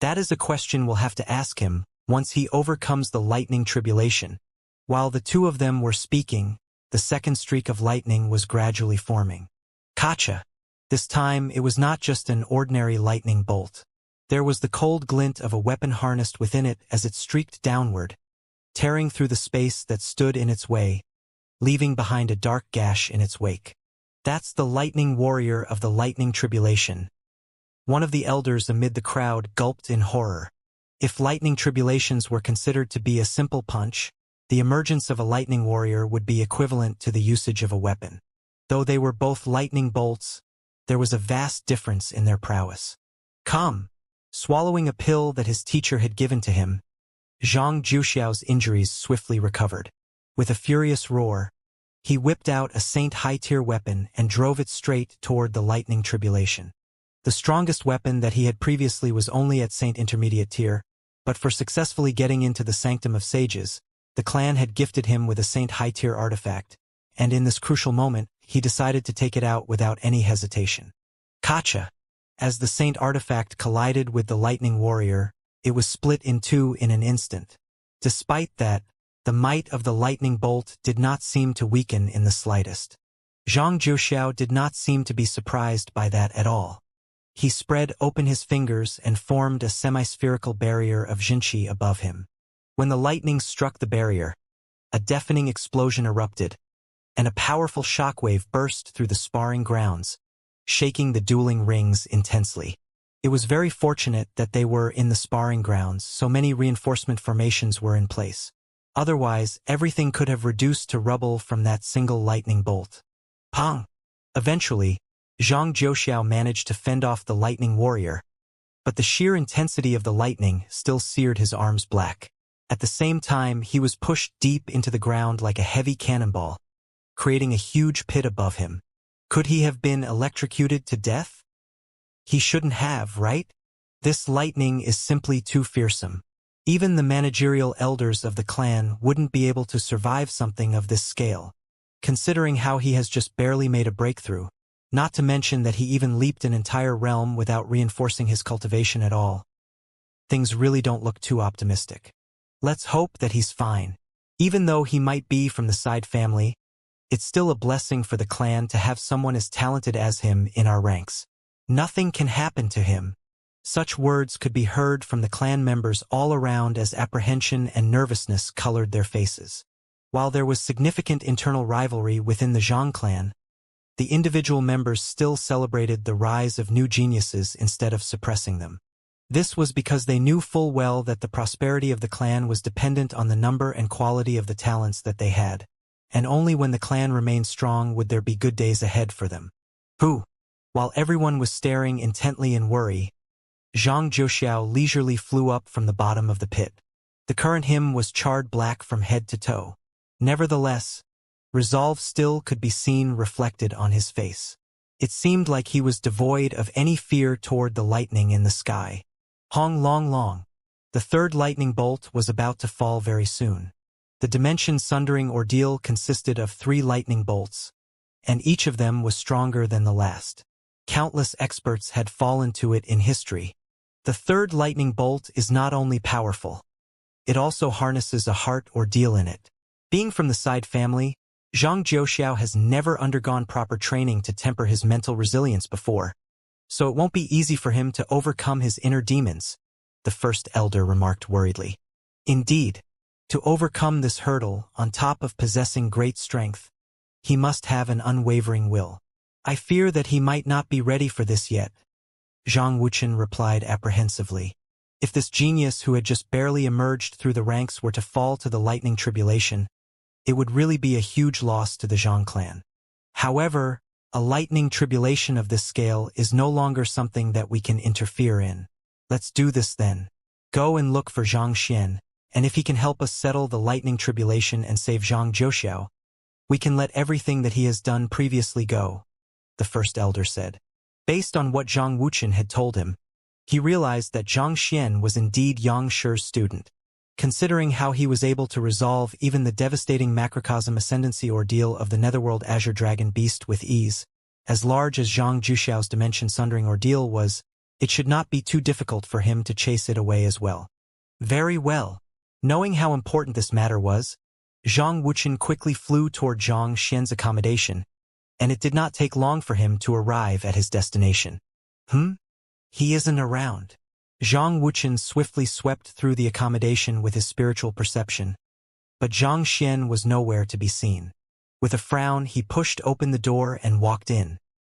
"That is a question we'll have to ask him once he overcomes the lightning tribulation." While the two of them were speaking, the second streak of lightning was gradually forming. Gotcha! This time it was not just an ordinary lightning bolt. There was the cold glint of a weapon harnessed within it as it streaked downward, tearing through the space that stood in its way, leaving behind a dark gash in its wake. "That's the lightning warrior of the lightning tribulation." One of the elders amid the crowd gulped in horror. If lightning tribulations were considered to be a simple punch, the emergence of a lightning warrior would be equivalent to the usage of a weapon. Though they were both lightning bolts, there was a vast difference in their prowess. Come! Swallowing a pill that his teacher had given to him, Zhang Juxiao's injuries swiftly recovered. With a furious roar, he whipped out a Saint high-tier weapon and drove it straight toward the lightning tribulation. The strongest weapon that he had previously was only at Saint intermediate tier, but for successfully getting into the Sanctum of Sages, the clan had gifted him with a Saint high-tier artifact, and in this crucial moment, he decided to take it out without any hesitation. Gotcha! As the Saint artifact collided with the lightning warrior, it was split in two in an instant. Despite that, the might of the lightning bolt did not seem to weaken in the slightest. Zhang Juxiao did not seem to be surprised by that at all. He spread open his fingers and formed a semi-spherical barrier of Xianxia above him. When the lightning struck the barrier, a deafening explosion erupted, and a powerful shockwave burst through the sparring grounds, shaking the dueling rings intensely. It was very fortunate that they were in the sparring grounds, so many reinforcement formations were in place. Otherwise, everything could have reduced to rubble from that single lightning bolt. Pong! Eventually, Zhang Juxiao managed to fend off the lightning warrior, but the sheer intensity of the lightning still seared his arms black. At the same time, he was pushed deep into the ground like a heavy cannonball, creating a huge pit above him. Could he have been electrocuted to death? He shouldn't have, right? This lightning is simply too fearsome. Even the managerial elders of the clan wouldn't be able to survive something of this scale, considering how he has just barely made a breakthrough, not to mention that he even leaped an entire realm without reinforcing his cultivation at all. Things really don't look too optimistic. Let's hope that he's fine. Even though he might be from the side family, it's still a blessing for the clan to have someone as talented as him in our ranks. Nothing can happen to him. Such words could be heard from the clan members all around as apprehension and nervousness colored their faces. While there was significant internal rivalry within the Zhang clan, the individual members still celebrated the rise of new geniuses instead of suppressing them. This was because they knew full well that the prosperity of the clan was dependent on the number and quality of the talents that they had, and only when the clan remained strong would there be good days ahead for them. While everyone was staring intently in worry, Zhang Juxiao leisurely flew up from the bottom of the pit. The current him was charred black from head to toe. Nevertheless, resolve still could be seen reflected on his face. It seemed like he was devoid of any fear toward the lightning in the sky. Hong long long. The third lightning bolt was about to fall very soon. The dimension-sundering ordeal consisted of 3 lightning bolts, and each of them was stronger than the last. Countless experts had fallen to it in history. The third lightning bolt is not only powerful, it also harnesses a heart ordeal in it. Being from the side family, Zhang Juxiao has never undergone proper training to temper his mental resilience before, so it won't be easy for him to overcome his inner demons, the first elder remarked worriedly. Indeed, to overcome this hurdle, on top of possessing great strength, he must have an unwavering will. I fear that he might not be ready for this yet, Zhang Wuchen replied apprehensively. If this genius who had just barely emerged through the ranks were to fall to the lightning tribulation, it would really be a huge loss to the Zhang clan. However, a lightning tribulation of this scale is no longer something that we can interfere in. Let's do this then. Go and look for Zhang Xian, and if he can help us settle the lightning tribulation and save Zhang Zhouxiao, we can let everything that he has done previously go, the first elder said. Based on what Zhang Wuchen had told him, he realized that Zhang Xian was indeed Yang Shi's student. Considering how he was able to resolve even the devastating macrocosm ascendancy ordeal of the Netherworld Azure Dragon Beast with ease, as large as Zhang Zhouxiao's dimension-sundering ordeal was, it should not be too difficult for him to chase it away as well. Very well. Knowing how important this matter was, Zhang Wuchen quickly flew toward Zhang Xian's accommodation, and it did not take long for him to arrive at his destination. He isn't around. Zhang Wuchen swiftly swept through the accommodation with his spiritual perception, but Zhang Xian was nowhere to be seen. With a frown, he pushed open the door and walked in.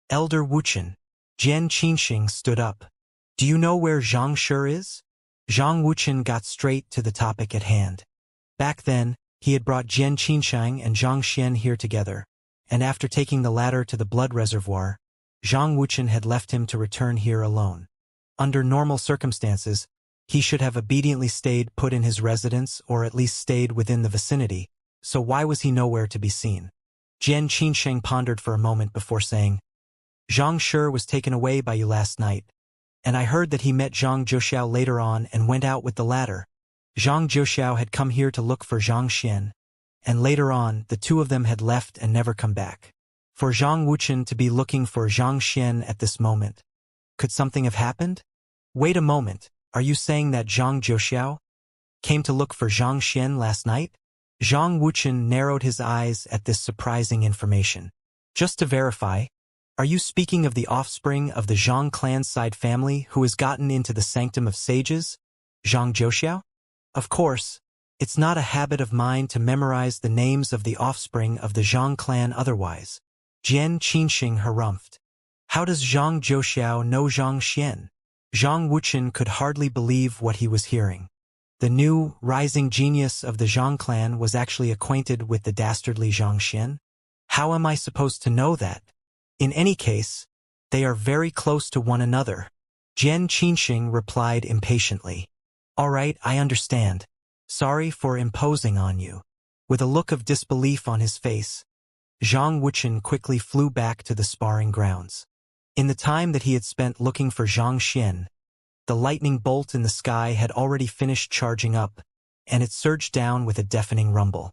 Elder Wuchen. Jian Qinxing stood up. Do you know where Zhang Shi is? Zhang Wuchen got straight to the topic at hand. Back then, he had brought Jian Qinxing and Zhang Xian here together, and after taking the latter to the blood reservoir, Zhang Wuchen had left him to return here alone. Under normal circumstances, he should have obediently stayed put in his residence or at least stayed within the vicinity, so why was he nowhere to be seen? Jian Qinsheng pondered for a moment before saying, Zhang Shi was taken away by you last night, and I heard that he met Zhang Zhouxiao later on and went out with the latter. Zhang Zhouxiao had come here to look for Zhang Xian, and later on the two of them had left and never come back. For Zhang Wuchen to be looking for Zhang Xian at this moment, could something have happened? Wait a moment, are you saying that Zhang Zhouxiao came to look for Zhang Xian last night? Zhang Wuchen narrowed his eyes at this surprising information. Just to verify, are you speaking of the offspring of the Zhang clan side family who has gotten into the sanctum of sages, Zhang Zhouxiao? Of course, it's not a habit of mine to memorize the names of the offspring of the Zhang clan otherwise. Jian Qinxing harumphed. How does Zhang Zhouxiao know Zhang Xian? Zhang Wuchen could hardly believe what he was hearing. The new, rising genius of the Zhang clan was actually acquainted with the dastardly Zhang Xian? How am I supposed to know that? In any case, they are very close to one another. Jian Qinxing replied impatiently. All right, I understand. Sorry for imposing on you. With a look of disbelief on his face, Zhang Wuchen quickly flew back to the sparring grounds. In the time that he had spent looking for Zhang Xian, the lightning bolt in the sky had already finished charging up, and it surged down with a deafening rumble.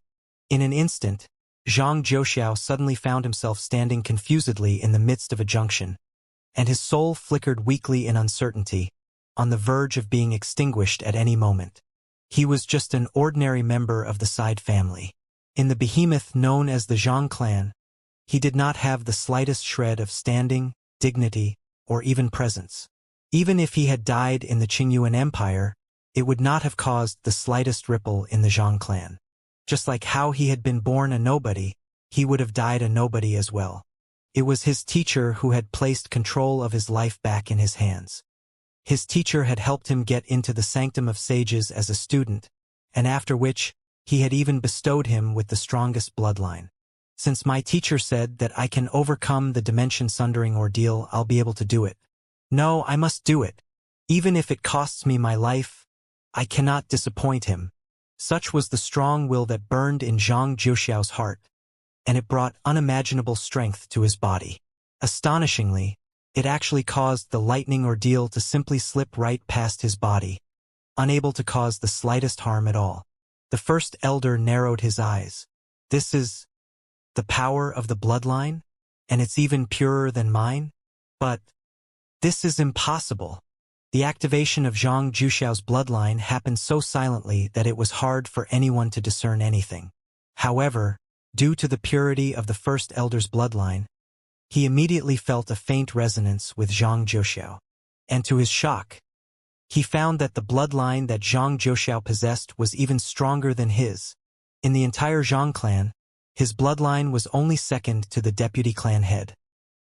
In an instant, Zhang Zhouxiao suddenly found himself standing confusedly in the midst of a junction, and his soul flickered weakly in uncertainty, on the verge of being extinguished at any moment. He was just an ordinary member of the side family. In the behemoth known as the Zhang clan, he did not have the slightest shred of standing, dignity, or even presence. Even if he had died in the Qingyuan Empire, it would not have caused the slightest ripple in the Zhang clan. Just like how he had been born a nobody, he would have died a nobody as well. It was his teacher who had placed control of his life back in his hands. His teacher had helped him get into the sanctum of sages as a student, and after which, he had even bestowed him with the strongest bloodline. Since my teacher said that I can overcome the dimension-sundering ordeal, I'll be able to do it. No, I must do it. Even if it costs me my life, I cannot disappoint him. Such was the strong will that burned in Zhang Zhouxiao's heart, and it brought unimaginable strength to his body. Astonishingly, it actually caused the lightning ordeal to simply slip right past his body, unable to cause the slightest harm at all. The first elder narrowed his eyes. This is the power of the bloodline, and it's even purer than mine? But this is impossible. The activation of Zhang Zhouxiao's bloodline happened so silently that it was hard for anyone to discern anything. However, due to the purity of the first elder's bloodline, he immediately felt a faint resonance with Zhang Zhouxiao. And to his shock, he found that the bloodline that Zhang Zhouxiao possessed was even stronger than his. In the entire Zhang clan, his bloodline was only second to the deputy clan head,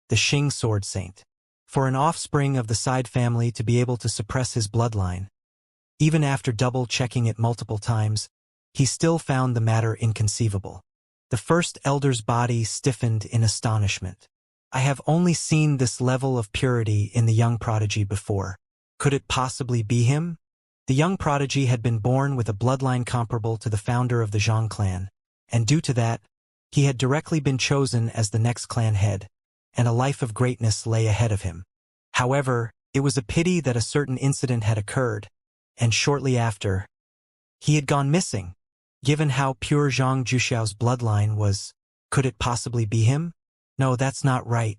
the Xing Sword Saint. For an offspring of the side family to be able to suppress his bloodline, even after double-checking it multiple times, he still found the matter inconceivable. The first elder's body stiffened in astonishment. I have only seen this level of purity in the young prodigy before. Could it possibly be him? The young prodigy had been born with a bloodline comparable to the founder of the Zhang clan, and due to that, he had directly been chosen as the next clan head, and a life of greatness lay ahead of him. However, it was a pity that a certain incident had occurred, and shortly after, he had gone missing. Given how pure Zhang Zhouxiao's bloodline was, could it possibly be him? No, that's not right.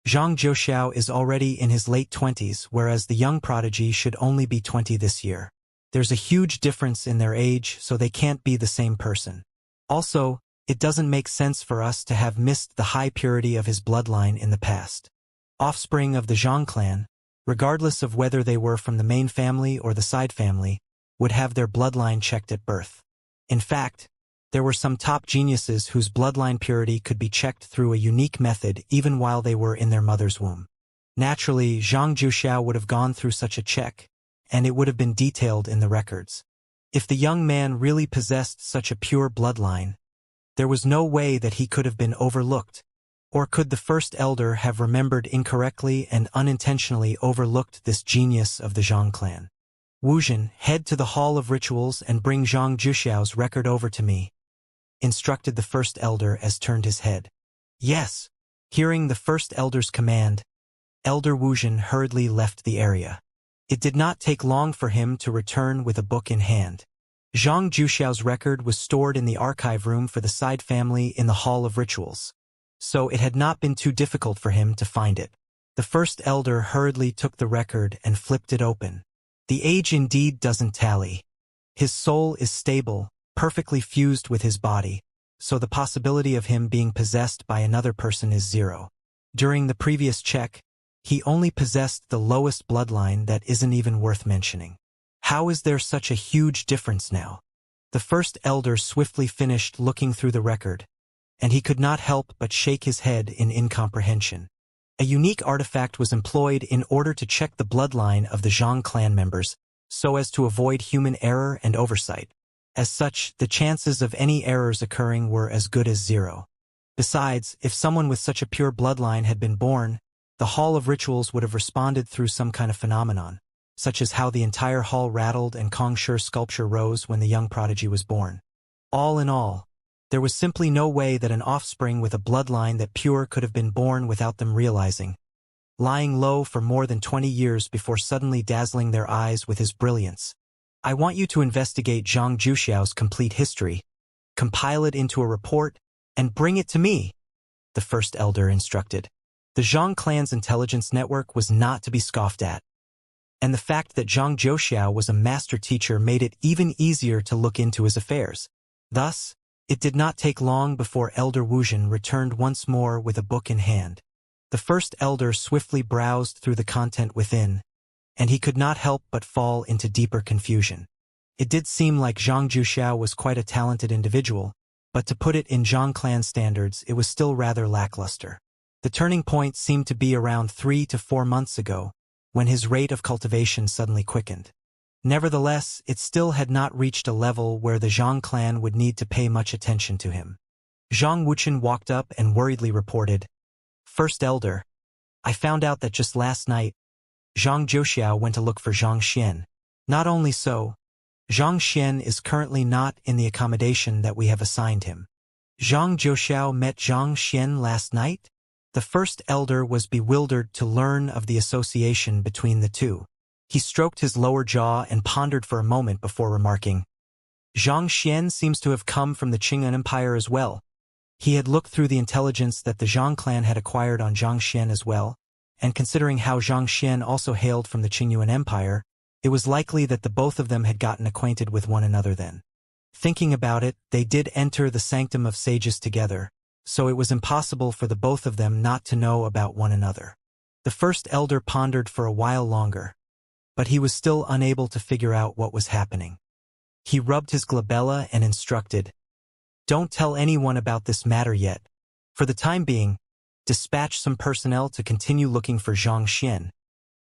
Zhang Zhouxiao is already in his late 20s, whereas the young prodigy should only be 20 this year. There's a huge difference in their age, so they can't be the same person. Also, it doesn't make sense for us to have missed the high purity of his bloodline in the past. Offspring of the Zhang clan, regardless of whether they were from the main family or the side family, would have their bloodline checked at birth. In fact, there were some top geniuses whose bloodline purity could be checked through a unique method even while they were in their mother's womb. Naturally, Zhang Zhouxiao would have gone through such a check, and it would have been detailed in the records. If the young man really possessed such a pure bloodline, there was no way that he could have been overlooked. Or could the first elder have remembered incorrectly and unintentionally overlooked this genius of the Zhang clan? Wuxian, head to the Hall of Rituals and bring Zhang Zhouxiao's record over to me, instructed the first elder as turned his head. Yes. Hearing the first elder's command, Elder Wuxian hurriedly left the area. It did not take long for him to return with a book in hand. Zhang Zhouxiao's record was stored in the archive room for the side family in the Hall of Rituals, so it had not been too difficult for him to find it. The first elder hurriedly took the record and flipped it open. The age indeed doesn't tally. His soul is stable, perfectly fused with his body, so the possibility of him being possessed by another person is zero. During the previous check, he only possessed the lowest bloodline that isn't even worth mentioning. How is there such a huge difference now? The first elder swiftly finished looking through the record, and he could not help but shake his head in incomprehension. A unique artifact was employed in order to check the bloodline of the Zhang clan members, so as to avoid human error and oversight. As such, the chances of any errors occurring were as good as zero. Besides, if someone with such a pure bloodline had been born, the Hall of Rituals would have responded through some kind of phenomenon, such as how the entire hall rattled and Kong Shi's sculpture rose when the young prodigy was born. All in all, there was simply no way that an offspring with a bloodline that pure could have been born without them realizing, lying low for more than 20 years before suddenly dazzling their eyes with his brilliance. I want you to investigate Zhang Zhouxiao's complete history, compile it into a report, and bring it to me, the first elder instructed. The Zhang clan's intelligence network was not to be scoffed at, and the fact that Zhang Zhouxiao was a master teacher made it even easier to look into his affairs. Thus, it did not take long before Elder Wuxian returned once more with a book in hand. The first elder swiftly browsed through the content within, and he could not help but fall into deeper confusion. It did seem like Zhang Zhouxiao was quite a talented individual, but to put it in Zhang clan standards, it was still rather lackluster. The turning point seemed to be around 3 to 4 months ago, when his rate of cultivation suddenly quickened. Nevertheless, it still had not reached a level where the Zhang clan would need to pay much attention to him. Zhang Wuxian walked up and worriedly reported, "First elder, I found out that just last night, Zhang Zhouxiao went to look for Zhang Xian. Not only so, Zhang Xian is currently not in the accommodation that we have assigned him." Zhang Zhouxiao met Zhang Xian last night? The first elder was bewildered to learn of the association between the two. He stroked his lower jaw and pondered for a moment before remarking, "Zhang Xian seems to have come from the Qing Empire as well." He had looked through the intelligence that the Zhang clan had acquired on Zhang Xian as well, and considering how Zhang Xian also hailed from the Qingyuan Empire, it was likely that the both of them had gotten acquainted with one another then. Thinking about it, they did enter the Sanctum of Sages together, so it was impossible for the both of them not to know about one another. The first elder pondered for a while longer, but he was still unable to figure out what was happening. He rubbed his glabella and instructed, "Don't tell anyone about this matter yet. For the time being, dispatch some personnel to continue looking for Xianxia.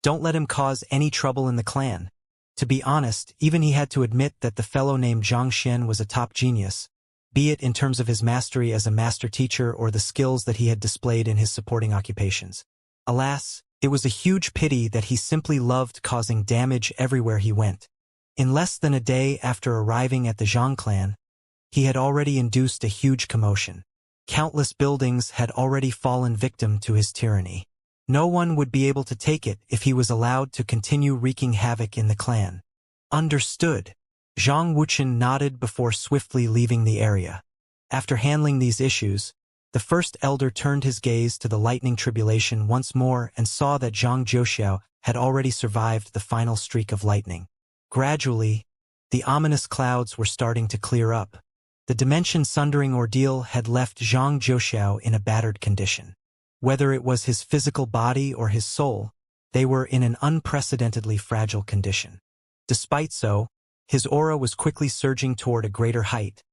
Don't let him cause any trouble in the clan." To be honest, even he had to admit that the fellow named Xianxia was a top genius, be it in terms of his mastery as a master teacher or the skills that he had displayed in his supporting occupations. Alas, it was a huge pity that he simply loved causing damage everywhere he went. In less than a day after arriving at the Zhang clan, he had already induced a huge commotion. Countless buildings had already fallen victim to his tyranny. No one would be able to take it if he was allowed to continue wreaking havoc in the clan. Understood. Zhang Wuxian nodded before swiftly leaving the area. After handling these issues, the first elder turned his gaze to the lightning tribulation once more and saw that Zhang Zhouxiao had already survived the final streak of lightning. Gradually, the ominous clouds were starting to clear up. The dimension-sundering ordeal had left Zhang Zhouxiao in a battered condition. Whether it was his physical body or his soul, they were in an unprecedentedly fragile condition. Despite so, his aura was quickly surging toward a greater height,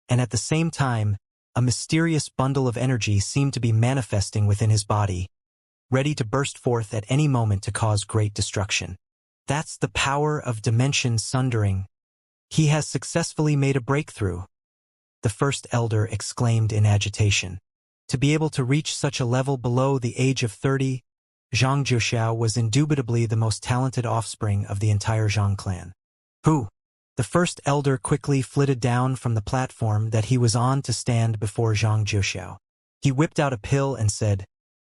and at the same time, a mysterious bundle of energy seemed to be manifesting within his body, ready to burst forth at any moment to cause great destruction. That's the power of dimension sundering. He has successfully made a breakthrough, the first elder exclaimed in agitation. To be able to reach such a level below the age of 30, Zhang Zhouxiao was indubitably the most talented offspring of the entire Zhang clan. Who? The first elder quickly flitted down from the platform that he was on to stand before Zhang Zhouxiao. He whipped out a pill and said,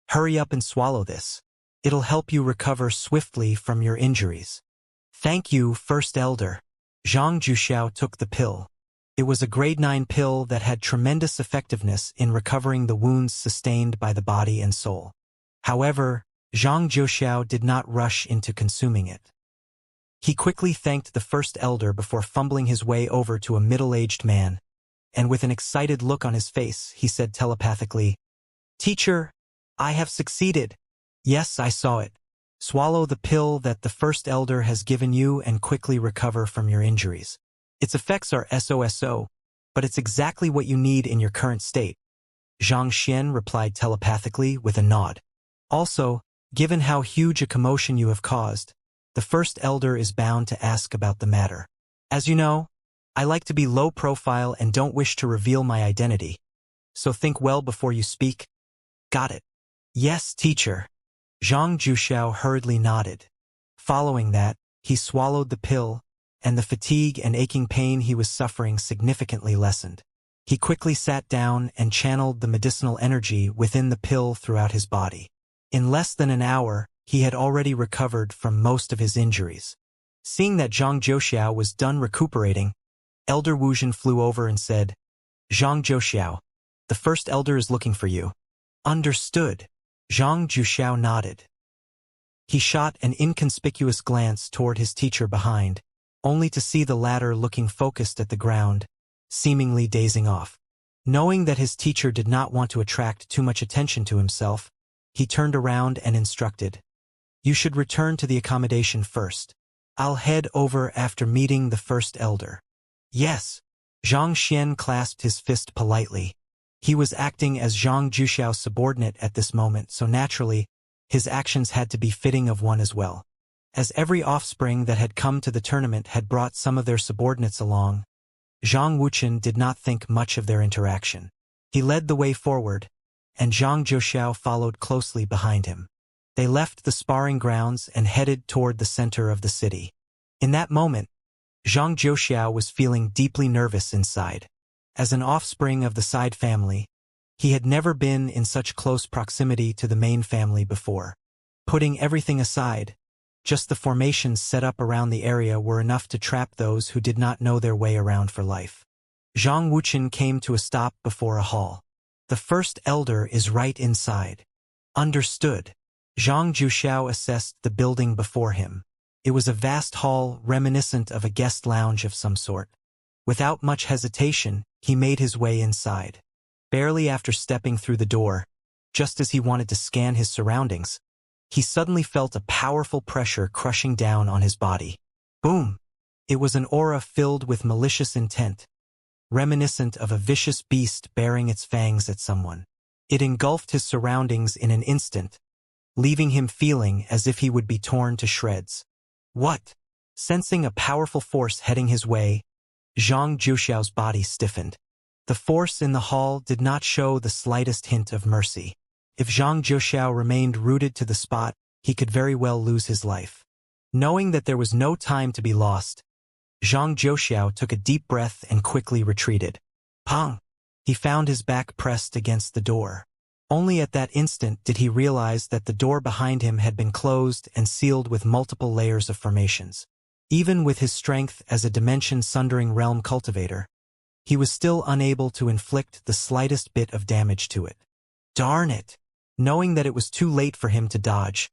"Hurry up and swallow this. It'll help you recover swiftly from your injuries." "Thank you, first elder." Zhang Zhouxiao took the pill. It was a grade 9 pill that had tremendous effectiveness in recovering the wounds sustained by the body and soul. However, Zhang Zhouxiao did not rush into consuming it. He quickly thanked the first elder before fumbling his way over to a middle-aged man, and with an excited look on his face, he said telepathically, "Teacher, I have succeeded. Yes, I saw it. Swallow the pill that the first elder has given you and quickly recover from your injuries. Its effects are SOSO, but it's exactly what you need in your current state." Xianxia replied telepathically with a nod. "Also, given how huge a commotion you have caused, the first elder is bound to ask about the matter. As you know, I like to be low profile and don't wish to reveal my identity. So think well before you speak. Got it?" "Yes, teacher." Zhang Zhouxiao hurriedly nodded. Following that, he swallowed the pill, and the fatigue and aching pain he was suffering significantly lessened. He quickly sat down and channeled the medicinal energy within the pill throughout his body. In less than an hour, he had already recovered from most of his injuries. Seeing that Zhang Zhouxiao was done recuperating, Elder Wuxian flew over and said, "Zhang Zhouxiao, the first elder is looking for you." "Understood." Zhang Zhouxiao nodded. He shot an inconspicuous glance toward his teacher behind, only to see the latter looking focused at the ground, seemingly dazing off. Knowing that his teacher did not want to attract too much attention to himself, he turned around and instructed, "You should return to the accommodation first. I'll head over after meeting the first elder." "Yes." Xianxia clasped his fist politely. He was acting as Zhang Zhouxiao's subordinate at this moment, so naturally, his actions had to be fitting of one as well. As every offspring that had come to the tournament had brought some of their subordinates along, Zhang Wuxian did not think much of their interaction. He led the way forward, and Zhang Zhouxiao followed closely behind him. They left the sparring grounds and headed toward the center of the city. In that moment, Zhang Zhouxiao was feeling deeply nervous inside. As an offspring of the side family, he had never been in such close proximity to the main family before. Putting everything aside, just the formations set up around the area were enough to trap those who did not know their way around for life. Zhang Wuxian came to a stop before a hall. "The first elder is right inside." "Understood." Zhang Zhouxiao assessed the building before him. It was a vast hall reminiscent of a guest lounge of some sort. Without much hesitation, he made his way inside. barely after stepping through the door, just as he wanted to scan his surroundings, he suddenly felt a powerful pressure crushing down on his body. Boom! It was an aura filled with malicious intent, reminiscent of a vicious beast baring its fangs at someone. It engulfed his surroundings in an instant, leaving him feeling as if he would be torn to shreds. What? Sensing a powerful force heading his way, Zhang Juxiao's body stiffened. The force in the hall did not show the slightest hint of mercy. If Zhang Juxiao remained rooted to the spot, he could very well lose his life. Knowing that there was no time to be lost, Zhang Juxiao took a deep breath and quickly retreated. Pang! He found his back pressed against the door. Only at that instant did he realize that the door behind him had been closed and sealed with multiple layers of formations. Even with his strength as a dimension-sundering realm cultivator, he was still unable to inflict the slightest bit of damage to it. Darn it! Knowing that it was too late for him to dodge,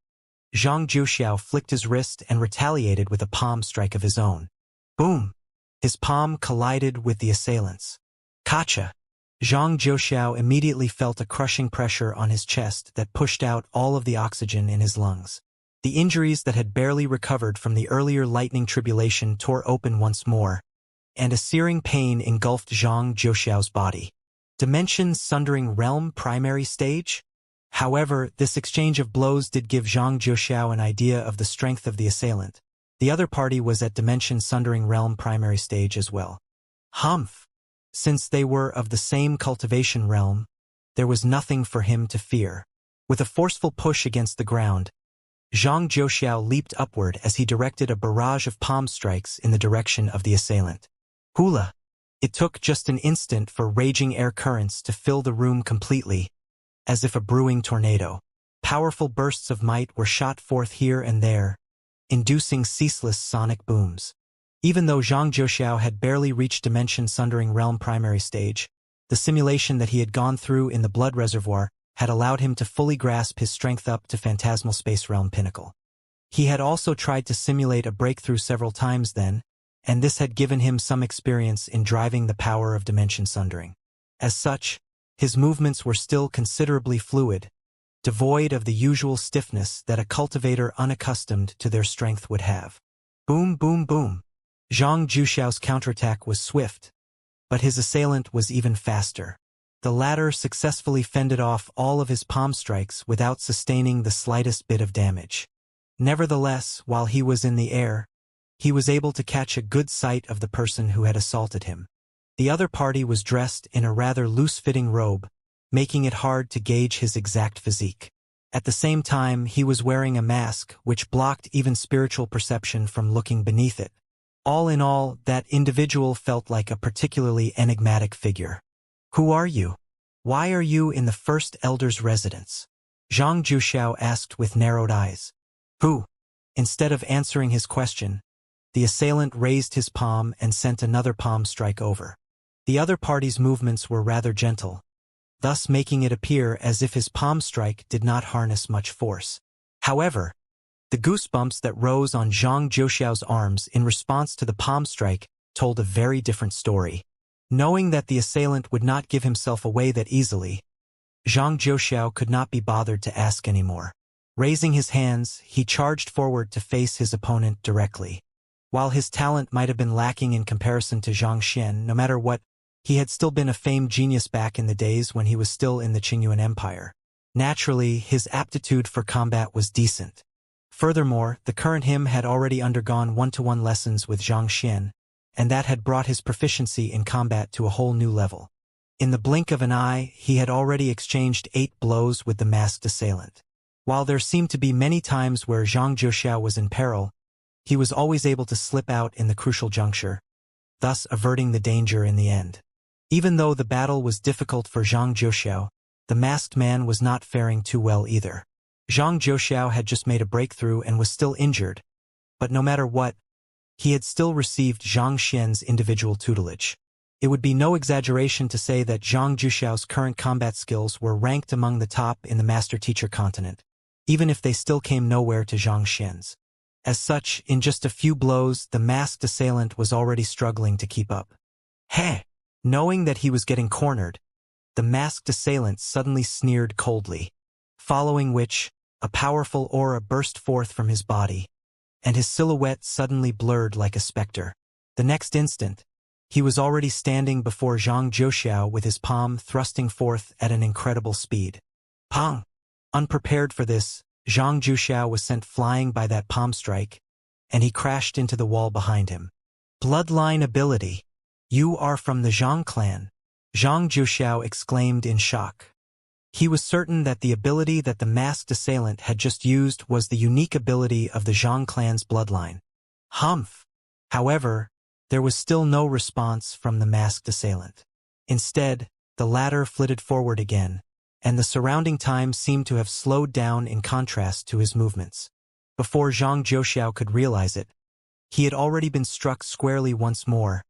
Zhang Juxiao flicked his wrist and retaliated with a palm strike of his own. Boom! His palm collided with the assailant's. Gotcha! Zhang Juxiao immediately felt a crushing pressure on his chest that pushed out all of the oxygen in his lungs. The injuries that had barely recovered from the earlier lightning tribulation tore open once more, and a searing pain engulfed Zhang Juxiao's body. Dimension-sundering realm primary stage? However, this exchange of blows did give Zhang Juxiao an idea of the strength of the assailant. The other party was at dimension-sundering realm primary stage as well. Humph! Since they were of the same cultivation realm, there was nothing for him to fear. With a forceful push against the ground, Zhang Juxiao leaped upward as he directed a barrage of palm strikes in the direction of the assailant. Hula! It took just an instant for raging air currents to fill the room completely, as if a brewing tornado. Powerful bursts of might were shot forth here and there, inducing ceaseless sonic booms. Even though Zhang Juxiao had barely reached dimension-sundering realm primary stage, the simulation that he had gone through in the blood reservoir had allowed him to fully grasp his strength up to phantasmal space realm pinnacle. He had also tried to simulate a breakthrough several times then, and this had given him some experience in driving the power of dimension sundering. As such, his movements were still considerably fluid, devoid of the usual stiffness that a cultivator unaccustomed to their strength would have. Boom, boom, boom. Zhang Juxiao's counterattack was swift, but his assailant was even faster. The latter successfully fended off all of his palm strikes without sustaining the slightest bit of damage. Nevertheless, while he was in the air, he was able to catch a good sight of the person who had assaulted him. The other party was dressed in a rather loose-fitting robe, making it hard to gauge his exact physique. At the same time, he was wearing a mask which blocked even spiritual perception from looking beneath it. All in all, that individual felt like a particularly enigmatic figure. Who are you? Why are you in the First Elder's residence? Zhang Juxiao asked with narrowed eyes. Who? Instead of answering his question, the assailant raised his palm and sent another palm strike over. The other party's movements were rather gentle, thus making it appear as if his palm strike did not harness much force. However, the goosebumps that rose on Zhang Juxiao's arms in response to the palm strike told a very different story. Knowing that the assailant would not give himself away that easily, Zhang Juxiao could not be bothered to ask anymore. Raising his hands, he charged forward to face his opponent directly. While his talent might have been lacking in comparison to Zhang Xian, no matter what, he had still been a famed genius back in the days when he was still in the Qingyuan Empire. Naturally, his aptitude for combat was decent. Furthermore, the current him had already undergone one-to-one lessons with Zhang Xian, and that had brought his proficiency in combat to a whole new level. In the blink of an eye, he had already exchanged 8 blows with the masked assailant. While there seemed to be many times where Zhang Juxiao was in peril, he was always able to slip out in the crucial juncture, thus averting the danger in the end. Even though the battle was difficult for Zhang Juxiao, the masked man was not faring too well either. Zhang Juxiao had just made a breakthrough and was still injured, but no matter what, he had still received Zhang Xian's individual tutelage. It would be no exaggeration to say that Zhang Juxiao's current combat skills were ranked among the top in the master-teacher continent, even if they still came nowhere to Zhang Xian's. As such, in just a few blows, the masked assailant was already struggling to keep up. Heh! Knowing that he was getting cornered, the masked assailant suddenly sneered coldly, following which, a powerful aura burst forth from his body, and his silhouette suddenly blurred like a specter. The next instant, he was already standing before Zhang Zhouxiao with his palm thrusting forth at an incredible speed. Pong! Unprepared for this, Zhang Zhouxiao was sent flying by that palm strike, and he crashed into the wall behind him. Bloodline ability. You are from the Zhang clan, Zhang Zhouxiao exclaimed in shock. He was certain that the ability that the masked assailant had just used was the unique ability of the Zhang clan's bloodline. Humph! However, there was still no response from the masked assailant. Instead, the latter flitted forward again, and the surrounding time seemed to have slowed down in contrast to his movements. Before Zhang Zhouxiao could realize it, he had already been struck squarely once more,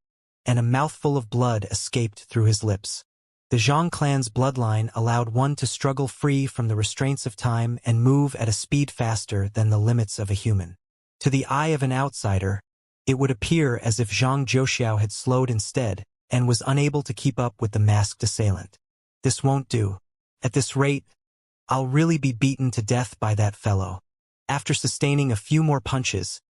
and a mouthful of blood escaped through his lips. The Zhang clan's bloodline allowed one to struggle free from the restraints of time and move at a speed faster than the limits of a human. To the eye of an outsider, it would appear as if Zhang Zhouxiao had slowed instead and was unable to keep up with the masked assailant. This won't do. At this rate, I'll really be beaten to death by that fellow. After sustaining a few more punches,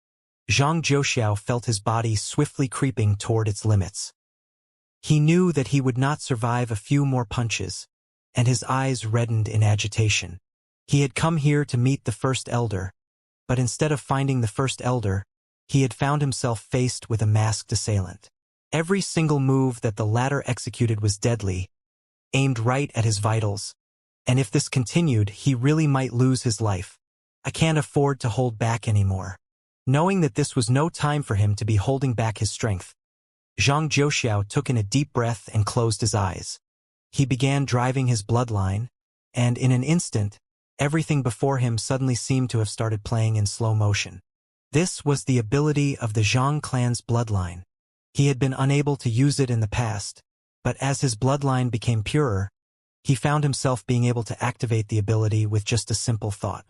Zhang Zhouxiao felt his body swiftly creeping toward its limits. He knew that he would not survive a few more punches, and his eyes reddened in agitation. He had come here to meet the First Elder, but instead of finding the First Elder, he had found himself faced with a masked assailant. Every single move that the latter executed was deadly, aimed right at his vitals, and if this continued, he really might lose his life. I can't afford to hold back anymore. Knowing that this was no time for him to be holding back his strength, Zhang Zhouxiao took in a deep breath and closed his eyes. He began driving his bloodline, and in an instant, everything before him suddenly seemed to have started playing in slow motion. This was the ability of the Zhang clan's bloodline. He had been unable to use it in the past, but as his bloodline became purer, he found himself being able to activate the ability with just a simple thought.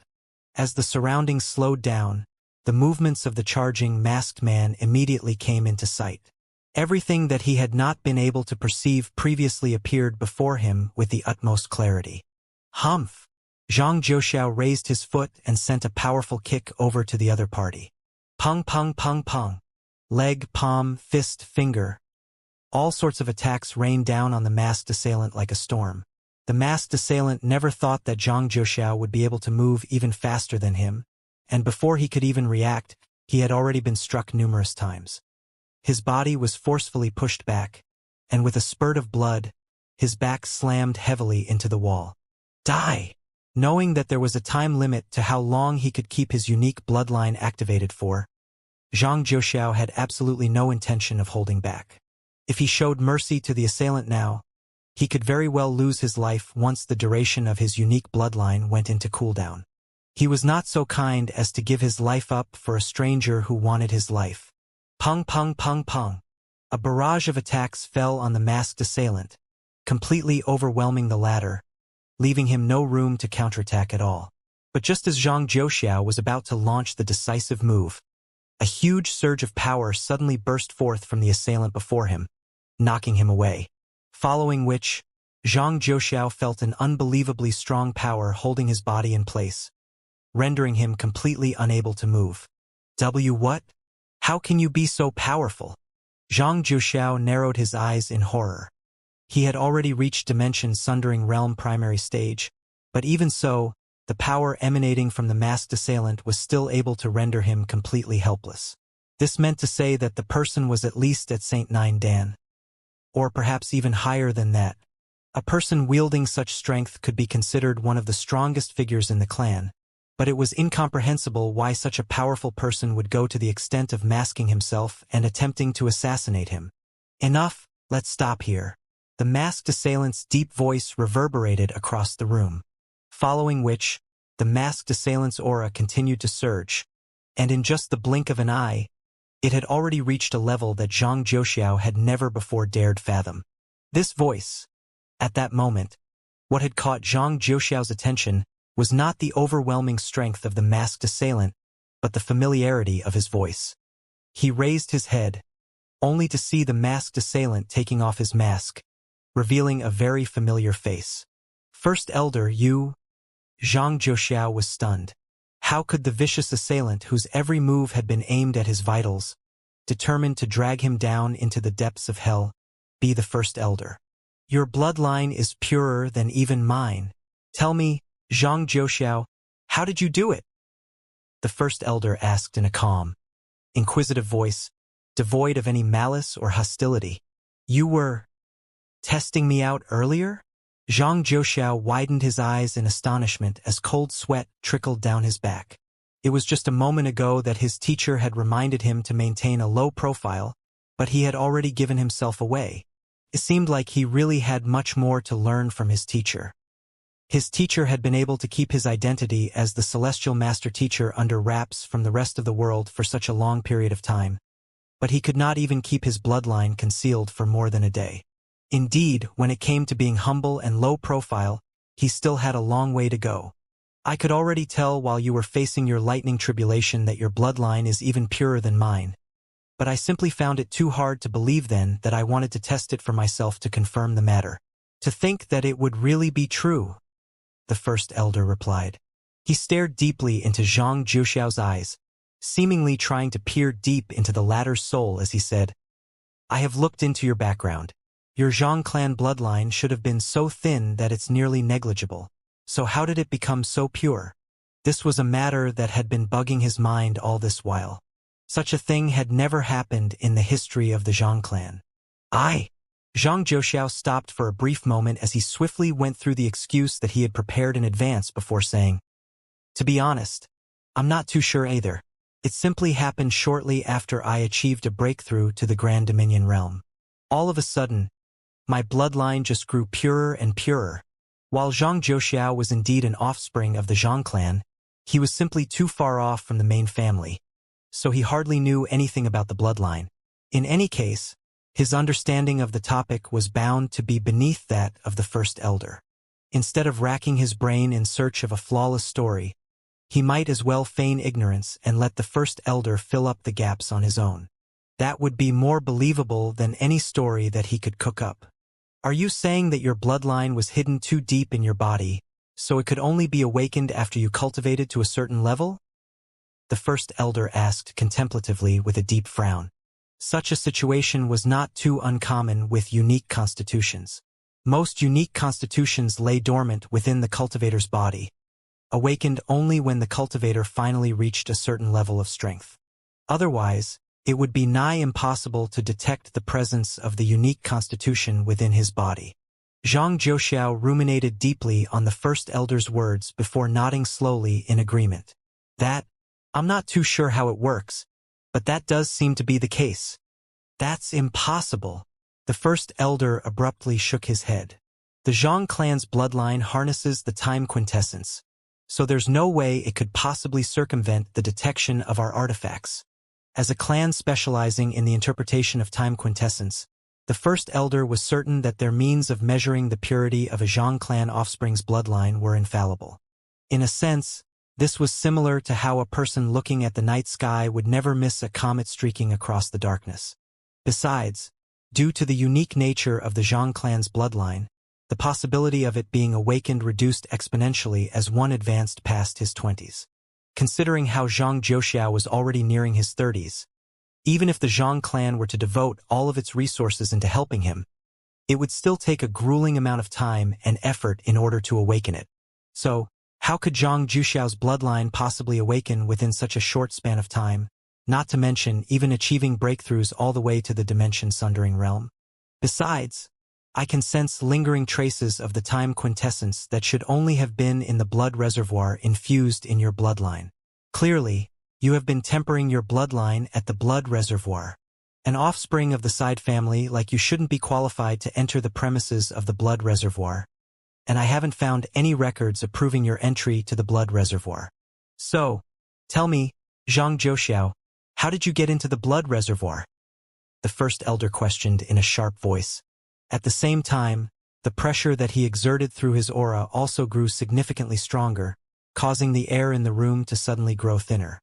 As the surroundings slowed down, the movements of the charging masked man immediately came into sight. Everything that he had not been able to perceive previously appeared before him with the utmost clarity. Humph! Zhang Zhouxiao raised his foot and sent a powerful kick over to the other party. Pung pung pung pung. Leg, palm, fist, finger. All sorts of attacks rained down on the masked assailant like a storm. The masked assailant never thought that Zhang Zhouxiao would be able to move even faster than him, and before he could even react, he had already been struck numerous times. His body was forcefully pushed back, and with a spurt of blood, his back slammed heavily into the wall. Die! Knowing that there was a time limit to how long he could keep his unique bloodline activated for, Zhang Zhouxiao had absolutely no intention of holding back. If he showed mercy to the assailant now, he could very well lose his life once the duration of his unique bloodline went into cooldown. He was not so kind as to give his life up for a stranger who wanted his life. Pung pung pung pung. A barrage of attacks fell on the masked assailant, completely overwhelming the latter, leaving him no room to counterattack at all. But just as Zhang Zhouxiao was about to launch the decisive move, a huge surge of power suddenly burst forth from the assailant before him, knocking him away. Following which, Zhang Zhouxiao felt an unbelievably strong power holding his body in place, rendering him completely unable to move. What? How can you be so powerful? Zhang Zhouxiao narrowed his eyes in horror. He had already reached Dimension Sundering Realm primary stage, but even so, the power emanating from the masked assailant was still able to render him completely helpless. This meant to say that the person was at least at Saint Nine Dan, or perhaps even higher than that. A person wielding such strength could be considered one of the strongest figures in the clan, but it was incomprehensible why such a powerful person would go to the extent of masking himself and attempting to assassinate him. Enough, let's stop here. The masked assailant's deep voice reverberated across the room, following which, the masked assailant's aura continued to surge, and in just the blink of an eye, it had already reached a level that Zhang Zhouxiao had never before dared fathom. This voice, at that moment, what had caught Zhang Zhouxiao's attention was not the overwhelming strength of the masked assailant, but the familiarity of his voice. He raised his head, only to see the masked assailant taking off his mask, revealing a very familiar face. First Elder, you? Zhang Zhouxiao was stunned. How could the vicious assailant whose every move had been aimed at his vitals, determined to drag him down into the depths of hell, be the First Elder? Your bloodline is purer than even mine. Tell me, Zhang Zhouxiao, how did you do it? The First Elder asked in a calm, inquisitive voice, devoid of any malice or hostility. You were testing me out earlier? Zhang Zhouxiao widened his eyes in astonishment as cold sweat trickled down his back. It was just a moment ago that his teacher had reminded him to maintain a low profile, but he had already given himself away. It seemed like he really had much more to learn from his teacher. His teacher had been able to keep his identity as the celestial master teacher under wraps from the rest of the world for such a long period of time, but he could not even keep his bloodline concealed for more than a day. Indeed, when it came to being humble and low profile, he still had a long way to go. I could already tell while you were facing your lightning tribulation that your bloodline is even purer than mine. But I simply found it too hard to believe then that I wanted to test it for myself to confirm the matter. To think that it would really be true, the First Elder replied. He stared deeply into Zhang Zhouxiao's eyes, seemingly trying to peer deep into the latter's soul as he said, I have looked into your background. Your Zhang clan bloodline should have been so thin that it's nearly negligible. So how did it become so pure? This was a matter that had been bugging his mind all this while. Such a thing had never happened in the history of the Zhang clan. Zhang Zhouxiao stopped for a brief moment as he swiftly went through the excuse that he had prepared in advance before saying, to be honest, I'm not too sure either. It simply happened shortly after I achieved a breakthrough to the Grand Dominion realm. All of a sudden, my bloodline just grew purer and purer. While Zhang Zhouxiao was indeed an offspring of the Zhang clan, he was simply too far off from the main family, so he hardly knew anything about the bloodline. In any case, his understanding of the topic was bound to be beneath that of the First Elder. Instead of racking his brain in search of a flawless story, he might as well feign ignorance and let the First Elder fill up the gaps on his own. That would be more believable than any story that he could cook up. Are you saying that your bloodline was hidden too deep in your body, so it could only be awakened after you cultivated to a certain level? The First Elder asked contemplatively with a deep frown. Such a situation was not too uncommon with unique constitutions. Most unique constitutions lay dormant within the cultivator's body, awakened only when the cultivator finally reached a certain level of strength. Otherwise, it would be nigh impossible to detect the presence of the unique constitution within his body. Zhang Zhouxiao ruminated deeply on the First Elder's words before nodding slowly in agreement. I'm not too sure how it works, but that does seem to be the case. That's impossible. The First Elder abruptly shook his head. The Zhang clan's bloodline harnesses the time quintessence, so there's no way it could possibly circumvent the detection of our artifacts. As a clan specializing in the interpretation of time quintessence, the First Elder was certain that their means of measuring the purity of a Zhang clan offspring's bloodline were infallible. In a sense, this was similar to how a person looking at the night sky would never miss a comet streaking across the darkness. Besides, due to the unique nature of the Zhang clan's bloodline, the possibility of it being awakened reduced exponentially as one advanced past his 20s. Considering how Zhang Zhouxiao was already nearing his 30s, even if the Zhang clan were to devote all of its resources into helping him, it would still take a grueling amount of time and effort in order to awaken it. So, how could Zhang Zhouxiao's bloodline possibly awaken within such a short span of time, not to mention even achieving breakthroughs all the way to the dimension-sundering realm? Besides, I can sense lingering traces of the time quintessence that should only have been in the blood reservoir infused in your bloodline. Clearly, you have been tempering your bloodline at the blood reservoir. An offspring of the side family like you shouldn't be qualified to enter the premises of the blood reservoir, and I haven't found any records approving your entry to the blood reservoir. So, tell me, Zhang Zhouxiao, how did you get into the blood reservoir? The First Elder questioned in a sharp voice. At the same time, the pressure that he exerted through his aura also grew significantly stronger, causing the air in the room to suddenly grow thinner.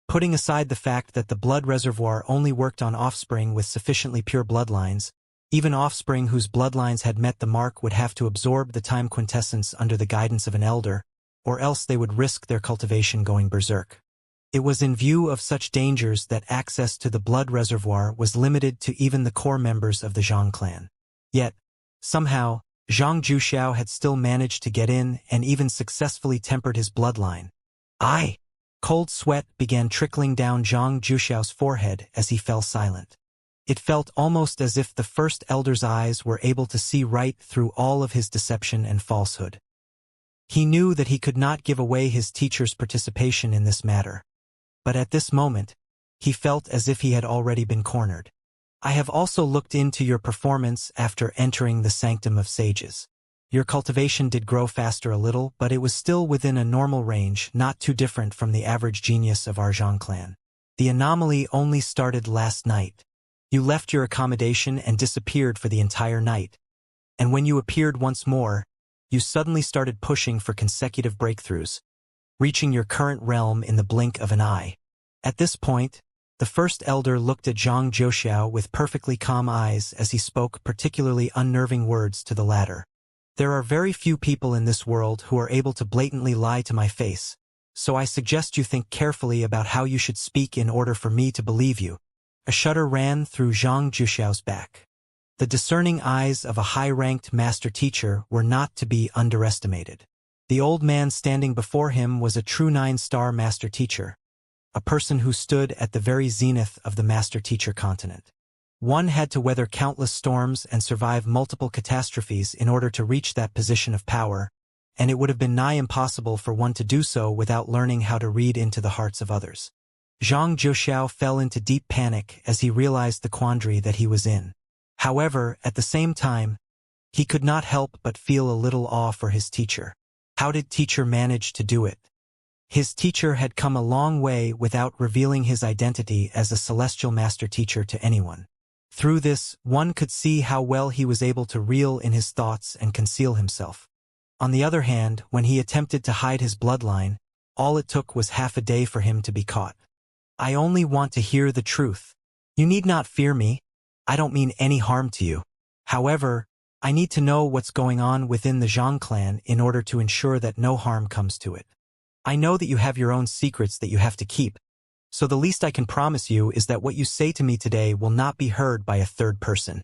Putting aside the fact that the blood reservoir only worked on offspring with sufficiently pure bloodlines, Even offspring whose bloodlines had met the mark would have to absorb the time quintessence under the guidance of an elder, or else they would risk their cultivation going berserk. It was in view of such dangers that access to the blood reservoir was limited to even the core members of the Zhang clan. Yet, somehow, Zhang Juxiao had still managed to get in and even successfully tempered his bloodline. Cold sweat began trickling down Zhang Juxiao's forehead as he fell silent. It felt almost as if the first elder's eyes were able to see right through all of his deception and falsehood. He knew that he could not give away his teacher's participation in this matter. But at this moment, he felt as if he had already been cornered. I have also looked into your performance after entering the Sanctum of Sages. Your cultivation did grow faster a little, but it was still within a normal range, not too different from the average genius of our Zhang clan. The anomaly only started last night. You left your accommodation and disappeared for the entire night. And when you appeared once more, you suddenly started pushing for consecutive breakthroughs, reaching your current realm in the blink of an eye. At this point, the first elder looked at Zhang Juxiao with perfectly calm eyes as he spoke particularly unnerving words to the latter. There are very few people in this world who are able to blatantly lie to my face, so I suggest you think carefully about how you should speak in order for me to believe you. A shudder ran through Zhang Juxiao's back. The discerning eyes of a high-ranked master teacher were not to be underestimated. The old man standing before him was a true 9-star master teacher, a person who stood at the very zenith of the master teacher continent. One had to weather countless storms and survive multiple catastrophes in order to reach that position of power, and it would have been nigh impossible for one to do so without learning how to read into the hearts of others. Zhang Juxiao fell into deep panic as he realized the quandary that he was in. However, at the same time, he could not help but feel a little awe for his teacher. How did teacher manage to do it? His teacher had come a long way without revealing his identity as a celestial master teacher to anyone. Through this, one could see how well he was able to reel in his thoughts and conceal himself. On the other hand, when he attempted to hide his bloodline, all it took was half a day for him to be caught. I only want to hear the truth. You need not fear me. I don't mean any harm to you. However, I need to know what's going on within the Zhang clan in order to ensure that no harm comes to it. I know that you have your own secrets that you have to keep, so the least I can promise you is that what you say to me today will not be heard by a third person,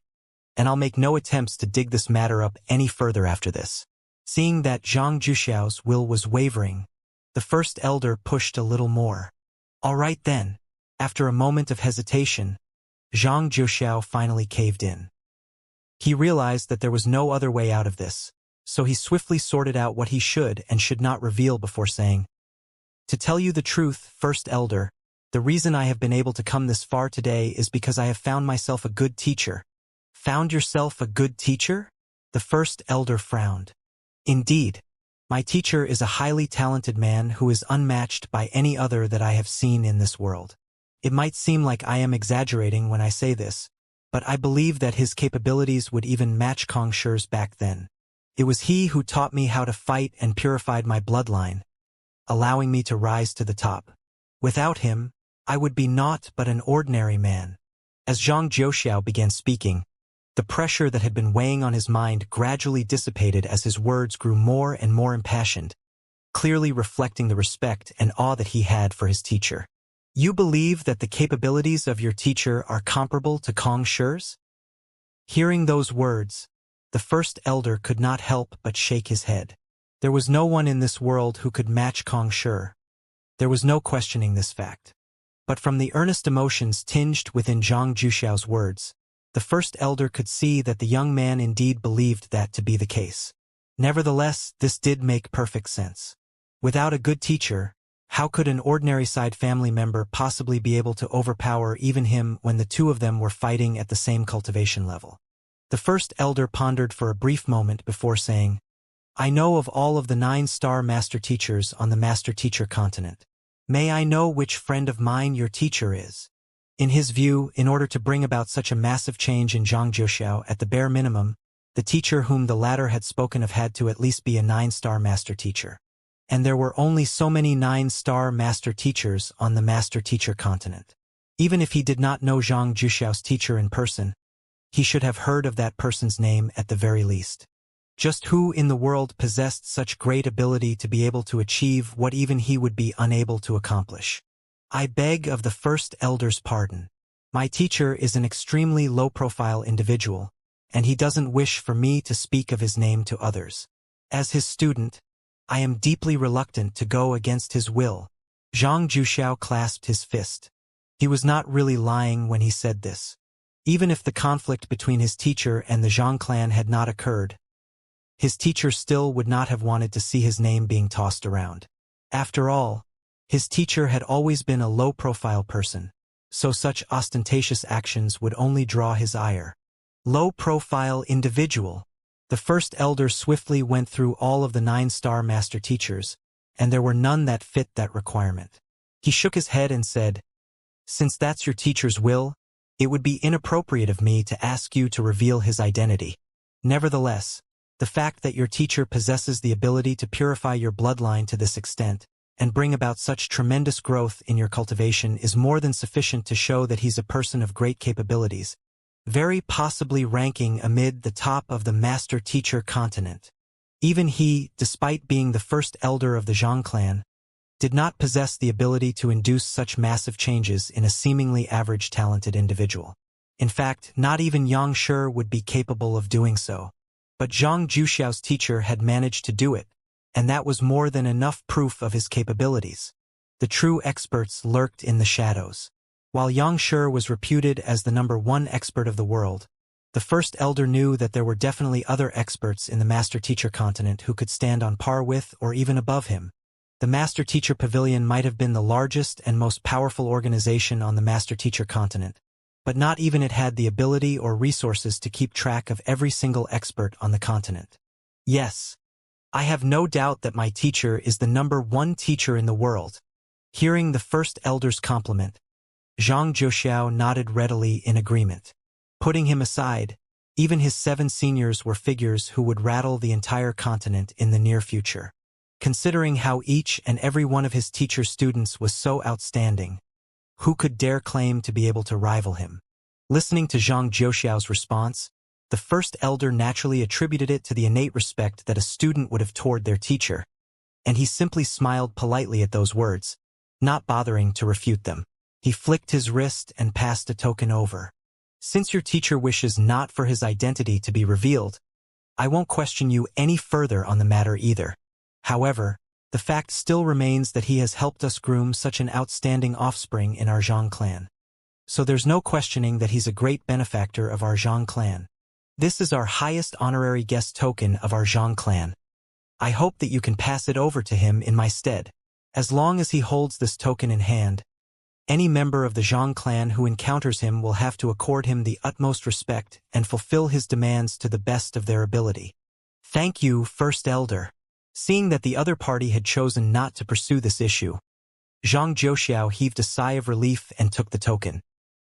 and I'll make no attempts to dig this matter up any further after this. Seeing that Zhang Juxiao's will was wavering, the first elder pushed a little more. All right then. After a moment of hesitation, Zhang Juxiao finally caved in. He realized that there was no other way out of this, so he swiftly sorted out what he should and should not reveal before saying, "To tell you the truth, First Elder, the reason I have been able to come this far today is because I have found myself a good teacher." Found yourself a good teacher? The First Elder frowned. Indeed, my teacher is a highly talented man who is unmatched by any other that I have seen in this world. It might seem like I am exaggerating when I say this, but I believe that his capabilities would even match Kong Shi's back then. It was he who taught me how to fight and purified my bloodline, allowing me to rise to the top. Without him, I would be naught but an ordinary man. As Zhang Juxiao began speaking, the pressure that had been weighing on his mind gradually dissipated as his words grew more and more impassioned, clearly reflecting the respect and awe that he had for his teacher. You believe that the capabilities of your teacher are comparable to Kong Shi's? Hearing those words, the first elder could not help but shake his head. There was no one in this world who could match Kong Shi. There was no questioning this fact. But from the earnest emotions tinged within Zhang Juxiao's words, the first elder could see that the young man indeed believed that to be the case. Nevertheless, this did make perfect sense. Without a good teacher, how could an ordinary side family member possibly be able to overpower even him when the two of them were fighting at the same cultivation level? The first elder pondered for a brief moment before saying, I know of all of the 9-star master teachers on the master teacher continent. May I know which friend of mine your teacher is? In his view, in order to bring about such a massive change in Zhang Juxiao, at the bare minimum, the teacher whom the latter had spoken of had to at least be a 9-star master teacher. And there were only so many 9-star master teachers on the master teacher continent. Even if he did not know Zhang Juxiao's teacher in person, He should have heard of that person's name at the very least. Just who in the world possessed such great ability to be able to achieve what even he would be unable to accomplish? I beg of the first elder's pardon. My teacher is an extremely low-profile individual, and he doesn't wish for me to speak of his name to others. As his student, I am deeply reluctant to go against his will. Zhang Juxiao clasped his fist. He was not really lying when he said this. Even if the conflict between his teacher and the Zhang clan had not occurred, his teacher still would not have wanted to see his name being tossed around. After all, his teacher had always been a low-profile person, so such ostentatious actions would only draw his ire. Low-profile individual. The first elder swiftly went through all of the 9-star master teachers, and there were none that fit that requirement. He shook his head and said, "Since that's your teacher's will, it would be inappropriate of me to ask you to reveal his identity. Nevertheless, the fact that your teacher possesses the ability to purify your bloodline to this extent and bring about such tremendous growth in your cultivation is more than sufficient to show that he's a person of great capabilities, very possibly ranking amid the top of the master-teacher continent. Even he, despite being the first elder of the Zhang clan, did not possess the ability to induce such massive changes in a seemingly average talented individual. In fact, not even Xianxia would be capable of doing so. But Zhang Juxiao's teacher had managed to do it, and that was more than enough proof of his capabilities. The true experts lurked in the shadows. While Xianxia was reputed as the #1 expert of the world, the first elder knew that there were definitely other experts in the master-teacher continent who could stand on par with or even above him. The master-teacher pavilion might have been the largest and most powerful organization on the master-teacher continent, but not even it had the ability or resources to keep track of every single expert on the continent. Yes, I have no doubt that my teacher is the #1 teacher in the world. Hearing the first elder's compliment, Zhang Juxiao nodded readily in agreement. Putting him aside, even his 7 seniors were figures who would rattle the entire continent in the near future. Considering how each and every one of his teacher's students was so outstanding, who could dare claim to be able to rival him? Listening to Zhang Juxiao's response, the first elder naturally attributed it to the innate respect that a student would have toward their teacher, and he simply smiled politely at those words, not bothering to refute them. He flicked his wrist and passed a token over. Since your teacher wishes not for his identity to be revealed, I won't question you any further on the matter either. However, the fact still remains that he has helped us groom such an outstanding offspring in our Zhang clan. So there's no questioning that he's a great benefactor of our Zhang clan. This is our highest honorary guest token of our Zhang clan. I hope that you can pass it over to him in my stead. As long as he holds this token in hand, any member of the Zhang clan who encounters him will have to accord him the utmost respect and fulfill his demands to the best of their ability. Thank you, First Elder. Seeing that the other party had chosen not to pursue this issue, Zhang Juxiao heaved a sigh of relief and took the token.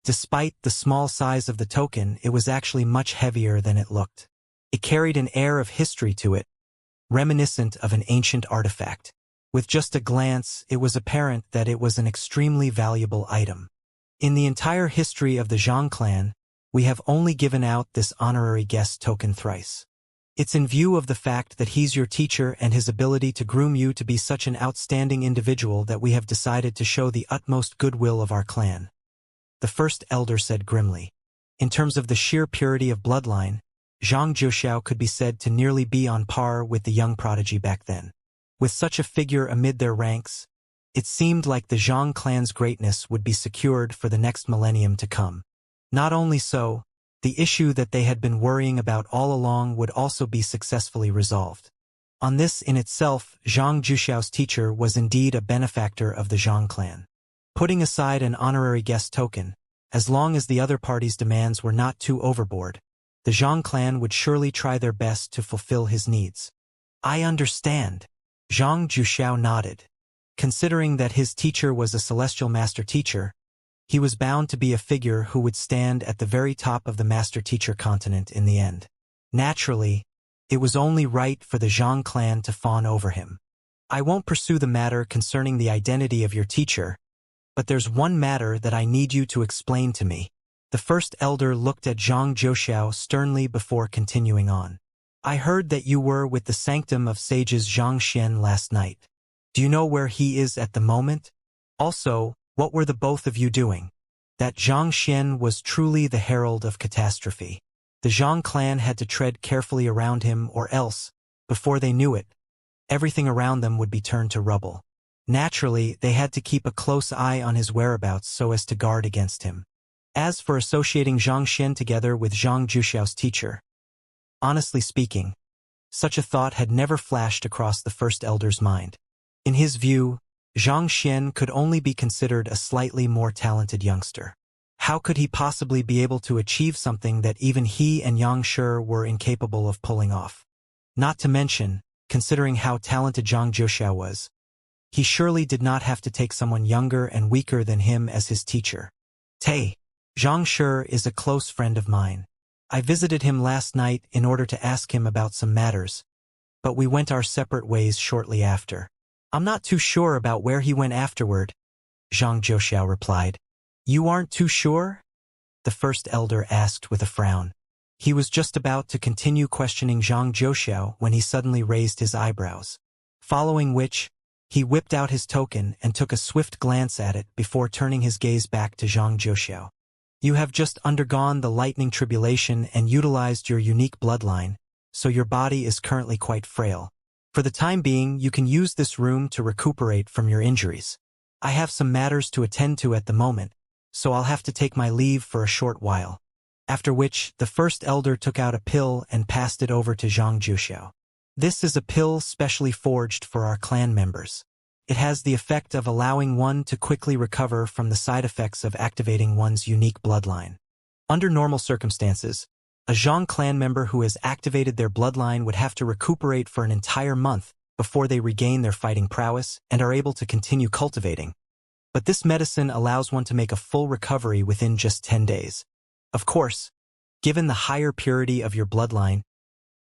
Despite the small size of the token, it was actually much heavier than it looked. It carried an air of history to it, reminiscent of an ancient artifact. With just a glance, it was apparent that it was an extremely valuable item. In the entire history of the Zhang clan, we have only given out this honorary guest token thrice. It's in view of the fact that he's your teacher and his ability to groom you to be such an outstanding individual that we have decided to show the utmost goodwill of our clan. The first elder said grimly. In terms of the sheer purity of bloodline, Zhang Juxiao could be said to nearly be on par with the young prodigy back then. With such a figure amid their ranks, it seemed like the Zhang clan's greatness would be secured for the next millennium to come. Not only so, the issue that they had been worrying about all along would also be successfully resolved. On this in itself, Zhang Juxiao's teacher was indeed a benefactor of the Zhang clan. Putting aside an honorary guest token, as long as the other party's demands were not too overboard, the Zhang clan would surely try their best to fulfill his needs. I understand. Zhang Juxiao nodded. Considering that his teacher was a celestial master teacher, he was bound to be a figure who would stand at the very top of the master-teacher continent in the end. Naturally, it was only right for the Zhang clan to fawn over him. I won't pursue the matter concerning the identity of your teacher, but there's one matter that I need you to explain to me. The first elder looked at Zhang Zhouxiao sternly before continuing on. I heard that you were with the sanctum of sages Xianxia last night. Do you know where he is at the moment? Also, what were the both of you doing? That Xianxia was truly the herald of catastrophe. The Zhang clan had to tread carefully around him, or else, before they knew it, everything around them would be turned to rubble. Naturally, they had to keep a close eye on his whereabouts so as to guard against him. As for associating Xianxia together with Zhang Zhouxiao's teacher, honestly speaking, such a thought had never flashed across the first elder's mind. In his view, Xianxia could only be considered a slightly more talented youngster. How could he possibly be able to achieve something that even he and Yang Shi were incapable of pulling off? Not to mention, considering how talented Zhang Zhouxiao was, he surely did not have to take someone younger and weaker than him as his teacher. Tay, Zhang Shi is a close friend of mine. I visited him last night in order to ask him about some matters, but we went our separate ways shortly after. I'm not too sure about where he went afterward, Zhang Zhouxiao replied. You aren't too sure? The first elder asked with a frown. He was just about to continue questioning Zhang Zhouxiao when he suddenly raised his eyebrows. Following which, he whipped out his token and took a swift glance at it before turning his gaze back to Zhang Zhouxiao. You have just undergone the lightning tribulation and utilized your unique bloodline, so your body is currently quite frail. For the time being, you can use this room to recuperate from your injuries. I have some matters to attend to at the moment, so I'll have to take my leave for a short while. After which, the first elder took out a pill and passed it over to Zhang Zhouxiao. This is a pill specially forged for our clan members. It has the effect of allowing one to quickly recover from the side effects of activating one's unique bloodline. Under normal circumstances, a Zhang clan member who has activated their bloodline would have to recuperate for an entire month before they regain their fighting prowess and are able to continue cultivating. But this medicine allows one to make a full recovery within just 10 days. Of course, given the higher purity of your bloodline,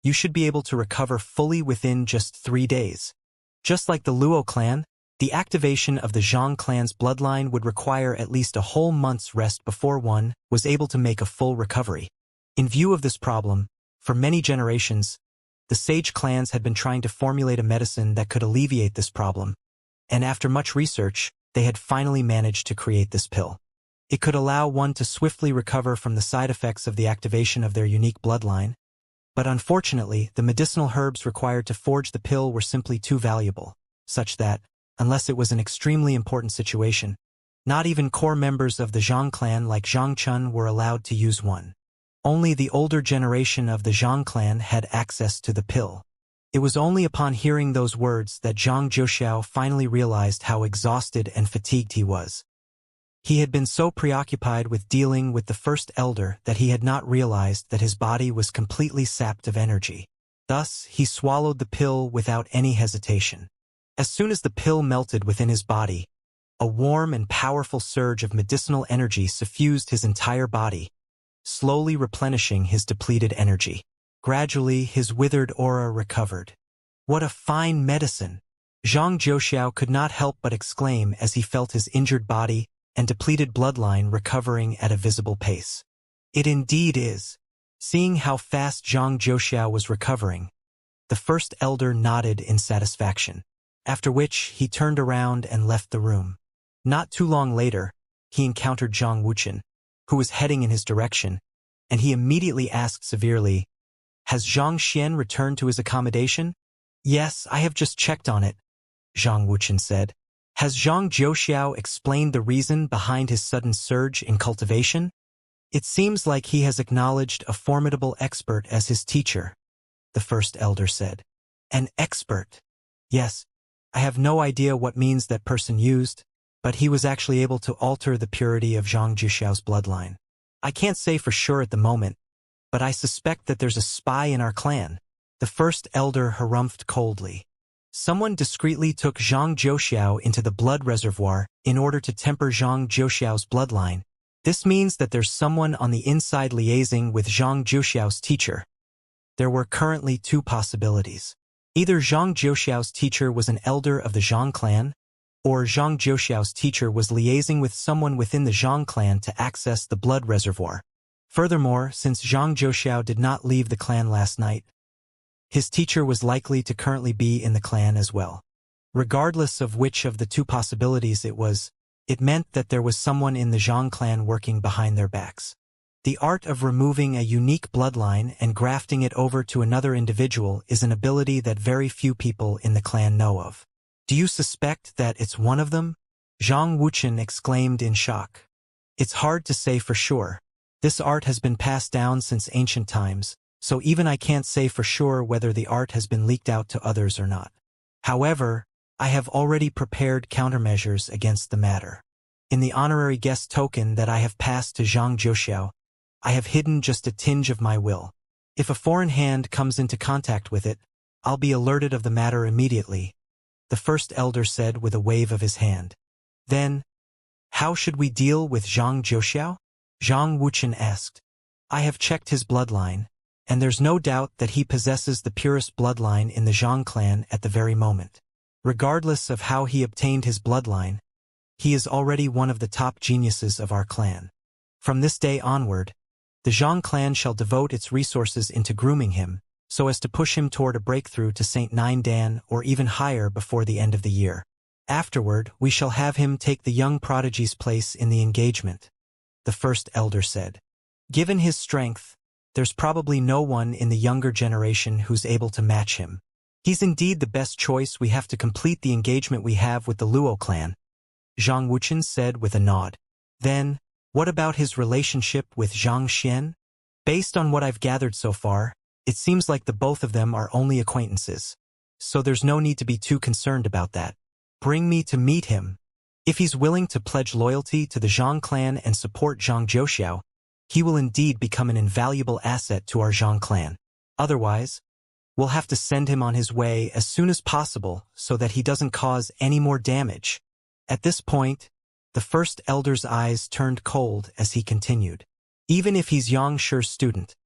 you should be able to recover fully within just 3 days. Just like the Luo clan, the activation of the Zhang clan's bloodline would require at least a whole month's rest before one was able to make a full recovery. In view of this problem, for many generations, the sage clans had been trying to formulate a medicine that could alleviate this problem, and after much research, they had finally managed to create this pill. It could allow one to swiftly recover from the side effects of the activation of their unique bloodline, but unfortunately, the medicinal herbs required to forge the pill were simply too valuable, such that, unless it was an extremely important situation, not even core members of the Zhang clan like Zhang Chun were allowed to use one. Only the older generation of the Zhang clan had access to the pill. It was only upon hearing those words that Zhang Zhouxiao finally realized how exhausted and fatigued he was. He had been so preoccupied with dealing with the first elder that he had not realized that his body was completely sapped of energy. Thus, he swallowed the pill without any hesitation. As soon as the pill melted within his body, a warm and powerful surge of medicinal energy suffused his entire body, slowly replenishing his depleted energy. Gradually, his withered aura recovered. What a fine medicine! Zhang Zhouxiao could not help but exclaim as he felt his injured body and depleted bloodline recovering at a visible pace. It indeed is. Seeing how fast Zhang Zhouxiao was recovering, the first elder nodded in satisfaction, after which he turned around and left the room. Not too long later, he encountered Zhang Wuxian, who was heading in his direction, and he immediately asked severely, "Has Zhang Xian returned to his accommodation?" "Yes, I have just checked on it," Zhang Wuxian said. "Has Zhang Zhouxiao explained the reason behind his sudden surge in cultivation?" "It seems like he has acknowledged a formidable expert as his teacher," the first elder said. "An expert?" "Yes. I have no idea what means that person used, but he was actually able to alter the purity of Zhang Zhouxiao's bloodline. I can't say for sure at the moment, but I suspect that there's a spy in our clan." The first elder harumphed coldly. Someone discreetly took Zhang Zhouxiao into the blood reservoir in order to temper Zhang Zhouxiao's bloodline. This means that there's someone on the inside liaising with Zhang Zhouxiao's teacher. There were currently two possibilities. Either Zhang Zhouxiao's teacher was an elder of the Zhang clan, or Zhang Jiuxiao's teacher was liaising with someone within the Zhang clan to access the blood reservoir. Furthermore, since Zhang Jiuxiao did not leave the clan last night, his teacher was likely to currently be in the clan as well. Regardless of which of the two possibilities it was, it meant that there was someone in the Zhang clan working behind their backs. The art of removing a unique bloodline and grafting it over to another individual is an ability that very few people in the clan know of. Do you suspect that it's one of them? Zhang Wuqian exclaimed in shock. It's hard to say for sure. This art has been passed down since ancient times, so even I can't say for sure whether the art has been leaked out to others or not. However, I have already prepared countermeasures against the matter. In the honorary guest token that I have passed to Zhang Jiuxiao, I have hidden just a tinge of my will. If a foreign hand comes into contact with it, I'll be alerted of the matter immediately, the first elder said with a wave of his hand. Then, how should we deal with Zhang Jiuxiao? Zhang Wuqian asked. I have checked his bloodline, and there's no doubt that he possesses the purest bloodline in the Zhang clan at the very moment. Regardless of how he obtained his bloodline, he is already one of the top geniuses of our clan. From this day onward, the Zhang clan shall devote its resources into grooming him, so as to push him toward a breakthrough to Saint Nine Dan or even higher before the end of the year. Afterward, we shall have him take the young prodigy's place in the engagement, the first elder said. Given his strength, there's probably no one in the younger generation who's able to match him. He's indeed the best choice. We have to complete the engagement we have with the Luo clan, Zhang Wuqian said with a nod. Then, what about his relationship with Zhang Xian? Based on what I've gathered so far, it seems like the both of them are only acquaintances. So there's no need to be too concerned about that. Bring me to meet him. If he's willing to pledge loyalty to the Zhang clan and support Zhang Jiuxiao, he will indeed become an invaluable asset to our Zhang clan. Otherwise, we'll have to send him on his way as soon as possible so that he doesn't cause any more damage. At this point, the first elder's eyes turned cold as he continued. Even if he's Xianxia's student,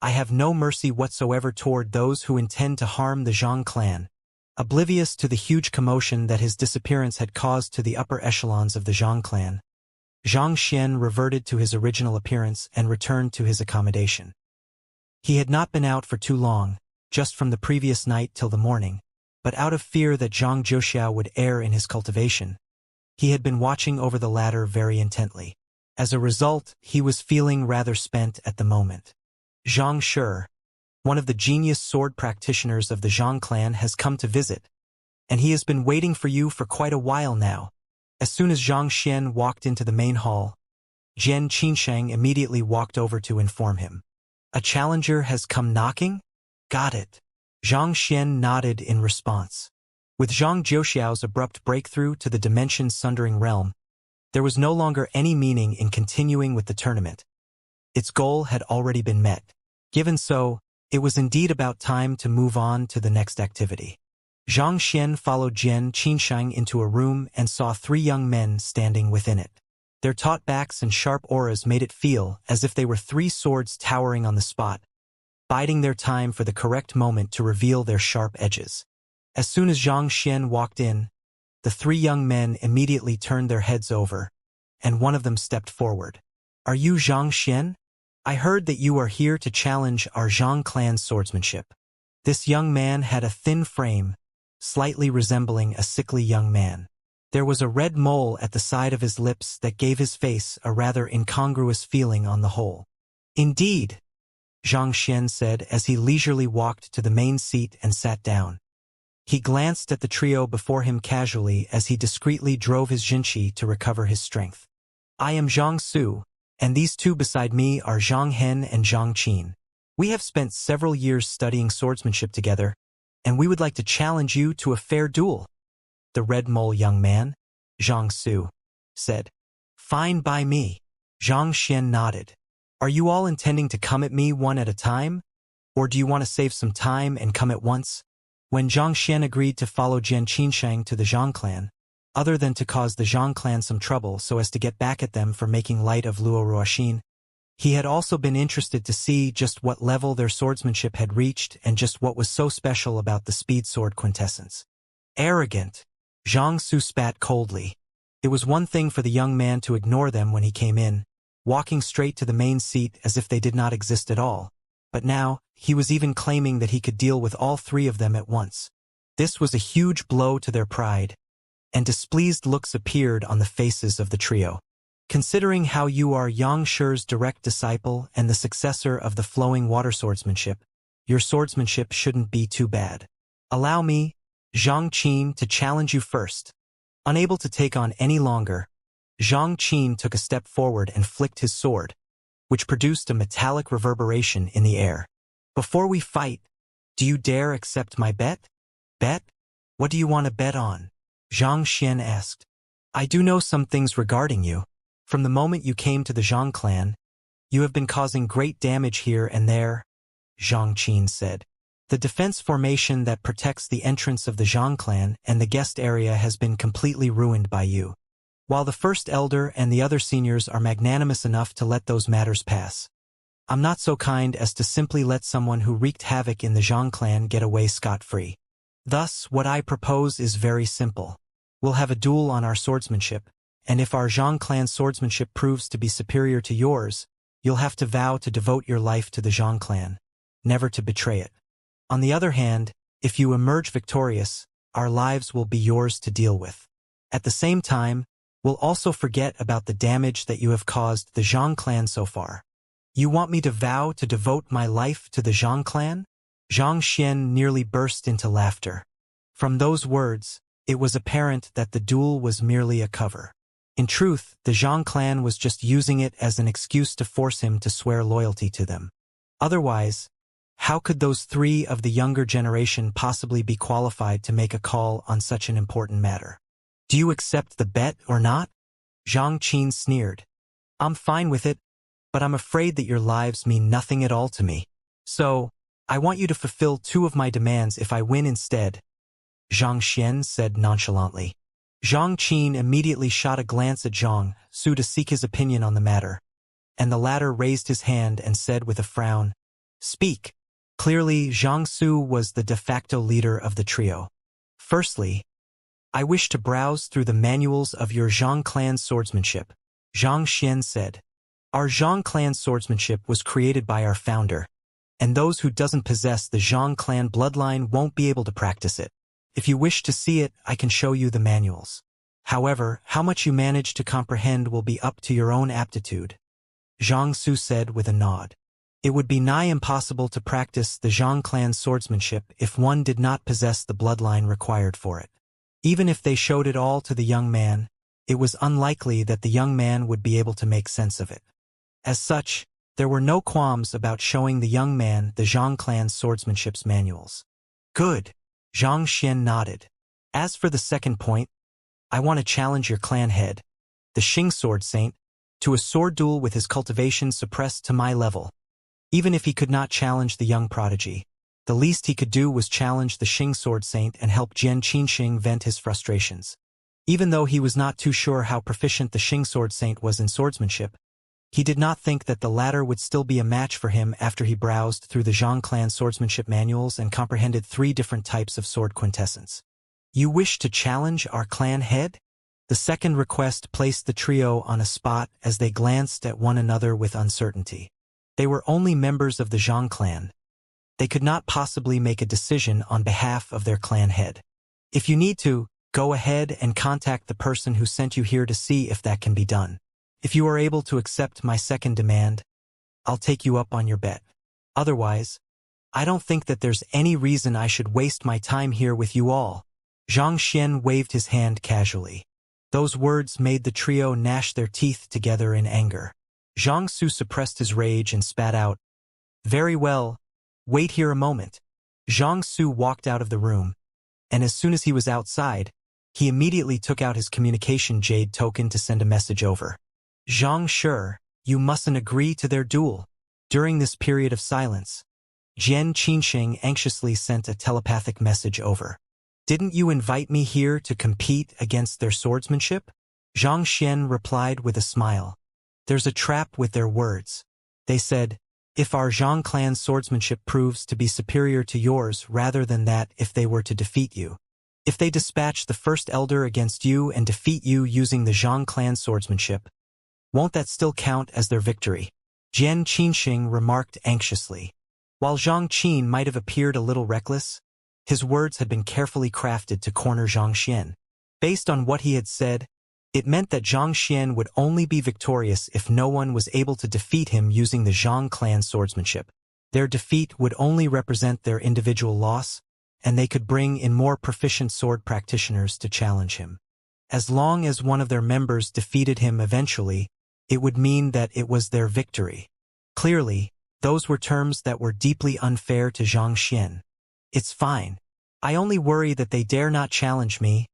I have no mercy whatsoever toward those who intend to harm the Zhang clan. Oblivious to the huge commotion that his disappearance had caused to the upper echelons of the Zhang clan, Zhang Xian reverted to his original appearance and returned to his accommodation. He had not been out for too long, just from the previous night till the morning, but out of fear that Zhang Jiuxiao would err in his cultivation, he had been watching over the latter very intently. As a result, he was feeling rather spent at the moment. Zhang Shi, one of the genius sword practitioners of the Zhang clan, has come to visit, and he has been waiting for you for quite a while now. As soon as Zhang Xian walked into the main hall, Jian Qinsheng immediately walked over to inform him. A challenger has come knocking? Got it. Zhang Xian nodded in response. With Zhang Jiuxiao's abrupt breakthrough to the dimension-sundering realm, there was no longer any meaning in continuing with the tournament. Its goal had already been met. Given so, it was indeed about time to move on to the next activity. Zhang Xian followed Jian Qinsheng into a room and saw 3 young men standing within it. Their taut backs and sharp auras made it feel as if they were 3 swords towering on the spot, biding their time for the correct moment to reveal their sharp edges. As soon as Zhang Xian walked in, the 3 young men immediately turned their heads over, and one of them stepped forward. Are you Zhang Xian? I heard that you are here to challenge our Zhang clan's swordsmanship. This young man had a thin frame, slightly resembling a sickly young man. There was a red mole at the side of his lips that gave his face a rather incongruous feeling on the whole. Indeed, Zhang Xian said as he leisurely walked to the main seat and sat down. He glanced at the trio before him casually as he discreetly drove his jinqi to recover his strength. I am Zhang Su, and these 2 beside me are Zhang Hen and Zhang Qin. We have spent several years studying swordsmanship together, and we would like to challenge you to a fair duel. The red mole young man, Zhang Su, said. Fine by me. Zhang Xian nodded. Are you all intending to come at me one at a time, or do you want to save some time and come at once? When Zhang Xian agreed to follow Jian Qinsheng to the Zhang clan, other than to cause the Zhang clan some trouble so as to get back at them for making light of Luo Ruoxin, he had also been interested to see just what level their swordsmanship had reached and just what was so special about the speed sword quintessence. Arrogant, Xianxia spat coldly. It was one thing for the young man to ignore them when he came in, walking straight to the main seat as if they did not exist at all. But now, he was even claiming that he could deal with all three of them at once. This was a huge blow to their pride, and displeased looks appeared on the faces of the trio. Considering how you are Xiangshi's direct disciple and the successor of the flowing water swordsmanship, your swordsmanship shouldn't be too bad. Allow me, Zhang Qin, to challenge you first. Unable to take on any longer, Zhang Qin took a step forward and flicked his sword, which produced a metallic reverberation in the air. Before we fight, do you dare accept my bet? Bet? What do you want to bet on? Zhang Xian asked. I do know some things regarding you. From the moment you came to the Zhang clan, you have been causing great damage here and there, Zhang Qin said. The defense formation that protects the entrance of the Zhang clan and the guest area has been completely ruined by you. While the first elder and the other seniors are magnanimous enough to let those matters pass, I'm not so kind as to simply let someone who wreaked havoc in the Zhang clan get away scot-free. Thus, what I propose is very simple. We'll have a duel on our swordsmanship, and if our Zhang clan swordsmanship proves to be superior to yours, you'll have to vow to devote your life to the Zhang clan, never to betray it. On the other hand, if you emerge victorious, our lives will be yours to deal with. At the same time, we'll also forget about the damage that you have caused the Zhang clan so far. You want me to vow to devote my life to the Zhang clan? Zhang Xian nearly burst into laughter. From those words, it was apparent that the duel was merely a cover. In truth, the Zhang clan was just using it as an excuse to force him to swear loyalty to them. Otherwise, how could those three of the younger generation possibly be qualified to make a call on such an important matter? Do you accept the bet or not? Zhang Qin sneered. I'm fine with it, but I'm afraid that your lives mean nothing at all to me. So, I want you to fulfill two of my demands if I win instead, Zhang Xian said nonchalantly. Zhang Qin immediately shot a glance at Zhang Su to seek his opinion on the matter, and the latter raised his hand and said with a frown, Speak. Clearly, Zhang Su was the de facto leader of the trio. Firstly, I wish to browse through the manuals of your Zhang clan swordsmanship, Zhang Xian said. Our Zhang clan swordsmanship was created by our founder, and those who doesn't possess the Zhang clan bloodline won't be able to practice it. If you wish to see it, I can show you the manuals. However, how much you manage to comprehend will be up to your own aptitude, Zhang Su said with a nod. It would be nigh impossible to practice the Zhang clan swordsmanship if one did not possess the bloodline required for it. Even if they showed it all to the young man, it was unlikely that the young man would be able to make sense of it. As such, there were no qualms about showing the young man the Zhang clan swordsmanship's manuals. Good, Zhang Xian nodded. As for the second point, I want to challenge your clan head, the Xing sword saint, to a sword duel with his cultivation suppressed to my level. Even if he could not challenge the young prodigy, the least he could do was challenge the Xing sword saint and help Jian Qinxing vent his frustrations. Even though he was not too sure how proficient the Xing sword saint was in swordsmanship, he did not think that the latter would still be a match for him after he browsed through the Zhang clan swordsmanship manuals and comprehended 3 different types of sword quintessence. You wish to challenge our clan head? The second request placed the trio on a spot as they glanced at one another with uncertainty. They were only members of the Zhang clan. They could not possibly make a decision on behalf of their clan head. If you need to, go ahead and contact the person who sent you here to see if that can be done. If you are able to accept my second demand, I'll take you up on your bet. Otherwise, I don't think that there's any reason I should waste my time here with you all. Zhang Xian waved his hand casually. Those words made the trio gnash their teeth together in anger. Zhang Su suppressed his rage and spat out, Very well, wait here a moment. Zhang Su walked out of the room, and as soon as he was outside, he immediately took out his communication jade token to send a message over. Zhang Shi, you mustn't agree to their duel. During this period of silence, Jian Qinxing anxiously sent a telepathic message over. Didn't you invite me here to compete against their swordsmanship? Zhang Xian replied with a smile. There's a trap with their words. They said, if our Zhang clan's swordsmanship proves to be superior to yours rather than that if they were to defeat you, If they dispatch the first elder against you and defeat you using the Zhang clan swordsmanship, won't that still count as their victory? Jian Qinxing remarked anxiously. While Zhang Qin might have appeared a little reckless, his words had been carefully crafted to corner Zhang Xian. Based on what he had said, it meant that Zhang Xian would only be victorious if no one was able to defeat him using the Zhang clan swordsmanship. Their defeat would only represent their individual loss, and they could bring in more proficient sword practitioners to challenge him. As long as one of their members defeated him eventually, it would mean that it was their victory. Clearly, those were terms that were deeply unfair to Zhang Xian. It's fine. I only worry that they dare not challenge me,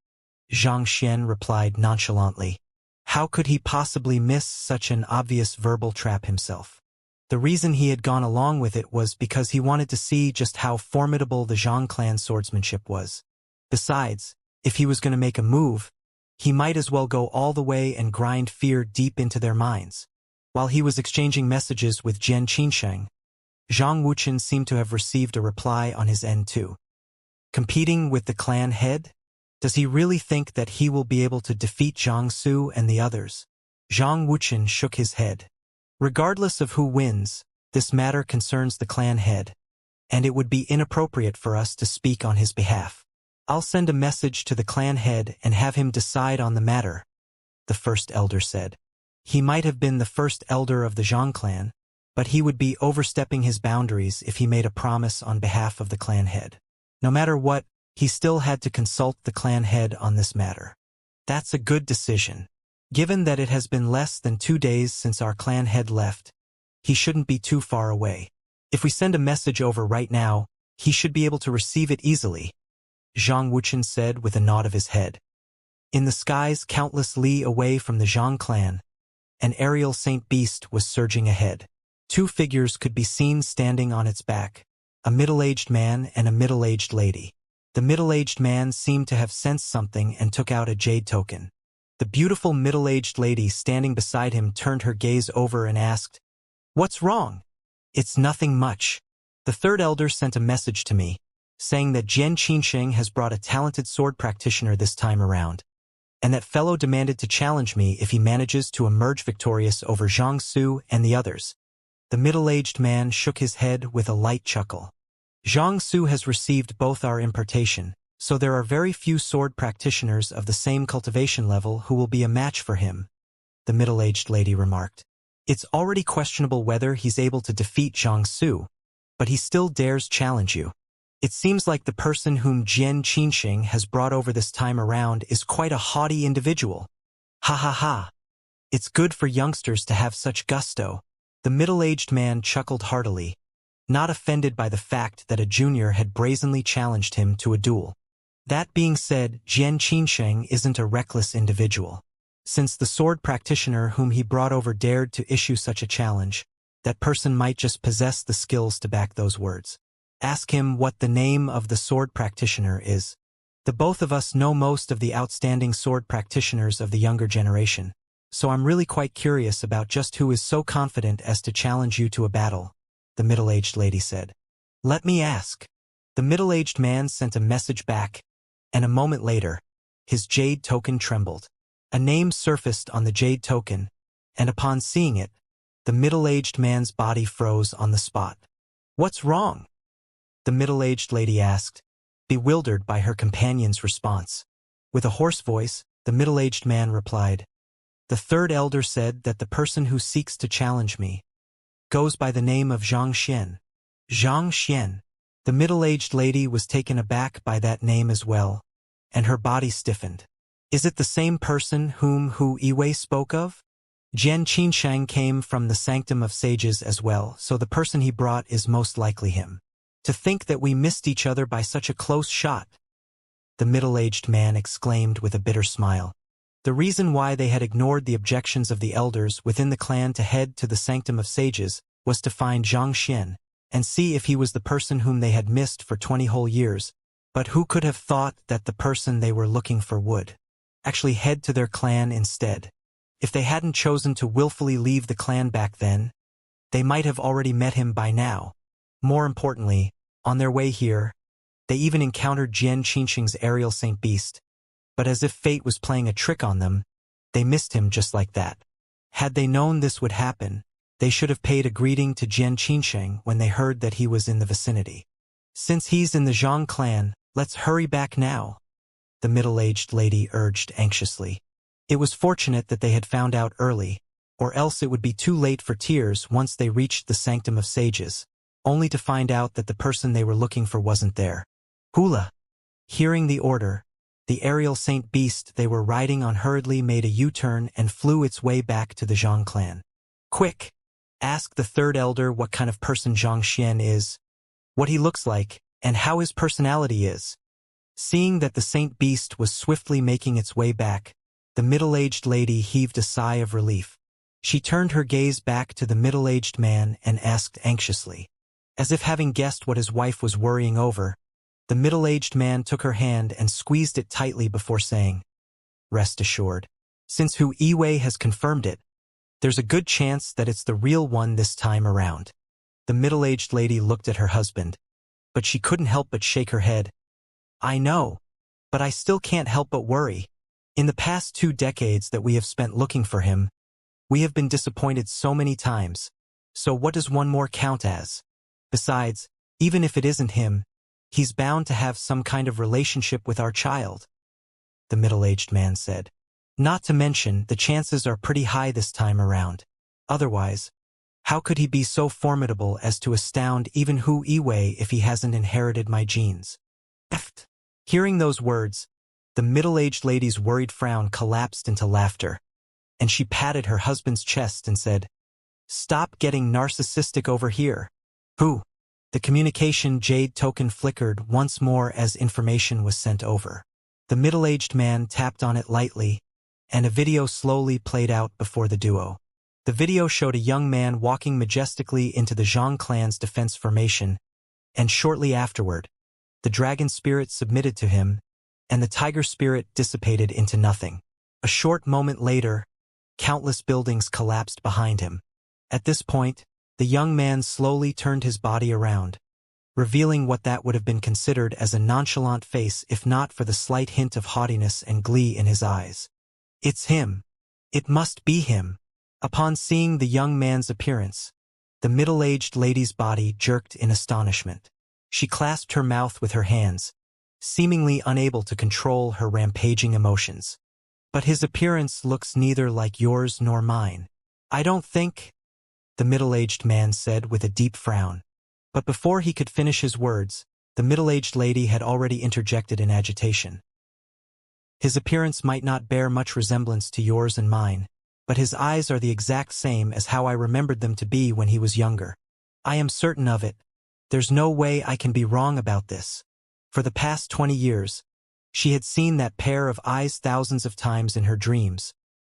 Zhang Xian replied nonchalantly. How could he possibly miss such an obvious verbal trap himself? The reason he had gone along with it was because he wanted to see just how formidable the Zhang clan swordsmanship was. Besides, if he was going to make a move, he might as well go all the way and grind fear deep into their minds. While he was exchanging messages with Jian Qinsheng, Zhang Wuchen seemed to have received a reply on his end too. Competing with the clan head? Does he really think that he will be able to defeat Zhang Su and the others? Zhang Wuchen shook his head. Regardless of who wins, this matter concerns the clan head, and it would be inappropriate for us to speak on his behalf. I'll send a message to the clan head and have him decide on the matter, the first elder said. He might have been the first elder of the Zhang clan, but he would be overstepping his boundaries if he made a promise on behalf of the clan head. No matter what, he still had to consult the clan head on this matter. That's a good decision. Given that it has been less than 2 days since our clan head left, he shouldn't be too far away. If we send a message over right now, he should be able to receive it easily, Zhang Wuchen said with a nod of his head. In the skies countless li away from the Zhang clan, an aerial saint beast was surging ahead. 2 figures could be seen standing on its back, a middle-aged man and a middle-aged lady. The middle-aged man seemed to have sensed something and took out a jade token. The beautiful middle-aged lady standing beside him turned her gaze over and asked, "What's wrong?" "It's nothing much." The third elder sent a message to me, saying that Jian Qinsheng has brought a talented sword practitioner this time around, and that fellow demanded to challenge me if he manages to emerge victorious over Zhang Su and the others. The middle-aged man shook his head with a light chuckle. Zhang Su has received both our impartation, so there are very few sword practitioners of the same cultivation level who will be a match for him, the middle-aged lady remarked. It's already questionable whether he's able to defeat Zhang Su, but he still dares challenge you. It seems like the person whom Jian Qinsheng has brought over this time around is quite a haughty individual. Ha ha ha. It's good for youngsters to have such gusto. The middle-aged man chuckled heartily, not offended by the fact that a junior had brazenly challenged him to a duel. That being said, Jian Qinsheng isn't a reckless individual. Since the sword practitioner whom he brought over dared to issue such a challenge, that person might just possess the skills to back those words. Ask him what the name of the sword practitioner is. The both of us know most of the outstanding sword practitioners of the younger generation, so I'm really quite curious about just who is so confident as to challenge you to a battle, the middle-aged lady said. Let me ask. The middle-aged man sent a message back, and a moment later, his jade token trembled. A name surfaced on the jade token, and upon seeing it, the middle-aged man's body froze on the spot. What's wrong? The middle-aged lady asked, bewildered by her companion's response. With a hoarse voice, the middle-aged man replied, The third elder said that the person who seeks to challenge me goes by the name of Zhang Xian. Zhang Xian. The middle-aged lady was taken aback by that name as well, and her body stiffened. Is it the same person whom Hu Yiwei spoke of? Jian Qinsheng came from the Sanctum of Sages as well, so the person he brought is most likely him. To think that we missed each other by such a close shot, the middle-aged man exclaimed with a bitter smile. The reason why they had ignored the objections of the elders within the clan to head to the Sanctum of Sages was to find Zhang Xian and see if he was the person whom they had missed for 20 whole years, but who could have thought that the person they were looking for would actually head to their clan instead? If they hadn't chosen to willfully leave the clan back then, they might have already met him by now. More importantly, on their way here, They even encountered Jian Qinsheng's aerial Saint Beast, but as if fate was playing a trick on them, they missed him just like that. Had they known this would happen, they should have paid a greeting to Jian Qinsheng when they heard that he was in the vicinity. Since he's in the Zhang clan, let's hurry back now, the middle-aged lady urged anxiously. It was fortunate that they had found out early, or else it would be too late for tears once they reached the Sanctum of Sages, only to find out that the person they were looking for wasn't there. Hula! Hearing the order, the aerial Saint Beast they were riding on hurriedly made a U-turn and flew its way back to the Zhang clan. Quick! Ask the third elder what kind of person Xianxia is, what he looks like, and how his personality is. Seeing that the Saint Beast was swiftly making its way back, the middle-aged lady heaved a sigh of relief. She turned her gaze back to the middle-aged man and asked anxiously. As if having guessed what his wife was worrying over, the middle-aged man took her hand and squeezed it tightly before saying, "Rest assured. Since Hu Yiwei has confirmed it, there's a good chance that it's the real one this time around." The middle-aged lady looked at her husband, but she couldn't help but shake her head. "I know, but I still can't help but worry. In the past 2 decades that we have spent looking for him, we have been disappointed so many times, so what does one more count as? Besides, even if it isn't him, he's bound to have some kind of relationship with our child," the middle-aged man said. "Not to mention, the chances are pretty high this time around. Otherwise, how could he be so formidable as to astound even Hu Yiwei if he hasn't inherited my genes?" Hearing those words, the middle-aged lady's worried frown collapsed into laughter, and she patted her husband's chest and said, "Stop getting narcissistic over here." "Who?" The communication jade token flickered once more as information was sent over. The middle-aged man tapped on it lightly, and a video slowly played out before the duo. The video showed a young man walking majestically into the Zhang clan's defense formation, and shortly afterward, the dragon spirit submitted to him, and the tiger spirit dissipated into nothing. A short moment later, countless buildings collapsed behind him. At this point, the young man slowly turned his body around, revealing what that would have been considered as a nonchalant face if not for the slight hint of haughtiness and glee in his eyes. "It's him. It must be him." Upon seeing the young man's appearance, the middle-aged lady's body jerked in astonishment. She clasped her mouth with her hands, seemingly unable to control her rampaging emotions. "But his appearance looks neither like yours nor mine." "I don't think," the middle-aged man said with a deep frown. But before he could finish his words, the middle-aged lady had already interjected in agitation. "His appearance might not bear much resemblance to yours and mine, but his eyes are the exact same as how I remembered them to be when he was younger. I am certain of it. There's no way I can be wrong about this." For the past 20 years, she had seen that pair of eyes thousands of times in her dreams,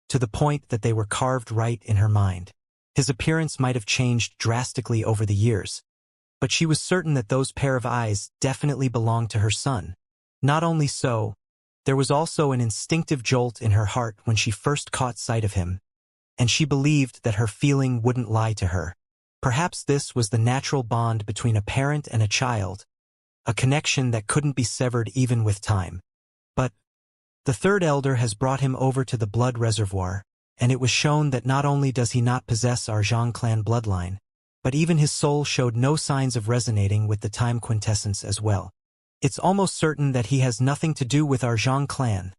to the point that they were carved right in her mind. His appearance might have changed drastically over the years, but she was certain that those pair of eyes definitely belonged to her son. Not only so, there was also an instinctive jolt in her heart when she first caught sight of him, and she believed that her feeling wouldn't lie to her. Perhaps this was the natural bond between a parent and a child, a connection that couldn't be severed even with time. But the third elder has brought him over to the blood reservoir, and it was shown that not only does he not possess our Zhang clan bloodline, but even his soul showed no signs of resonating with the time quintessence as well. It's almost certain that he has nothing to do with our Zhang clan.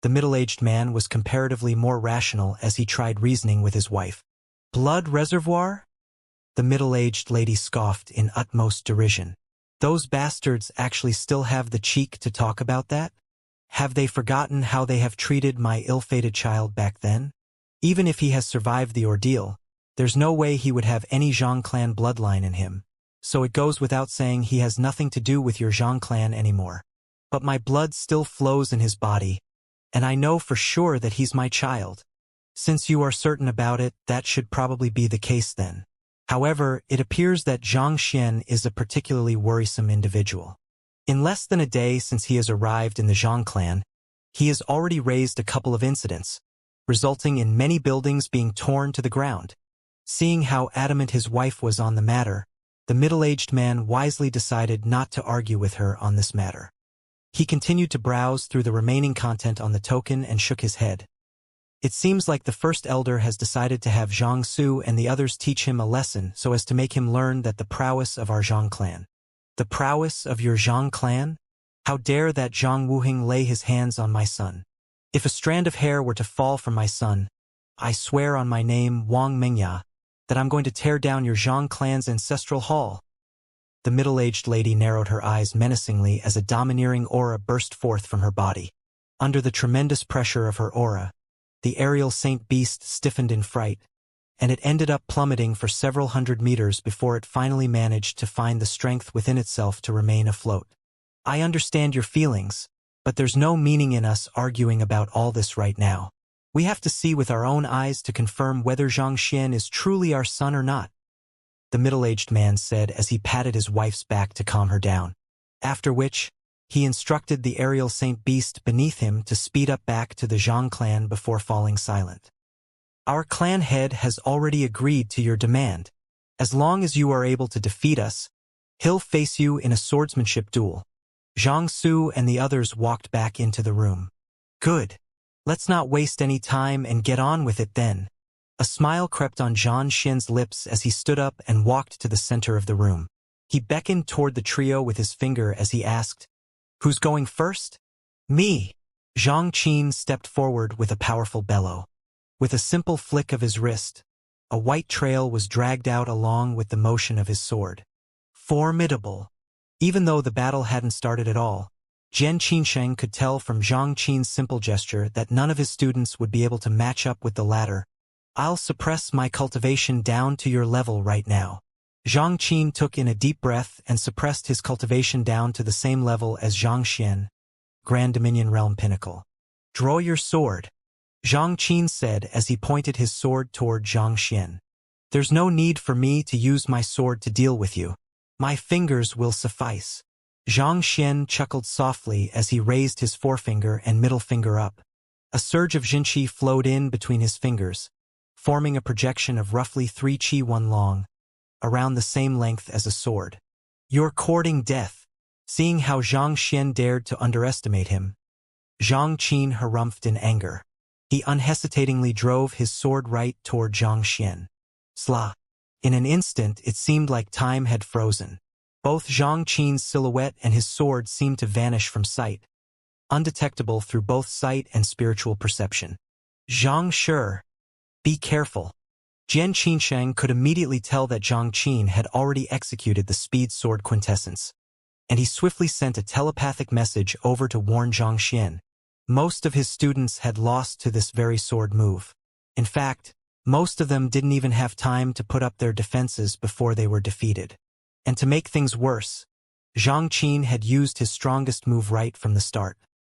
The middle-aged man was comparatively more rational as he tried reasoning with his wife. "Blood reservoir?" The middle-aged lady scoffed in utmost derision. "Those bastards actually still have the cheek to talk about that? Have they forgotten how they have treated my ill-fated child back then? Even if he has survived the ordeal, there's no way he would have any Zhang clan bloodline in him. So it goes without saying he has nothing to do with your Zhang clan anymore. But my blood still flows in his body, and I know for sure that he's my child. Since you are certain about it, that should probably be the case then. However, it appears that Zhang Xian is a particularly worrisome individual. In less than a day since he has arrived in the Zhang clan, he has already raised a couple of incidents, resulting in many buildings being torn to the ground. Seeing how adamant his wife was on the matter, The middle-aged man wisely decided not to argue with her on this matter. He continued to browse through the remaining content on the token and shook his head. It seems like the first elder has decided to have Xianxia and the others teach him a lesson so as to make him learn that the prowess of our Zhang clan. The prowess of your Zhang clan? How dare that Zhang Wuheng lay his hands on my son? If a strand of hair were to fall from my son, I swear on my name Wang Mengya that I'm going to tear down your Zhang clan's ancestral hall. The middle-aged lady narrowed her eyes menacingly as a domineering aura burst forth from her body. Under the tremendous pressure of her aura, the aerial saint beast stiffened in fright, and it ended up plummeting for several hundred meters before it finally managed to find the strength within itself to remain afloat. I understand your feelings, but there's no meaning in us arguing about all this right now. We have to see with our own eyes to confirm whether Xianxia is truly our son or not, the middle-aged man said as he patted his wife's back to calm her down. After which, he instructed the aerial saint beast beneath him to speed up back to the Zhang clan before falling silent. Our clan head has already agreed to your demand. As long as you are able to defeat us, he'll face you in a swordsmanship duel. Xianxia and the others walked back into the room. Good. Let's not waste any time and get on with it then. A smile crept on Xianxia's lips as he stood up and walked to the center of the room. He beckoned toward the trio with his finger as he asked, "Who's going first?" "Me." Xianxia stepped forward with a powerful bellow. With a simple flick of his wrist, a white trail was dragged out along with the motion of his sword. Formidable. Even though the battle hadn't started at all, Jian Qinsheng could tell from Xianxia's simple gesture that none of his students would be able to match up with the latter. I'll suppress my cultivation down to your level right now. Xianxia took in a deep breath and suppressed his cultivation down to the same level as Xianxian, Grand Dominion Realm Pinnacle. Draw your sword, Xianxia said as he pointed his sword toward Xianxian. There's no need for me to use my sword to deal with you. My fingers will suffice. Xianxian chuckled softly as he raised his forefinger and middle finger up. A surge of Jinqi flowed in between his fingers, forming a projection of roughly 3 qi 1 long, around the same length as a sword. You're courting death. Seeing how Xianxian dared to underestimate him, Xianxia harumphed in anger. He unhesitatingly drove his sword right toward Xianxian. Sla. In an instant it seemed like time had frozen. Both Xianxia's silhouette and his sword seemed to vanish from sight, undetectable through both sight and spiritual perception. Xianxia. Be careful. Jian Qinsheng could immediately tell that Xianxia had already executed the speed sword quintessence, and he swiftly sent a telepathic message over to warn Xianxian. Most of his students had lost to this very sword move. In fact, most of them didn't even have time to put up their defenses before they were defeated. And to make things worse, Xianxia had used his strongest move right from the start.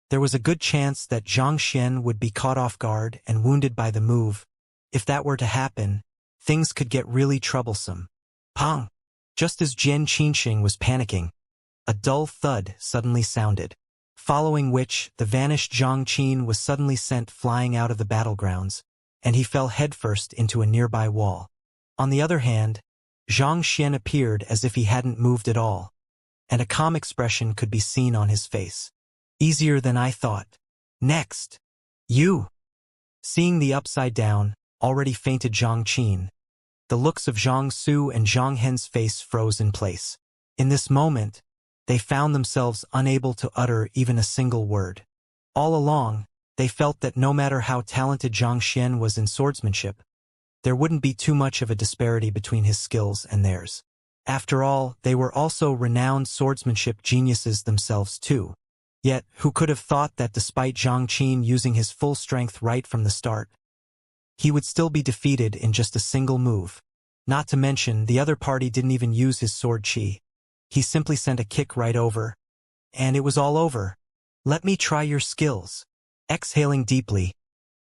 There was a good chance that Xianxian would be caught off guard and wounded by the move. If that were to happen, things could get really troublesome. Pong! Just as Jian Qinsheng was panicking, a dull thud suddenly sounded, following which the vanished Xianxia was suddenly sent flying out of the battlegrounds, and he fell headfirst into a nearby wall. On the other hand, Xianxian appeared as if he hadn't moved at all, and a calm expression could be seen on his face. Easier than I thought. Next. You. Seeing the upside down, already fainted Xianxia, the looks of Xianxia and Zhang Hen's face froze in place. In this moment, they found themselves unable to utter even a single word. All along, they felt that no matter how talented Xianxian was in swordsmanship, there wouldn't be too much of a disparity between his skills and theirs. After all, they were also renowned swordsmanship geniuses themselves too. Yet, who could have thought that despite Xianxia using his full strength right from the start, he would still be defeated in just a single move. Not to mention, the other party didn't even use his sword qi. He simply sent a kick right over, and it was all over. Let me try your skills. Exhaling deeply,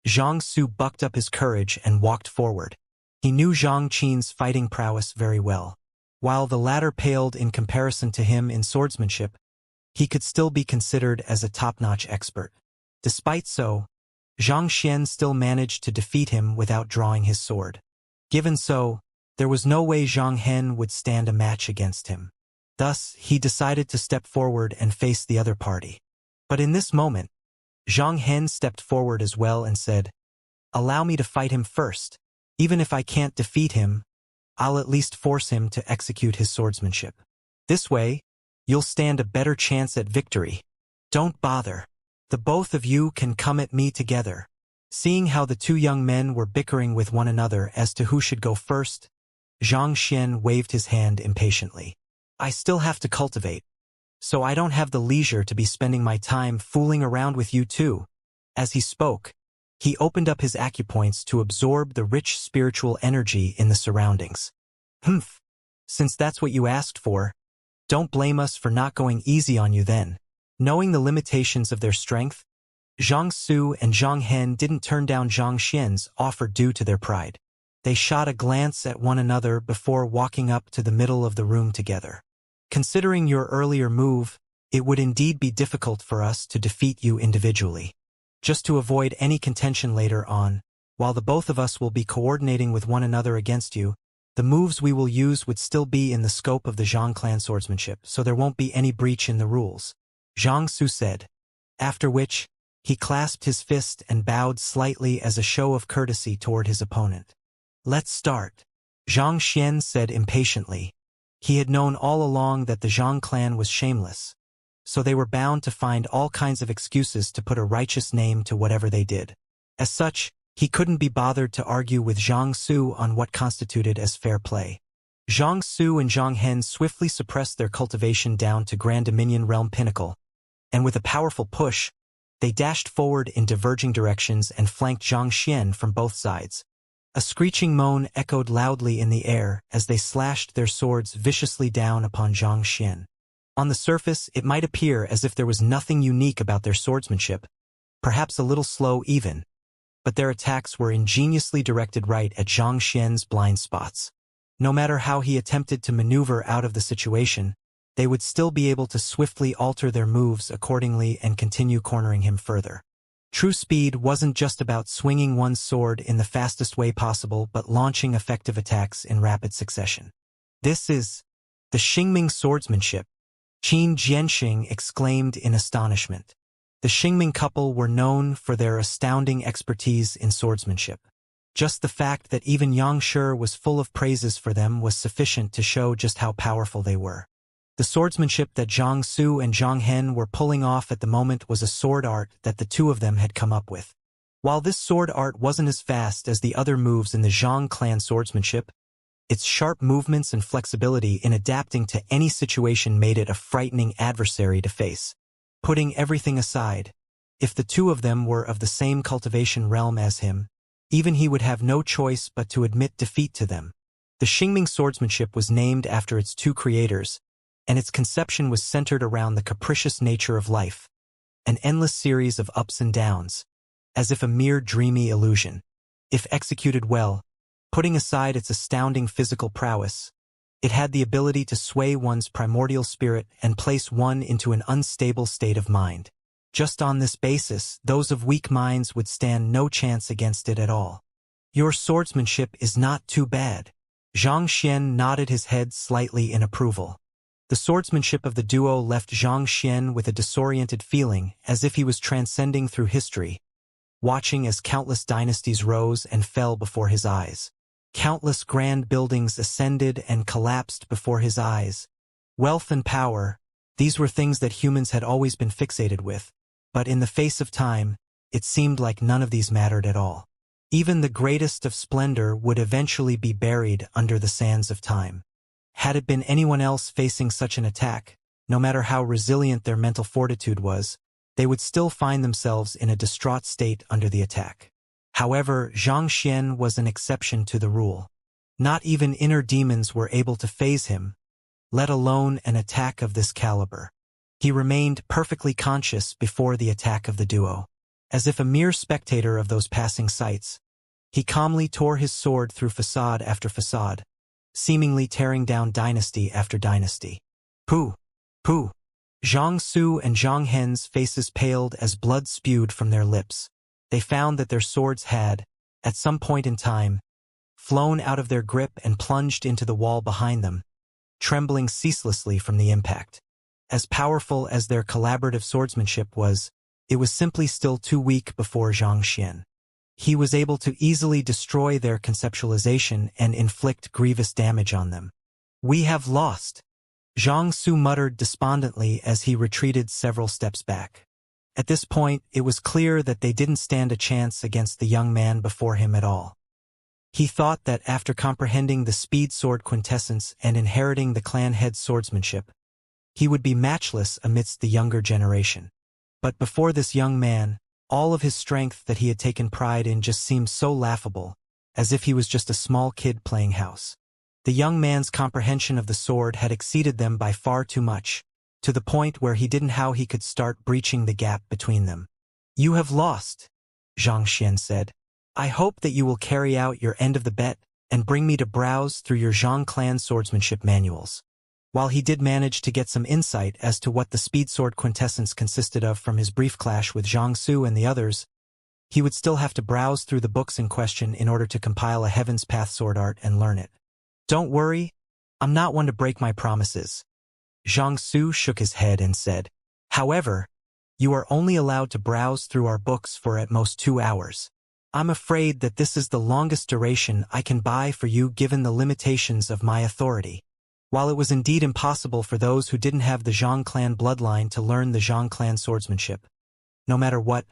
Xianxia bucked up his courage and walked forward. He knew Xianxia's fighting prowess very well. While the latter paled in comparison to him in swordsmanship, he could still be considered as a top-notch expert. Despite so, Xianxian still managed to defeat him without drawing his sword. Given so, There was no way Zhang Hen would stand a match against him. Thus, he decided to step forward and face the other party. But in this moment, Zhang Hen stepped forward as well and said, "Allow me to fight him first. Even if I can't defeat him, I'll at least force him to execute his swordsmanship. This way, you'll stand a better chance at victory. Don't bother. The both of you can come at me together." Seeing how the two young men were bickering with one another as to who should go first, Zhang Xian waved his hand impatiently. "I still have to cultivate, so I don't have the leisure to be spending my time fooling around with you two." As he spoke, he opened up his acupoints to absorb the rich spiritual energy in the surroundings. "Humph. Since that's what you asked for, don't blame us for not going easy on you then." Knowing the limitations of their strength, Zhang Su and Zhang Hen didn't turn down Zhang Xian's offer due to their pride. They shot a glance at one another before walking up to the middle of the room together. "Considering your earlier move, it would indeed be difficult for us to defeat you individually. Just to avoid any contention later on, while the both of us will be coordinating with one another against you, the moves we will use would still be in the scope of the Zhang clan swordsmanship, so there won't be any breach in the rules," Zhang Su said, after which, he clasped his fist and bowed slightly as a show of courtesy toward his opponent. "Let's start," Zhang Xian said impatiently. He had known all along that the Zhang clan was shameless, so they were bound to find all kinds of excuses to put a righteous name to whatever they did. As such, he couldn't be bothered to argue with Zhang Su on what constituted as fair play. Zhang Su and Zhang Hen swiftly suppressed their cultivation down to Grand Dominion Realm Pinnacle, and with a powerful push, they dashed forward in diverging directions and flanked Zhang Xian from both sides. A screeching moan echoed loudly in the air as they slashed their swords viciously down upon Zhang Xian. On the surface, it might appear as if there was nothing unique about their swordsmanship, perhaps a little slow even, but their attacks were ingeniously directed right at Zhang Xian's blind spots. No matter how he attempted to maneuver out of the situation, they would still be able to swiftly alter their moves accordingly and continue cornering him further. True speed wasn't just about swinging one's sword in the fastest way possible but launching effective attacks in rapid succession. "This is the Xingming swordsmanship," Qin Jianxing exclaimed in astonishment. The Xingming couple were known for their astounding expertise in swordsmanship. Just the fact that even Yang Shi was full of praises for them was sufficient to show just how powerful they were. The swordsmanship that Zhang Su and Zhang Hen were pulling off at the moment was a sword art that the two of them had come up with. While this sword art wasn't as fast as the other moves in the Zhang clan swordsmanship, its sharp movements and flexibility in adapting to any situation made it a frightening adversary to face. Putting everything aside, if the two of them were of the same cultivation realm as him, even he would have no choice but to admit defeat to them. The Xingming swordsmanship was named after its two creators, and its conception was centered around the capricious nature of life, an endless series of ups and downs, as if a mere dreamy illusion. If executed well, putting aside its astounding physical prowess, it had the ability to sway one's primordial spirit and place one into an unstable state of mind. Just on this basis, those of weak minds would stand no chance against it at all. "Your swordsmanship is not too bad." Zhang Xian nodded his head slightly in approval. The swordsmanship of the duo left Zhang Xian with a disoriented feeling, as if he was transcending through history, watching as countless dynasties rose and fell before his eyes. Countless grand buildings ascended and collapsed before his eyes. Wealth and power, these were things that humans had always been fixated with, but in the face of time, it seemed like none of these mattered at all. Even the greatest of splendor would eventually be buried under the sands of time. Had it been anyone else facing such an attack, no matter how resilient their mental fortitude was, they would still find themselves in a distraught state under the attack. However, Zhang Xian was an exception to the rule. Not even inner demons were able to faze him, let alone an attack of this caliber. He remained perfectly conscious before the attack of the duo. As if a mere spectator of those passing sights, he calmly tore his sword through facade after facade, seemingly tearing down dynasty after dynasty. "Pooh! Pooh!" Zhang Su and Zhang Hen's faces paled as blood spewed from their lips. They found that their swords had, at some point in time, flown out of their grip and plunged into the wall behind them, trembling ceaselessly from the impact. As powerful as their collaborative swordsmanship was, it was simply still too weak before Xianxia. He was able to easily destroy their conceptualization and inflict grievous damage on them. "We have lost," Zhang Su muttered despondently as he retreated several steps back. At this point, it was clear that they didn't stand a chance against the young man before him at all. He thought that after comprehending the speed sword quintessence and inheriting the clan head's swordsmanship, he would be matchless amidst the younger generation. But before this young man, all of his strength that he had taken pride in just seemed so laughable, as if he was just a small kid playing house. The young man's comprehension of the sword had exceeded them by far too much, to the point where he didn't know how he could start breaching the gap between them. "You have lost," Xianxia said. "I hope that you will carry out your end of the bet and bring me to browse through your Zhang clan swordsmanship manuals." While he did manage to get some insight as to what the speed sword quintessence consisted of from his brief clash with Zhang Su and the others, he would still have to browse through the books in question in order to compile a Heaven's Path sword art and learn it. "Don't worry, I'm not one to break my promises." Zhang Su shook his head and said, "However, you are only allowed to browse through our books for at most 2 hours. I'm afraid that this is the longest duration I can buy for you given the limitations of my authority." While it was indeed impossible for those who didn't have the Zhang clan bloodline to learn the Zhang clan swordsmanship, no matter what,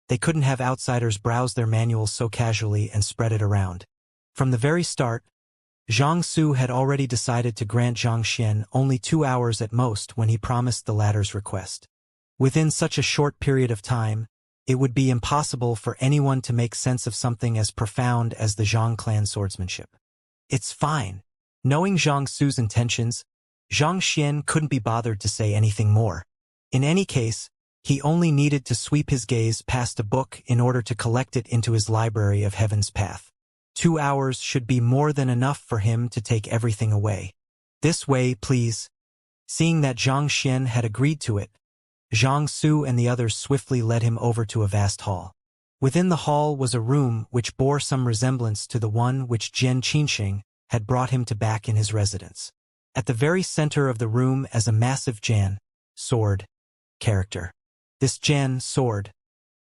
they couldn't have outsiders browse their manuals so casually and spread it around. From the very start, Zhang Su had already decided to grant Xianxia only 2 hours at most when he promised the latter's request. Within such a short period of time, it would be impossible for anyone to make sense of something as profound as the Zhang clan swordsmanship. "It's fine." Knowing Zhang Su's intentions, Xianxia couldn't be bothered to say anything more. In any case, he only needed to sweep his gaze past a book in order to collect it into his library of Heaven's Path. 2 hours should be more than enough for him to take everything away. "This way, please." Seeing that Xianxia had agreed to it, Zhang Su and the others swiftly led him over to a vast hall. Within the hall was a room which bore some resemblance to the one which Jian Qinxing had brought him to back in his residence. At the very center of the room as a massive Jian sword character. This Jian sword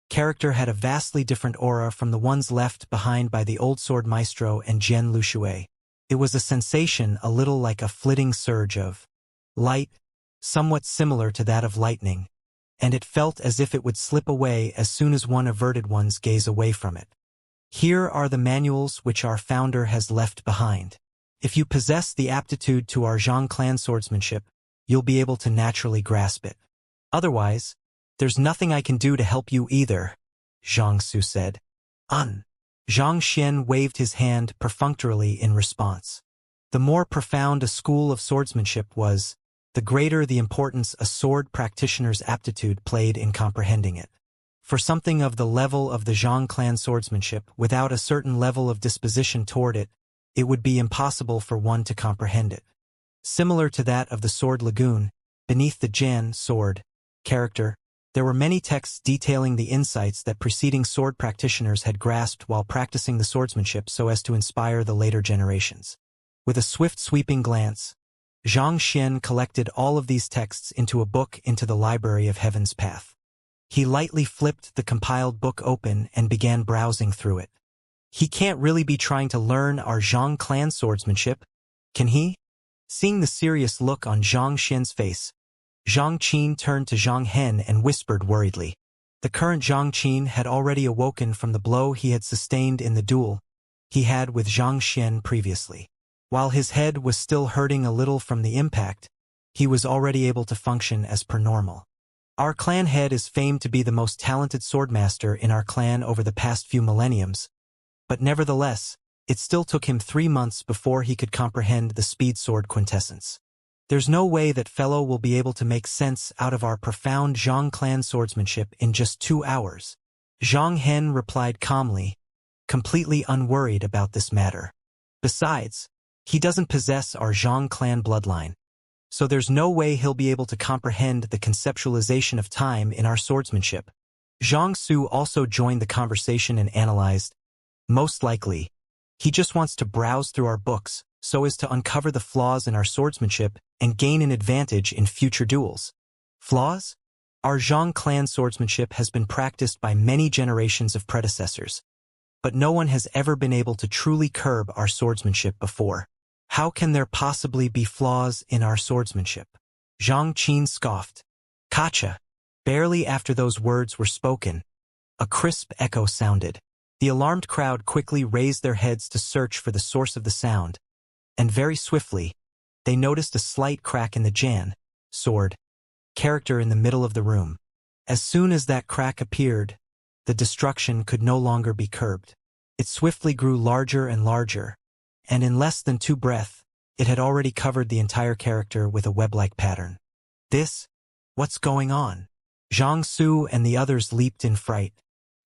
character had a vastly different aura from the ones left behind by the old sword maestro and Jian Lushui. It was a sensation a little like a flitting surge of light, somewhat similar to that of lightning, and it felt as if it would slip away as soon as one averted one's gaze away from it. "Here are the manuals which our founder has left behind. If you possess the aptitude to our Zhang clan swordsmanship, you'll be able to naturally grasp it. Otherwise, there's nothing I can do to help you either," Zhang Su said. Xianxia waved his hand perfunctorily in response. The more profound a school of swordsmanship was, the greater the importance a sword practitioner's aptitude played in comprehending it. For something of the level of the Zhang clan swordsmanship, without a certain level of disposition toward it, it would be impossible for one to comprehend it. Similar to that of the sword lagoon, beneath the Jian sword character, there were many texts detailing the insights that preceding sword practitioners had grasped while practicing the swordsmanship so as to inspire the later generations. With a swift sweeping glance, Xianxia collected all of these texts into a book into the library of Heaven's Path. He lightly flipped the compiled book open and began browsing through it. "He can't really be trying to learn our Zhang clan swordsmanship, can he?" Seeing the serious look on Zhang Xian's face, Zhang Qin turned to Zhang Hen and whispered worriedly. The current Zhang Qin had already awoken from the blow he had sustained in the duel he had with Zhang Xian previously. While his head was still hurting a little from the impact, he was already able to function as per normal. "Our clan head is famed to be the most talented swordmaster in our clan over the past few millenniums, but nevertheless, it still took him 3 months before he could comprehend the speed sword quintessence. There's no way that fellow will be able to make sense out of our profound Zhang clan swordsmanship in just 2 hours." Zhang Hen replied calmly, completely unworried about this matter. "Besides, he doesn't possess our Zhang clan bloodline, so there's no way he'll be able to comprehend the conceptualization of time in our swordsmanship." Zhang Su also joined the conversation and analyzed, "Most likely, He just wants to browse through our books so as to uncover the flaws in our swordsmanship and gain an advantage in future duels. Flaws? Our Zhang clan swordsmanship has been practiced by many generations of predecessors, but no one has ever been able to truly curb our swordsmanship before. How can there possibly be flaws in our swordsmanship? Zhang Qin scoffed. Kacha. Barely after those words were spoken, a crisp echo sounded. The alarmed crowd quickly raised their heads to search for the source of the sound, and very swiftly, they noticed a slight crack in the Jan sword character in the middle of the room. As soon as that crack appeared, the destruction could no longer be curbed. It swiftly grew larger and larger, and in less than 2 breaths, it had already covered the entire character with a web-like pattern. What's going on? Zhang Su and the others leaped in fright.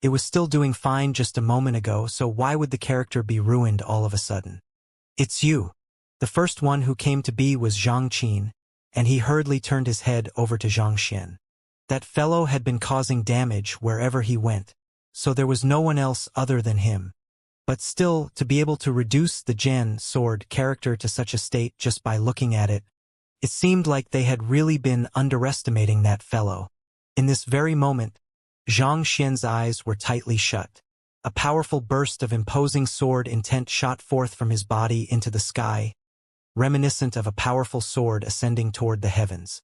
It was still doing fine just a moment ago, so why would the character be ruined all of a sudden? It's you. The first one who came to be was Zhang Qin, and he hurriedly turned his head over to Zhang Xian. That fellow had been causing damage wherever he went, so there was no one else other than him. But still, to be able to reduce the Jan sword character to such a state just by looking at it, it seemed like they had really been underestimating that fellow. In this very moment, Zhang Xian's eyes were tightly shut. A powerful burst of imposing sword intent shot forth from his body into the sky, reminiscent of a powerful sword ascending toward the heavens.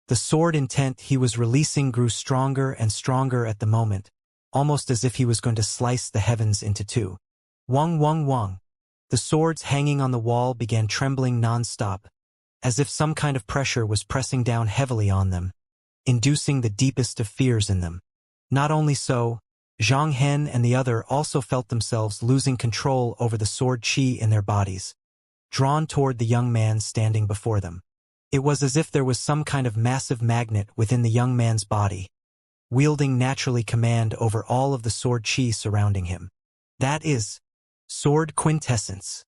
The sword intent he was releasing grew stronger and stronger at the moment, almost as if he was going to slice the heavens into 2. Wang wang wang. The swords hanging on the wall began trembling non-stop, as if some kind of pressure was pressing down heavily on them, inducing the deepest of fears in them. Not only so, Zhang Hen and the other also felt themselves losing control over the sword qi in their bodies, drawn toward the young man standing before them. It was as if there was some kind of massive magnet within the young man's body, wielding naturally command over all of the sword qi surrounding him. That is sword quintessence.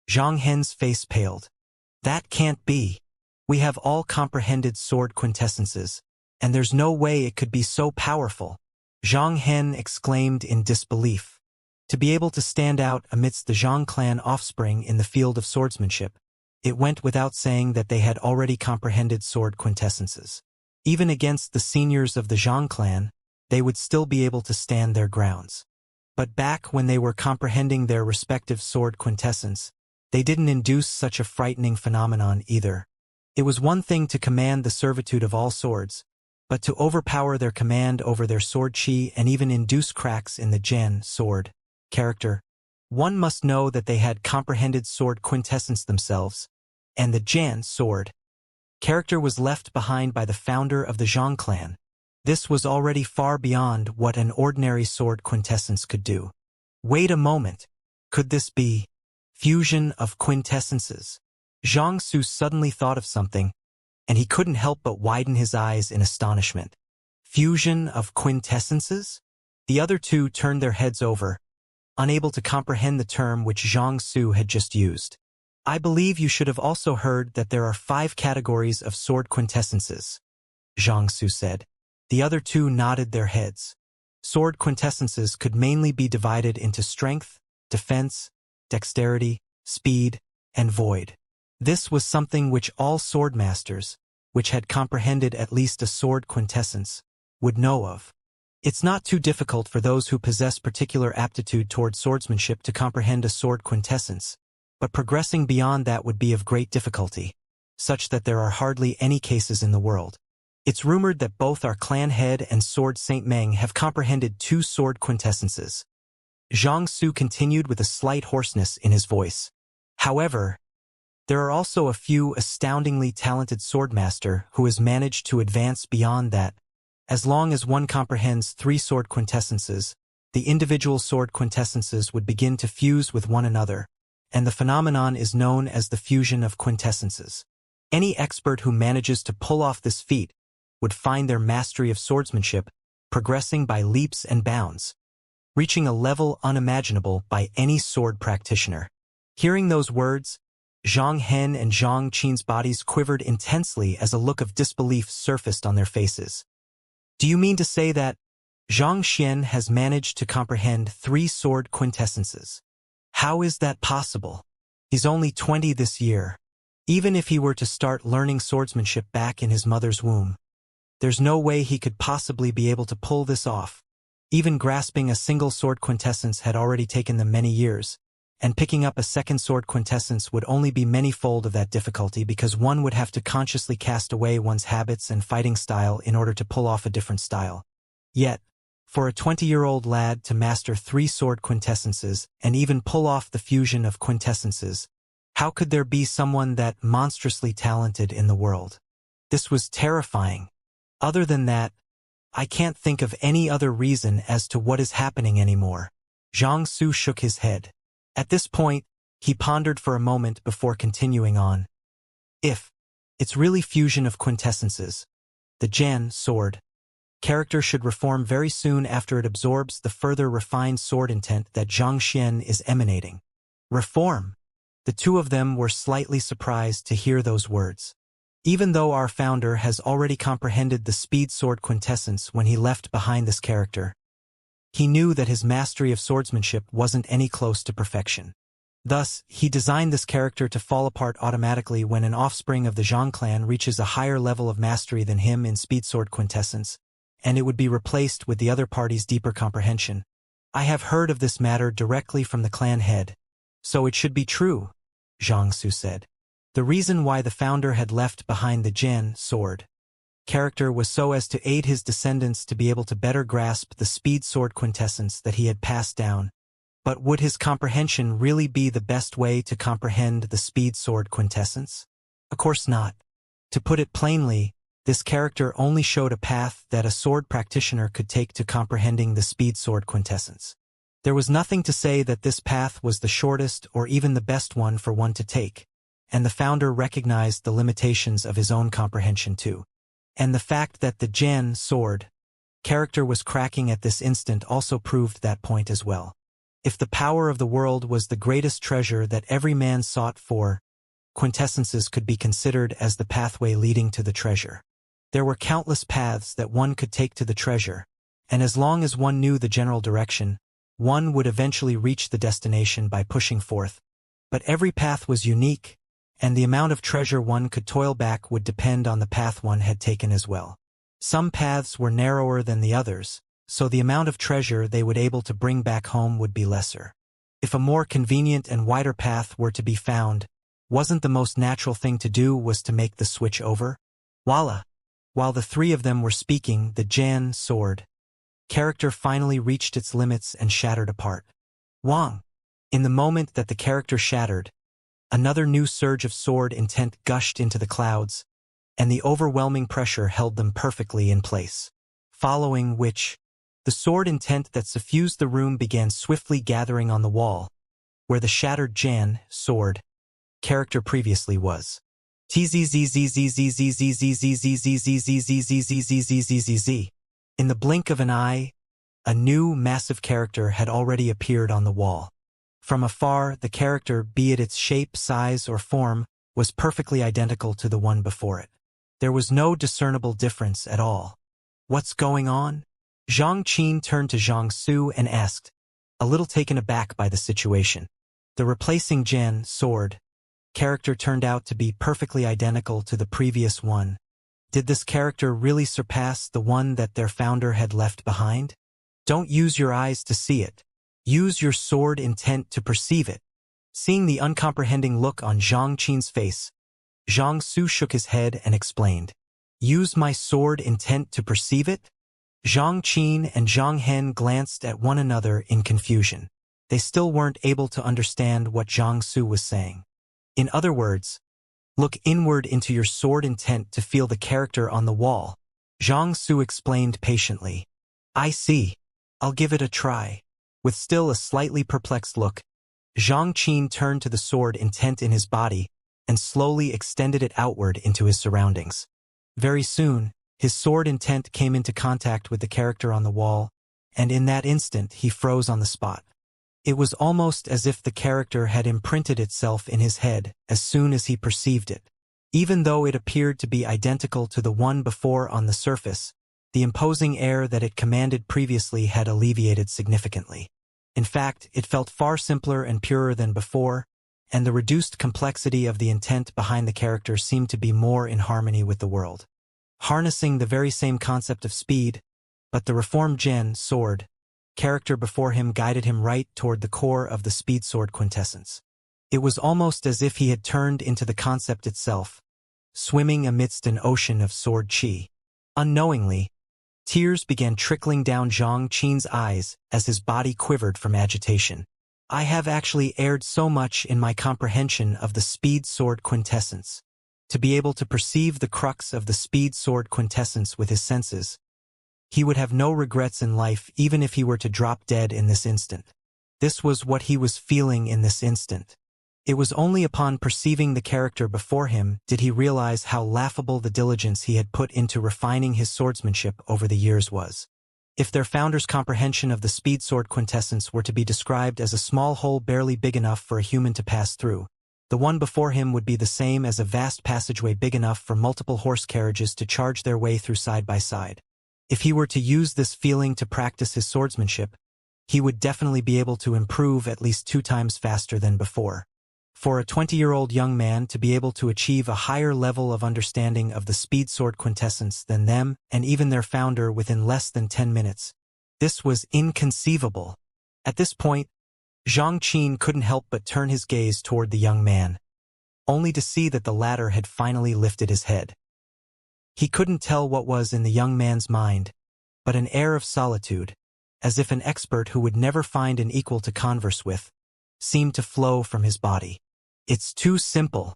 Zhang Hen's face paled. That can't be. We have all comprehended sword quintessences, and there's no way it could be so powerful. Zhang Hen exclaimed in disbelief. To be able to stand out amidst the Zhang clan offspring in the field of swordsmanship, it went without saying that they had already comprehended sword quintessences. Even against the seniors of the Zhang clan, they would still be able to stand their grounds. But back when they were comprehending their respective sword quintessence, they didn't induce such a frightening phenomenon either. It was one thing to command the servitude of all swords, but to overpower their command over their sword qi and even induce cracks in the Jan sword character, one must know that they had comprehended sword quintessence themselves, and the Jan sword character was left behind by the founder of the Zhang clan. This was already far beyond what an ordinary sword quintessence could do. Wait a moment. Could this be fusion of quintessences? Zhang Su suddenly thought of something, and he couldn't help but widen his eyes in astonishment. Fusion of quintessences? The other two turned their heads over, unable to comprehend the term which Zhang Su had just used. I believe you should have also heard that there are 5 categories of sword quintessences, Zhang Su said. The other two nodded their heads. Sword quintessences could mainly be divided into strength, defense, dexterity, speed, and void. This was something which all swordmasters, which had comprehended at least a sword quintessence, would know of. It's not too difficult for those who possess particular aptitude toward swordsmanship to comprehend a sword quintessence, but progressing beyond that would be of great difficulty, such that there are hardly any cases in the world. It's rumored that both our clan head and Sword Saint Meng have comprehended 2 sword quintessences. Zhang Su continued with a slight hoarseness in his voice. However, there are also a few astoundingly talented swordmaster who has managed to advance beyond that. As long as one comprehends 3 sword quintessences, the individual sword quintessences would begin to fuse with one another, and the phenomenon is known as the fusion of quintessences. Any expert who manages to pull off this feat would find their mastery of swordsmanship progressing by leaps and bounds, reaching a level unimaginable by any sword practitioner. Hearing those words, Zhang Hen and Zhang Qin's bodies quivered intensely as a look of disbelief surfaced on their faces. Do you mean to say that Zhang Xian has managed to comprehend 3 sword quintessences? How is that possible? He's only 20 this year. Even if he were to start learning swordsmanship back in his mother's womb, there's no way he could possibly be able to pull this off. Even grasping a single sword quintessence had already taken them many years, and picking up a second sword quintessence would only be many-fold of that difficulty because one would have to consciously cast away one's habits and fighting style in order to pull off a different style. Yet, for a 20-year-old lad to master 3 sword quintessences and even pull off the fusion of quintessences, how could there be someone that monstrously talented in the world? This was terrifying. Other than that, I can't think of any other reason as to what is happening anymore. Xianxia shook his head. At this point, he pondered for a moment before continuing on. If it's really fusion of quintessences, the Jian sword character should reform very soon after it absorbs the further refined sword intent that Xianxia is emanating. Reform? The two of them were slightly surprised to hear those words. Even though our founder has already comprehended the speed sword quintessence when he left behind this character, he knew that his mastery of swordsmanship wasn't any close to perfection. Thus, he designed this character to fall apart automatically when an offspring of the Zhang clan reaches a higher level of mastery than him in speed sword quintessence, and it would be replaced with the other party's deeper comprehension. I have heard of this matter directly from the clan head, so it should be true, Xianxia said. The reason why the founder had left behind the Jian sword character was so as to aid his descendants to be able to better grasp the speed sword quintessence that he had passed down. But would his comprehension really be the best way to comprehend the speed sword quintessence? Of course not. To put it plainly, this character only showed a path that a sword practitioner could take to comprehending the speed sword quintessence. There was nothing to say that this path was the shortest or even the best one for one to take, and the founder recognized the limitations of his own comprehension too. And the fact that the Jian sword character was cracking at this instant also proved that point as well. If the power of the world was the greatest treasure that every man sought for, quintessences could be considered as the pathway leading to the treasure. There were countless paths that one could take to the treasure, and as long as one knew the general direction, one would eventually reach the destination by pushing forth. But every path was unique, and the amount of treasure one could toil back would depend on the path one had taken as well. Some paths were narrower than the others, so the amount of treasure they would able to bring back home would be lesser. If a more convenient and wider path were to be found, wasn't the most natural thing to do was to make the switch over? Voila! While the three of them were speaking, the Jian sword character finally reached its limits and shattered apart. Wang! In the moment that the character shattered, another new surge of sword intent gushed into the clouds, and the overwhelming pressure held them perfectly in place. Following which, the sword intent that suffused the room began swiftly gathering on the wall, where the shattered Jian sword character previously was. In the blink of an eye, a new, massive character had already appeared on the wall. From afar, the character, be it its shape, size, or form, was perfectly identical to the one before it. There was no discernible difference at all. What's going on? Zhang Qin turned to Xianxia and asked, a little taken aback by the situation. The replacing Jian sword character turned out to be perfectly identical to the previous one. Did this character really surpass the one that their founder had left behind? Don't use your eyes to see it. Use your sword intent to perceive it. Seeing the uncomprehending look on Zhang Qin's face, Xianxia shook his head and explained, use my sword intent to perceive it? Zhang Qin and Zhang Hen glanced at one another in confusion. They still weren't able to understand what Xianxia was saying. In other words, look inward into your sword intent to feel the character on the wall. Xianxia explained patiently. I see. I'll give it a try. With still a slightly perplexed look, Zhang Qin turned to the sword intent in his body and slowly extended it outward into his surroundings. Very soon, his sword intent came into contact with the character on the wall, and in that instant he froze on the spot. It was almost as if the character had imprinted itself in his head as soon as he perceived it. Even though it appeared to be identical to the one before on the surface, the imposing air that it commanded previously had alleviated significantly. In fact, it felt far simpler and purer than before, and the reduced complexity of the intent behind the character seemed to be more in harmony with the world. Harnessing the very same concept of speed, but the reformed Gen sword character before him guided him right toward the core of the speed sword quintessence. It was almost as if he had turned into the concept itself, swimming amidst an ocean of sword chi. Unknowingly, tears began trickling down Zhang Qin's eyes as his body quivered from agitation. I have actually erred so much in my comprehension of the speed sword quintessence. To be able to perceive the crux of the speed sword quintessence with his senses, he would have no regrets in life even if he were to drop dead in this instant. This was what he was feeling in this instant. It was only upon perceiving the character before him did he realize how laughable the diligence he had put into refining his swordsmanship over the years was. If their founder's comprehension of the speed sword quintessence were to be described as a small hole barely big enough for a human to pass through, the one before him would be the same as a vast passageway big enough for multiple horse carriages to charge their way through side by side. If he were to use this feeling to practice his swordsmanship, he would definitely be able to improve at least 2 times faster than before. For a 20-year-old young man to be able to achieve a higher level of understanding of the speed sword quintessence than them and even their founder within less than 10 minutes, this was inconceivable. At this point, Zhang Qin couldn't help but turn his gaze toward the young man, only to see that the latter had finally lifted his head. He couldn't tell what was in the young man's mind, but an air of solitude, as if an expert who would never find an equal to converse with, seemed to flow from his body. It's too simple.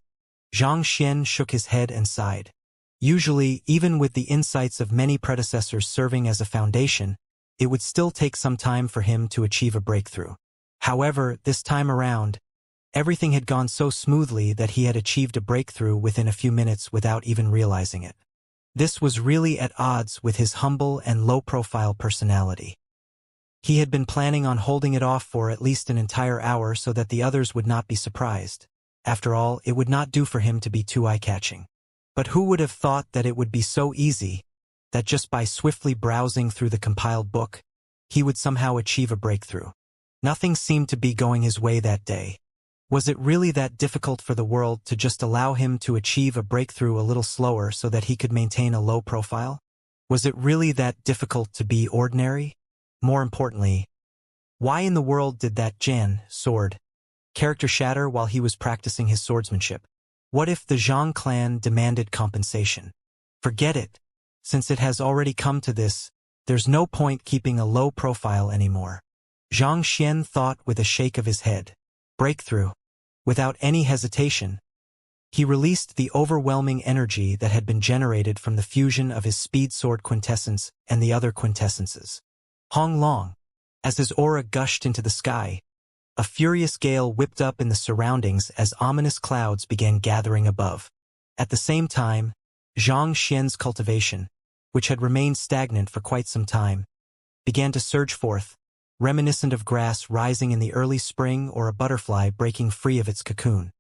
Zhang Xian shook his head and sighed. Usually, even with the insights of many predecessors serving as a foundation, it would still take some time for him to achieve a breakthrough. However, this time around, everything had gone so smoothly that he had achieved a breakthrough within a few minutes without even realizing it. This was really at odds with his humble and low-profile personality. He had been planning on holding it off for at least an entire hour so that the others would not be surprised. After all, it would not do for him to be too eye-catching. But who would have thought that it would be so easy, that just by swiftly browsing through the compiled book, he would somehow achieve a breakthrough? Nothing seemed to be going his way that day. Was it really that difficult for the world to just allow him to achieve a breakthrough a little slower so that he could maintain a low profile? Was it really that difficult to be ordinary? More importantly, why in the world did that Jan sword character shatter while he was practicing his swordsmanship? What if the Zhang clan demanded compensation? Forget it. Since it has already come to this, there's no point keeping a low profile anymore. Zhang Xian thought with a shake of his head. Breakthrough. Without any hesitation, he released the overwhelming energy that had been generated from the fusion of his speed sword quintessence and the other quintessences. Hong Long. As his aura gushed into the sky, a furious gale whipped up in the surroundings as ominous clouds began gathering above. At the same time, Zhang Xian's cultivation, which had remained stagnant for quite some time, began to surge forth, reminiscent of grass rising in the early spring or a butterfly breaking free of its cocoon.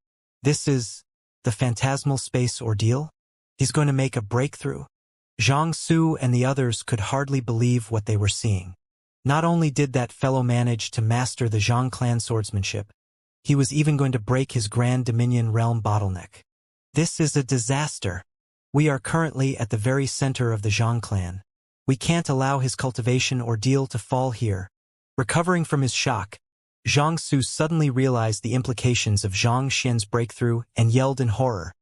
This is the phantasmal space ordeal? He's going to make a breakthrough? Zhang Su and the others could hardly believe what they were seeing. Not only did that fellow manage to master the Zhang clan swordsmanship, he was even going to break his Grand Dominion realm bottleneck. This is a disaster. We are currently at the very center of the Zhang clan. We can't allow his cultivation ordeal to fall here. Recovering from his shock, Zhang Su suddenly realized the implications of Zhang Xian's breakthrough and yelled in horror.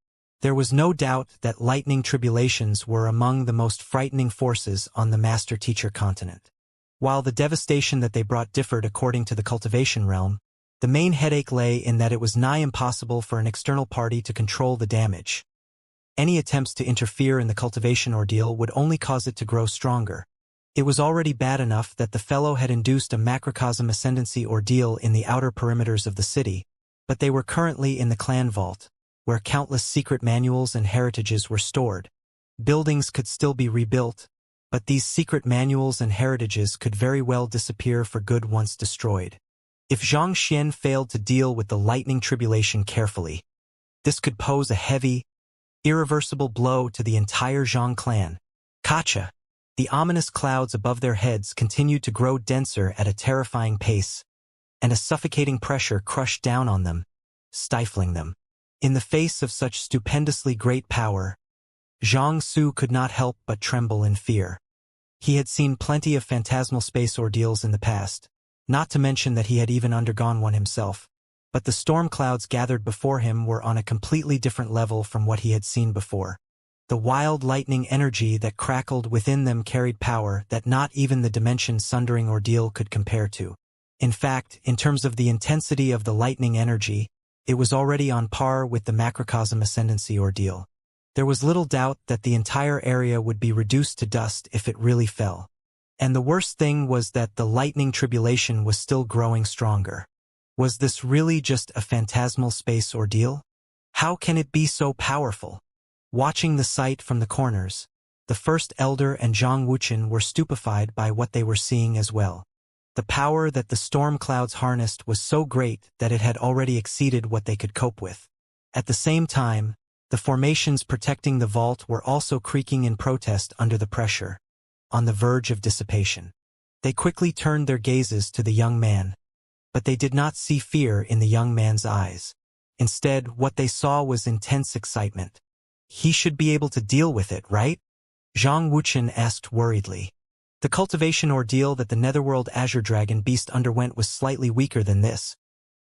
There was no doubt that lightning tribulations were among the most frightening forces on the master-teacher continent. While the devastation that they brought differed according to the cultivation realm, the main headache lay in that it was nigh impossible for an external party to control the damage. Any attempts to interfere in the cultivation ordeal would only cause it to grow stronger. It was already bad enough that the fellow had induced a macrocosm ascendancy ordeal in the outer perimeters of the city, but they were currently in the clan vault, where countless secret manuals and heritages were stored. Buildings could still be rebuilt, but these secret manuals and heritages could very well disappear for good once destroyed. If Zhang Xian failed to deal with the lightning tribulation carefully, this could pose a heavy, irreversible blow to the entire Zhang clan. Kacha! The ominous clouds above their heads continued to grow denser at a terrifying pace, and a suffocating pressure crushed down on them, stifling them. In the face of such stupendously great power, Xianxia could not help but tremble in fear. He had seen plenty of phantasmal space ordeals in the past, not to mention that he had even undergone one himself. But the storm clouds gathered before him were on a completely different level from what he had seen before. The wild lightning energy that crackled within them carried power that not even the dimension-sundering ordeal could compare to. In fact, in terms of the intensity of the lightning energy, it was already on par with the macrocosm ascendancy ordeal. There was little doubt that the entire area would be reduced to dust if it really fell. And the worst thing was that the lightning tribulation was still growing stronger. Was this really just a phantasmal space ordeal? How can it be so powerful? Watching the sight from the corners, the First Elder and Zhang Wuchen were stupefied by what they were seeing as well. The power that the storm clouds harnessed was so great that it had already exceeded what they could cope with. At the same time, the formations protecting the vault were also creaking in protest under the pressure, on the verge of dissipation. They quickly turned their gazes to the young man, but they did not see fear in the young man's eyes. Instead, what they saw was intense excitement. He should be able to deal with it, right? Zhang Wuchen asked worriedly. The cultivation ordeal that the Netherworld Azure Dragon Beast underwent was slightly weaker than this,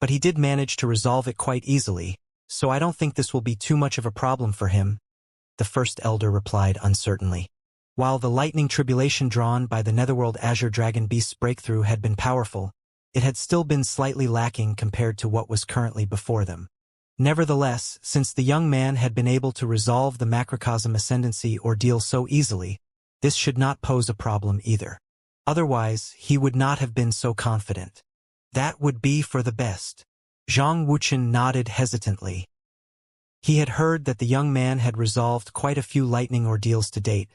but he did manage to resolve it quite easily, so I don't think this will be too much of a problem for him, the First Elder replied uncertainly. While the lightning tribulation drawn by the Netherworld Azure Dragon Beast's breakthrough had been powerful, it had still been slightly lacking compared to what was currently before them. Nevertheless, since the young man had been able to resolve the macrocosm ascendancy ordeal so easily, this should not pose a problem either. Otherwise, he would not have been so confident. That would be for the best. Zhang Wuchen nodded hesitantly. He had heard that the young man had resolved quite a few lightning ordeals to date,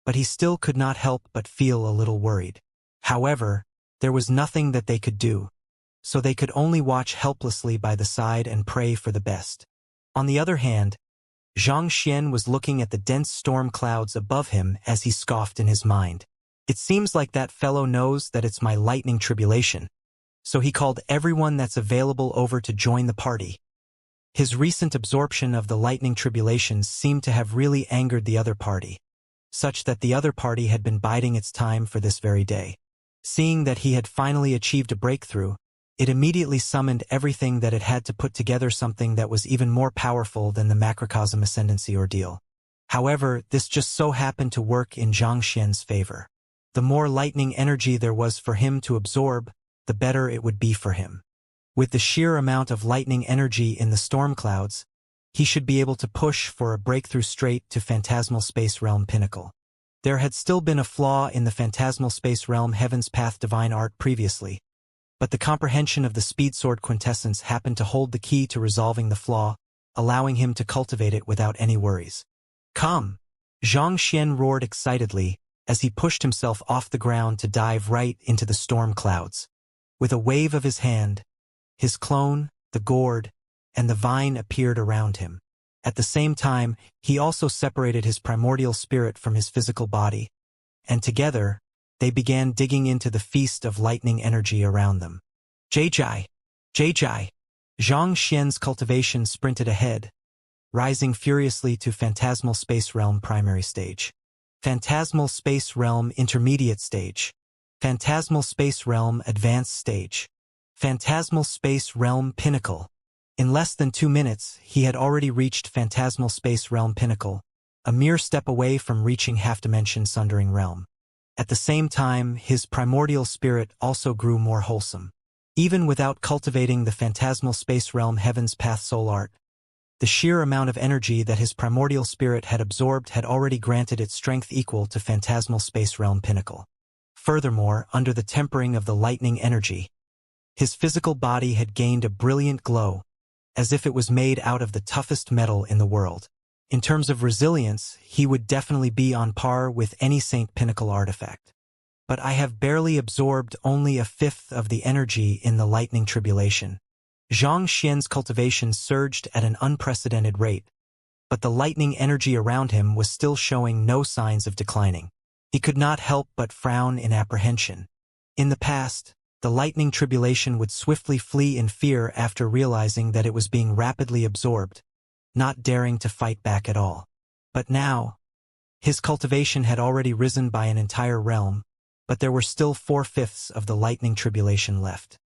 but he still could not help but feel a little worried. However, there was nothing that they could do, so they could only watch helplessly by the side and pray for the best. On the other hand, Zhang Xian was looking at the dense storm clouds above him as he scoffed in his mind. It seems like that fellow knows that it's my lightning tribulation, so he called everyone that's available over to join the party. His recent absorption of the lightning tribulations seemed to have really angered the other party, such that the other party had been biding its time for this very day. Seeing that he had finally achieved a breakthrough, it immediately summoned everything that it had to put together something that was even more powerful than the macrocosm ascendancy ordeal. However, this just so happened to work in Zhang Xian's favor. The more lightning energy there was for him to absorb, the better it would be for him. With the sheer amount of lightning energy in the storm clouds, he should be able to push for a breakthrough straight to Phantasmal Space Realm Pinnacle. There had still been a flaw in the Phantasmal Space Realm Heaven's Path Divine Art previously, but the comprehension of the Speed Sword Quintessence happened to hold the key to resolving the flaw, allowing him to cultivate it without any worries. Come! Zhang Xian roared excitedly as he pushed himself off the ground to dive right into the storm clouds. With a wave of his hand, his clone, the gourd, and the vine appeared around him. At the same time, he also separated his primordial spirit from his physical body, and together, they began digging into the feast of lightning energy around them. Jai! Zhang Xian's cultivation sprinted ahead, rising furiously to Phantasmal Space Realm Primary Stage. Phantasmal Space Realm Intermediate Stage. Phantasmal Space Realm Advanced Stage. Phantasmal Space Realm Pinnacle. In less than 2 minutes, he had already reached Phantasmal Space Realm Pinnacle, a mere step away from reaching half-dimension Sundering Realm. At the same time, his primordial spirit also grew more wholesome. Even without cultivating the Phantasmal Space Realm Heaven's Path Soul Art, the sheer amount of energy that his primordial spirit had absorbed had already granted it strength equal to Phantasmal Space Realm Pinnacle. Furthermore, under the tempering of the lightning energy, his physical body had gained a brilliant glow, as if it was made out of the toughest metal in the world. In terms of resilience, he would definitely be on par with any Saint Pinnacle artifact. But I have barely absorbed only a fifth of the energy in the lightning tribulation. Zhang Xian's cultivation surged at an unprecedented rate, but the lightning energy around him was still showing no signs of declining. He could not help but frown in apprehension. In the past, the lightning tribulation would swiftly flee in fear after realizing that it was being rapidly absorbed, not daring to fight back at all. But now, his cultivation had already risen by an entire realm, but there were still 4/5 of the lightning tribulation left.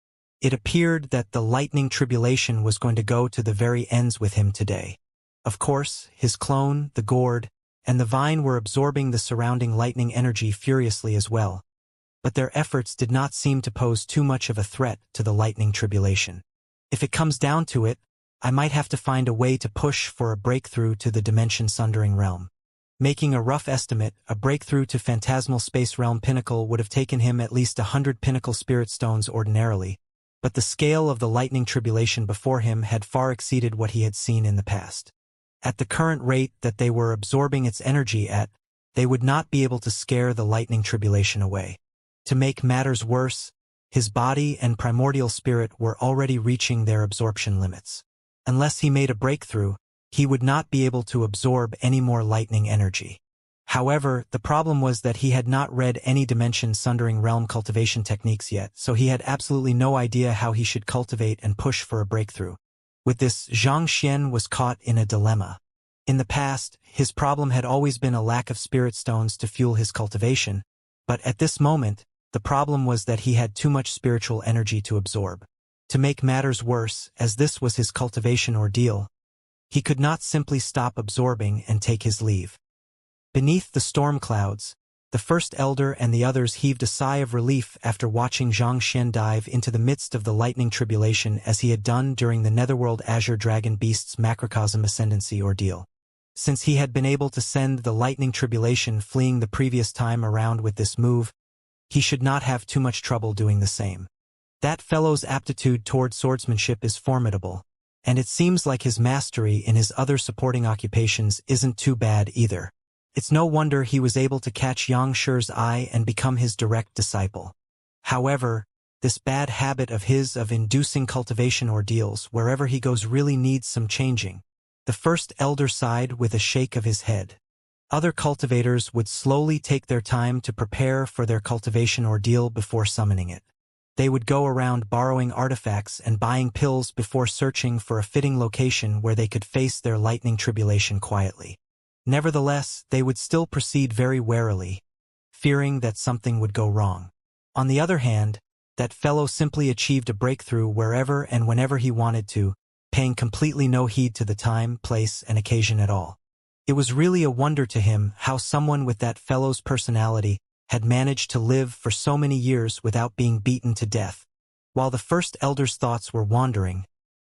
It appeared that the lightning tribulation was going to go to the very ends with him today. Of course, his clone, the gourd, and the vine were absorbing the surrounding lightning energy furiously as well, but their efforts did not seem to pose too much of a threat to the lightning tribulation. If it comes down to it, I might have to find a way to push for a breakthrough to the dimension-sundering realm. Making a rough estimate, a breakthrough to phantasmal space realm pinnacle would have taken him at least 100 pinnacle spirit stones ordinarily, but the scale of the lightning tribulation before him had far exceeded what he had seen in the past. At the current rate that they were absorbing its energy at, they would not be able to scare the lightning tribulation away. To make matters worse, his body and primordial spirit were already reaching their absorption limits. Unless he made a breakthrough, he would not be able to absorb any more lightning energy. However, the problem was that he had not read any dimension-sundering realm cultivation techniques yet, so he had absolutely no idea how he should cultivate and push for a breakthrough. With this, Xianxia was caught in a dilemma. In the past, his problem had always been a lack of spirit stones to fuel his cultivation, but at this moment, the problem was that he had too much spiritual energy to absorb. To make matters worse, as this was his cultivation ordeal, he could not simply stop absorbing and take his leave. Beneath the storm clouds, the first elder and the others heaved a sigh of relief after watching Xianxia dive into the midst of the lightning tribulation as he had done during the Netherworld Azure Dragon Beast's macrocosm ascendancy ordeal. Since he had been able to send the lightning tribulation fleeing the previous time around with this move, he should not have too much trouble doing the same. That fellow's aptitude toward swordsmanship is formidable, and it seems like his mastery in his other supporting occupations isn't too bad either. It's no wonder he was able to catch Xiangxia's eye and become his direct disciple. However, this bad habit of his of inducing cultivation ordeals wherever he goes really needs some changing. The first elder sighed with a shake of his head. Other cultivators would slowly take their time to prepare for their cultivation ordeal before summoning it. They would go around borrowing artifacts and buying pills before searching for a fitting location where they could face their lightning tribulation quietly. Nevertheless, they would still proceed very warily, fearing that something would go wrong. On the other hand, that fellow simply achieved a breakthrough wherever and whenever he wanted to, paying completely no heed to the time, place, and occasion at all. It was really a wonder to him how someone with that fellow's personality had managed to live for so many years without being beaten to death. While the first elder's thoughts were wandering,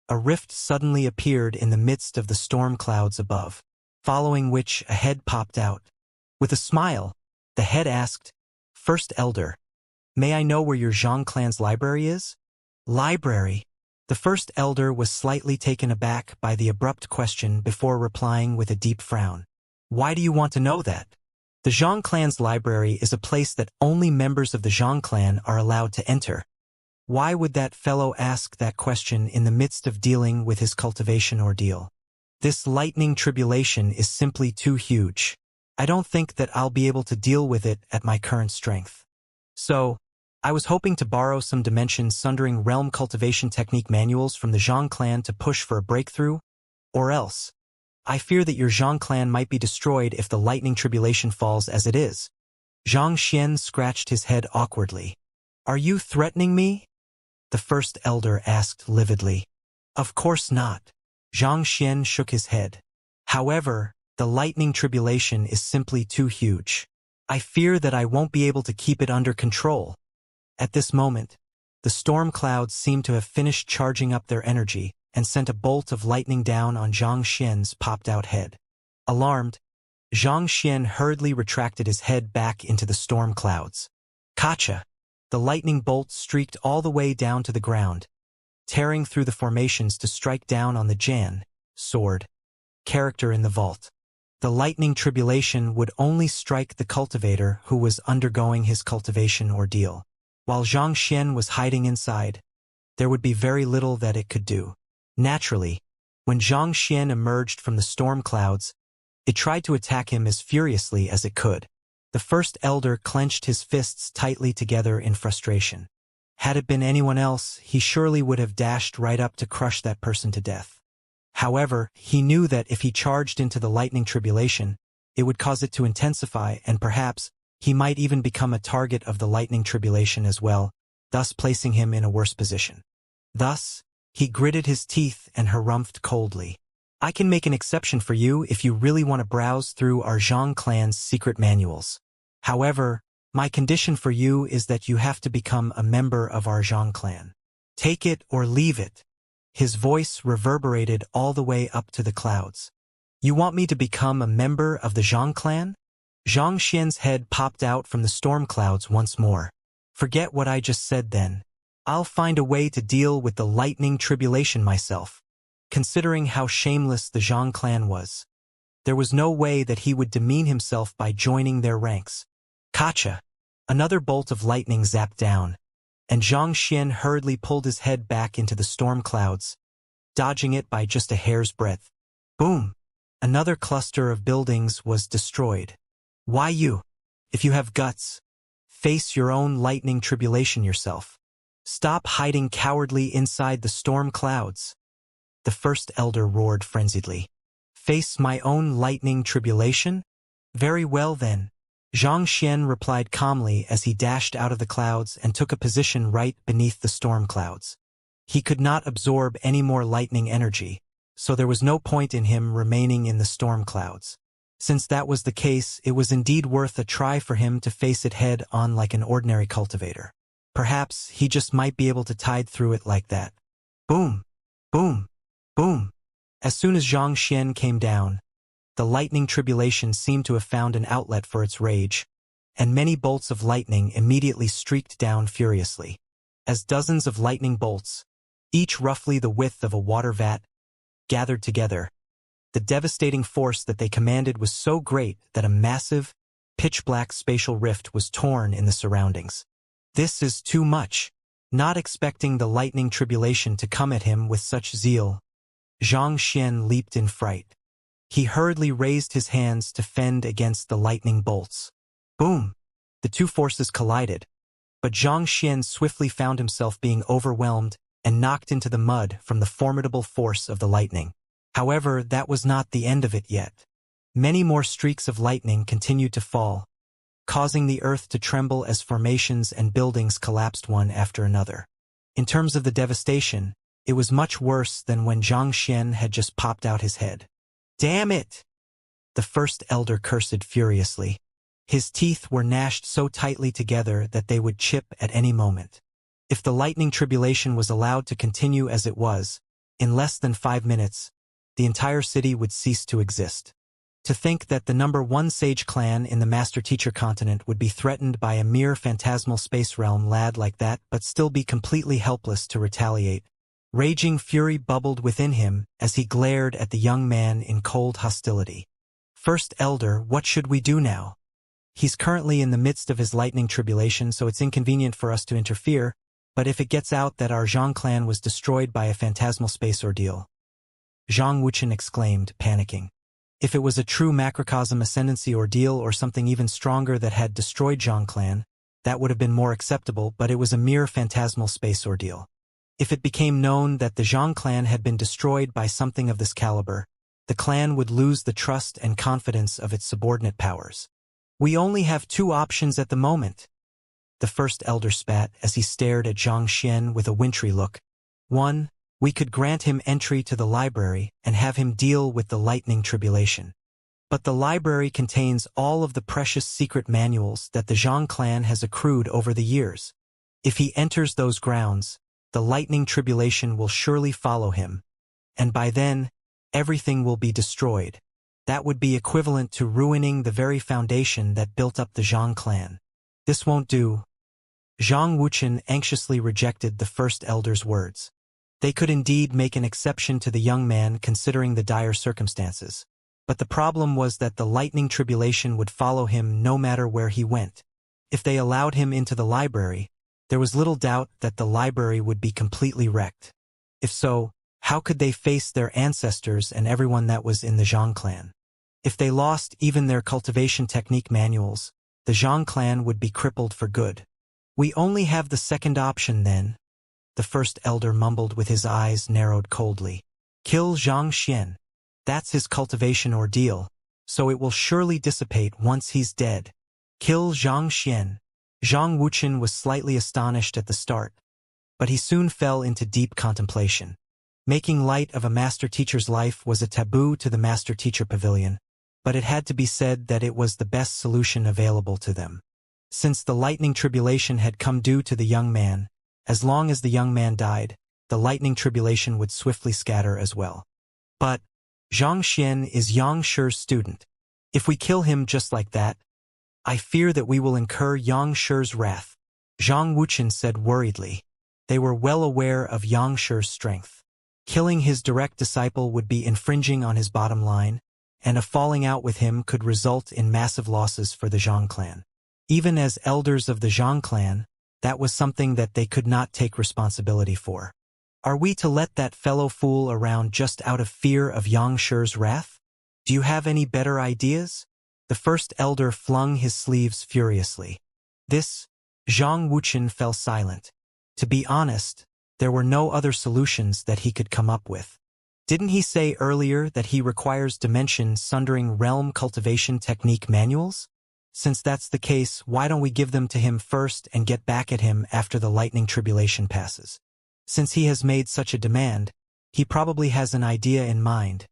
a rift suddenly appeared in the midst of the storm clouds above, following which a head popped out. With a smile, the head asked, "First Elder, may I know where your Zhang clan's library is?" "Library?" The first elder was slightly taken aback by the abrupt question before replying with a deep frown. "Why do you want to know that?" "The Zhang clan's library is a place that only members of the Zhang clan are allowed to enter." Why would that fellow ask that question in the midst of dealing with his cultivation ordeal? This lightning tribulation is simply too huge. I don't think that I'll be able to deal with it at my current strength. So, I was hoping to borrow some dimension-sundering realm cultivation technique manuals from the Zhang clan to push for a breakthrough, or else, I fear that your Zhang clan might be destroyed if the lightning tribulation falls as it is. Xianxia scratched his head awkwardly. "Are you threatening me?" the first elder asked lividly. "Of course not." Xianxia shook his head. "However, the lightning tribulation is simply too huge. I fear that I won't be able to keep it under control." At this moment, the storm clouds seemed to have finished charging up their energy and sent a bolt of lightning down on Xianxia's popped-out head. Alarmed, Xianxia hurriedly retracted his head back into the storm clouds. Kacha! The lightning bolt streaked all the way down to the ground, tearing through the formations to strike down on the Jan, sword, character in the vault. The lightning tribulation would only strike the cultivator who was undergoing his cultivation ordeal. While Xianxia was hiding inside, there would be very little that it could do. Naturally, when Xianxia emerged from the storm clouds, it tried to attack him as furiously as it could. The first elder clenched his fists tightly together in frustration. Had it been anyone else, he surely would have dashed right up to crush that person to death. However, he knew that if he charged into the lightning tribulation, it would cause it to intensify, and perhaps he might even become a target of the lightning tribulation as well, thus placing him in a worse position. Thus, he gritted his teeth and harumphed coldly. I can make an exception for you if you really want to browse through our Zhang clan's secret manuals. However, my condition for you is that you have to become a member of our Zhang clan. Take it or leave it. His voice reverberated all the way up to the clouds. You want me to become a member of the Zhang clan? Zhang Xian's head popped out from the storm clouds once more. Forget what I just said then. I'll find a way to deal with the lightning tribulation myself. Considering how shameless the Zhang clan was, there was no way that he would demean himself by joining their ranks. Kacha! Another bolt of lightning zapped down, and Zhang Xian hurriedly pulled his head back into the storm clouds, dodging it by just a hair's breadth. Boom! Another cluster of buildings was destroyed. Why you? If you have guts, face your own lightning tribulation yourself. Stop hiding cowardly inside the storm clouds. The first elder roared frenziedly. Face my own lightning tribulation? Very well then. Zhang Xian replied calmly as he dashed out of the clouds and took a position right beneath the storm clouds. He could not absorb any more lightning energy, so there was no point in him remaining in the storm clouds. Since that was the case, it was indeed worth a try for him to face it head on like an ordinary cultivator. Perhaps he just might be able to tide through it like that. Boom! Boom! Boom! As soon as Zhang Xian came down, the lightning tribulation seemed to have found an outlet for its rage, and many bolts of lightning immediately streaked down furiously. As dozens of lightning bolts, each roughly the width of a water vat, gathered together, the devastating force that they commanded was so great that a massive, pitch-black spatial rift was torn in the surroundings. This is too much. Not expecting the lightning tribulation to come at him with such zeal, Zhang Xian leaped in fright. He hurriedly raised his hands to fend against the lightning bolts. Boom! The two forces collided, but Zhang Xian swiftly found himself being overwhelmed and knocked into the mud from the formidable force of the lightning. However, that was not the end of it yet. Many more streaks of lightning continued to fall, causing the earth to tremble as formations and buildings collapsed one after another. In terms of the devastation, it was much worse than when Zhang Xian had just popped out his head. Damn it! The first elder cursed furiously. His teeth were gnashed so tightly together that they would chip at any moment. If the lightning tribulation was allowed to continue as it was, in less than 5 minutes, the entire city would cease to exist. To think that the #1 sage clan in the master-teacher continent would be threatened by a mere phantasmal space realm lad like that but still be completely helpless to retaliate. Raging fury bubbled within him as he glared at the young man in cold hostility. First Elder, what should we do now? He's currently in the midst of his lightning tribulation, so it's inconvenient for us to interfere, but if it gets out that our Zhang clan was destroyed by a phantasmal space ordeal. Zhang Wuxia exclaimed, panicking. If it was a true macrocosm ascendancy ordeal or something even stronger that had destroyed Zhang clan, that would have been more acceptable, but it was a mere phantasmal space ordeal. If it became known that the Zhang clan had been destroyed by something of this caliber, the clan would lose the trust and confidence of its subordinate powers. We only have 2 options at the moment. The first elder spat as he stared at Zhang Xian with a wintry look. 1. We could grant him entry to the library and have him deal with the lightning tribulation. But the library contains all of the precious secret manuals that the Zhang clan has accrued over the years. If he enters those grounds, the lightning tribulation will surely follow him, and by then, everything will be destroyed. That would be equivalent to ruining the very foundation that built up the Zhang clan. This won't do. Zhang Wuchen anxiously rejected the first elder's words. They could indeed make an exception to the young man considering the dire circumstances. But the problem was that the lightning tribulation would follow him no matter where he went. If they allowed him into the library, there was little doubt that the library would be completely wrecked. If so, how could they face their ancestors and everyone that was in the Zhang clan? If they lost even their cultivation technique manuals, the Zhang clan would be crippled for good. We only have the second option then, the first elder mumbled with his eyes narrowed coldly. Kill Xianxia. That's his cultivation ordeal, so it will surely dissipate once he's dead. Kill Xianxia. Zhang Wuqian was slightly astonished at the start, but he soon fell into deep contemplation. Making light of a master-teacher's life was a taboo to the master-teacher pavilion, but it had to be said that it was the best solution available to them. Since the lightning tribulation had come due to the young man, as long as the young man died, the lightning tribulation would swiftly scatter as well. But Xianxia is Yang Shi's student. If we kill him just like that, I fear that we will incur Yang Shi's wrath, Zhang Wuqian said worriedly. They were well aware of Yang Shi's strength. Killing his direct disciple would be infringing on his bottom line, and a falling out with him could result in massive losses for the Zhang clan. Even as elders of the Zhang clan, that was something that they could not take responsibility for. Are we to let that fellow fool around just out of fear of Yang Shi's wrath? Do you have any better ideas? The first elder flung his sleeves furiously. This, Zhang Wuqian fell silent. To be honest, there were no other solutions that he could come up with. Didn't he say earlier that he requires dimension-sundering realm cultivation technique manuals? Since that's the case, why don't we give them to him first and get back at him after the lightning tribulation passes? Since he has made such a demand, he probably has an idea in mind,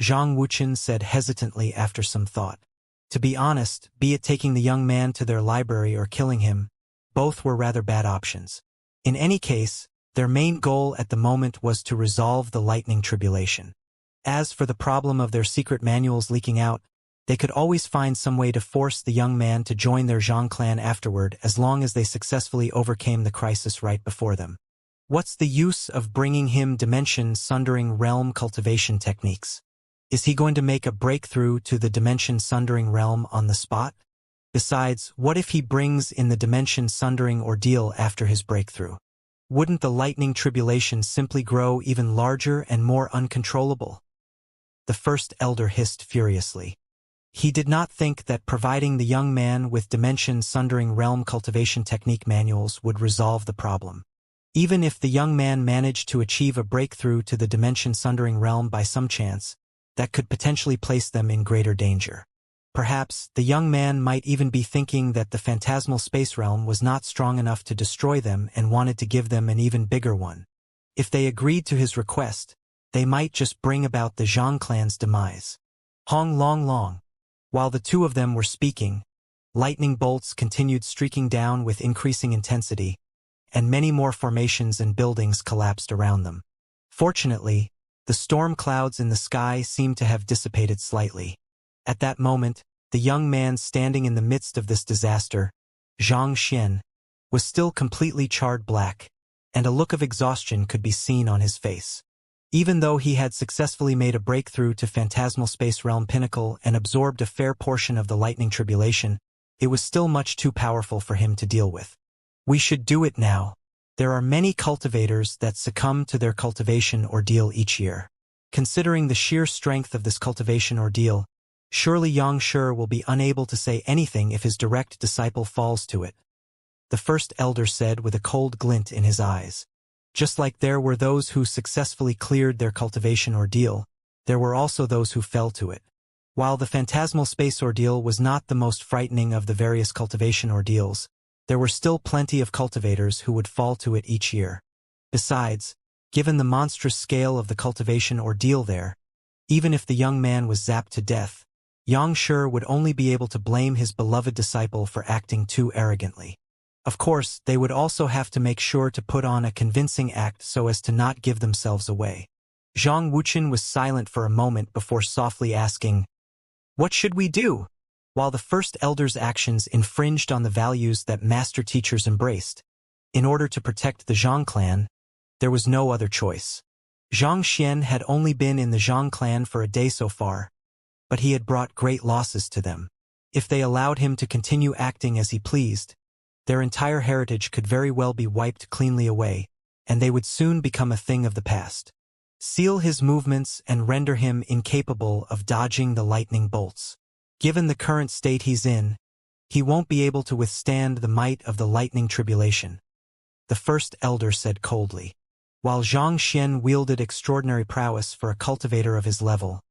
Zhang Wuqian said hesitantly after some thought. To be honest, be it taking the young man to their library or killing him, both were rather bad options. In any case, their main goal at the moment was to resolve the lightning tribulation. As for the problem of their secret manuals leaking out, they could always find some way to force the young man to join their Zhang clan afterward as long as they successfully overcame the crisis right before them. What's the use of bringing him dimension-sundering realm cultivation techniques? Is he going to make a breakthrough to the dimension-sundering realm on the spot? Besides, what if he brings in the dimension-sundering ordeal after his breakthrough? Wouldn't the lightning tribulation simply grow even larger and more uncontrollable? The first elder hissed furiously. He did not think that providing the young man with dimension-sundering realm cultivation technique manuals would resolve the problem. Even if the young man managed to achieve a breakthrough to the dimension-sundering realm by some chance, that could potentially place them in greater danger. Perhaps the young man might even be thinking that the phantasmal space realm was not strong enough to destroy them and wanted to give them an even bigger one. If they agreed to his request, they might just bring about the Zhang clan's demise. Hong Long Long. While the two of them were speaking, lightning bolts continued streaking down with increasing intensity, and many more formations and buildings collapsed around them. Fortunately, the storm clouds in the sky seemed to have dissipated slightly. At that moment, the young man standing in the midst of this disaster, Xianxia, was still completely charred black, and a look of exhaustion could be seen on his face. Even though he had successfully made a breakthrough to Phantasmal Space Realm Pinnacle and absorbed a fair portion of the lightning tribulation, it was still much too powerful for him to deal with. We should do it now. There are many cultivators that succumb to their cultivation ordeal each year. Considering the sheer strength of this cultivation ordeal, surely Yang Shi will be unable to say anything if his direct disciple falls to it, the first elder said with a cold glint in his eyes. Just like there were those who successfully cleared their cultivation ordeal, there were also those who fell to it. While the phantasmal space ordeal was not the most frightening of the various cultivation ordeals, there were still plenty of cultivators who would fall to it each year. Besides, given the monstrous scale of the cultivation ordeal there, even if the young man was zapped to death, Yang Shi would only be able to blame his beloved disciple for acting too arrogantly. Of course, they would also have to make sure to put on a convincing act so as to not give themselves away. Zhang Wuqian was silent for a moment before softly asking, "What should we do?" While the first elder's actions infringed on the values that master teachers embraced, in order to protect the Zhang clan, there was no other choice. Xianxia had only been in the Zhang clan for a day so far, but he had brought great losses to them. If they allowed him to continue acting as he pleased, their entire heritage could very well be wiped cleanly away, and they would soon become a thing of the past. Seal his movements and render him incapable of dodging the lightning bolts. Given the current state he's in, He won't be able to withstand the might of the lightning tribulation, the first elder said coldly. While Xianxia wielded extraordinary prowess for a cultivator of his level,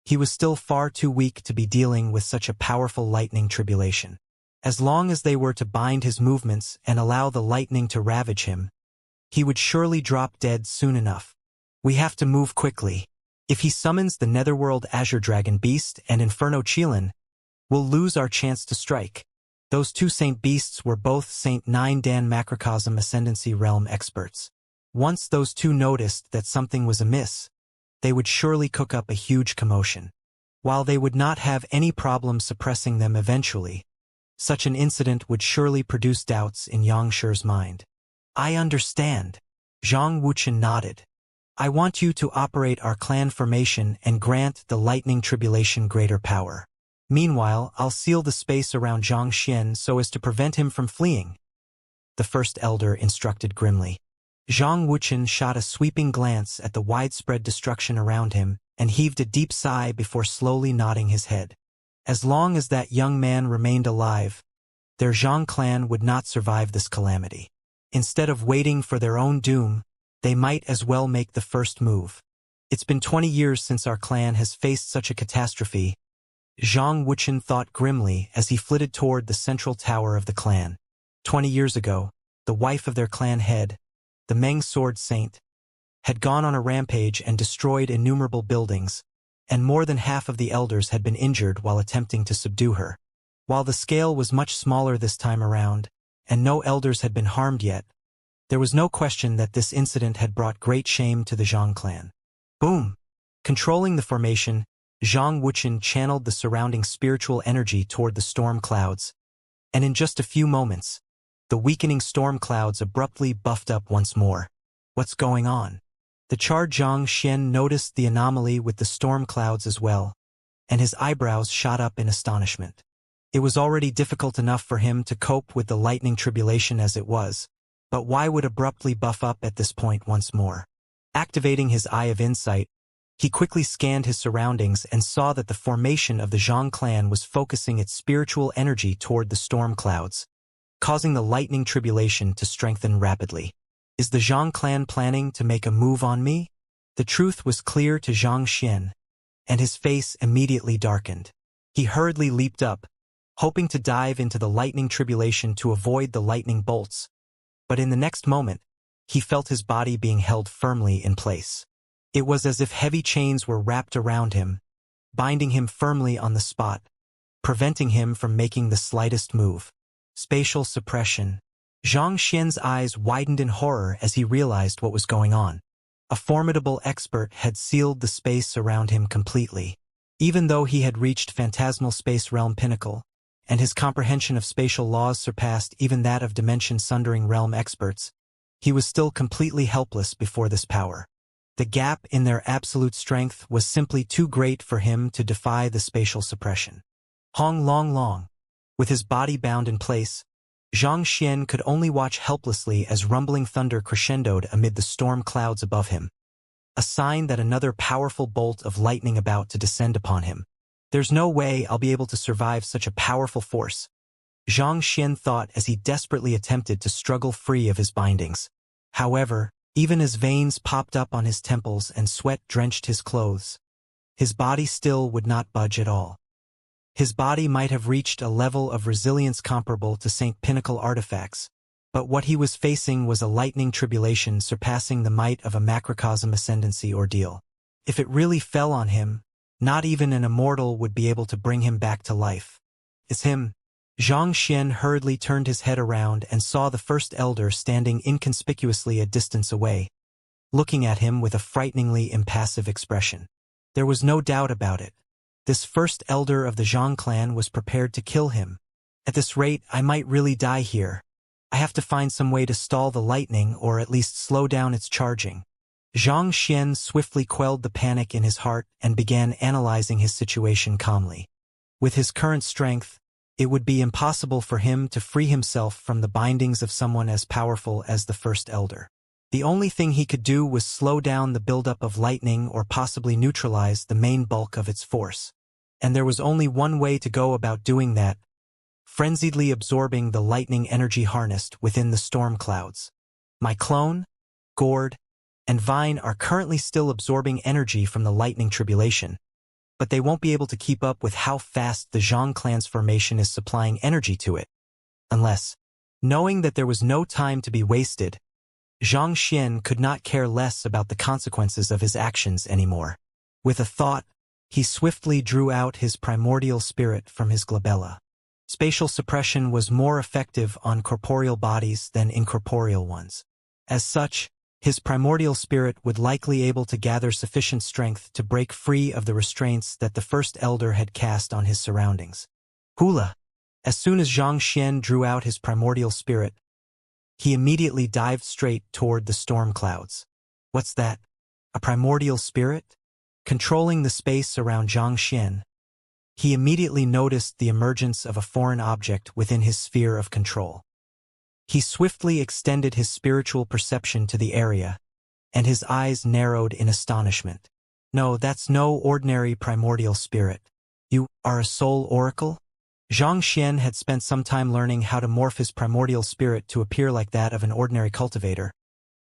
he was still far too weak to be dealing with such a powerful lightning tribulation. As long as they were to bind his movements and allow the lightning to ravage him, he would surely drop dead soon enough. We have to move quickly. If he summons the Netherworld Azure Dragon Beast and Inferno Qilin, we'll lose our chance to strike. Those two Saint Beasts were both Saint 9 Dan Macrocosm Ascendancy Realm experts. Once those two noticed that something was amiss, they would surely cook up a huge commotion. While they would not have any problem suppressing them eventually, such an incident would surely produce doubts in Xianxia's mind. I understand. Zhang Wuchen nodded. I want you to operate our clan formation and grant the lightning tribulation greater power. Meanwhile, I'll seal the space around Xianxia so as to prevent him from fleeing, the first elder instructed grimly. Zhang Wuchen shot a sweeping glance at the widespread destruction around him and heaved a deep sigh before slowly nodding his head. As long as that young man remained alive, their Zhang clan would not survive this calamity. Instead of waiting for their own doom, they might as well make the first move. It's been 20 years since our clan has faced such a catastrophe, Zhang Wuchen thought grimly as he flitted toward the central tower of the clan. 20 years ago, the wife of their clan head, the Meng Sword Saint, had gone on a rampage and destroyed innumerable buildings, and more than half of the elders had been injured while attempting to subdue her. While the scale was much smaller this time around, and no elders had been harmed yet, there was no question that this incident had brought great shame to the Zhang clan. Boom! Controlling the formation, Zhang Wuchen channeled the surrounding spiritual energy toward the storm clouds, and in just a few moments, the weakening storm clouds abruptly buffed up once more. What's going on? The charred Zhang Xian noticed the anomaly with the storm clouds as well, and his eyebrows shot up in astonishment. It was already difficult enough for him to cope with the lightning tribulation as it was, but why would abruptly buff up at this point once more? Activating his Eye of Insight, he quickly scanned his surroundings and saw that the formation of the Zhang clan was focusing its spiritual energy toward the storm clouds, causing the lightning tribulation to strengthen rapidly. Is the Zhang clan planning to make a move on me? The truth was clear to Zhang Xian, and his face immediately darkened. He hurriedly leaped up, hoping to dive into the lightning tribulation to avoid the lightning bolts, but in the next moment, he felt his body being held firmly in place. It was as if heavy chains were wrapped around him, binding him firmly on the spot, preventing him from making the slightest move. Spatial suppression. Zhang Xian's eyes widened in horror as he realized what was going on. A formidable expert had sealed the space around him completely. Even though he had reached phantasmal space realm pinnacle, and his comprehension of spatial laws surpassed even that of dimension-sundering realm experts, he was still completely helpless before this power. The gap in their absolute strength was simply too great for him to defy the spatial suppression. Hong Long Long. With his body bound in place, Zhang Xian could only watch helplessly as rumbling thunder crescendoed amid the storm clouds above him, a sign that another powerful bolt of lightning about to descend upon him. There's no way I'll be able to survive such a powerful force, Zhang Xian thought as he desperately attempted to struggle free of his bindings. However, even as veins popped up on his temples and sweat drenched his clothes, his body still would not budge at all. His body might have reached a level of resilience comparable to Saint Pinnacle artifacts, but what he was facing was a lightning tribulation surpassing the might of a macrocosm ascendancy ordeal. If it really fell on him, not even an immortal would be able to bring him back to life. It's him. Zhang Xian hurriedly turned his head around and saw the first elder standing inconspicuously a distance away, looking at him with a frighteningly impassive expression. There was no doubt about it. This first elder of the Zhang clan was prepared to kill him. At this rate, I might really die here. I have to find some way to stall the lightning or at least slow down its charging. Zhang Xian swiftly quelled the panic in his heart and began analyzing his situation calmly. With his current strength, it would be impossible for him to free himself from the bindings of someone as powerful as the first elder. The only thing he could do was slow down the buildup of lightning or possibly neutralize the main bulk of its force. And there was only one way to go about doing that: frenziedly absorbing the lightning energy harnessed within the storm clouds. My clone, Gourd, and Vine are currently still absorbing energy from the lightning tribulation, but they won't be able to keep up with how fast the Zhang clan's formation is supplying energy to it. Unless, knowing that there was no time to be wasted, Zhang Xian could not care less about the consequences of his actions anymore. With a thought, he swiftly drew out his primordial spirit from his glabella. Spatial suppression was more effective on corporeal bodies than incorporeal ones. As such, his primordial spirit would likely able to gather sufficient strength to break free of the restraints that the first elder had cast on his surroundings. Hula! As soon as Zhang Xian drew out his primordial spirit, he immediately dived straight toward the storm clouds. What's that? A primordial spirit? Controlling the space around Zhang Xian, he immediately noticed the emergence of a foreign object within his sphere of control. He swiftly extended his spiritual perception to the area, and his eyes narrowed in astonishment. No, that's no ordinary primordial spirit. You are a soul oracle? Zhang Xian had spent some time learning how to morph his primordial spirit to appear like that of an ordinary cultivator,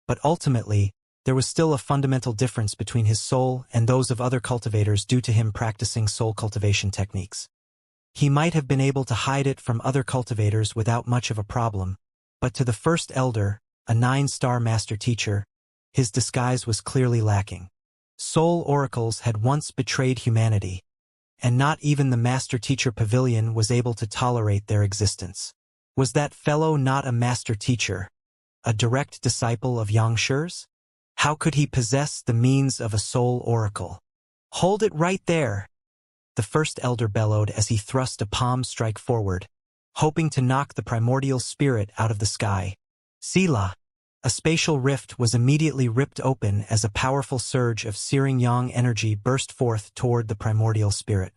but ultimately, there was still a fundamental difference between his soul and those of other cultivators due to him practicing soul cultivation techniques. He might have been able to hide it from other cultivators without much of a problem, but to the first elder, a 9-star master teacher, his disguise was clearly lacking. Soul oracles had once betrayed humanity, and not even the master teacher pavilion was able to tolerate their existence. Was that fellow not a master teacher, a direct disciple of Xianxia's? How could he possess the means of a soul oracle? Hold it right there! The first elder bellowed as he thrust a palm strike forward, hoping to knock the primordial spirit out of the sky. Sila! A spatial rift was immediately ripped open as a powerful surge of searing yang energy burst forth toward the primordial spirit.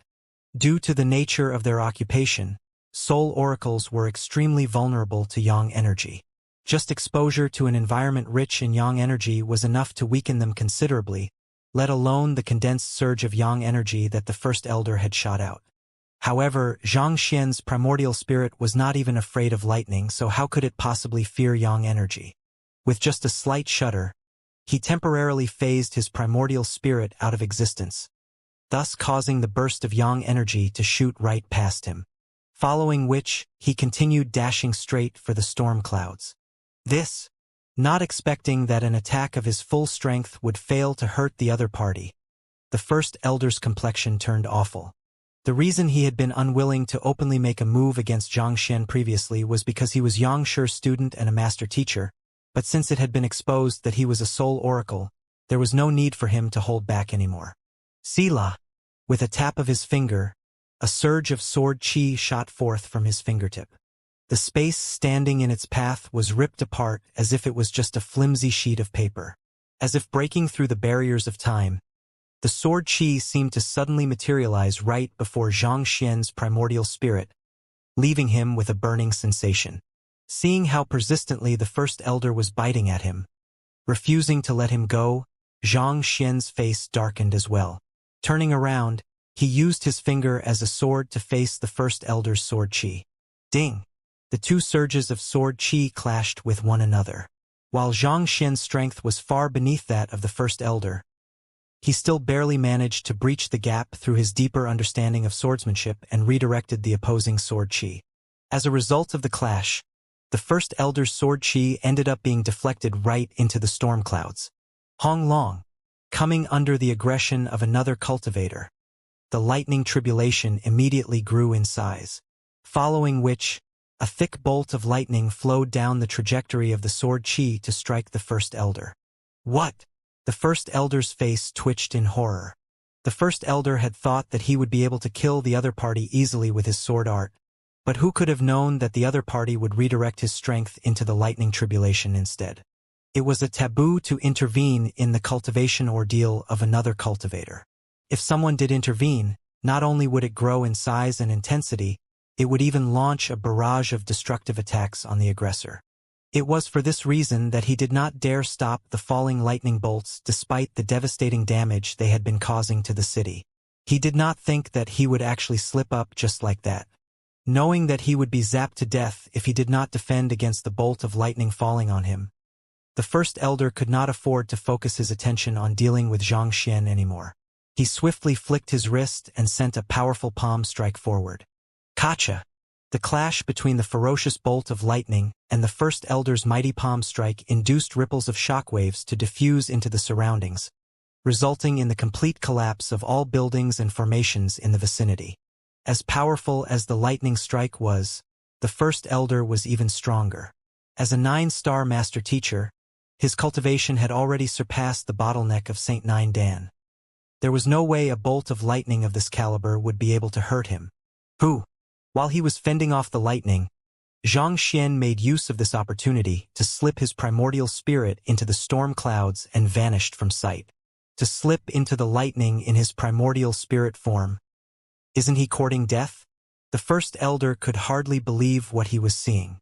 Due to the nature of their occupation, soul oracles were extremely vulnerable to yang energy. Just exposure to an environment rich in yang energy was enough to weaken them considerably, let alone the condensed surge of yang energy that the first elder had shot out. However, Zhang Xian's primordial spirit was not even afraid of lightning, so how could it possibly fear yang energy? With just a slight shudder, he temporarily phased his primordial spirit out of existence, thus causing the burst of yang energy to shoot right past him, following which he continued dashing straight for the storm clouds. This, not expecting that an attack of his full strength would fail to hurt the other party. The first elder's complexion turned awful. The reason he had been unwilling to openly make a move against Zhang Xian previously was because he was Xianxia's student and a master teacher, but since it had been exposed that he was a soul oracle, there was no need for him to hold back anymore. Sila! With a tap of his finger, a surge of sword chi shot forth from his fingertip. The space standing in its path was ripped apart as if it was just a flimsy sheet of paper. As if breaking through the barriers of time, the sword chi seemed to suddenly materialize right before Zhang Xian's primordial spirit, leaving him with a burning sensation. Seeing how persistently the first elder was biting at him, refusing to let him go, Zhang Xian's face darkened as well. Turning around, he used his finger as a sword to face the first elder's sword chi. Ding! The two surges of sword chi clashed with one another. While Zhang Xian's strength was far beneath that of the first elder, he still barely managed to breach the gap through his deeper understanding of swordsmanship and redirected the opposing sword chi. As a result of the clash, the first elder's sword chi ended up being deflected right into the storm clouds. Hong Long, coming under the aggression of another cultivator, the lightning tribulation immediately grew in size, following which, a thick bolt of lightning flowed down the trajectory of the sword chi to strike the first elder. What? The first elder's face twitched in horror. The first elder had thought that he would be able to kill the other party easily with his sword art, but who could have known that the other party would redirect his strength into the lightning tribulation instead? It was a taboo to intervene in the cultivation ordeal of another cultivator. If someone did intervene, not only would it grow in size and intensity, it would even launch a barrage of destructive attacks on the aggressor. It was for this reason that he did not dare stop the falling lightning bolts despite the devastating damage they had been causing to the city. He did not think that he would actually slip up just like that. Knowing that he would be zapped to death if he did not defend against the bolt of lightning falling on him, the first elder could not afford to focus his attention on dealing with Xianxia anymore. He swiftly flicked his wrist and sent a powerful palm strike forward. Kacha! The clash between the ferocious bolt of lightning and the first elder's mighty palm strike induced ripples of shockwaves to diffuse into the surroundings, resulting in the complete collapse of all buildings and formations in the vicinity. As powerful as the lightning strike was, the first elder was even stronger. As a 9-star master teacher, his cultivation had already surpassed the bottleneck of Saint Nine Dan. There was no way a bolt of lightning of this caliber would be able to hurt him. While he was fending off the lightning, Xianxia made use of this opportunity to slip his primordial spirit into the storm clouds and vanished from sight. To slip into the lightning in his primordial spirit form. Isn't he courting death? The first elder could hardly believe what he was seeing.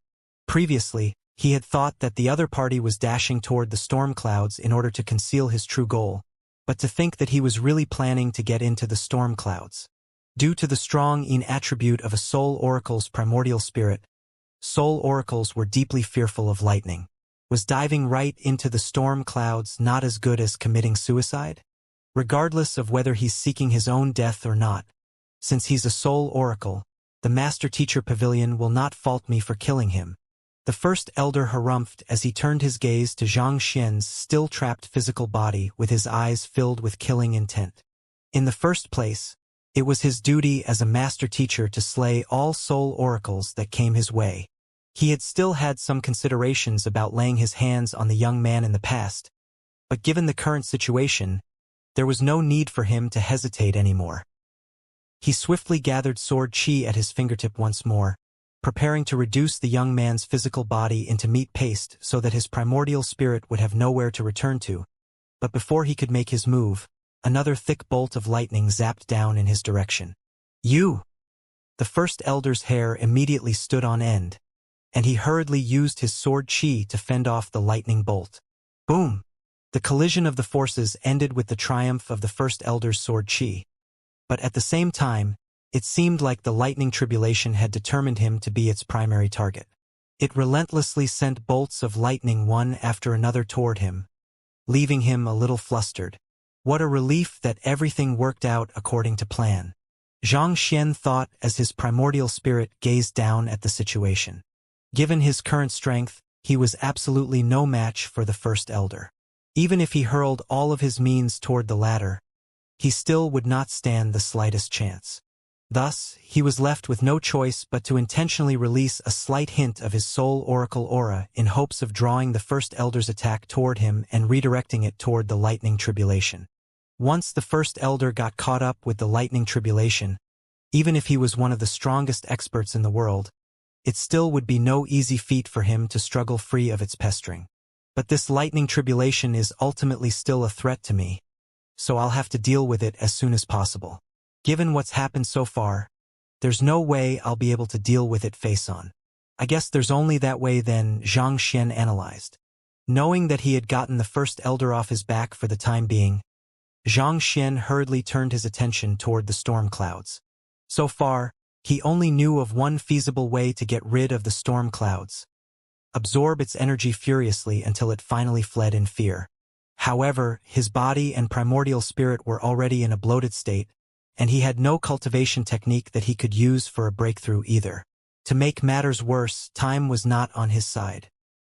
Previously, he had thought that the other party was dashing toward the storm clouds in order to conceal his true goal, but to think that he was really planning to get into the storm clouds. Due to the strong attribute of a soul oracle's primordial spirit, soul oracles were deeply fearful of lightning. Was diving right into the storm clouds not as good as committing suicide? Regardless of whether he's seeking his own death or not, since he's a soul oracle, the Master Teacher Pavilion will not fault me for killing him. The first elder harumphed as he turned his gaze to Xianxia's still-trapped physical body with his eyes filled with killing intent. In the first place, it was his duty as a master teacher to slay all soul oracles that came his way. He had still had some considerations about laying his hands on the young man in the past, but given the current situation, there was no need for him to hesitate anymore. He swiftly gathered sword chi at his fingertip once more, preparing to reduce the young man's physical body into meat paste so that his primordial spirit would have nowhere to return to. But before he could make his move, another thick bolt of lightning zapped down in his direction. You! The first elder's hair immediately stood on end, and he hurriedly used his sword chi to fend off the lightning bolt. Boom! The collision of the forces ended with the triumph of the first elder's sword chi. But at the same time, it seemed like the lightning tribulation had determined him to be its primary target. It relentlessly sent bolts of lightning one after another toward him, leaving him a little flustered. What a relief that everything worked out according to plan. Xianxia thought as his primordial spirit gazed down at the situation. Given his current strength, he was absolutely no match for the first elder. Even if he hurled all of his means toward the latter, he still would not stand the slightest chance. Thus, he was left with no choice but to intentionally release a slight hint of his soul oracle aura in hopes of drawing the first elder's attack toward him and redirecting it toward the lightning tribulation. Once the first elder got caught up with the lightning tribulation, even if he was one of the strongest experts in the world, it still would be no easy feat for him to struggle free of its pestering. But this lightning tribulation is ultimately still a threat to me, so I'll have to deal with it as soon as possible. Given what's happened so far, there's no way I'll be able to deal with it face-on. I guess there's only that way then, Xianxia analyzed. Knowing that he had gotten the first elder off his back for the time being, Xianxia hurriedly turned his attention toward the storm clouds. So far, he only knew of one feasible way to get rid of the storm clouds. Absorb its energy furiously until it finally fled in fear. However, his body and primordial spirit were already in a bloated state, and he had no cultivation technique that he could use for a breakthrough either. To make matters worse, time was not on his side.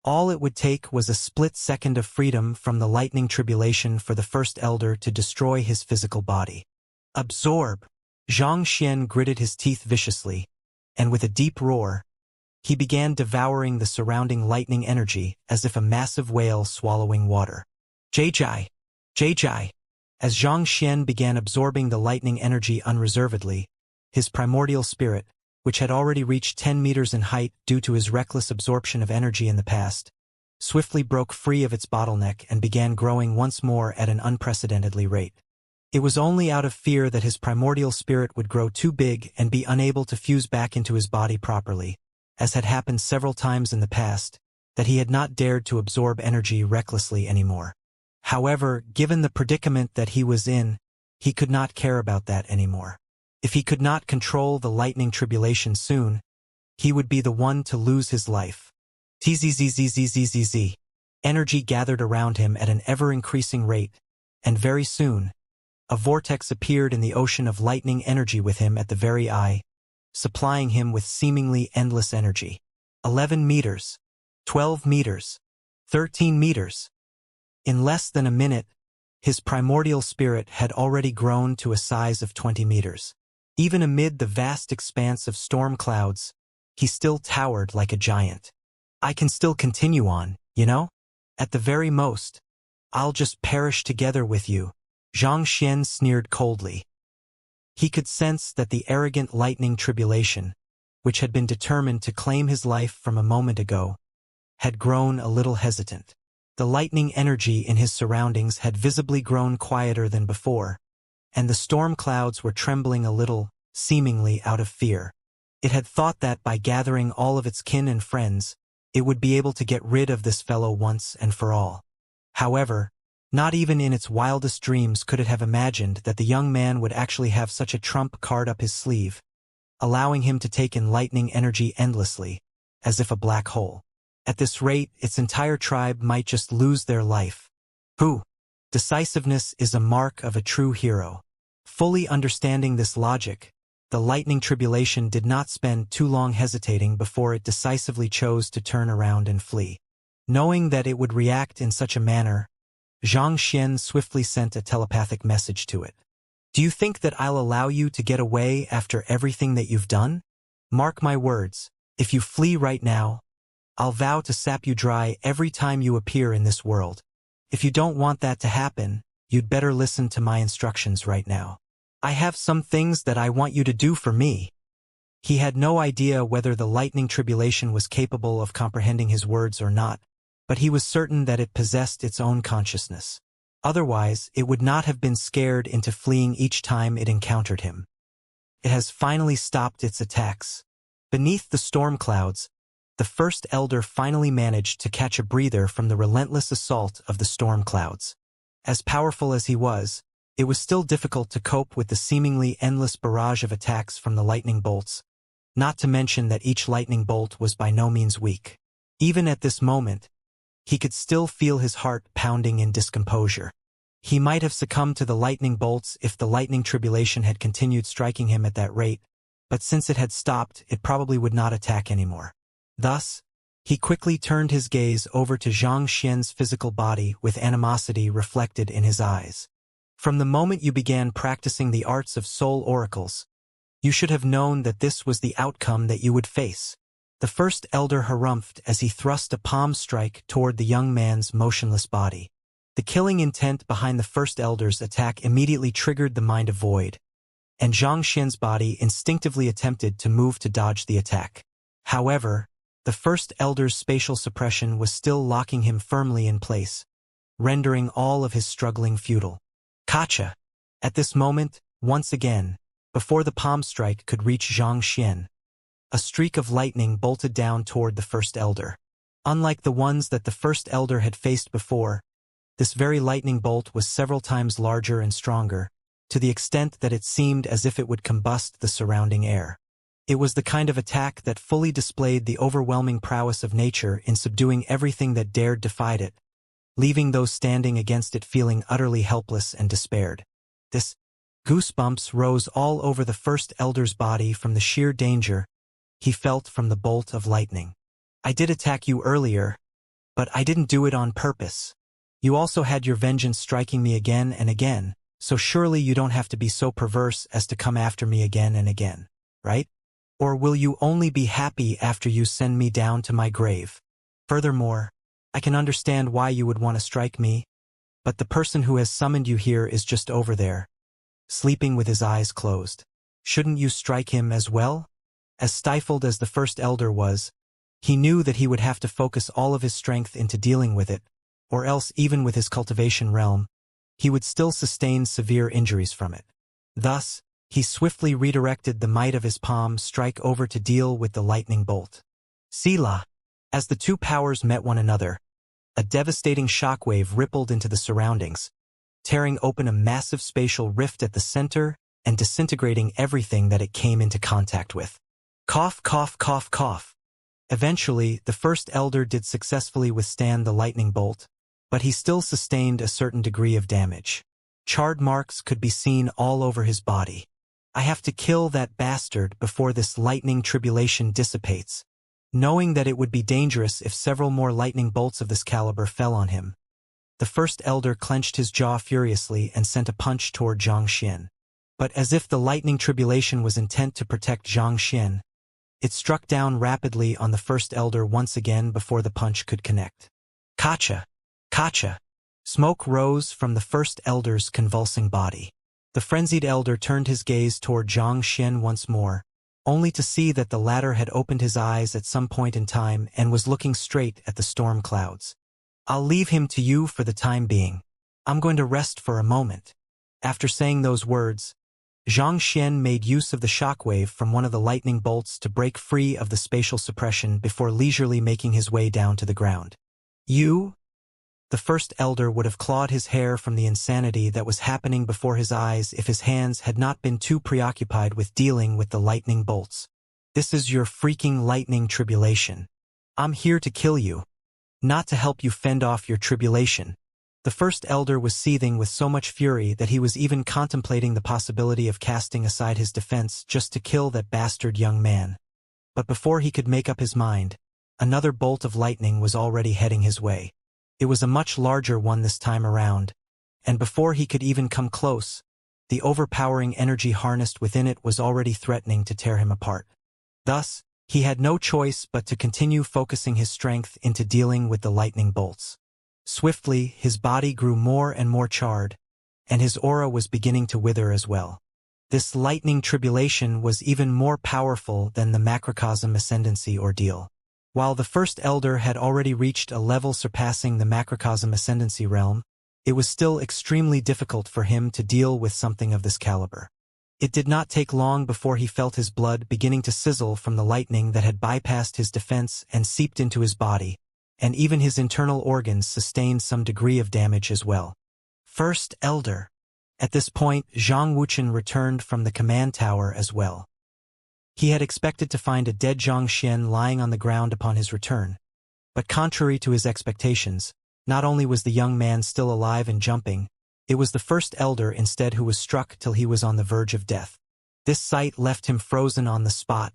All it would take was a split second of freedom from the lightning tribulation for the first elder to destroy his physical body. Absorb! Xianxia gritted his teeth viciously, and with a deep roar, he began devouring the surrounding lightning energy as if a massive whale swallowing water. Jai! Jai! As Xianxia began absorbing the lightning energy unreservedly, his primordial spirit, which had already reached 10 meters in height due to his reckless absorption of energy in the past, swiftly broke free of its bottleneck and began growing once more at an unprecedentedly rate. It was only out of fear that his primordial spirit would grow too big and be unable to fuse back into his body properly, as had happened several times in the past, that he had not dared to absorb energy recklessly anymore. However, given the predicament that he was in, he could not care about that anymore. If he could not control the lightning tribulation soon, he would be the one to lose his life. Tzzzzzzzzzz. Energy gathered around him at an ever-increasing rate, and very soon, a vortex appeared in the ocean of lightning energy with him at the very eye, supplying him with seemingly endless energy. 11 meters, 12 meters, 13 meters. In less than a minute, his primordial spirit had already grown to a size of 20 meters. Even amid the vast expanse of storm clouds, he still towered like a giant. I can still continue on, you know? At the very most, I'll just perish together with you, Xianxia sneered coldly. He could sense that the arrogant lightning tribulation, which had been determined to claim his life from a moment ago, had grown a little hesitant. The lightning energy in his surroundings had visibly grown quieter than before, and the storm clouds were trembling a little, seemingly out of fear. It had thought that by gathering all of its kin and friends, it would be able to get rid of this fellow once and for all. However, not even in its wildest dreams could it have imagined that the young man would actually have such a trump card up his sleeve, allowing him to take in lightning energy endlessly, as if a black hole. At this rate, its entire tribe might just lose their life. Who? Decisiveness is a mark of a true hero. Fully understanding this logic, the lightning tribulation did not spend too long hesitating before it decisively chose to turn around and flee. Knowing that it would react in such a manner, Xianxia swiftly sent a telepathic message to it. Do you think that I'll allow you to get away after everything that you've done? Mark my words, if you flee right now, I'll vow to sap you dry every time you appear in this world. If you don't want that to happen, you'd better listen to my instructions right now. I have some things that I want you to do for me. He had no idea whether the lightning tribulation was capable of comprehending his words or not, but he was certain that it possessed its own consciousness. Otherwise, it would not have been scared into fleeing each time it encountered him. It has finally stopped its attacks. Beneath the storm clouds, the first elder finally managed to catch a breather from the relentless assault of the storm clouds. As powerful as he was, it was still difficult to cope with the seemingly endless barrage of attacks from the lightning bolts, not to mention that each lightning bolt was by no means weak. Even at this moment, he could still feel his heart pounding in discomposure. He might have succumbed to the lightning bolts if the lightning tribulation had continued striking him at that rate, but since it had stopped, it probably would not attack anymore. Thus, he quickly turned his gaze over to Xianxia's physical body with animosity reflected in his eyes. From the moment you began practicing the arts of soul oracles, you should have known that this was the outcome that you would face. The first elder harumphed as he thrust a palm strike toward the young man's motionless body. The killing intent behind the first elder's attack immediately triggered the mind of void, and Xianxia's body instinctively attempted to move to dodge the attack. However, the first elder's spatial suppression was still locking him firmly in place, rendering all of his struggling futile. Gotcha! At this moment, once again, before the palm strike could reach Xianxia, a streak of lightning bolted down toward the first elder. Unlike the ones that the first elder had faced before, this very lightning bolt was several times larger and stronger, to the extent that it seemed as if it would combust the surrounding air. It was the kind of attack that fully displayed the overwhelming prowess of nature in subduing everything that dared defy it, leaving those standing against it feeling utterly helpless and despaired. This goosebumps rose all over the first elder's body from the sheer danger he felt from the bolt of lightning. I did attack you earlier, but I didn't do it on purpose. You also had your vengeance striking me again and again, so surely you don't have to be so perverse as to come after me again and again, right? Or will you only be happy after you send me down to my grave? Furthermore, I can understand why you would want to strike me, but the person who has summoned you here is just over there, sleeping with his eyes closed. Shouldn't you strike him as well? As stifled as the first elder was, he knew that he would have to focus all of his strength into dealing with it, or else even with his cultivation realm, he would still sustain severe injuries from it. Thus, he swiftly redirected the might of his palm strike over to deal with the lightning bolt. Selah! As the two powers met one another, a devastating shockwave rippled into the surroundings, tearing open a massive spatial rift at the center and disintegrating everything that it came into contact with. Cough, cough, cough, cough. Eventually, the first elder did successfully withstand the lightning bolt, but he still sustained a certain degree of damage. Charred marks could be seen all over his body. I have to kill that bastard before this lightning tribulation dissipates. Knowing that it would be dangerous if several more lightning bolts of this caliber fell on him, the first elder clenched his jaw furiously and sent a punch toward Xianxia. But as if the lightning tribulation was intent to protect Xianxia, it struck down rapidly on the first elder once again before the punch could connect. Kacha! Kacha! Smoke rose from the first elder's convulsing body. The frenzied elder turned his gaze toward Xianxia once more, only to see that the latter had opened his eyes at some point in time and was looking straight at the storm clouds. I'll leave him to you for the time being. I'm going to rest for a moment. After saying those words, Xianxia made use of the shockwave from one of the lightning bolts to break free of the spatial suppression before leisurely making his way down to the ground. You? The first elder would have clawed his hair from the insanity that was happening before his eyes if his hands had not been too preoccupied with dealing with the lightning bolts. This is your freaking lightning tribulation. I'm here to kill you, not to help you fend off your tribulation. The first elder was seething with so much fury that he was even contemplating the possibility of casting aside his defense just to kill that bastard young man. But before he could make up his mind, another bolt of lightning was already heading his way. It was a much larger one this time around, and before he could even come close, the overpowering energy harnessed within it was already threatening to tear him apart. Thus, he had no choice but to continue focusing his strength into dealing with the lightning bolts. Swiftly, his body grew more and more charred, and his aura was beginning to wither as well. This lightning tribulation was even more powerful than the macrocosm ascendancy ordeal. While the first elder had already reached a level surpassing the macrocosm ascendancy realm, it was still extremely difficult for him to deal with something of this caliber. It did not take long before he felt his blood beginning to sizzle from the lightning that had bypassed his defense and seeped into his body, and even his internal organs sustained some degree of damage as well. First elder. At this point, Zhang Wuchen returned from the command tower as well. He had expected to find a dead Xianxia lying on the ground upon his return, but contrary to his expectations, not only was the young man still alive and jumping, it was the first elder instead who was struck till he was on the verge of death. This sight left him frozen on the spot,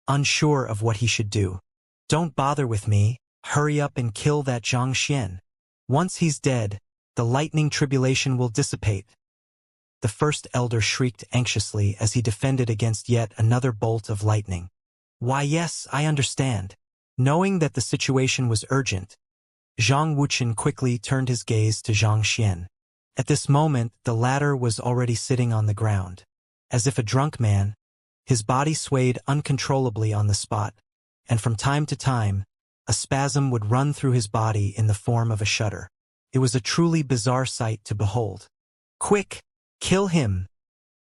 unsure of what he should do. Don't bother with me, hurry up and kill that Xianxia. Once he's dead, the lightning tribulation will dissipate. The first elder shrieked anxiously as he defended against yet another bolt of lightning. Why yes, I understand. Knowing that the situation was urgent, Zhang Wuchen quickly turned his gaze to Xianxia. At this moment, the latter was already sitting on the ground. As if a drunk man, his body swayed uncontrollably on the spot, and from time to time, a spasm would run through his body in the form of a shudder. It was a truly bizarre sight to behold. Quick! Kill him!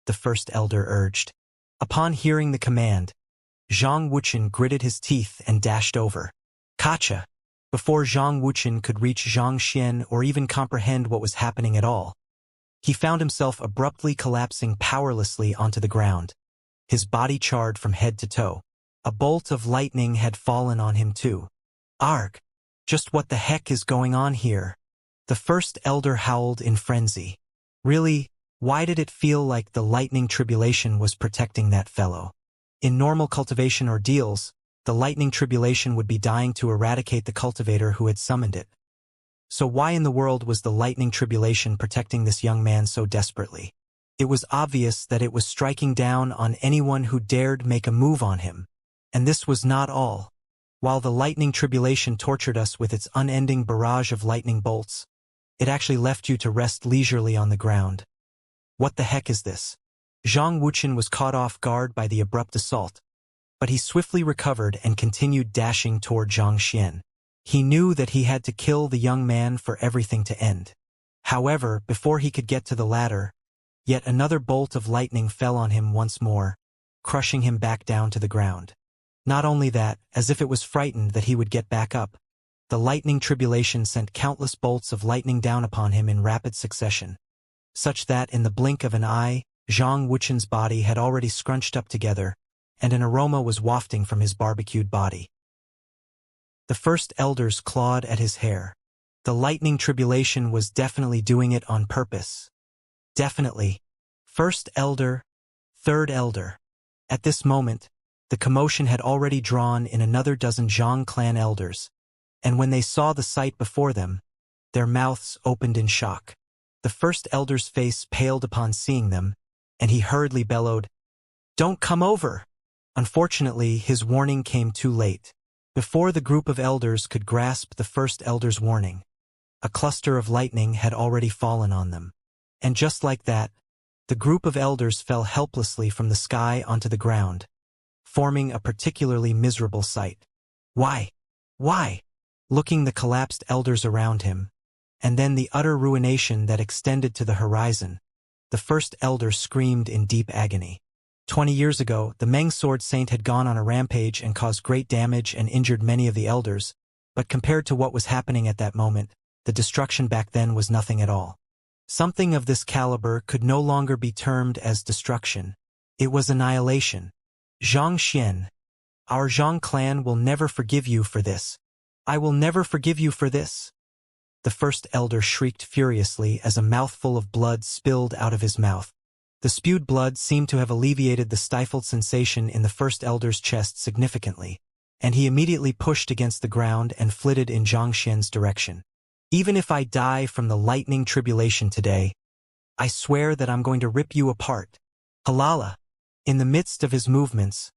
The first elder urged. Upon hearing the command, Zhang Wuchen gritted his teeth and dashed over. Kacha! Before Zhang Wuchen could reach Xianxia or even comprehend what was happening at all, he found himself abruptly collapsing powerlessly onto the ground, his body charred from head to toe. A bolt of lightning had fallen on him too. Arg! Just what the heck is going on here? The first elder howled in frenzy. Really? Why did it feel like the lightning tribulation was protecting that fellow? In normal cultivation ordeals, the lightning tribulation would be dying to eradicate the cultivator who had summoned it. So why in the world was the lightning tribulation protecting this young man so desperately? It was obvious that it was striking down on anyone who dared make a move on him. And this was not all. While the lightning tribulation tortured us with its unending barrage of lightning bolts, it actually left you to rest leisurely on the ground. What the heck is this? Zhang Wuchen was caught off guard by the abrupt assault, but he swiftly recovered and continued dashing toward Xianxia. He knew that he had to kill the young man for everything to end. However, before he could get to the latter, yet another bolt of lightning fell on him once more, crushing him back down to the ground. Not only that, as if it was frightened that he would get back up, the lightning tribulation sent countless bolts of lightning down upon him in rapid succession, such that in the blink of an eye, Zhang Wuqian's body had already scrunched up together, and an aroma was wafting from his barbecued body. The first elders clawed at his hair. The lightning tribulation was definitely doing it on purpose. Definitely. First elder, third elder. At this moment, the commotion had already drawn in another dozen Zhang clan elders, and when they saw the sight before them, their mouths opened in shock. The first elder's face paled upon seeing them, and he hurriedly bellowed, "Don't come over!" Unfortunately, his warning came too late. Before the group of elders could grasp the first elder's warning, a cluster of lightning had already fallen on them. And just like that, the group of elders fell helplessly from the sky onto the ground, forming a particularly miserable sight. Why? Why? Looking the collapsed elders around him, and then the utter ruination that extended to the horizon, the first elder screamed in deep agony. 20 years ago, the Meng Sword Saint had gone on a rampage and caused great damage and injured many of the elders, but compared to what was happening at that moment, the destruction back then was nothing at all. Something of this caliber could no longer be termed as destruction. It was annihilation. Xianxia, our Zhang clan will never forgive you for this. I will never forgive you for this. The first elder shrieked furiously as a mouthful of blood spilled out of his mouth. The spewed blood seemed to have alleviated the stifled sensation in the first elder's chest significantly, and he immediately pushed against the ground and flitted in Xianxia's direction. Even if I die from the lightning tribulation today, I swear that I'm going to rip you apart. Halala! In the midst of his movements,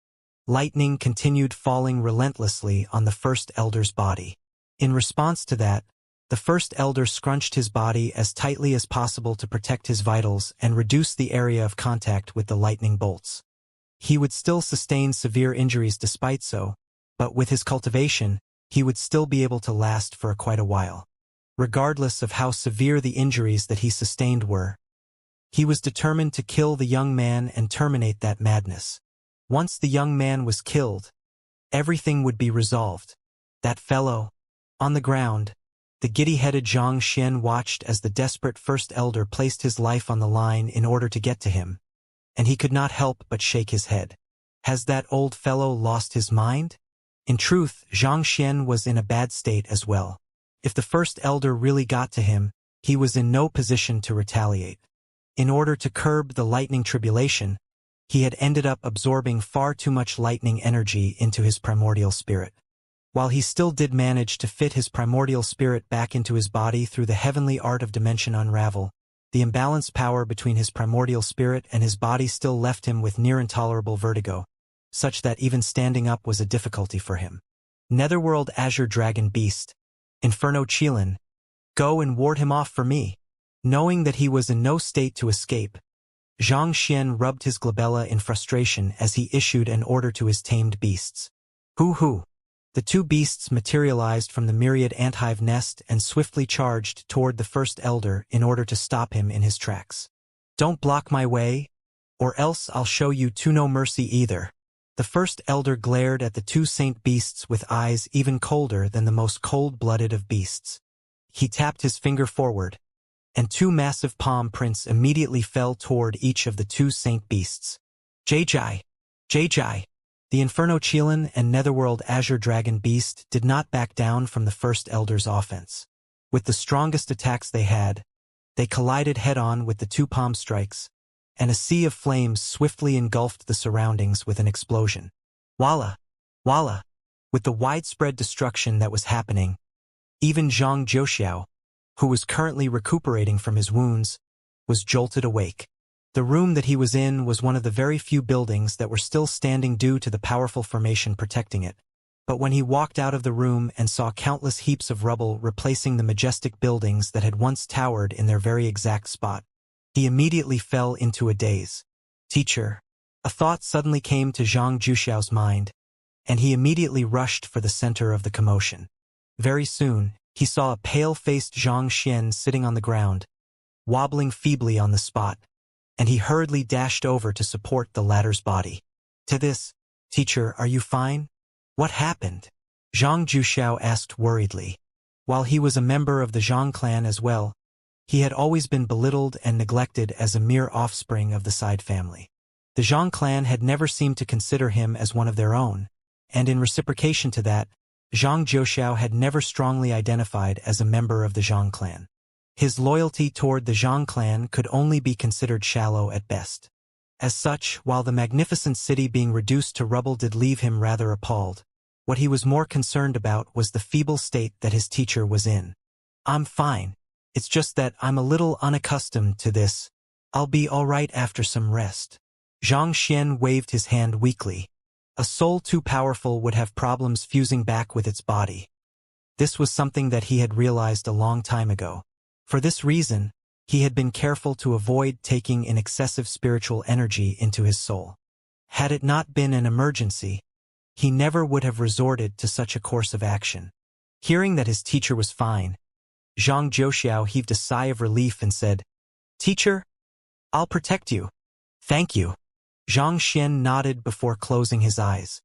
lightning continued falling relentlessly on the first elder's body. In response to that, the first elder scrunched his body as tightly as possible to protect his vitals and reduce the area of contact with the lightning bolts. He would still sustain severe injuries despite so, but with his cultivation, he would still be able to last for quite a while. Regardless of how severe the injuries that he sustained were, he was determined to kill the young man and terminate that madness. Once the young man was killed, everything would be resolved. That fellow, on the ground, the giddy-headed Xianxia watched as the desperate first elder placed his life on the line in order to get to him, and he could not help but shake his head. Has that old fellow lost his mind? In truth, Xianxia was in a bad state as well. If the first elder really got to him, he was in no position to retaliate. In order to curb the lightning tribulation, he had ended up absorbing far too much lightning energy into his primordial spirit. While he still did manage to fit his primordial spirit back into his body through the heavenly art of dimension unravel, the imbalanced power between his primordial spirit and his body still left him with near intolerable vertigo, such that even standing up was a difficulty for him. Netherworld Azure Dragon Beast, Inferno Qilin, go and ward him off for me. Knowing that he was in no state to escape, Xianxia rubbed his glabella in frustration as he issued an order to his tamed beasts. Hoo-hoo! The two beasts materialized from the myriad anthive nest and swiftly charged toward the first elder in order to stop him in his tracks. Don't block my way, or else I'll show you to no mercy either. The first elder glared at the two saint beasts with eyes even colder than the most cold-blooded of beasts. He tapped his finger forward, and two massive palm prints immediately fell toward each of the two saint beasts. Jai! The Inferno Qilin and Netherworld Azure Dragon Beast did not back down from the first elder's offense. With the strongest attacks they had, they collided head-on with the two palm strikes, and a sea of flames swiftly engulfed the surroundings with an explosion. Walla! With the widespread destruction that was happening, even Zhang Zhouxiao, who was currently recuperating from his wounds, was jolted awake. The room that he was in was one of the very few buildings that were still standing due to the powerful formation protecting it. But when he walked out of the room and saw countless heaps of rubble replacing the majestic buildings that had once towered in their very exact spot, he immediately fell into a daze. Teacher. A thought suddenly came to Zhang Zhouxiao's mind, and he immediately rushed for the center of the commotion. Very soon, he saw a pale-faced Xianxia sitting on the ground, wobbling feebly on the spot, and he hurriedly dashed over to support the latter's body. To this, Teacher, are you fine? What happened? Zhang Zhouxiao asked worriedly. While he was a member of the Zhang clan as well, He had always been belittled and neglected as a mere offspring of the side family. The Zhang clan had never seemed to consider him as one of their own, and in reciprocation to that, Zhang Zhouxiao had never strongly identified as a member of the Zhang clan. His loyalty toward the Zhang clan could only be considered shallow at best. As such, while the magnificent city being reduced to rubble did leave him rather appalled, what he was more concerned about was the feeble state that his teacher was in. "I'm fine. It's just that I'm a little unaccustomed to this. I'll be all right after some rest." Zhang Xian waved his hand weakly. A soul too powerful would have problems fusing back with its body. This was something that he had realized a long time ago. For this reason, he had been careful to avoid taking in excessive spiritual energy into his soul. Had it not been an emergency, he never would have resorted to such a course of action. Hearing that his teacher was fine, Zhang Zhouxiao heaved a sigh of relief and said, "Teacher, I'll protect you." "Thank you." Zhang Xian nodded before closing his eyes.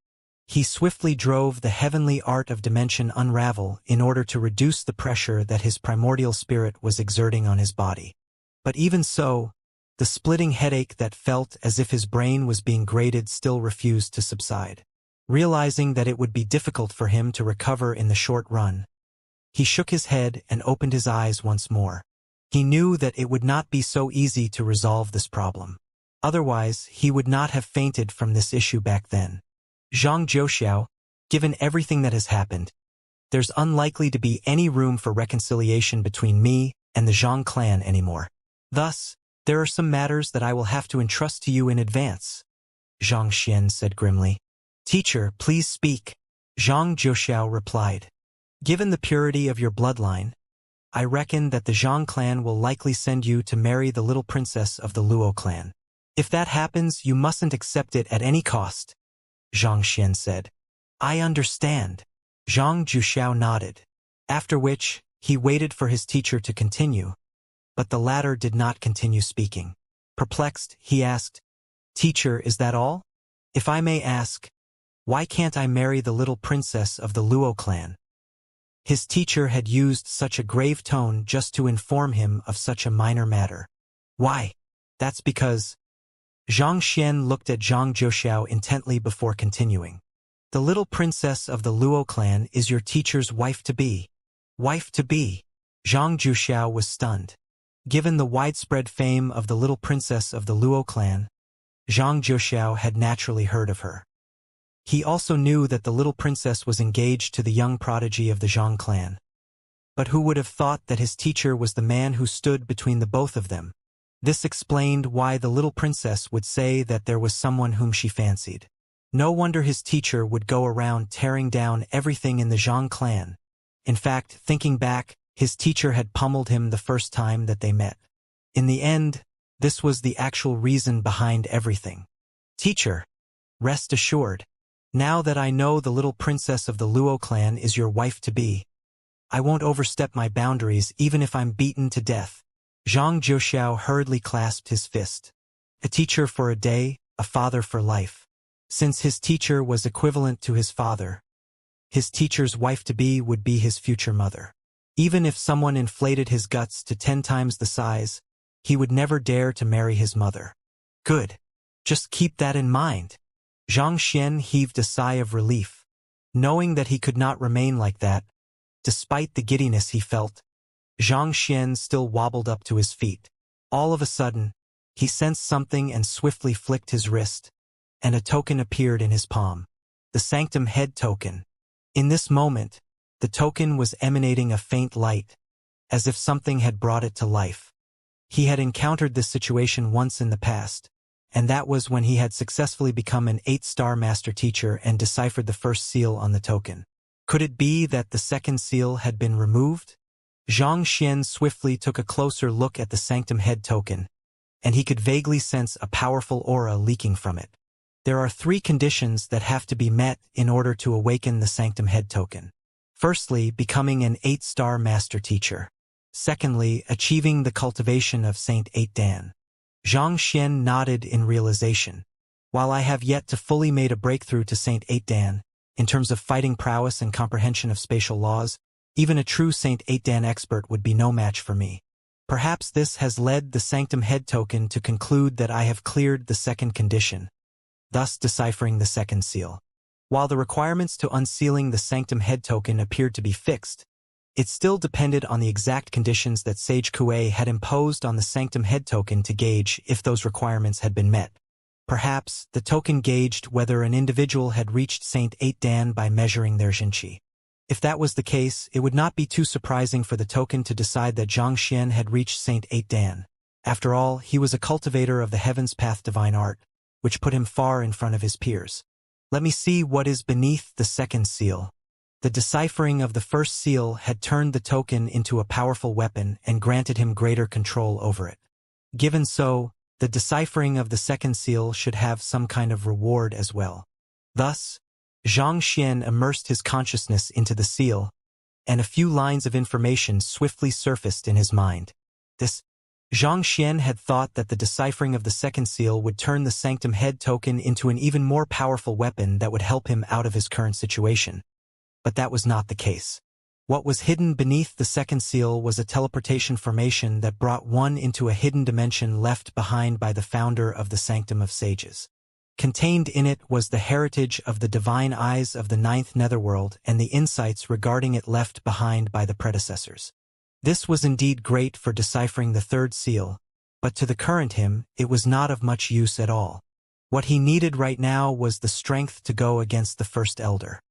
He swiftly drove the heavenly art of dimension unravel in order to reduce the pressure that his primordial spirit was exerting on his body. But even so, the splitting headache that felt as if his brain was being grated still refused to subside. Realizing that it would be difficult for him to recover in the short run, he shook his head and opened his eyes once more. He knew that it would not be so easy to resolve this problem. Otherwise, he would not have fainted from this issue back then. "Zhang Zhouxiao, given everything that has happened, there's unlikely to be any room for reconciliation between me and the Zhang clan anymore. Thus, there are some matters that I will have to entrust to you in advance," Zhang Xian said grimly. "Teacher, please speak," Zhang Zhouxiao replied. "Given the purity of your bloodline, I reckon that the Zhang clan will likely send you to marry the little princess of the Luo clan. If that happens, you mustn't accept it at any cost," Zhang Xian said. "I understand." Zhang Zhouxiao nodded, after which he waited for his teacher to continue, but the latter did not continue speaking. Perplexed, he asked, "Teacher, is that all? If I may ask, why can't I marry the little princess of the Luo clan?" His teacher had used such a grave tone just to inform him of such a minor matter. "Why? That's because—" Zhang Xian looked at Zhang Zhouxiao intently before continuing. "The little princess of the Luo clan is your teacher's wife-to-be." Wife-to-be? Zhang Zhouxiao was stunned. Given the widespread fame of the little princess of the Luo clan, Zhang Zhouxiao had naturally heard of her. He also knew that the little princess was engaged to the young prodigy of the Zhang clan. But who would have thought that his teacher was the man who stood between the both of them? This explained why the little princess would say that there was someone whom she fancied. No wonder his teacher would go around tearing down everything in the Zhang clan. In fact, thinking back, his teacher had pummeled him the first time that they met. In the end, this was the actual reason behind everything. "Teacher, rest assured, now that I know the little princess of the Luo clan is your wife-to-be, I won't overstep my boundaries even if I'm beaten to death." Zhang Zhouxiao hurriedly clasped his fist. A teacher for a day, a father for life. Since his teacher was equivalent to his father, his teacher's wife-to-be would be his future mother. Even if someone inflated his guts to 10 times the size, he would never dare to marry his mother. "Good. Just keep that in mind." Zhang Xian heaved a sigh of relief, knowing that he could not remain like that. Despite the giddiness he felt, Zhang Xian still wobbled up to his feet. All of a sudden, he sensed something and swiftly flicked his wrist, and a token appeared in his palm. The Sanctum Head token. In this moment, the token was emanating a faint light, as if something had brought it to life. He had encountered this situation once in the past, and that was when he had successfully become an 8-star master teacher and deciphered the first seal on the token. Could it be that the second seal had been removed? Zhang Xian swiftly took a closer look at the Sanctum Head token, and he could vaguely sense a powerful aura leaking from it. There are 3 conditions that have to be met in order to awaken the Sanctum Head token. Firstly, becoming an 8-star master teacher. Secondly, achieving the cultivation of Saint 8 Dan. Zhang Xian nodded in realization. While I have yet to fully made a breakthrough to Saint 8 Dan, in terms of fighting prowess and comprehension of spatial laws, even a true Saint 8 Dan expert would be no match for me. Perhaps this has led the Sanctum Head token to conclude that I have cleared the second condition, thus deciphering the second seal. While the requirements to unsealing the Sanctum Head token appeared to be fixed, it still depended on the exact conditions that Sage Kuei had imposed on the Sanctum Head token to gauge if those requirements had been met. Perhaps the token gauged whether an individual had reached Saint 8 Dan by measuring their Xianxia. If that was the case, it would not be too surprising for the token to decide that Zhang Xian had reached Saint 8 Dan. After all, he was a cultivator of the Heaven's Path divine art, which put him far in front of his peers. Let me see what is beneath the second seal. The deciphering of the first seal had turned the token into a powerful weapon and granted him greater control over it. Given so, the deciphering of the second seal should have some kind of reward as well. Thus, Zhang Xian immersed his consciousness into the seal, and a few lines of information swiftly surfaced in his mind. Zhang Xian had thought that the deciphering of the second seal would turn the Sanctum Head token into an even more powerful weapon that would help him out of his current situation. But that was not the case. What was hidden beneath the second seal was a teleportation formation that brought one into a hidden dimension left behind by the founder of the Sanctum of Sages. Contained in it was the heritage of the divine eyes of the ninth netherworld and the insights regarding it left behind by the predecessors. This was indeed great for deciphering the third seal, but to the current him, it was not of much use at all. What he needed right now was the strength to go against the first elder.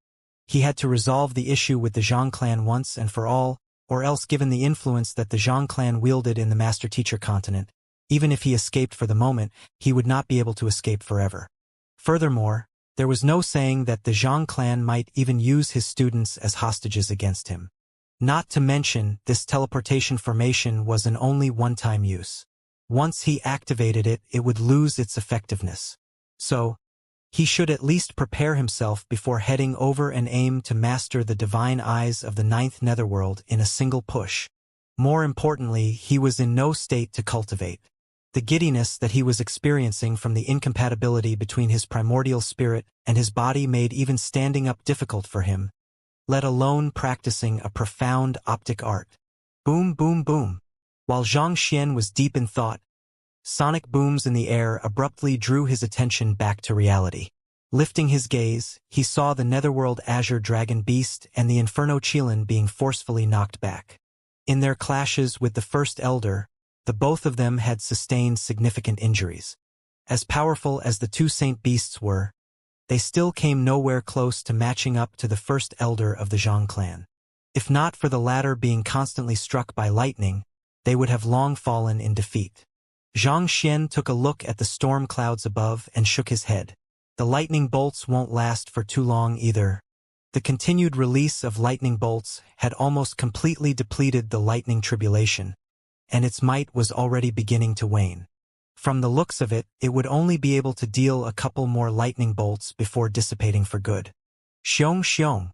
He had to resolve the issue with the Zhang clan once and for all, or else given the influence that the Zhang clan wielded in the Master-Teacher continent, even if he escaped for the moment, he would not be able to escape forever. Furthermore, there was no saying that the Zhang clan might even use his students as hostages against him. Not to mention, this teleportation formation was an only one-time use. Once he activated it, it would lose its effectiveness. So, he should at least prepare himself before heading over and aim to master the divine eyes of the ninth netherworld in a single push. More importantly, he was in no state to cultivate. The giddiness that he was experiencing from the incompatibility between his primordial spirit and his body made even standing up difficult for him, let alone practicing a profound optic art. Boom, boom, boom. While Zhang Xian was deep in thought, sonic booms in the air abruptly drew his attention back to reality. Lifting his gaze, he saw the netherworld azure dragon beast and the inferno Qilin being forcefully knocked back. In their clashes with the first elder, the both of them had sustained significant injuries. As powerful as the two saint beasts were, they still came nowhere close to matching up to the first elder of the Zhang clan. If not for the latter being constantly struck by lightning, they would have long fallen in defeat. Zhang Xian took a look at the storm clouds above and shook his head. The lightning bolts won't last for too long either. The continued release of lightning bolts had almost completely depleted the lightning tribulation, and its might was already beginning to wane. From the looks of it, it would only be able to deal a couple more lightning bolts before dissipating for good. Xiong xiong.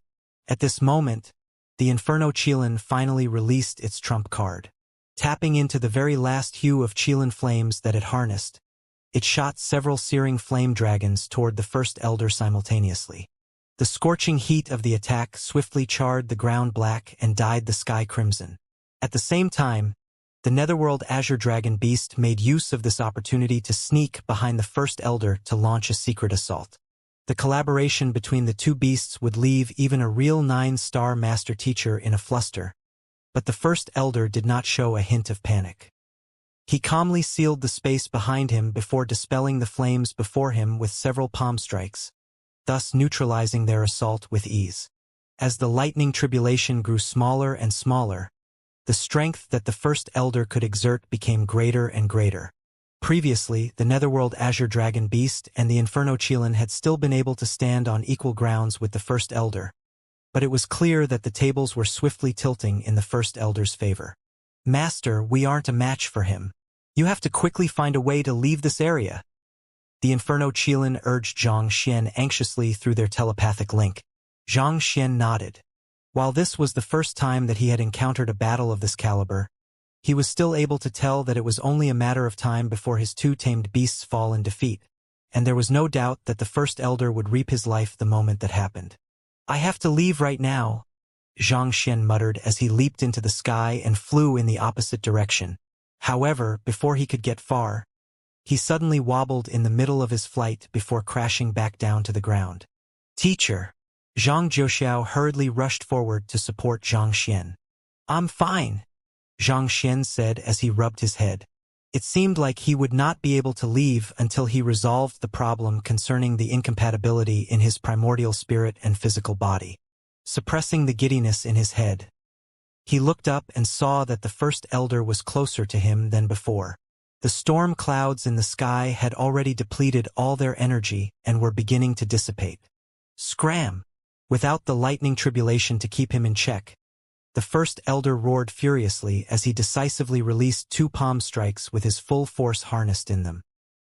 At this moment, the Inferno Qilin finally released its trump card. Tapping into the very last hue of Qilin flames that it harnessed, it shot several searing flame dragons toward the first elder simultaneously. The scorching heat of the attack swiftly charred the ground black and dyed the sky crimson. At the same time, the netherworld azure dragon beast made use of this opportunity to sneak behind the first elder to launch a secret assault. The collaboration between the two beasts would leave even a real 9-star master teacher in a fluster, but the first elder did not show a hint of panic. He calmly sealed the space behind him before dispelling the flames before him with several palm strikes, thus neutralizing their assault with ease. As the lightning tribulation grew smaller and smaller, the strength that the first elder could exert became greater and greater. Previously, the netherworld azure dragon beast and the Inferno Qilin had still been able to stand on equal grounds with the first elder, but it was clear that the tables were swiftly tilting in the first elder's favor. Master, we aren't a match for him. You have to quickly find a way to leave this area. The Inferno Qilin urged Zhang Xian anxiously through their telepathic link. Zhang Xian nodded. While this was the first time that he had encountered a battle of this caliber, he was still able to tell that it was only a matter of time before his two tamed beasts fall in defeat, and there was no doubt that the first elder would reap his life the moment that happened. I have to leave right now, Zhang Xian muttered as he leaped into the sky and flew in the opposite direction. However, before he could get far, he suddenly wobbled in the middle of his flight before crashing back down to the ground. Teacher! Zhang Jiuxiao hurriedly rushed forward to support Zhang Xian. I'm fine, Zhang Xian said as he rubbed his head. It seemed like he would not be able to leave until he resolved the problem concerning the incompatibility in his primordial spirit and physical body. Suppressing the giddiness in his head, he looked up and saw that the first elder was closer to him than before. The storm clouds in the sky had already depleted all their energy and were beginning to dissipate. Scram! Without the lightning tribulation to keep him in check, the first elder roared furiously as he decisively released 2 palm strikes with his full force harnessed in them.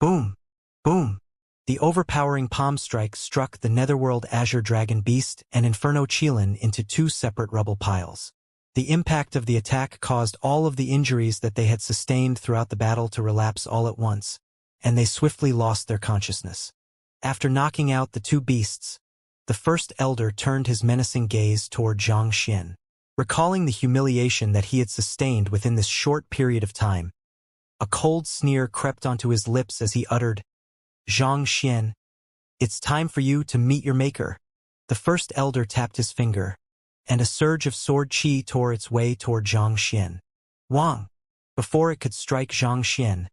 Boom! Boom! The overpowering palm strike struck the netherworld azure dragon beast and Inferno Qilin into 2 separate rubble piles. The impact of the attack caused all of the injuries that they had sustained throughout the battle to relapse all at once, and they swiftly lost their consciousness. After knocking out the 2 beasts, the first elder turned his menacing gaze toward Zhang Xian. Recalling the humiliation that he had sustained within this short period of time, a cold sneer crept onto his lips as he uttered, Zhang Xian, it's time for you to meet your maker. The first elder tapped his finger, and a surge of sword chi tore its way toward Zhang Xian. Wang! Before it could strike Zhang Xian,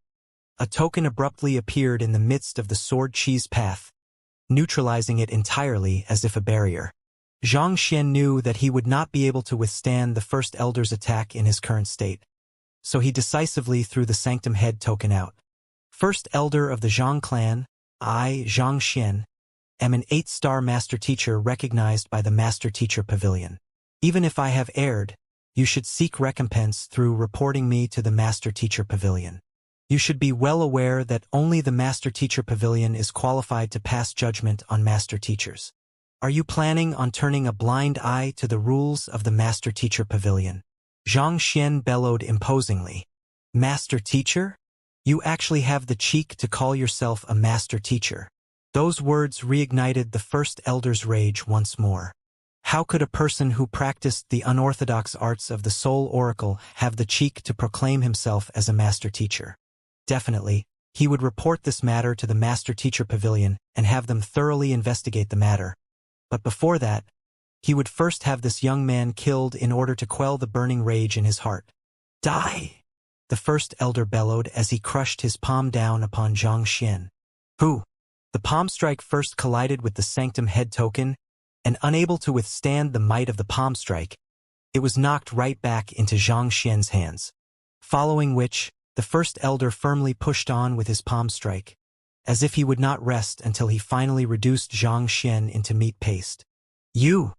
a token abruptly appeared in the midst of the sword chi's path, neutralizing it entirely as if a barrier. Zhang Xian knew that he would not be able to withstand the first elder's attack in his current state, so he decisively threw the Sanctum Head token out. First elder of the Zhang clan, I, Zhang Xian, am an 8-star master teacher recognized by the Master Teacher Pavilion. Even if I have erred, you should seek recompense through reporting me to the Master Teacher Pavilion. You should be well aware that only the Master Teacher Pavilion is qualified to pass judgment on master teachers. Are you planning on turning a blind eye to the rules of the Master Teacher Pavilion? Zhang Xian bellowed imposingly. Master Teacher? You actually have the cheek to call yourself a Master Teacher. Those words reignited the first elder's rage once more. How could a person who practiced the unorthodox arts of the Soul Oracle have the cheek to proclaim himself as a Master Teacher? Definitely, he would report this matter to the Master Teacher Pavilion and have them thoroughly investigate the matter. But before that, he would first have this young man killed in order to quell the burning rage in his heart. Die! The first elder bellowed as he crushed his palm down upon Zhang Xian. Who? The palm strike first collided with the Sanctum Head token, and unable to withstand the might of the palm strike, it was knocked right back into Zhang Xian's hands. Following which, the first elder firmly pushed on with his palm strike, as if he would not rest until he finally reduced Zhang Xian into meat paste. You!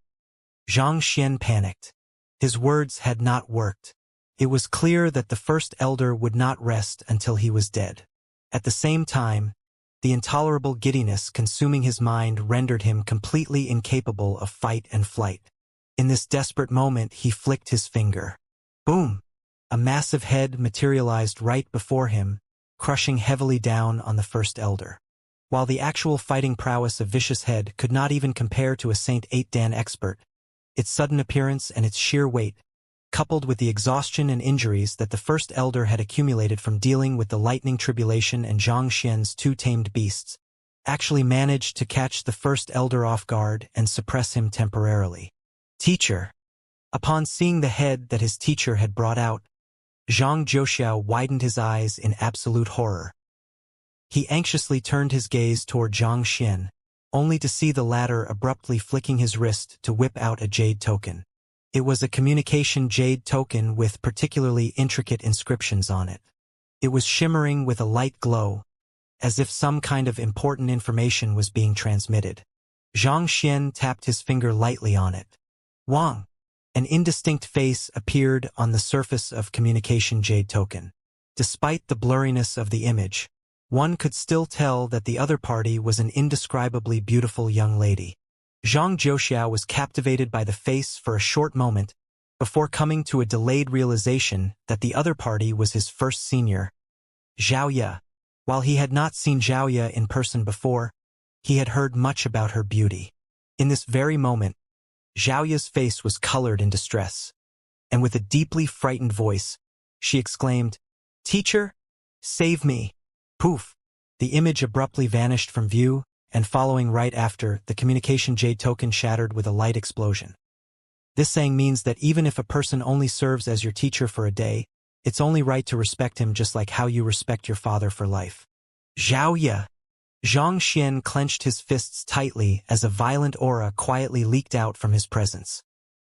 Zhang Xian panicked. His words had not worked. It was clear that the first elder would not rest until he was dead. At the same time, the intolerable giddiness consuming his mind rendered him completely incapable of fight and flight. In this desperate moment, he flicked his finger. Boom! A massive head materialized right before him, crushing heavily down on the first elder. While the actual fighting prowess of Vicious Head could not even compare to a Saint 8 Dan expert, its sudden appearance and its sheer weight, coupled with the exhaustion and injuries that the first elder had accumulated from dealing with the lightning tribulation and Zhang Xian's 2 tamed beasts, actually managed to catch the first elder off guard and suppress him temporarily. Teacher! Upon seeing the head that his teacher had brought out, Zhang Jiuxiao widened his eyes in absolute horror. He anxiously turned his gaze toward Zhang Xian, only to see the latter abruptly flicking his wrist to whip out a jade token. It was a communication jade token with particularly intricate inscriptions on it. It was shimmering with a light glow, as if some kind of important information was being transmitted. Zhang Xian tapped his finger lightly on it. Wang! An indistinct face appeared on the surface of communication jade token. Despite the blurriness of the image, one could still tell that the other party was an indescribably beautiful young lady. Zhang Jiuxiao was captivated by the face for a short moment, before coming to a delayed realization that the other party was his first senior, Xiaoya. While he had not seen Xiaoya in person before, he had heard much about her beauty. In this very moment, Xiaoya's face was colored in distress, and with a deeply frightened voice, she exclaimed, Teacher, save me. Poof. The image abruptly vanished from view, and following right after, the communication jade token shattered with a light explosion. This saying means that even if a person only serves as your teacher for a day, it's only right to respect him just like how you respect your father for life. Xiaoya. Xianxia clenched his fists tightly as a violent aura quietly leaked out from his presence.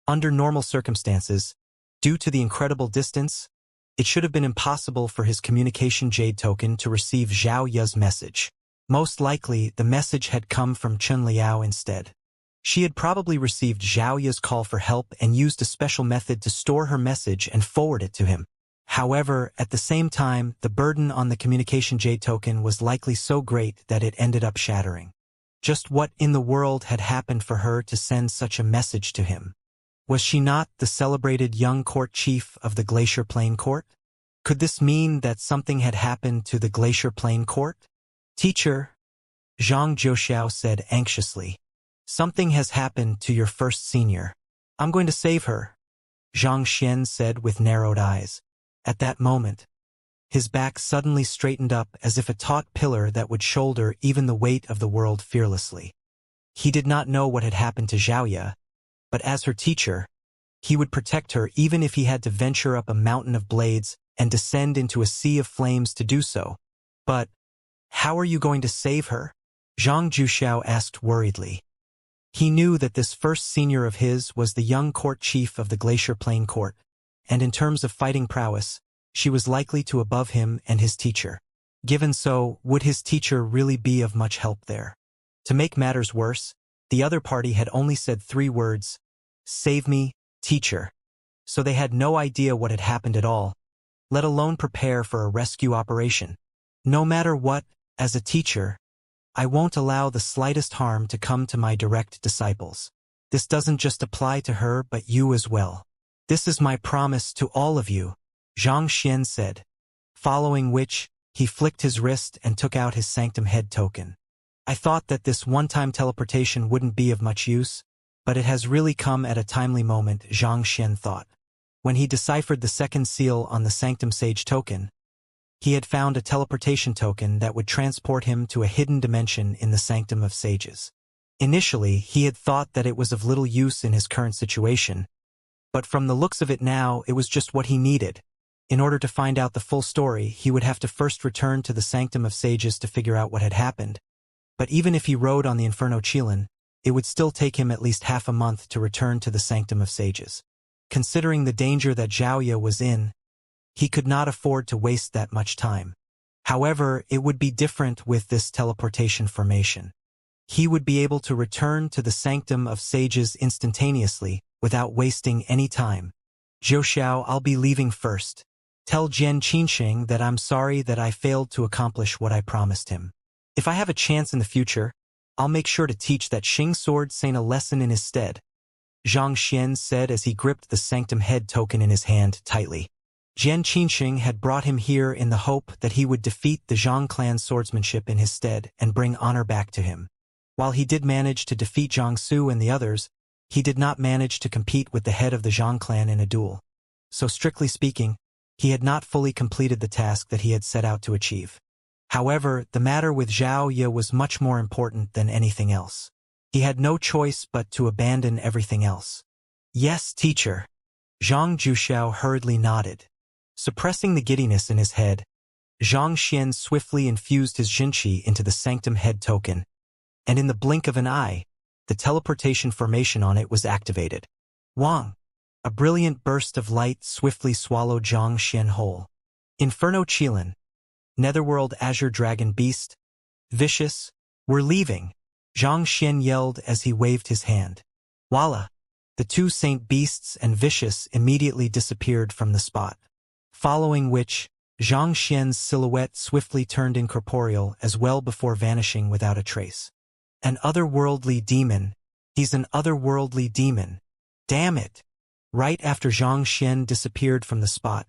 Under normal circumstances, due to the incredible distance, it should have been impossible for his communication jade token to receive Zhao Ya's message. Most likely, the message had come from Chun Liao instead. She had probably received Zhao Ya's call for help and used a special method to store her message and forward it to him. However, at the same time, the burden on the communication jade token was likely so great that it ended up shattering. Just what in the world had happened for her to send such a message to him? Was she not the celebrated young court chief of the Glacier Plain Court? Could this mean that something had happened to the Glacier Plain Court? Teacher, Zhang Zhouxiao said anxiously. Something has happened to your first senior. I'm going to save her, Zhang Xian said with narrowed eyes. At that moment, his back suddenly straightened up as if a taut pillar that would shoulder even the weight of the world fearlessly. He did not know what had happened to Xiaoya, but as her teacher, he would protect her even if he had to venture up a mountain of blades and descend into a sea of flames to do so. But how are you going to save her? Zhang Zhuxiao asked worriedly. He knew that this first senior of his was the young court chief of the Glacier Plain Court, and in terms of fighting prowess, she was likely to above him and his teacher. Given so, would his teacher really be of much help there? To make matters worse, the other party had only said 3 words, "Save me, teacher." So they had no idea what had happened at all, let alone prepare for a rescue operation. No matter what, as a teacher, I won't allow the slightest harm to come to my direct disciples. This doesn't just apply to her but you as well. This is my promise to all of you, Zhang Xian said, following which, he flicked his wrist and took out his Sanctum Head token. I thought that this one-time teleportation wouldn't be of much use, but it has really come at a timely moment, Zhang Xian thought. When he deciphered the second seal on the Sanctum Sage token, he had found a teleportation token that would transport him to a hidden dimension in the Sanctum of Sages. Initially, he had thought that it was of little use in his current situation, but from the looks of it now, it was just what he needed. In order to find out the full story, he would have to first return to the Sanctum of Sages to figure out what had happened. But even if he rode on the Inferno Qilin, it would still take him at least half a month to return to the Sanctum of Sages. Considering the danger that Xiaoya was in, he could not afford to waste that much time. However, it would be different with this teleportation formation. He would be able to return to the Sanctum of Sages instantaneously, without wasting any time. Zhouxiao, I'll be leaving first. Tell Jian Qinxing that I'm sorry that I failed to accomplish what I promised him. If I have a chance in the future, I'll make sure to teach that Xing Sword Saint a lesson in his stead, Zhang Xian said as he gripped the Sanctum Head token in his hand tightly. Jian Qinxing had brought him here in the hope that he would defeat the Zhang clan's swordsmanship in his stead and bring honor back to him. While he did manage to defeat Zhang Su and the others, he did not manage to compete with the head of the Zhang clan in a duel. So strictly speaking, he had not fully completed the task that he had set out to achieve. However, the matter with Zhao Ye was much more important than anything else. He had no choice but to abandon everything else. Yes, teacher. Zhang Zhuxiao hurriedly nodded. Suppressing the giddiness in his head, Zhang Xian swiftly infused his Jinqi into the Sanctum Head token, and in the blink of an eye, the teleportation formation on it was activated. Wang! A brilliant burst of light swiftly swallowed Zhang Xian whole. Inferno Qilin, Netherworld Azure Dragon Beast, Vicious, we're leaving, Zhang Xian yelled as he waved his hand. Voila! The 2 Saint Beasts and Vicious immediately disappeared from the spot. Following which, Zhang Xian's silhouette swiftly turned incorporeal as well before vanishing without a trace. An otherworldly demon. He's an otherworldly demon. Damn it! Right after Zhang Xian disappeared from the spot,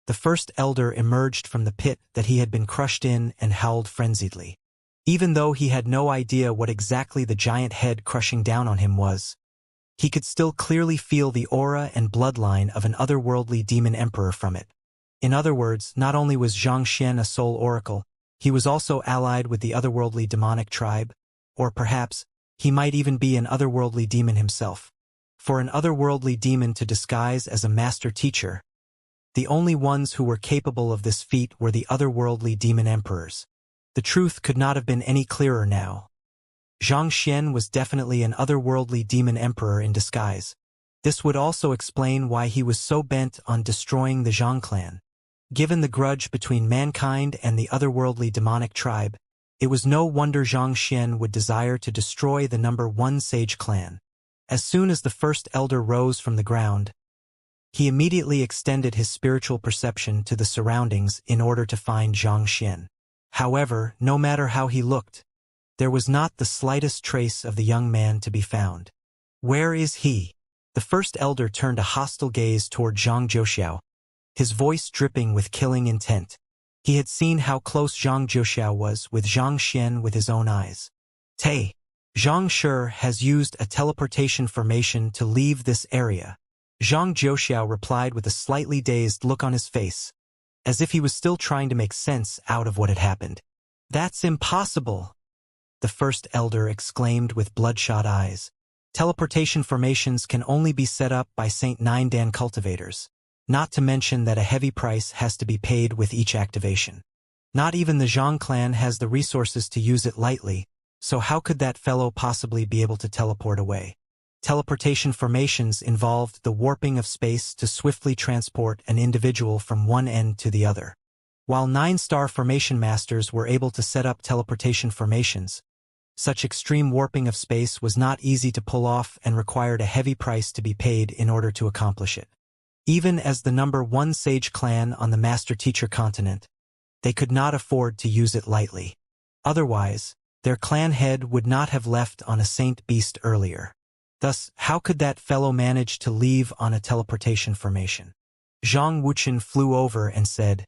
the first elder emerged from the pit that he had been crushed in and howled frenziedly. Even though he had no idea what exactly the giant head crushing down on him was, he could still clearly feel the aura and bloodline of an otherworldly demon emperor from it. In other words, not only was Xianxia a soul oracle, he was also allied with the otherworldly demonic tribe, or perhaps, he might even be an otherworldly demon himself. For an otherworldly demon to disguise as a master teacher, the only ones who were capable of this feat were the otherworldly demon emperors. The truth could not have been any clearer now. Xianxia was definitely an otherworldly demon emperor in disguise. This would also explain why he was so bent on destroying the Zhang clan. Given the grudge between mankind and the otherworldly demonic tribe, it was no wonder Xianxia would desire to destroy the number 1 sage clan. As soon as the first elder rose from the ground, he immediately extended his spiritual perception to the surroundings in order to find Xianxia. However, no matter how he looked, there was not the slightest trace of the young man to be found. Where is he? The first elder turned a hostile gaze toward Zhang Zhouxiao, his voice dripping with killing intent. He had seen how close Zhang Zhouxiao was with Xianxia with his own eyes. Zhang Shi has used a teleportation formation to leave this area. Zhang Zhouxiao replied with a slightly dazed look on his face, as if he was still trying to make sense out of what had happened. That's impossible, the first elder exclaimed with bloodshot eyes. Teleportation formations can only be set up by St. Nine Dan cultivators, not to mention that a heavy price has to be paid with each activation. Not even the Zhang clan has the resources to use it lightly, so how could that fellow possibly be able to teleport away? Teleportation formations involved the warping of space to swiftly transport an individual from one end to the other. While 9-star formation masters were able to set up teleportation formations, such extreme warping of space was not easy to pull off and required a heavy price to be paid in order to accomplish it. Even as the number 1 sage clan on the master-teacher continent, they could not afford to use it lightly. Otherwise, their clan head would not have left on a saint beast earlier. Thus, how could that fellow manage to leave on a teleportation formation? Zhang Wuxian flew over and said,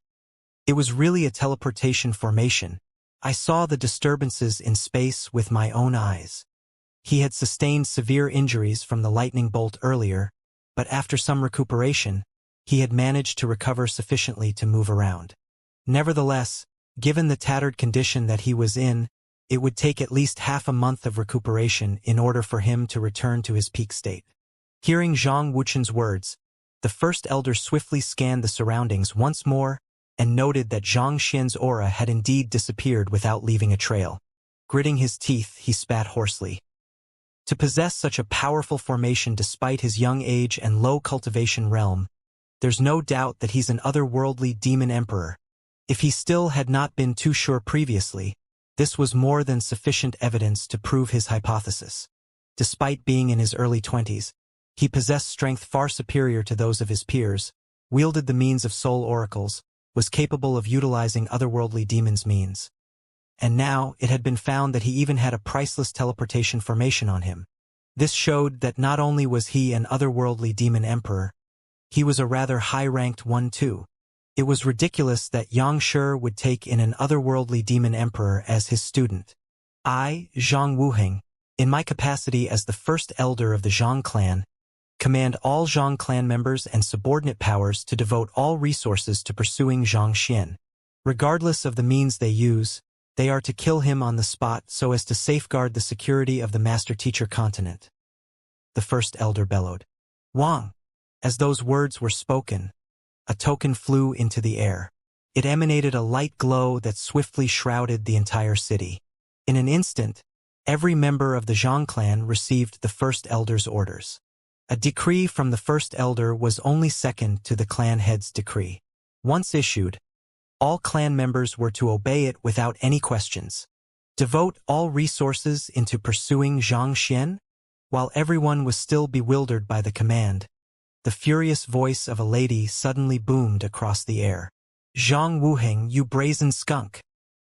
"It was really a teleportation formation. I saw the disturbances in space with my own eyes." He had sustained severe injuries from the lightning bolt earlier, but after some recuperation, he had managed to recover sufficiently to move around. Nevertheless, given the tattered condition that he was in, it would take at least half a month of recuperation in order for him to return to his peak state. Hearing Zhang Wuxian's words, the first elder swiftly scanned the surroundings once more and noted that Xianxia's aura had indeed disappeared without leaving a trail. Gritting his teeth, he spat hoarsely. To possess such a powerful formation despite his young age and low cultivation realm, there's no doubt that he's an otherworldly demon emperor. If he still had not been too sure previously, this was more than sufficient evidence to prove his hypothesis. Despite being in his early 20s, he possessed strength far superior to those of his peers, wielded the means of soul oracles, was capable of utilizing otherworldly demons' means. And now it had been found that he even had a priceless teleportation formation on him. This showed that not only was he an otherworldly demon emperor, he was a rather high-ranked one too. It was ridiculous that Xianxia would take in an otherworldly demon emperor as his student. I, Zhang Wuheng, in my capacity as the first elder of the Zhang clan, command all Zhang clan members and subordinate powers to devote all resources to pursuing Xianxia. Regardless of the means they use, they are to kill him on the spot so as to safeguard the security of the master-teacher continent. The first elder bellowed. Wang! As those words were spoken, a token flew into the air. It emanated a light glow that swiftly shrouded the entire city. In an instant, every member of the Zhang clan received the first elder's orders. A decree from the first elder was only second to the clan head's decree. Once issued, all clan members were to obey it without any questions. Devote all resources into pursuing Xianxia? While everyone was still bewildered by the command, the furious voice of a lady suddenly boomed across the air. Zhang Wuheng, you brazen skunk!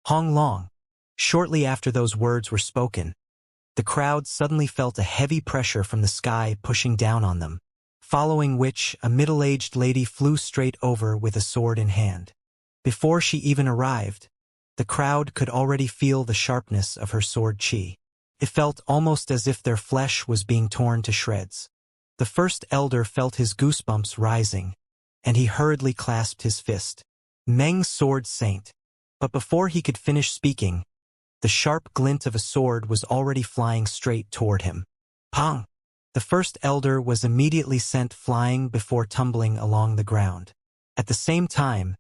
Hong Long! Shortly after those words were spoken, the crowd suddenly felt a heavy pressure from the sky pushing down on them, following which a middle-aged lady flew straight over with a sword in hand. Before she even arrived, the crowd could already feel the sharpness of her sword qi. It felt almost as if their flesh was being torn to shreds. The first elder felt his goosebumps rising, and he hurriedly clasped his fist. Meng's sword saint. But before he could finish speaking, the sharp glint of a sword was already flying straight toward him. Pong! The first elder was immediately sent flying before tumbling along the ground. At the same time,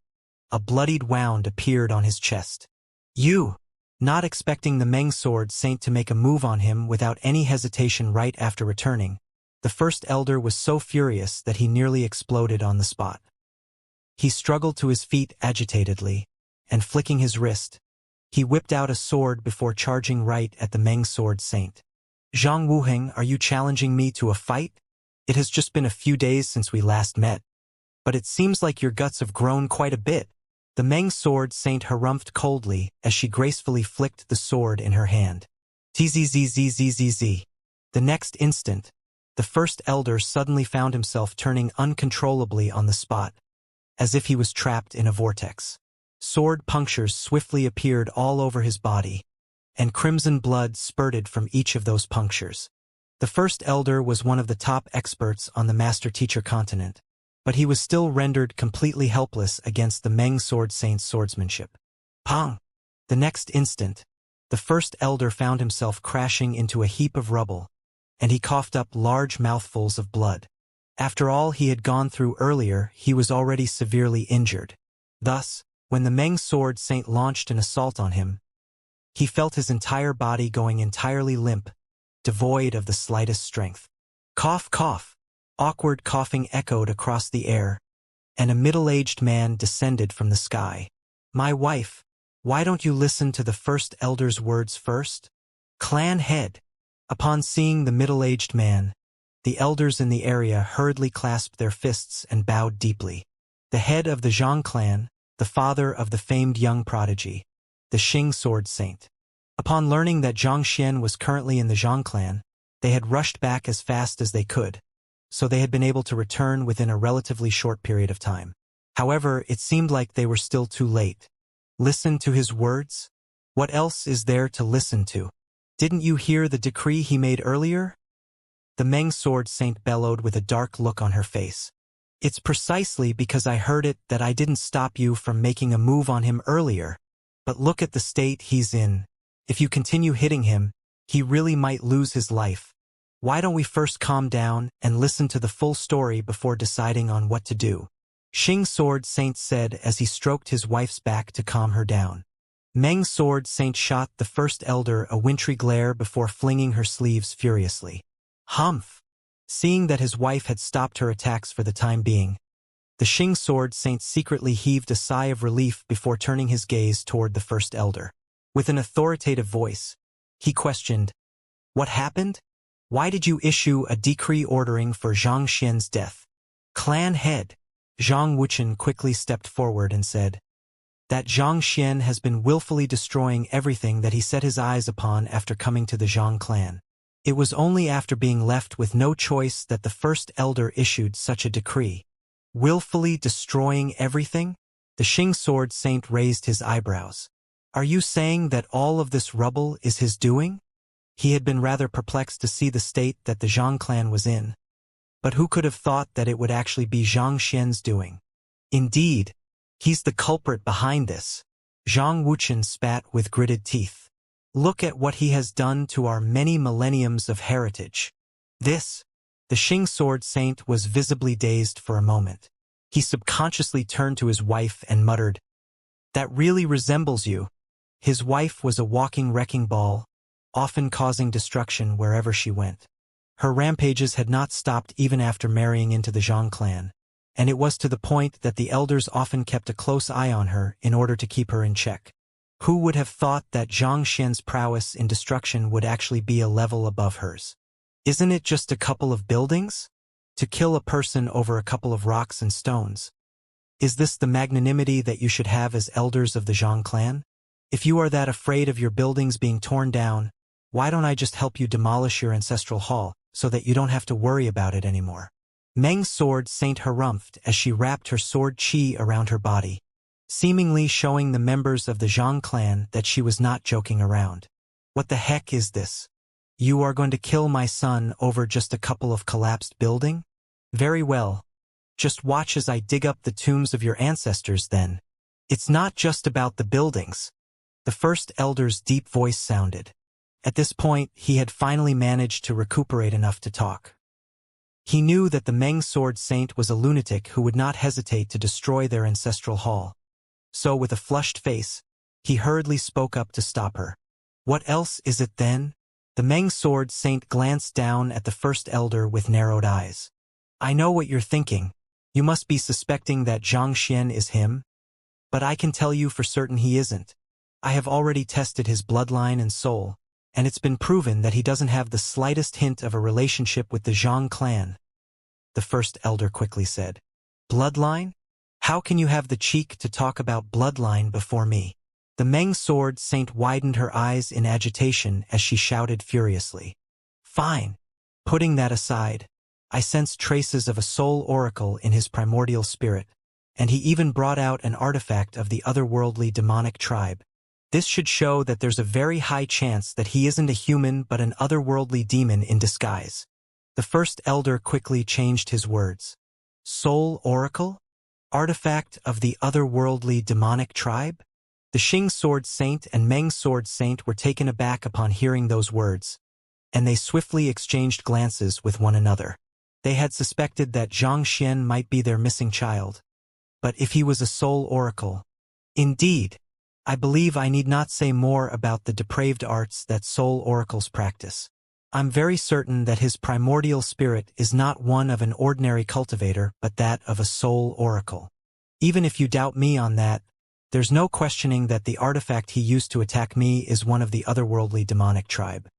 a bloodied wound appeared on his chest. You! Not expecting the Meng sword saint to make a move on him without any hesitation right after returning, the first elder was so furious that he nearly exploded on the spot. He struggled to his feet agitatedly, and flicking his wrist, he whipped out a sword before charging right at the Meng sword saint. Zhang Wuheng, are you challenging me to a fight? It has just been a few days since we last met. But it seems like your guts have grown quite a bit. The Meng sword saint harumphed coldly as she gracefully flicked the sword in her hand. Tzzzzzzzz. The next instant, the first elder suddenly found himself turning uncontrollably on the spot, as if he was trapped in a vortex. Sword punctures swiftly appeared all over his body, and crimson blood spurted from each of those punctures. The first elder was one of the top experts on the master-teacher continent, but he was still rendered completely helpless against the Meng sword saint's swordsmanship. Pong! The next instant, the first elder found himself crashing into a heap of rubble, and he coughed up large mouthfuls of blood. After all he had gone through earlier, he was already severely injured. Thus, when the Meng sword saint launched an assault on him, he felt his entire body going entirely limp, devoid of the slightest strength. Cough, cough. Awkward coughing echoed across the air, and a middle-aged man descended from the sky. My wife, why don't you listen to the first elder's words first? Clan head. Upon seeing the middle-aged man, the elders in the area hurriedly clasped their fists and bowed deeply. The head of the Zhang clan, the father of the famed young prodigy, the Xing sword saint. Upon learning that Zhang Xian was currently in the Zhang clan, they had rushed back as fast as they could, so they had been able to return within a relatively short period of time. However, it seemed like they were still too late. Listen to his words? What else is there to listen to? Didn't you hear the decree he made earlier? The Meng sword saint bellowed with a dark look on her face. It's precisely because I heard it that I didn't stop you from making a move on him earlier. But look at the state he's in. If you continue hitting him, he really might lose his life. Why don't we first calm down and listen to the full story before deciding on what to do? Xing sword saint said as he stroked his wife's back to calm her down. Meng sword saint shot the first elder a wintry glare before flinging her sleeves furiously. Humph! Seeing that his wife had stopped her attacks for the time being, the Xing sword saint secretly heaved a sigh of relief before turning his gaze toward the first elder. With an authoritative voice, he questioned, What happened? Why did you issue a decree ordering for Zhang Xian's death? Clan head. Zhang Wuchen quickly stepped forward and said, That Zhang Xian has been willfully destroying everything that he set his eyes upon after coming to the Zhang clan. It was only after being left with no choice that the first elder issued such a decree. Willfully destroying everything? The Xing sword saint raised his eyebrows. Are you saying that all of this rubble is his doing? He had been rather perplexed to see the state that the Zhang clan was in. But who could have thought that it would actually be Zhang Xian's doing? Indeed, he's the culprit behind this. Zhang Wuchen spat with gritted teeth. Look at what he has done to our many millenniums of heritage. This, the Xing sword saint was visibly dazed for a moment. He subconsciously turned to his wife and muttered, That really resembles you. His wife was a walking wrecking ball, often causing destruction wherever she went. Her rampages had not stopped even after marrying into the Zhang clan, and it was to the point that the elders often kept a close eye on her in order to keep her in check. Who would have thought that Zhang Xian's prowess in destruction would actually be a level above hers? Isn't it just a couple of buildings? To kill a person over a couple of rocks and stones. Is this the magnanimity that you should have as elders of the Zhang clan? If you are that afraid of your buildings being torn down, why don't I just help you demolish your ancestral hall, so that you don't have to worry about it anymore? Meng's sword saint harumphed as she wrapped her sword qi around her body, seemingly showing the members of the Zhang clan that she was not joking around. What the heck is this? You are going to kill my son over just a couple of collapsed buildings? Very well. Just watch as I dig up the tombs of your ancestors then. It's not just about the buildings. The first elder's deep voice sounded. At this point, he had finally managed to recuperate enough to talk. He knew that the Meng Sword Saint was a lunatic who would not hesitate to destroy their ancestral hall. So, with a flushed face, he hurriedly spoke up to stop her. What else is it then? The Meng Sword Saint glanced down at the first elder with narrowed eyes. I know what you're thinking. You must be suspecting that Xianxia is him. But I can tell you for certain he isn't. I have already tested his bloodline and soul, and it's been proven that he doesn't have the slightest hint of a relationship with the Zhang clan. The first elder quickly said. Bloodline? How can you have the cheek to talk about bloodline before me? The Meng Sword Saint widened her eyes in agitation as she shouted furiously. Fine. Putting that aside, I sensed traces of a soul oracle in his primordial spirit, and he even brought out an artifact of the otherworldly demonic tribe. This should show that there's a very high chance that he isn't a human but an otherworldly demon in disguise. The first elder quickly changed his words. Soul oracle? Artifact of the otherworldly demonic tribe? The Xing Sword Saint and Meng Sword Saint were taken aback upon hearing those words, and they swiftly exchanged glances with one another. They had suspected that Xianxia might be their missing child. But if he was a soul oracle, indeed, I believe I need not say more about the depraved arts that soul oracles practice. I'm very certain that his primordial spirit is not one of an ordinary cultivator but that of a soul oracle. Even if you doubt me on that, there's no questioning that the artifact he used to attack me is one of the otherworldly demonic tribe.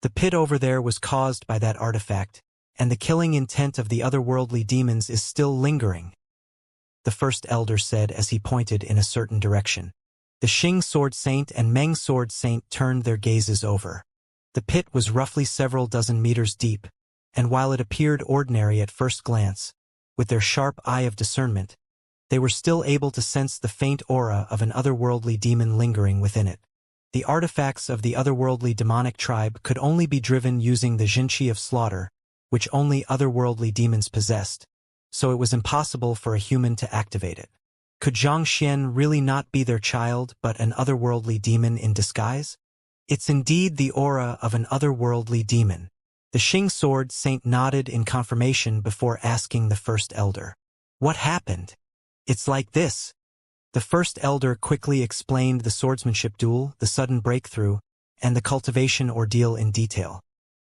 The pit over there was caused by that artifact, and the killing intent of the otherworldly demons is still lingering. The first elder said as he pointed in a certain direction. The Xing Sword Saint and Meng Sword Saint turned their gazes over. The pit was roughly several dozen meters deep, and while it appeared ordinary at first glance, with their sharp eye of discernment, they were still able to sense the faint aura of an otherworldly demon lingering within it. The artifacts of the otherworldly demonic tribe could only be driven using the Jinqi of slaughter, which only otherworldly demons possessed, so it was impossible for a human to activate it. Could Xianxia really not be their child but an otherworldly demon in disguise? It's indeed the aura of an otherworldly demon. The Xing Sword Saint nodded in confirmation before asking the first elder. What happened? It's like this. The first elder quickly explained the swordsmanship duel, the sudden breakthrough, and the cultivation ordeal in detail.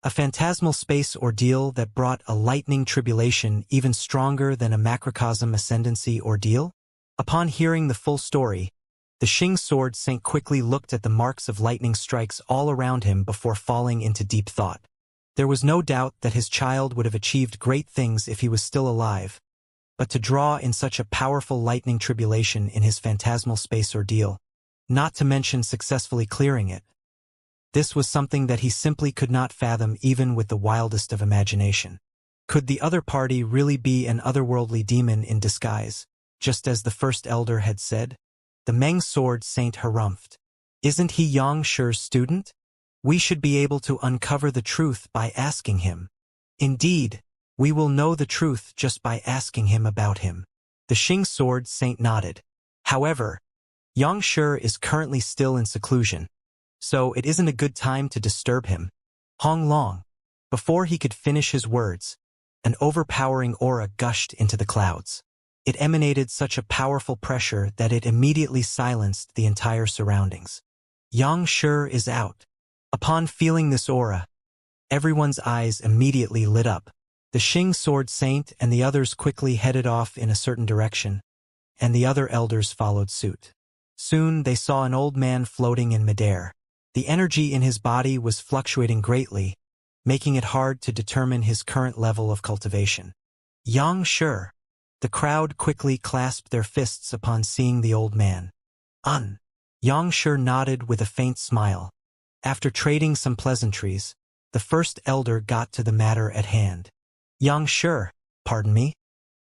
A phantasmal space ordeal that brought a lightning tribulation even stronger than a macrocosm ascendancy ordeal? Upon hearing the full story, the Xing Sword Saint quickly looked at the marks of lightning strikes all around him before falling into deep thought. There was no doubt that his child would have achieved great things if he was still alive, but to draw in such a powerful lightning tribulation in his phantasmal space ordeal, not to mention successfully clearing it, this was something that he simply could not fathom even with the wildest of imagination. Could the other party really be an otherworldly demon in disguise, just as the first elder had said? The Meng Sword Saint harumphed. Isn't he Xianxia's student? We should be able to uncover the truth by asking him. Indeed, we will know the truth just by asking him about him. The Xing Sword Saint nodded. However, Xianxia is currently still in seclusion, so it isn't a good time to disturb him. Hong Long. Before he could finish his words, an overpowering aura gushed into the clouds. It emanated such a powerful pressure that it immediately silenced the entire surroundings. Xianxia is out. Upon feeling this aura, everyone's eyes immediately lit up. The Xing Sword Saint and the others quickly headed off in a certain direction, and the other elders followed suit. Soon they saw an old man floating in midair. The energy in his body was fluctuating greatly, making it hard to determine his current level of cultivation. Xianxia. The crowd quickly clasped their fists upon seeing the old man. Xianxia nodded with a faint smile. After trading some pleasantries, the first elder got to the matter at hand. Xianxia, pardon me,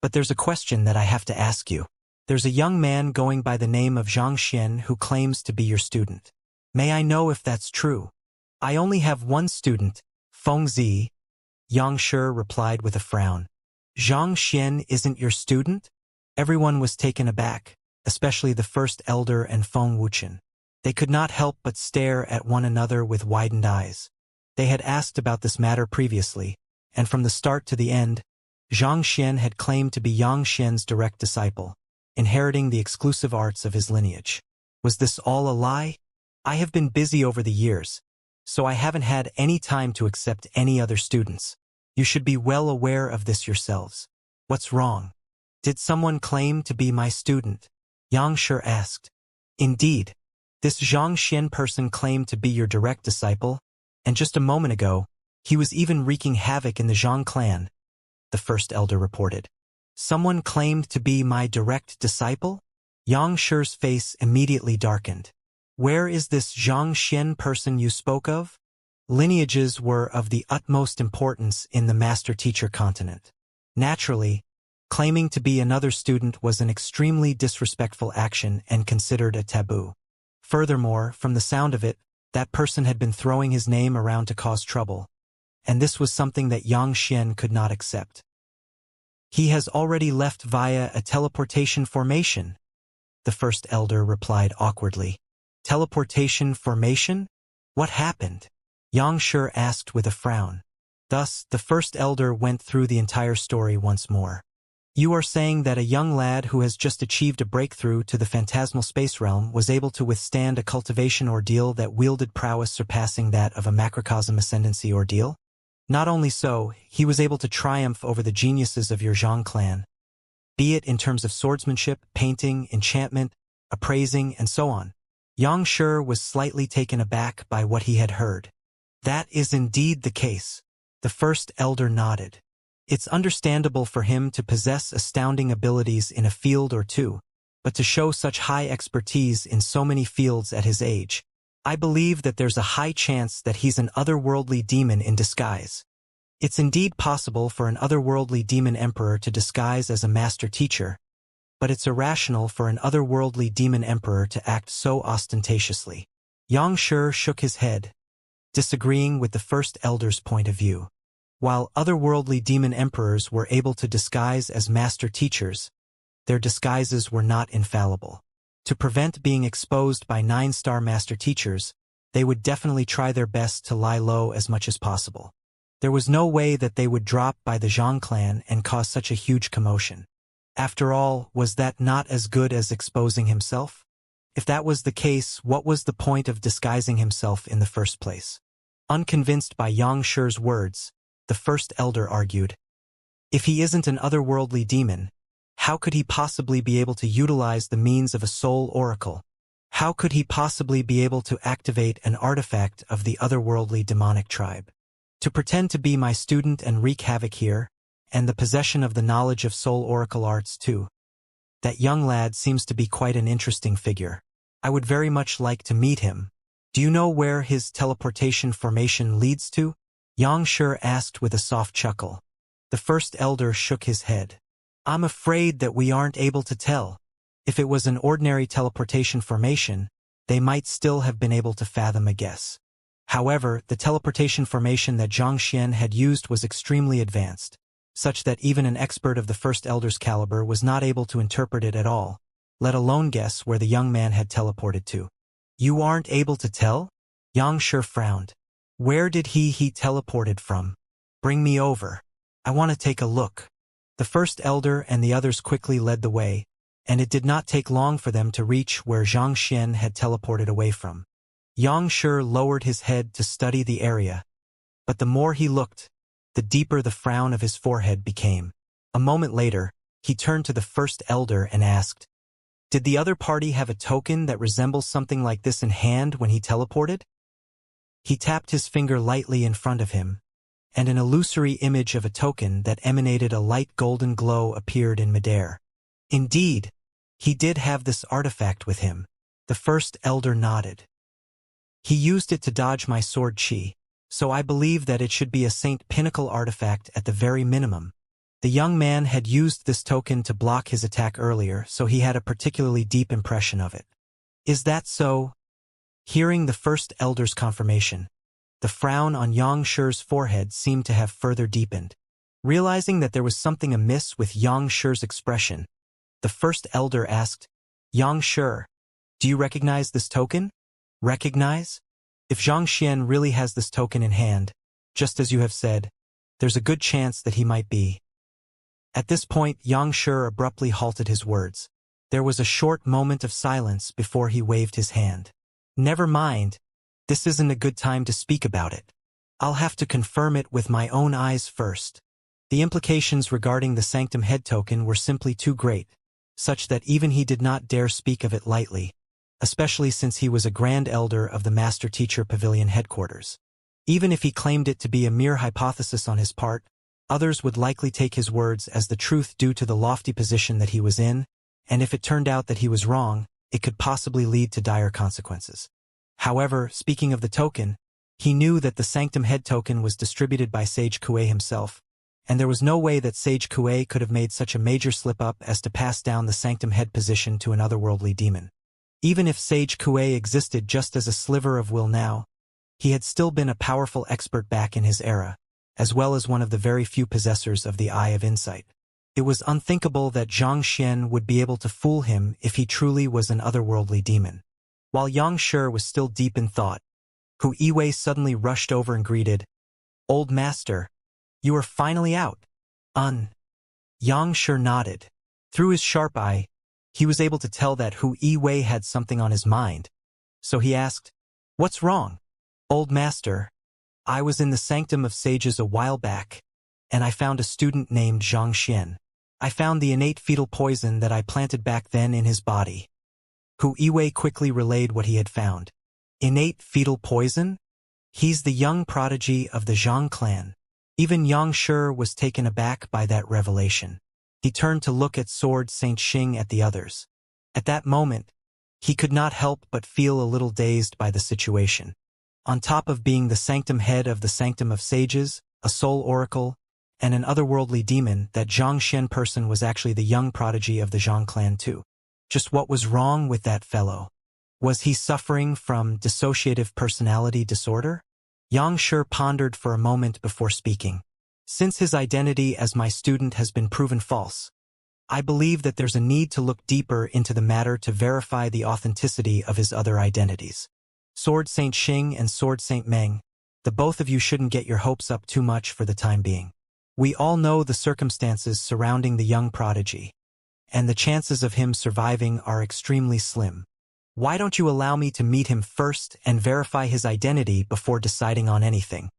but there's a question that I have to ask you. There's a young man going by the name of Xianxia who claims to be your student. May I know if that's true? I only have one student, Fengzi. Xianxia replied with a frown. Xianxia isn't your student? Everyone was taken aback, especially the first elder and Feng Wuchen. They could not help but stare at one another with widened eyes. They had asked about this matter previously, and from the start to the end, Xianxia had claimed to be Yangxian's direct disciple, inheriting the exclusive arts of his lineage. Was this all a lie? I have been busy over the years, so I haven't had any time to accept any other students. You should be well aware of this yourselves. What's wrong? Did someone claim to be my student? Yangshi asked. Indeed. This Xianxia person claimed to be your direct disciple, and just a moment ago, he was even wreaking havoc in the Zhang clan, the first elder reported. Someone claimed to be my direct disciple? Yangshi's face immediately darkened. Where is this Xianxia person you spoke of? Lineages were of the utmost importance in the master-teacher continent. Naturally, claiming to be another student was an extremely disrespectful action and considered a taboo. Furthermore, from the sound of it, that person had been throwing his name around to cause trouble, and this was something that Yangxia could not accept. He has already left via a teleportation formation, the first elder replied awkwardly. Teleportation formation? What happened? Yangshi asked with a frown. Thus, the first elder went through the entire story once more. You are saying that a young lad who has just achieved a breakthrough to the phantasmal space realm was able to withstand a cultivation ordeal that wielded prowess surpassing that of a macrocosm ascendancy ordeal? Not only so, he was able to triumph over the geniuses of your Zhang clan, be it in terms of swordsmanship, painting, enchantment, appraising, and so on. Yangshi was slightly taken aback by what he had heard. That is indeed the case. The first elder nodded. It's understandable for him to possess astounding abilities in a field or two, but to show such high expertise in so many fields at his age, I believe that there's a high chance that he's an otherworldly demon in disguise. It's indeed possible for an otherworldly demon emperor to disguise as a master teacher, but it's irrational for an otherworldly demon emperor to act so ostentatiously. Yangshi shook his head, disagreeing with the first elder's point of view. While otherworldly demon emperors were able to disguise as master teachers, their disguises were not infallible. To prevent being exposed by 9-star master teachers, they would definitely try their best to lie low as much as possible. There was no way that they would drop by the Zhang clan and cause such a huge commotion. After all, was that not as good as exposing himself? If that was the case, what was the point of disguising himself in the first place? Unconvinced by Yangshi's words, the first elder argued. If he isn't an otherworldly demon, how could he possibly be able to utilize the means of a soul oracle? How could he possibly be able to activate an artifact of the otherworldly demonic tribe? To pretend to be my student and wreak havoc here, and the possession of the knowledge of soul oracle arts too. That young lad seems to be quite an interesting figure. I would very much like to meet him. Do you know where his teleportation formation leads to? Yangshi asked with a soft chuckle. The first elder shook his head. I'm afraid that we aren't able to tell. If it was an ordinary teleportation formation, they might still have been able to fathom a guess. However, the teleportation formation that Xianxia had used was extremely advanced, such that even an expert of the first elder's caliber was not able to interpret it at all, let alone guess where the young man had teleported to. You aren't able to tell? Yangshi frowned. Where did he teleported from? Bring me over. I want to take a look. The first elder and the others quickly led the way, and it did not take long for them to reach where Xianxia had teleported away from. Yangshi lowered his head to study the area, but the more he looked, the deeper the frown of his forehead became. A moment later, he turned to the first elder and asked, Did the other party have a token that resembles something like this in hand when he teleported? He tapped his finger lightly in front of him, and an illusory image of a token that emanated a light golden glow appeared in midair. Indeed, he did have this artifact with him. The first elder nodded. He used it to dodge my sword chi, so I believe that it should be a Saint Pinnacle artifact at the very minimum. The young man had used this token to block his attack earlier, so he had a particularly deep impression of it. Is that so? Hearing the first elder's confirmation, the frown on Yangshi's forehead seemed to have further deepened. Realizing that there was something amiss with Xianxia's expression, the first elder asked, Xianxia, do you recognize this token? Recognize? If Xianxian really has this token in hand, just as you have said, there's a good chance that he might be. At this point, Xianxia abruptly halted his words. There was a short moment of silence before he waved his hand. Never mind. This isn't a good time to speak about it. I'll have to confirm it with my own eyes first. The implications regarding the Sanctum Head token were simply too great, such that even he did not dare speak of it lightly, especially since he was a Grand Elder of the Master Teacher Pavilion headquarters. Even if he claimed it to be a mere hypothesis on his part, others would likely take his words as the truth due to the lofty position that he was in, and if it turned out that he was wrong, it could possibly lead to dire consequences. However, speaking of the token, he knew that the Sanctum Head token was distributed by Sage Kuei himself, and there was no way that Sage Kuei could have made such a major slip-up as to pass down the Sanctum Head position to an otherworldly demon. Even if Sage Kuei existed just as a sliver of will now, he had still been a powerful expert back in his era, as well as one of the very few possessors of the Eye of Insight. It was unthinkable that Zhang Xian would be able to fool him if he truly was an otherworldly demon. While Xianxia was still deep in thought, Hu Yiwei suddenly rushed over and greeted, Old Master, you are finally out. Xianxia nodded. Through his sharp eye, he was able to tell that Hu Yiwei had something on his mind. So he asked, What's wrong? Old Master, I was in the Sanctum of Sages a while back, and I found a student named Zhang Xian. I found the innate fetal poison that I planted back then in his body. Hu Yiwei quickly relayed what he had found. Innate fetal poison? He's the young prodigy of the Zhang clan. Even Xianxia was taken aback by that revelation. He turned to look at Sword Saint Xing at the others. At that moment, he could not help but feel a little dazed by the situation. On top of being the Sanctum Head of the Sanctum of Sages, a Soul Oracle, and an otherworldly demon, that Zhang Xian person was actually the young prodigy of the Zhang clan too. Just what was wrong with that fellow? Was he suffering from dissociative personality disorder? Xianxia pondered for a moment before speaking. Since his identity as my student has been proven false, I believe that there's a need to look deeper into the matter to verify the authenticity of his other identities. Sword Saint Xing and Sword Saint Meng, the both of you shouldn't get your hopes up too much for the time being. We all know the circumstances surrounding the young prodigy, and the chances of him surviving are extremely slim. Why don't you allow me to meet him first and verify his identity before deciding on anything?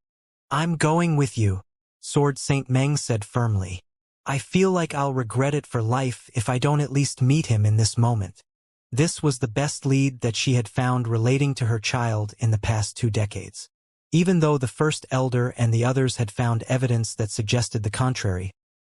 I'm going with you, Sword Saint Meng said firmly. I feel like I'll regret it for life if I don't at least meet him in this moment. This was the best lead that she had found relating to her child in the past 2 decades. Even though the first elder and the others had found evidence that suggested the contrary,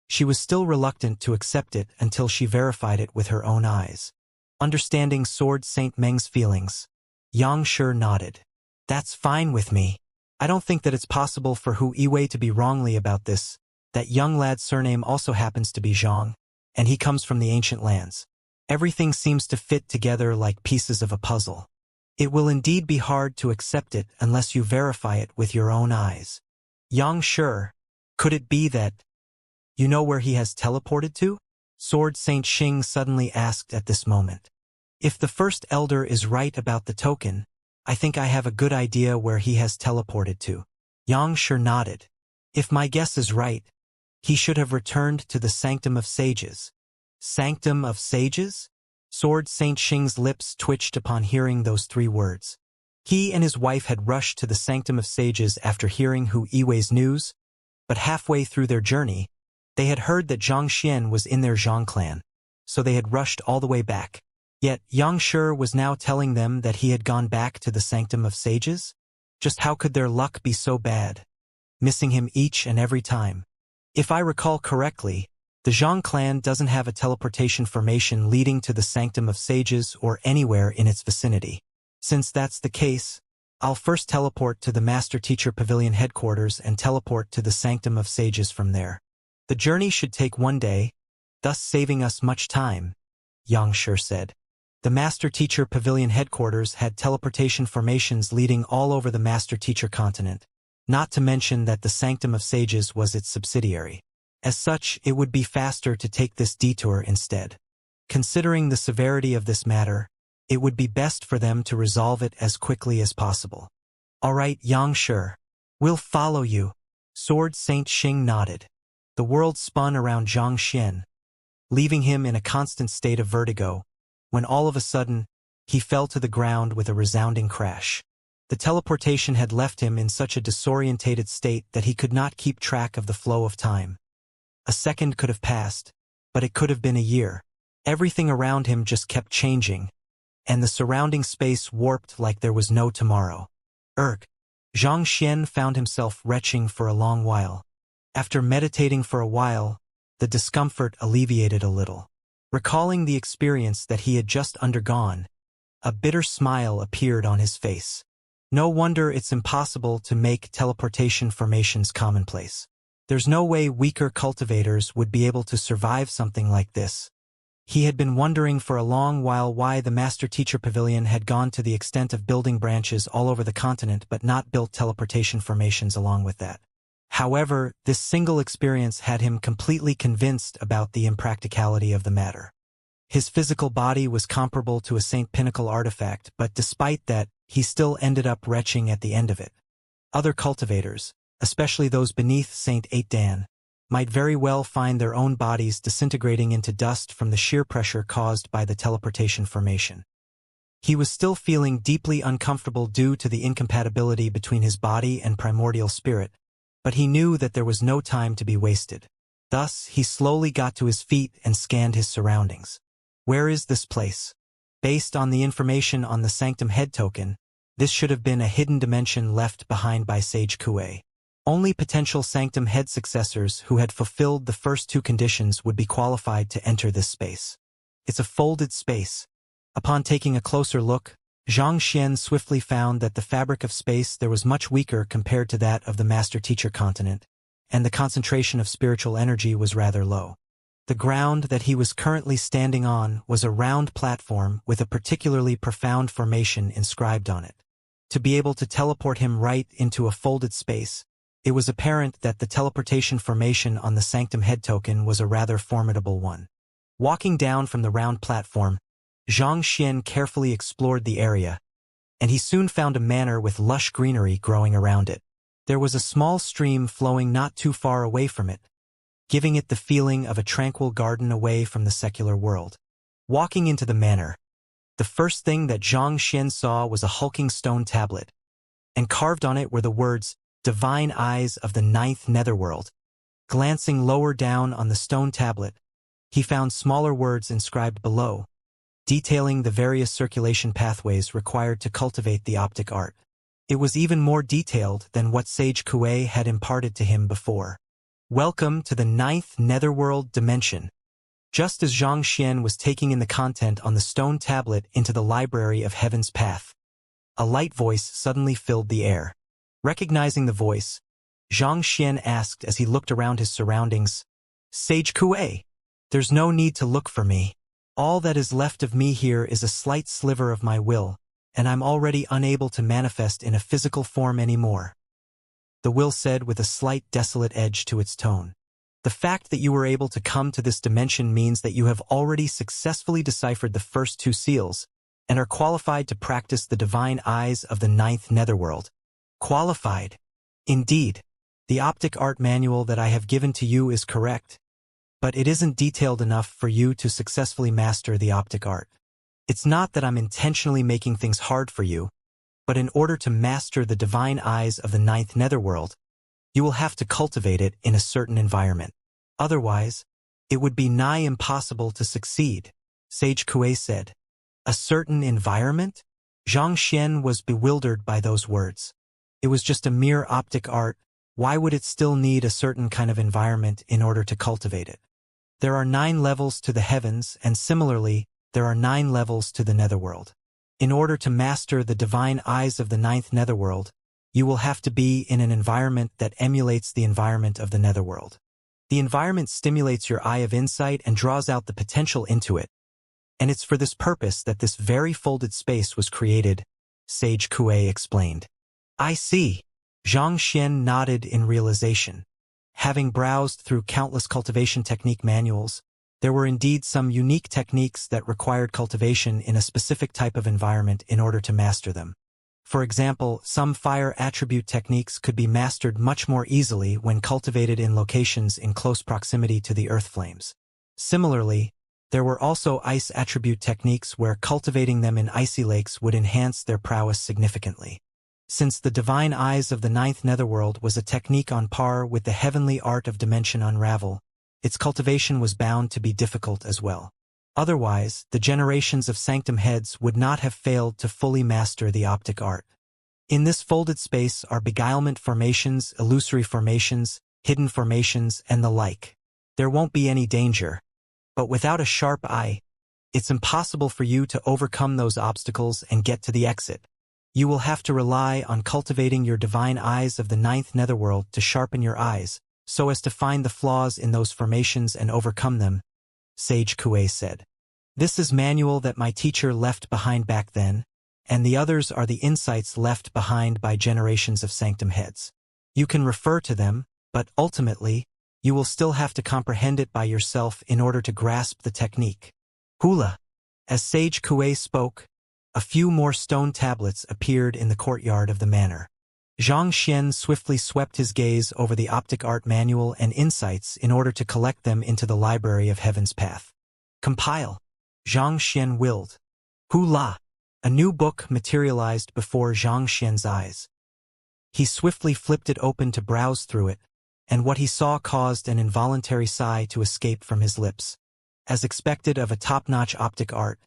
she was still reluctant to accept it until she verified it with her own eyes. Understanding Sword Saint Meng's feelings, Xianxia nodded. That's fine with me. I don't think that it's possible for Hu Yiwei to be wrongly about this. That young lad's surname also happens to be Zhang, and he comes from the ancient lands. Everything seems to fit together like pieces of a puzzle. It will indeed be hard to accept it unless you verify it with your own eyes. Xianxia, could it be that you know where he has teleported to? Sword Saint Xing suddenly asked at this moment. If the first elder is right about the token, I think I have a good idea where he has teleported to. Xianxia nodded. If my guess is right, he should have returned to the Sanctum of Sages. Sanctum of Sages? Sword Saint Xing's lips twitched upon hearing those 3 words. He and his wife had rushed to the Sanctum of Sages after hearing Hu Yiwei's news, but halfway through their journey, they had heard that Zhang Xian was in their Zhang clan, so they had rushed all the way back. Yet Xianxia was now telling them that he had gone back to the Sanctum of Sages? Just how could their luck be so bad, missing him each and every time? If I recall correctly, the Zhang clan doesn't have a teleportation formation leading to the Sanctum of Sages or anywhere in its vicinity. Since that's the case, I'll first teleport to the Master Teacher Pavilion headquarters and teleport to the Sanctum of Sages from there. The journey should take 1 day, thus saving us much time, Xianxia said. The Master Teacher Pavilion headquarters had teleportation formations leading all over the Master Teacher continent, not to mention that the Sanctum of Sages was its subsidiary. As such, it would be faster to take this detour instead. Considering the severity of this matter, it would be best for them to resolve it as quickly as possible. All right, Xianxia. We'll follow you. Sword Saint Xing nodded. The world spun around Zhang Xian, leaving him in a constant state of vertigo, when all of a sudden, he fell to the ground with a resounding crash. The teleportation had left him in such a disorientated state that he could not keep track of the flow of time. A second could have passed, but it could have been a year. Everything around him just kept changing, and the surrounding space warped like there was no tomorrow. Zhang Xian found himself retching for a long while. After meditating for a while, the discomfort alleviated a little. Recalling the experience that he had just undergone, a bitter smile appeared on his face. No wonder it's impossible to make teleportation formations commonplace. There's no way weaker cultivators would be able to survive something like this. He had been wondering for a long while why the Master-Teacher Pavilion had gone to the extent of building branches all over the continent but not built teleportation formations along with that. However, this single experience had him completely convinced about the impracticality of the matter. His physical body was comparable to a Saint Pinnacle artifact, but despite that, he still ended up retching at the end of it. Other cultivators, especially those beneath Saint 8 Dan, might very well find their own bodies disintegrating into dust from the sheer pressure caused by the teleportation formation. He was still feeling deeply uncomfortable due to the incompatibility between his body and primordial spirit, but he knew that there was no time to be wasted. Thus, he slowly got to his feet and scanned his surroundings. Where is this place? Based on the information on the Sanctum Head token, this should have been a hidden dimension left behind by Sage Kuei. Only potential Sanctum Head successors who had fulfilled the first two conditions would be qualified to enter this space. It's a folded space. Upon taking a closer look, Zhang Xian swiftly found that the fabric of space there was much weaker compared to that of the Master-Teacher continent, and the concentration of spiritual energy was rather low. The ground that he was currently standing on was a round platform with a particularly profound formation inscribed on it. To be able to teleport him right into a folded space, it was apparent that the teleportation formation on the Sanctum Head token was a rather formidable one. Walking down from the round platform, Zhang Xian carefully explored the area, and he soon found a manor with lush greenery growing around it. There was a small stream flowing not too far away from it, giving it the feeling of a tranquil garden away from the secular world. Walking into the manor, the first thing that Zhang Xian saw was a hulking stone tablet, and carved on it were the words, "Divine Eyes of the Ninth Netherworld." Glancing lower down on the stone tablet, he found smaller words inscribed below, detailing the various circulation pathways required to cultivate the optic art. It was even more detailed than what Sage Kuei had imparted to him before. Welcome to the Ninth Netherworld Dimension. Just as Zhang Xian was taking in the content on the stone tablet into the Library of Heaven's Path, a light voice suddenly filled the air. Recognizing the voice, Zhang Xian asked as he looked around his surroundings, "Sage Kuei, there's no need to look for me. All that is left of me here is a slight sliver of my will, and I'm already unable to manifest in a physical form anymore," the will said with a slight desolate edge to its tone. "The fact that you were able to come to this dimension means that you have already successfully deciphered the first two seals, and are qualified to practice the divine eyes of the Ninth Netherworld." Qualified. Indeed, the optic art manual that I have given to you is correct, but it isn't detailed enough for you to successfully master the optic art. It's not that I'm intentionally making things hard for you, but in order to master the divine eyes of the Ninth Netherworld, you will have to cultivate it in a certain environment. Otherwise, it would be nigh impossible to succeed, Sage Kuei said. A certain environment? Zhang Xian was bewildered by those words. It was just a mere optic art. Why would it still need a certain kind of environment in order to cultivate it? There are 9 levels to the heavens, and similarly, there are 9 levels to the netherworld. In order to master the divine eyes of the Ninth Netherworld, you will have to be in an environment that emulates the environment of the netherworld. The environment stimulates your eye of insight and draws out the potential into it. And it's for this purpose that this very folded space was created, Sage Kuei explained. I see. Zhang Xian nodded in realization. Having browsed through countless cultivation technique manuals, there were indeed some unique techniques that required cultivation in a specific type of environment in order to master them. For example, some fire attribute techniques could be mastered much more easily when cultivated in locations in close proximity to the earth flames. Similarly, there were also ice attribute techniques where cultivating them in icy lakes would enhance their prowess significantly. Since the divine eyes of the ninth netherworld was a technique on par with the heavenly art of dimension unravel, its cultivation was bound to be difficult as well. Otherwise, the generations of sanctum heads would not have failed to fully master the optic art. In this folded space are beguilement formations, illusory formations, hidden formations, and the like. There won't be any danger. But without a sharp eye, it's impossible for you to overcome those obstacles and get to the exit. You will have to rely on cultivating your divine eyes of the ninth netherworld to sharpen your eyes, so as to find the flaws in those formations and overcome them, Sage Kuei said. This is manual that my teacher left behind back then, and the others are the insights left behind by generations of sanctum heads. You can refer to them, but ultimately, you will still have to comprehend it by yourself in order to grasp the technique. Hula. As Sage Kuei spoke, a few more stone tablets appeared in the courtyard of the manor. Xianxia swiftly swept his gaze over the optic art manual and insights in order to collect them into the library of Heaven's Path. Compile. Xianxia willed. Hula. A new book materialized before Xianxia's eyes. He swiftly flipped it open to browse through it, and what he saw caused an involuntary sigh to escape from his lips. As expected of a top-notch optic art,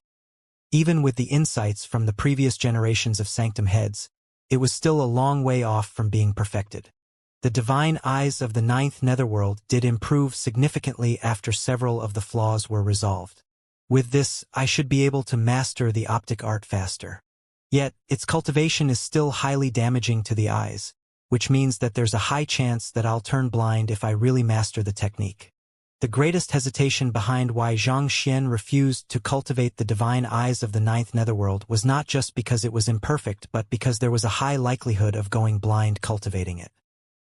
even with the insights from the previous generations of sanctum heads, it was still a long way off from being perfected. The divine eyes of the ninth netherworld did improve significantly after several of the flaws were resolved. With this, I should be able to master the optic art faster. Yet, its cultivation is still highly damaging to the eyes, which means that there's a high chance that I'll turn blind if I really master the technique. The greatest hesitation behind why Xianxia refused to cultivate the divine eyes of the ninth netherworld was not just because it was imperfect but because there was a high likelihood of going blind cultivating it.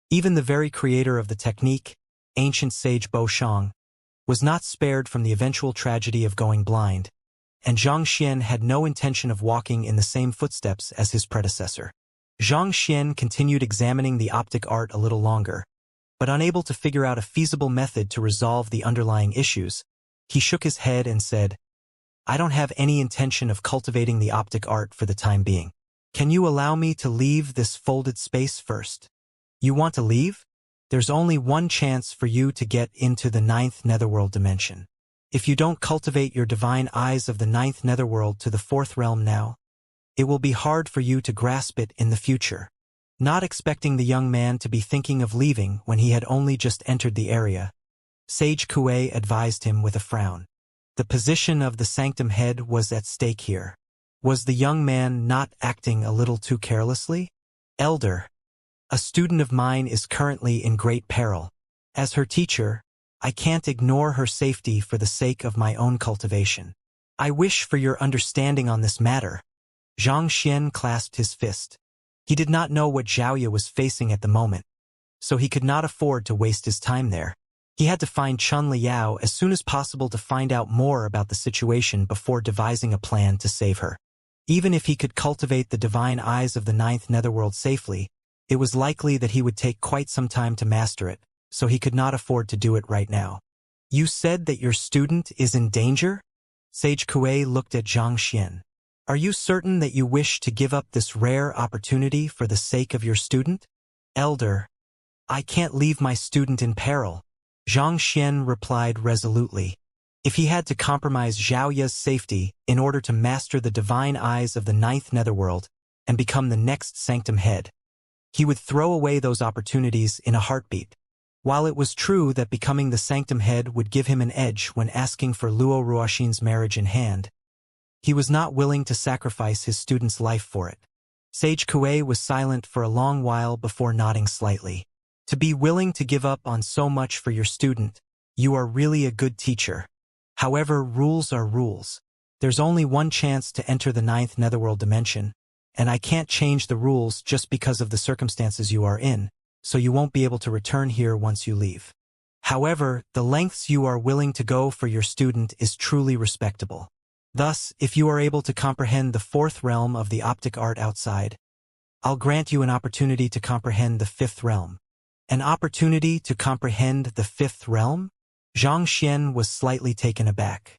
Even the very creator of the technique, ancient sage Bo Shang, was not spared from the eventual tragedy of going blind, and Xianxia had no intention of walking in the same footsteps as his predecessor. Xianxia continued examining the optic art a little longer, but unable to figure out a feasible method to resolve the underlying issues, he shook his head and said, I don't have any intention of cultivating the optic art for the time being. Can you allow me to leave this folded space first? You want to leave? There's only one chance for you to get into the ninth netherworld dimension. If you don't cultivate your divine eyes of the ninth netherworld to the fourth realm now, it will be hard for you to grasp it in the future. Not expecting the young man to be thinking of leaving when he had only just entered the area, Sage Kuei advised him with a frown. The position of the sanctum head was at stake here. Was the young man not acting a little too carelessly? Elder, a student of mine is currently in great peril. As her teacher, I can't ignore her safety for the sake of my own cultivation. I wish for your understanding on this matter. Xianxia clasped his fist. He did not know what Xiaoya was facing at the moment, so he could not afford to waste his time there. He had to find Chun Liao as soon as possible to find out more about the situation before devising a plan to save her. Even if he could cultivate the divine eyes of the ninth netherworld safely, it was likely that he would take quite some time to master it, so he could not afford to do it right now. You said that your student is in danger? Sage Kuei looked at Xianxia. Are you certain that you wish to give up this rare opportunity for the sake of your student? Elder, I can't leave my student in peril, Xianxia replied resolutely. If he had to compromise Xiaoya's safety in order to master the divine eyes of the ninth netherworld and become the next sanctum head, he would throw away those opportunities in a heartbeat. While it was true that becoming the sanctum head would give him an edge when asking for Luo Ruoxin's marriage in hand, he was not willing to sacrifice his student's life for it. Sage Kuei was silent for a long while before nodding slightly. To be willing to give up on so much for your student, you are really a good teacher. However, rules are rules. There's only one chance to enter the ninth netherworld dimension, and I can't change the rules just because of the circumstances you are in, so you won't be able to return here once you leave. However, the lengths you are willing to go for your student is truly respectable. Thus, if you are able to comprehend the fourth realm of the optic art outside, I'll grant you an opportunity to comprehend the fifth realm. An opportunity to comprehend the fifth realm? Xianxia was slightly taken aback.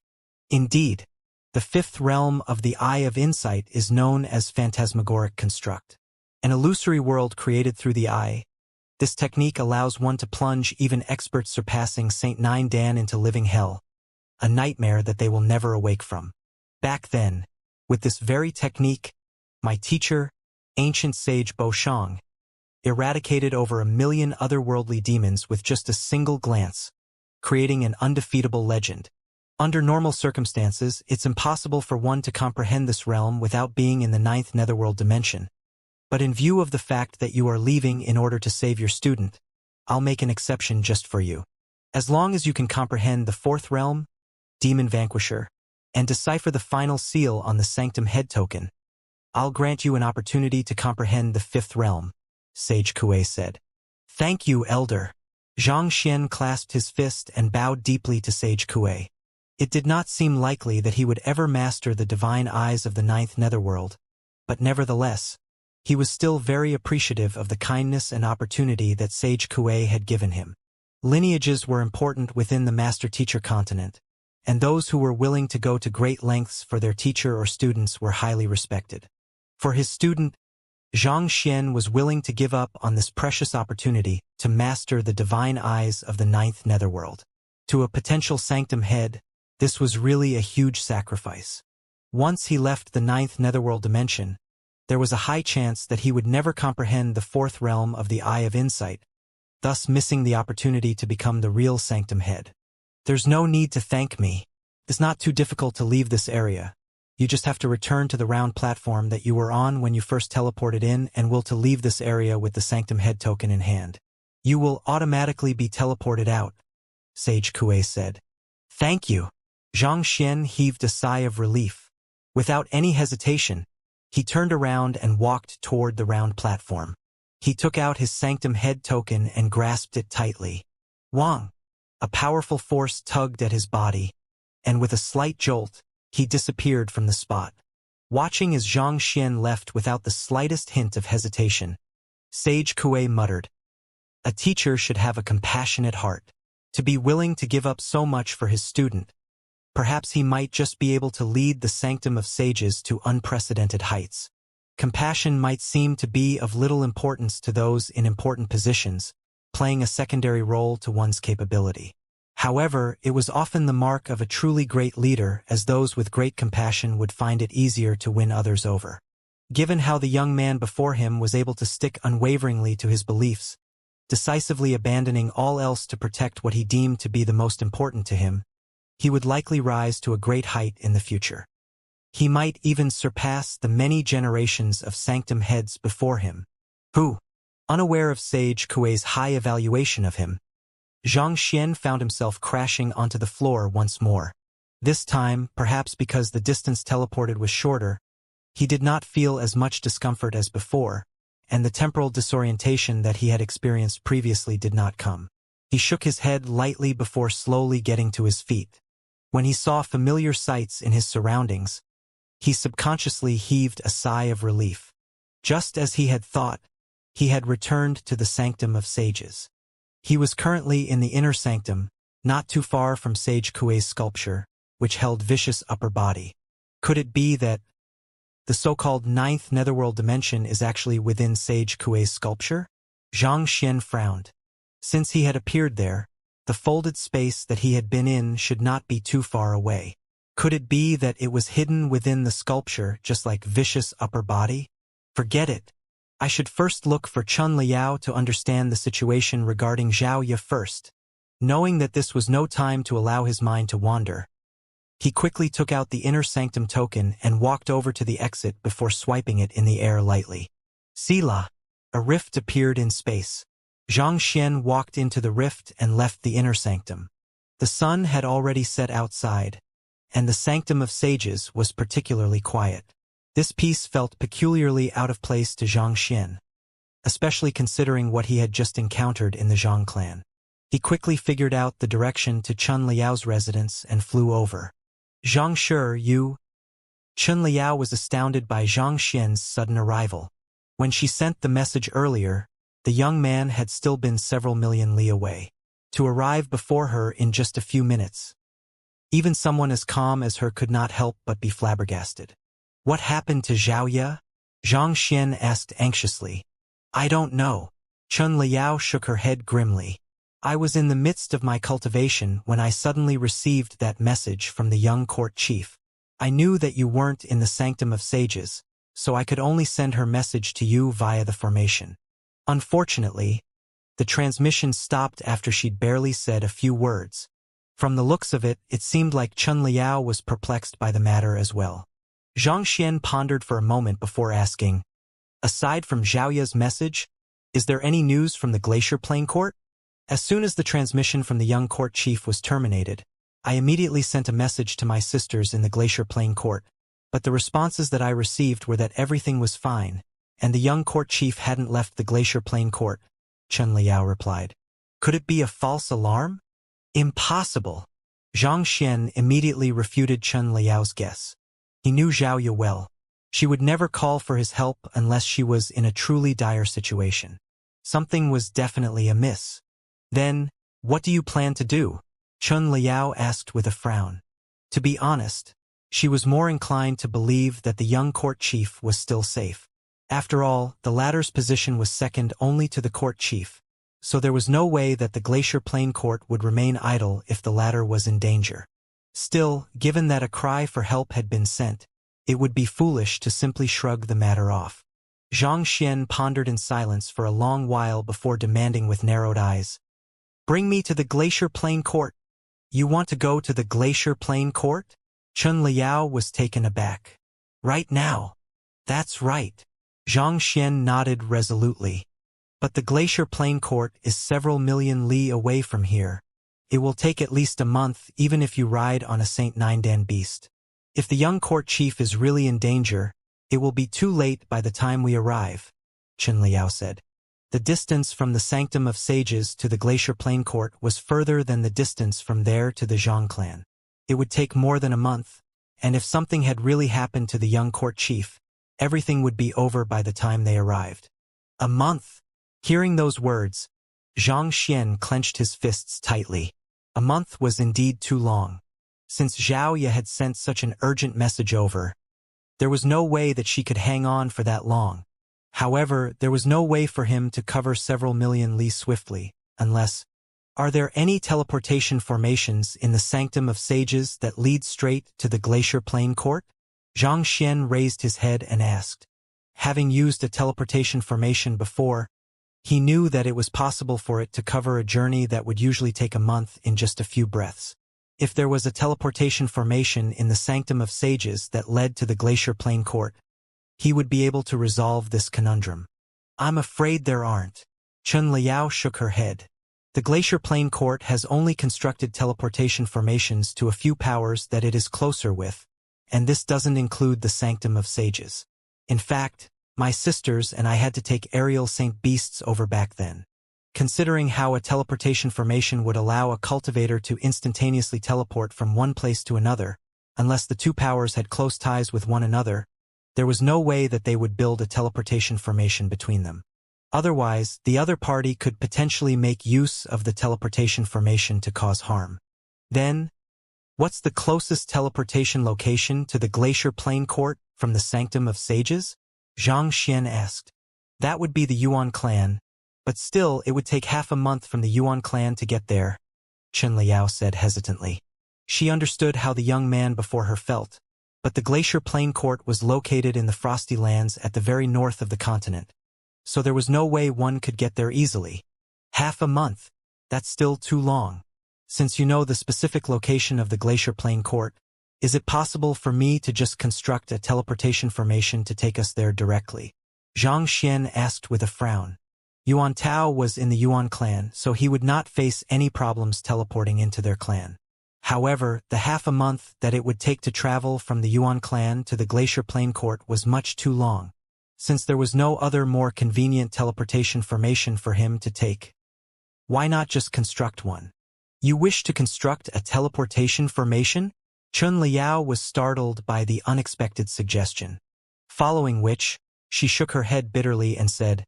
Indeed, the fifth realm of the Eye of Insight is known as phantasmagoric construct, an illusory world created through the eye. This technique allows one to plunge even experts surpassing Saint Nine Dan into living hell, a nightmare that they will never awake from. Back then, with this very technique, my teacher, ancient sage Bo Shang, eradicated over 1 million otherworldly demons with just a single glance, creating an undefeatable legend. Under normal circumstances, it's impossible for one to comprehend this realm without being in the ninth netherworld dimension. But in view of the fact that you are leaving in order to save your student, I'll make an exception just for you. As long as you can comprehend the fourth realm, Demon Vanquisher, and decipher the final seal on the Sanctum Head token, I'll grant you an opportunity to comprehend the fifth realm, Sage Kuei said. Thank you, Elder. Xianxia clasped his fist and bowed deeply to Sage Kuei. It did not seem likely that he would ever master the divine eyes of the ninth netherworld, but nevertheless, he was still very appreciative of the kindness and opportunity that Sage Kuei had given him. Lineages were important within the master-teacher continent, and those who were willing to go to great lengths for their teacher or students were highly respected. For his student, Xianxia was willing to give up on this precious opportunity to master the divine eyes of the ninth netherworld. To a potential sanctum head, this was really a huge sacrifice. Once he left the ninth netherworld dimension, there was a high chance that he would never comprehend the fourth realm of the Eye of Insight, thus missing the opportunity to become the real sanctum head. There's no need to thank me. It's not too difficult to leave this area. You just have to return to the round platform that you were on when you first teleported in and will to leave this area with the sanctum head token in hand. You will automatically be teleported out, Sage Kuei said. Thank you. Xianxia heaved a sigh of relief. Without any hesitation, he turned around and walked toward the round platform. He took out his sanctum head token and grasped it tightly. Wang! A powerful force tugged at his body, and with a slight jolt, he disappeared from the spot. Watching as Xianxia left without the slightest hint of hesitation, Sage Kuei muttered, "A teacher should have a compassionate heart. To be willing to give up so much for his student, perhaps he might just be able to lead the sanctum of sages to unprecedented heights. Compassion might seem to be of little importance to those in important positions, playing a secondary role to one's capability. However, it was often the mark of a truly great leader, as those with great compassion would find it easier to win others over. Given how the young man before him was able to stick unwaveringly to his beliefs, decisively abandoning all else to protect what he deemed to be the most important to him, he would likely rise to a great height in the future. He might even surpass the many generations of sanctum heads before him, who, unaware of Sage Kuei's high evaluation of him, Xianxia found himself crashing onto the floor once more. This time, perhaps because the distance teleported was shorter, he did not feel as much discomfort as before, and the temporal disorientation that he had experienced previously did not come. He shook his head lightly before slowly getting to his feet. When he saw familiar sights in his surroundings, he subconsciously heaved a sigh of relief. Just as he had thought, he had returned to the Sanctum of Sages. He was currently in the inner sanctum, not too far from Sage Kuei's sculpture, which held vicious upper body. Could it be that the so-called ninth netherworld dimension is actually within Sage Kuei's sculpture? Xianxia frowned. Since he had appeared there, the folded space that he had been in should not be too far away. Could it be that it was hidden within the sculpture just like vicious upper body? Forget it. I should first look for Chun Liao to understand the situation regarding Zhao Ye first. Knowing that this was no time to allow his mind to wander, he quickly took out the inner sanctum token and walked over to the exit before swiping it in the air lightly. Sila! A rift appeared in space. Xianxia walked into the rift and left the inner sanctum. The sun had already set outside, and the Sanctum of Sages was particularly quiet. This piece felt peculiarly out of place to Xianxia. especially considering what he had just encountered in the Zhang clan. He quickly figured out the direction to Chun Liao's residence and flew over. Xianxia, you? Chun Liao was astounded by Zhang Xian's sudden arrival. When she sent the message earlier, the young man had still been several million li away. To arrive before her in just a few minutes. Even someone as calm as her could not help but be flabbergasted. What happened to Xiaoya? Zhang Xian asked anxiously. I don't know. Chun Liao shook her head grimly. I was in the midst of my cultivation when I suddenly received that message from the young court chief. I knew that you weren't in the Sanctum of Sages, so I could only send her message to you via the formation. Unfortunately, the transmission stopped after she'd barely said a few words. From the looks of it, it seemed like Chun Liao was perplexed by the matter as well. Zhang Xian pondered for a moment before asking, aside from Xiaoya's message, is there any news from the Glacier Plain Court? As soon as the transmission from the young court chief was terminated, I immediately sent a message to my sisters in the Glacier Plain Court, but the responses that I received were that everything was fine, and the young court chief hadn't left the Glacier Plain Court, Chun Liao replied. Could it be a false alarm? Impossible. Zhang Xian immediately refuted Chun Liao's guess. He knew Xiaoya well. She would never call for his help unless she was in a truly dire situation. Something was definitely amiss. Then, what do you plan to do? Chun Liao asked with a frown. To be honest, she was more inclined to believe that the young court chief was still safe. After all, the latter's position was second only to the court chief, so there was no way that the Glacier Plain Court would remain idle if the latter was in danger. Still, given that a cry for help had been sent, it would be foolish to simply shrug the matter off. Zhang Xian pondered in silence for a long while before demanding with narrowed eyes, Bring me to the Glacier Plain Court. You want to go to the Glacier Plain Court? Chun Liao was taken aback. Right now. That's right. Zhang Xian nodded resolutely. But the Glacier Plain Court is several million li away from here. It will take at least a month even if you ride on a Saint Nindan beast. If the young court chief is really in danger, it will be too late by the time we arrive, Chun Liao said. The distance from the Sanctum of Sages to the Glacier Plain Court was further than the distance from there to the Zhang clan. It would take more than a month, and if something had really happened to the young court chief, everything would be over by the time they arrived. A month? Hearing those words, Zhang Xian clenched his fists tightly. A month was indeed too long. Since Xiaoya had sent such an urgent message over, there was no way that she could hang on for that long. However, there was no way for him to cover several million li swiftly, unless... Are there any teleportation formations in the Sanctum of Sages that lead straight to the Glacier Plain Court? Zhang Xian raised his head and asked. Having used a teleportation formation before, he knew that it was possible for it to cover a journey that would usually take a month in just a few breaths. If there was a teleportation formation in the Sanctum of Sages that led to the Glacier Plain Court, he would be able to resolve this conundrum. I'm afraid there aren't. Chun Liao shook her head. The Glacier Plain Court has only constructed teleportation formations to a few powers that it is closer with, and this doesn't include the Sanctum of Sages. In fact, my sisters and I had to take aerial Saint Beasts over back then. Considering how a teleportation formation would allow a cultivator to instantaneously teleport from one place to another, unless the two powers had close ties with one another, there was no way that they would build a teleportation formation between them. Otherwise, the other party could potentially make use of the teleportation formation to cause harm. Then, what's the closest teleportation location to the Glacier Plain Court from the Sanctum of Sages? Zhang Xian asked. That would be the Yuan clan, but still it would take half a month from the Yuan clan to get there, Chun Liao said hesitantly. She understood how the young man before her felt, but the Glacier Plain Court was located in the Frosty Lands at the very north of the continent, so there was no way one could get there easily. Half a month? That's still too long. Since you know the specific location of the Glacier Plain Court, is it possible for me to just construct a teleportation formation to take us there directly? Zhang Xian asked with a frown. Yuan Tao was in the Yuan clan, so he would not face any problems teleporting into their clan. However, the half a month that it would take to travel from the Yuan clan to the Glacier Plain Court was much too long. since there was no other more convenient teleportation formation for him to take. Why not just construct one? You wish to construct a teleportation formation? Chun Liao was startled by the unexpected suggestion. Following which, she shook her head bitterly and said,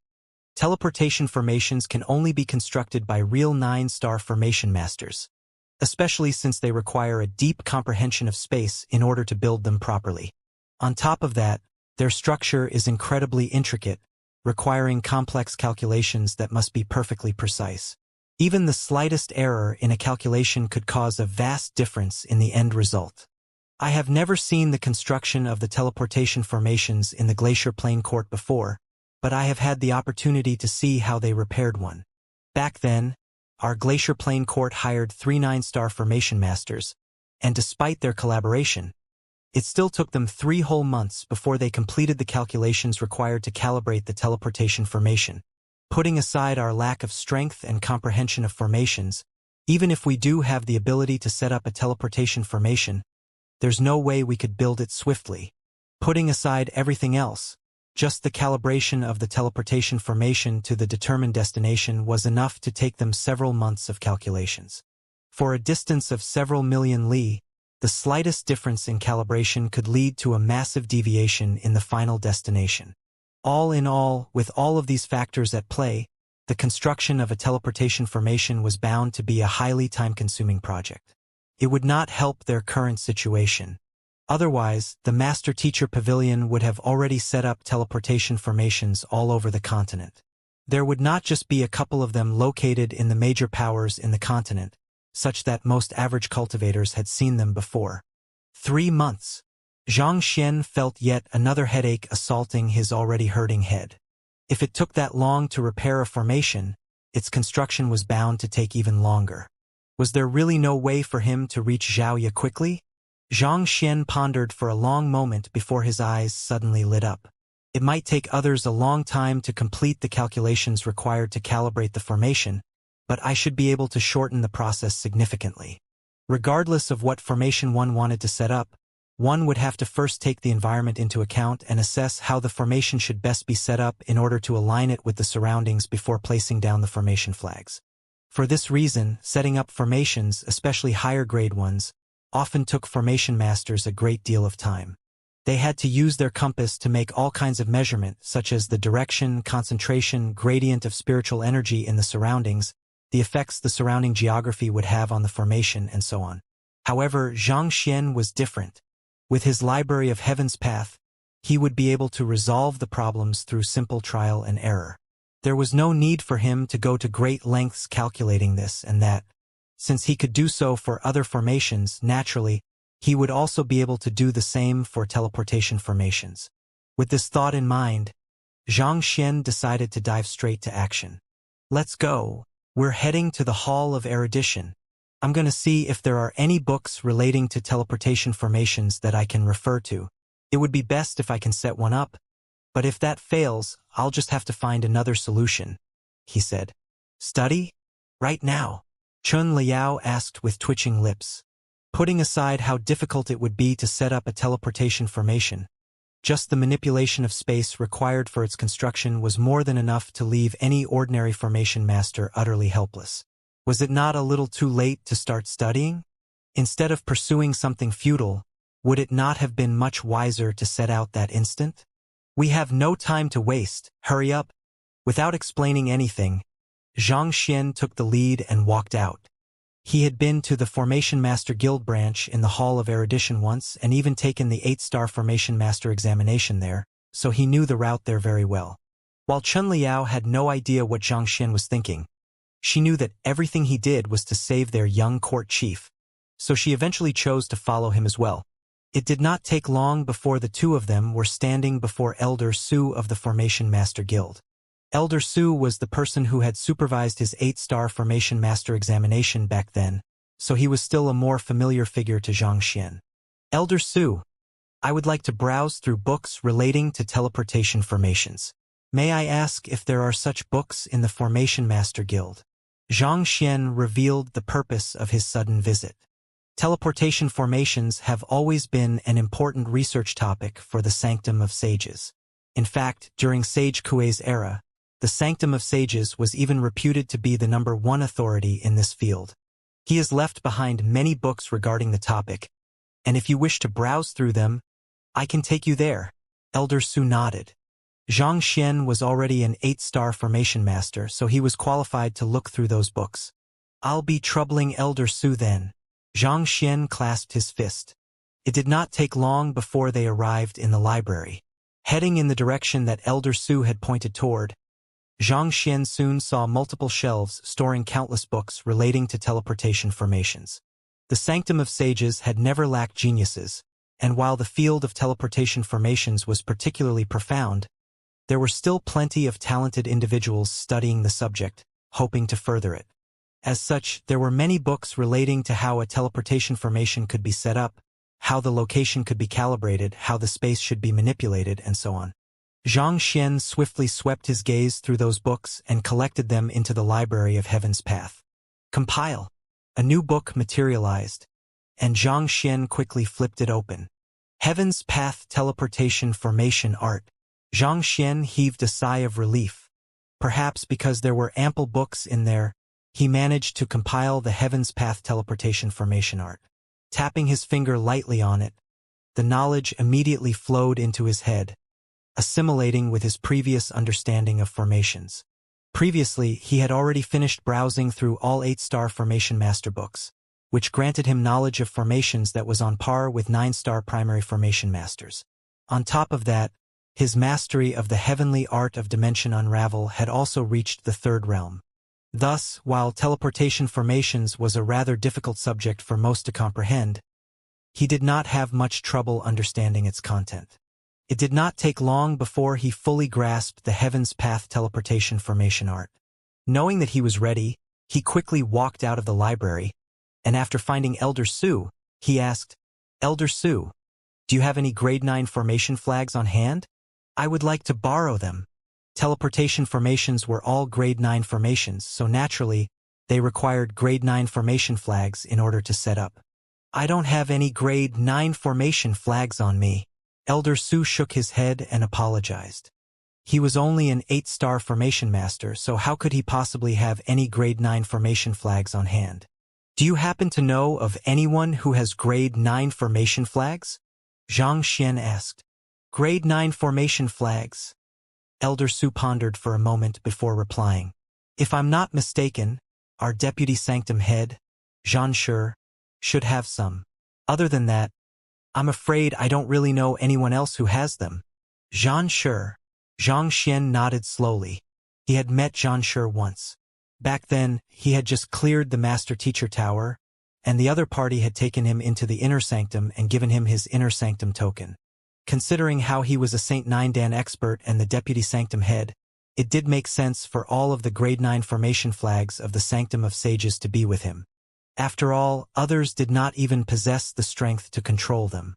teleportation formations can only be constructed by real 9-star formation masters, especially since they require a deep comprehension of space in order to build them properly. On top of that, their structure is incredibly intricate, requiring complex calculations that must be perfectly precise. Even the slightest error in a calculation could cause a vast difference in the end result. I have never seen the construction of the teleportation formations in the Glacier Plain Court before, but I have had the opportunity to see how they repaired one. Back then, our Glacier Plain Court hired 3 9-star formation masters, and despite their collaboration, it still took them 3 whole months before they completed the calculations required to calibrate the teleportation formation. Putting aside our lack of strength and comprehension of formations, even if we do have the ability to set up a teleportation formation, there's no way we could build it swiftly. Putting aside everything else, just the calibration of the teleportation formation to the determined destination was enough to take them several months of calculations. For a distance of several million li, the slightest difference in calibration could lead to a massive deviation in the final destination. All in all, with all of these factors at play, the construction of a teleportation formation was bound to be a highly time-consuming project. It would not help their current situation. Otherwise, the Master-Teacher Pavilion would have already set up teleportation formations all over the continent. There would not just be a couple of them located in the major powers in the continent, such that most average cultivators had seen them before. 3 months. Xianxia felt yet another headache assaulting his already hurting head. If it took that long to repair a formation, its construction was bound to take even longer. Was there really no way for him to reach Xiaoya quickly? Xianxia pondered for a long moment before his eyes suddenly lit up. It might take others a long time to complete the calculations required to calibrate the formation, but I should be able to shorten the process significantly. Regardless of what formation one wanted to set up, one would have to first take the environment into account and assess how the formation should best be set up in order to align it with the surroundings before placing down the formation flags. For this reason, setting up formations, especially higher-grade ones, often took formation masters a great deal of time. They had to use their compass to make all kinds of measurement, such as the direction, concentration, gradient of spiritual energy in the surroundings, the effects the surrounding geography would have on the formation, and so on. However, Xianxia was different. With his library of Heaven's Path, he would be able to resolve the problems through simple trial and error. There was no need for him to go to great lengths calculating this and that. Since he could do so for other formations, naturally, he would also be able to do the same for teleportation formations. With this thought in mind, Xianxia decided to dive straight to action. Let's go. We're heading to the Hall of Erudition. I'm going to see if there are any books relating to teleportation formations that I can refer to. It would be best if I can set one up, but if that fails, I'll just have to find another solution, he said. Study? Right now? Chun Liao asked with twitching lips. Putting aside how difficult it would be to set up a teleportation formation, just the manipulation of space required for its construction was more than enough to leave any ordinary formation master utterly helpless. Was it not a little too late to start studying? Instead of pursuing something futile, would it not have been much wiser to set out that instant? We have no time to waste, hurry up. Without explaining anything, Xianxia took the lead and walked out. He had been to the Formation Master Guild branch in the Hall of Erudition once and even taken the 8-star Formation Master examination there, so he knew the route there very well. While Chun Liao had no idea what Xianxia was thinking, she knew that everything he did was to save their young court chief, so she eventually chose to follow him as well. It did not take long before the two of them were standing before Elder Su of the Formation Master Guild. Elder Su was the person who had supervised his 8-star Formation Master examination back then, so he was still a more familiar figure to Xianxia. Elder Su, I would like to browse through books relating to teleportation formations. May I ask if there are such books in the Formation Master Guild? Xianxia revealed the purpose of his sudden visit. Teleportation formations have always been an important research topic for the Sanctum of Sages. In fact, during Sage Kuei's era, the Sanctum of Sages was even reputed to be the #1 authority in this field. He has left behind many books regarding the topic, and if you wish to browse through them, I can take you there. Elder Su nodded. Xianxia was already an 8-star formation master, so he was qualified to look through those books. I'll be troubling Elder Su then. Xianxia clasped his fist. It did not take long before they arrived in the library. Heading in the direction that Elder Su had pointed toward, Xianxia soon saw multiple shelves storing countless books relating to teleportation formations. The Sanctum of Sages had never lacked geniuses, and while the field of teleportation formations was particularly profound, there were still plenty of talented individuals studying the subject, hoping to further it. As such, there were many books relating to how a teleportation formation could be set up, how the location could be calibrated, how the space should be manipulated, and so on. Xianxia swiftly swept his gaze through those books and collected them into the Library of Heaven's Path. Compile. A new book materialized, and Xianxia quickly flipped it open. Heaven's Path Teleportation Formation Art. Xianxia heaved a sigh of relief. Perhaps because there were ample books in there, he managed to compile the Heaven's Path Teleportation Formation Art. Tapping his finger lightly on it, the knowledge immediately flowed into his head, assimilating with his previous understanding of formations. Previously, he had already finished browsing through all 8-star Formation Master books, which granted him knowledge of formations that was on par with 9-star Primary Formation Masters. On top of that, his mastery of the heavenly art of Dimension Unravel had also reached the 3rd realm. Thus, while teleportation formations was a rather difficult subject for most to comprehend, he did not have much trouble understanding its content. It did not take long before he fully grasped the Heaven's Path Teleportation Formation Art. Knowing that he was ready, he quickly walked out of the library, and after finding Elder Su, he asked, "Elder Su, do you have any grade 9 formation flags on hand? I would like to borrow them." Teleportation formations were all grade 9 formations, so naturally, they required grade 9 formation flags in order to set up. "I don't have any grade 9 formation flags on me." Elder Su shook his head and apologized. He was only an 8-star formation master, so how could he possibly have any grade 9 formation flags on hand? "Do you happen to know of anyone who has grade 9 formation flags?" Xianxia asked. "Grade 9 formation flags?" Elder Su pondered for a moment before replying. "If I'm not mistaken, our Deputy Sanctum Head, Xianxia, should have some. Other than that, I'm afraid I don't really know anyone else who has them." Xianxia. Xianxia nodded slowly. He had met Xianxia once. Back then, he had just cleared the Master Teacher Tower, and the other party had taken him into the Inner Sanctum and given him his Inner Sanctum token. Considering how he was a Saint 9 Dan expert and the Deputy Sanctum Head, it did make sense for all of the grade 9 formation flags of the Sanctum of Sages to be with him. After all, others did not even possess the strength to control them.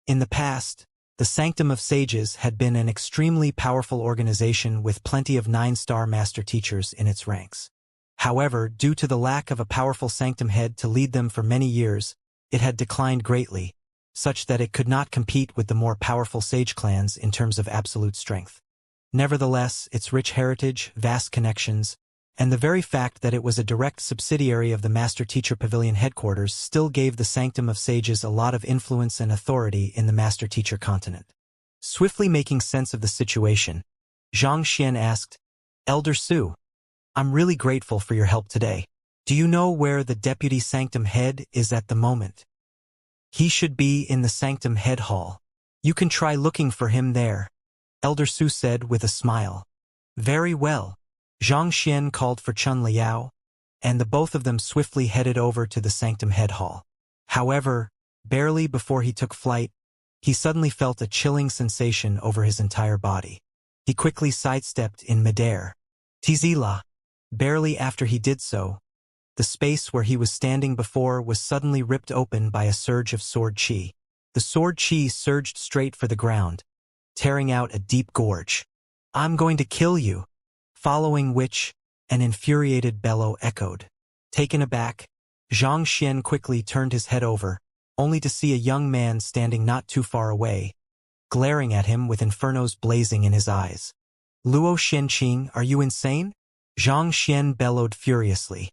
In the past, the Sanctum of Sages had been an extremely powerful organization with plenty of 9-star master teachers in its ranks. However, due to the lack of a powerful Sanctum Head to lead them for many years, it had declined greatly, such that it could not compete with the more powerful sage clans in terms of absolute strength. Nevertheless, its rich heritage, vast connections, and the very fact that it was a direct subsidiary of the Master Teacher Pavilion headquarters still gave the Sanctum of Sages a lot of influence and authority in the Master Teacher continent. Swiftly making sense of the situation, Xianxia asked, "Elder Su, I'm really grateful for your help today. Do you know where the Deputy Sanctum Head is at the moment?" "He should be in the Sanctum Head Hall. You can try looking for him there," Elder Su said with a smile. "Very well." Xianxia called for Chun Liao, and the both of them swiftly headed over to the Sanctum Head Hall. However, barely before he took flight, he suddenly felt a chilling sensation over his entire body. He quickly sidestepped in midair. Tizila. Barely after he did so, the space where he was standing before was suddenly ripped open by a surge of sword chi. The sword chi surged straight for the ground, tearing out a deep gorge. "I'm going to kill you," following which, an infuriated bellow echoed. Taken aback, Xianxia quickly turned his head over, only to see a young man standing not too far away, glaring at him with infernos blazing in his eyes. "Luo Xianqing, are you insane?" Zhang Xian bellowed furiously.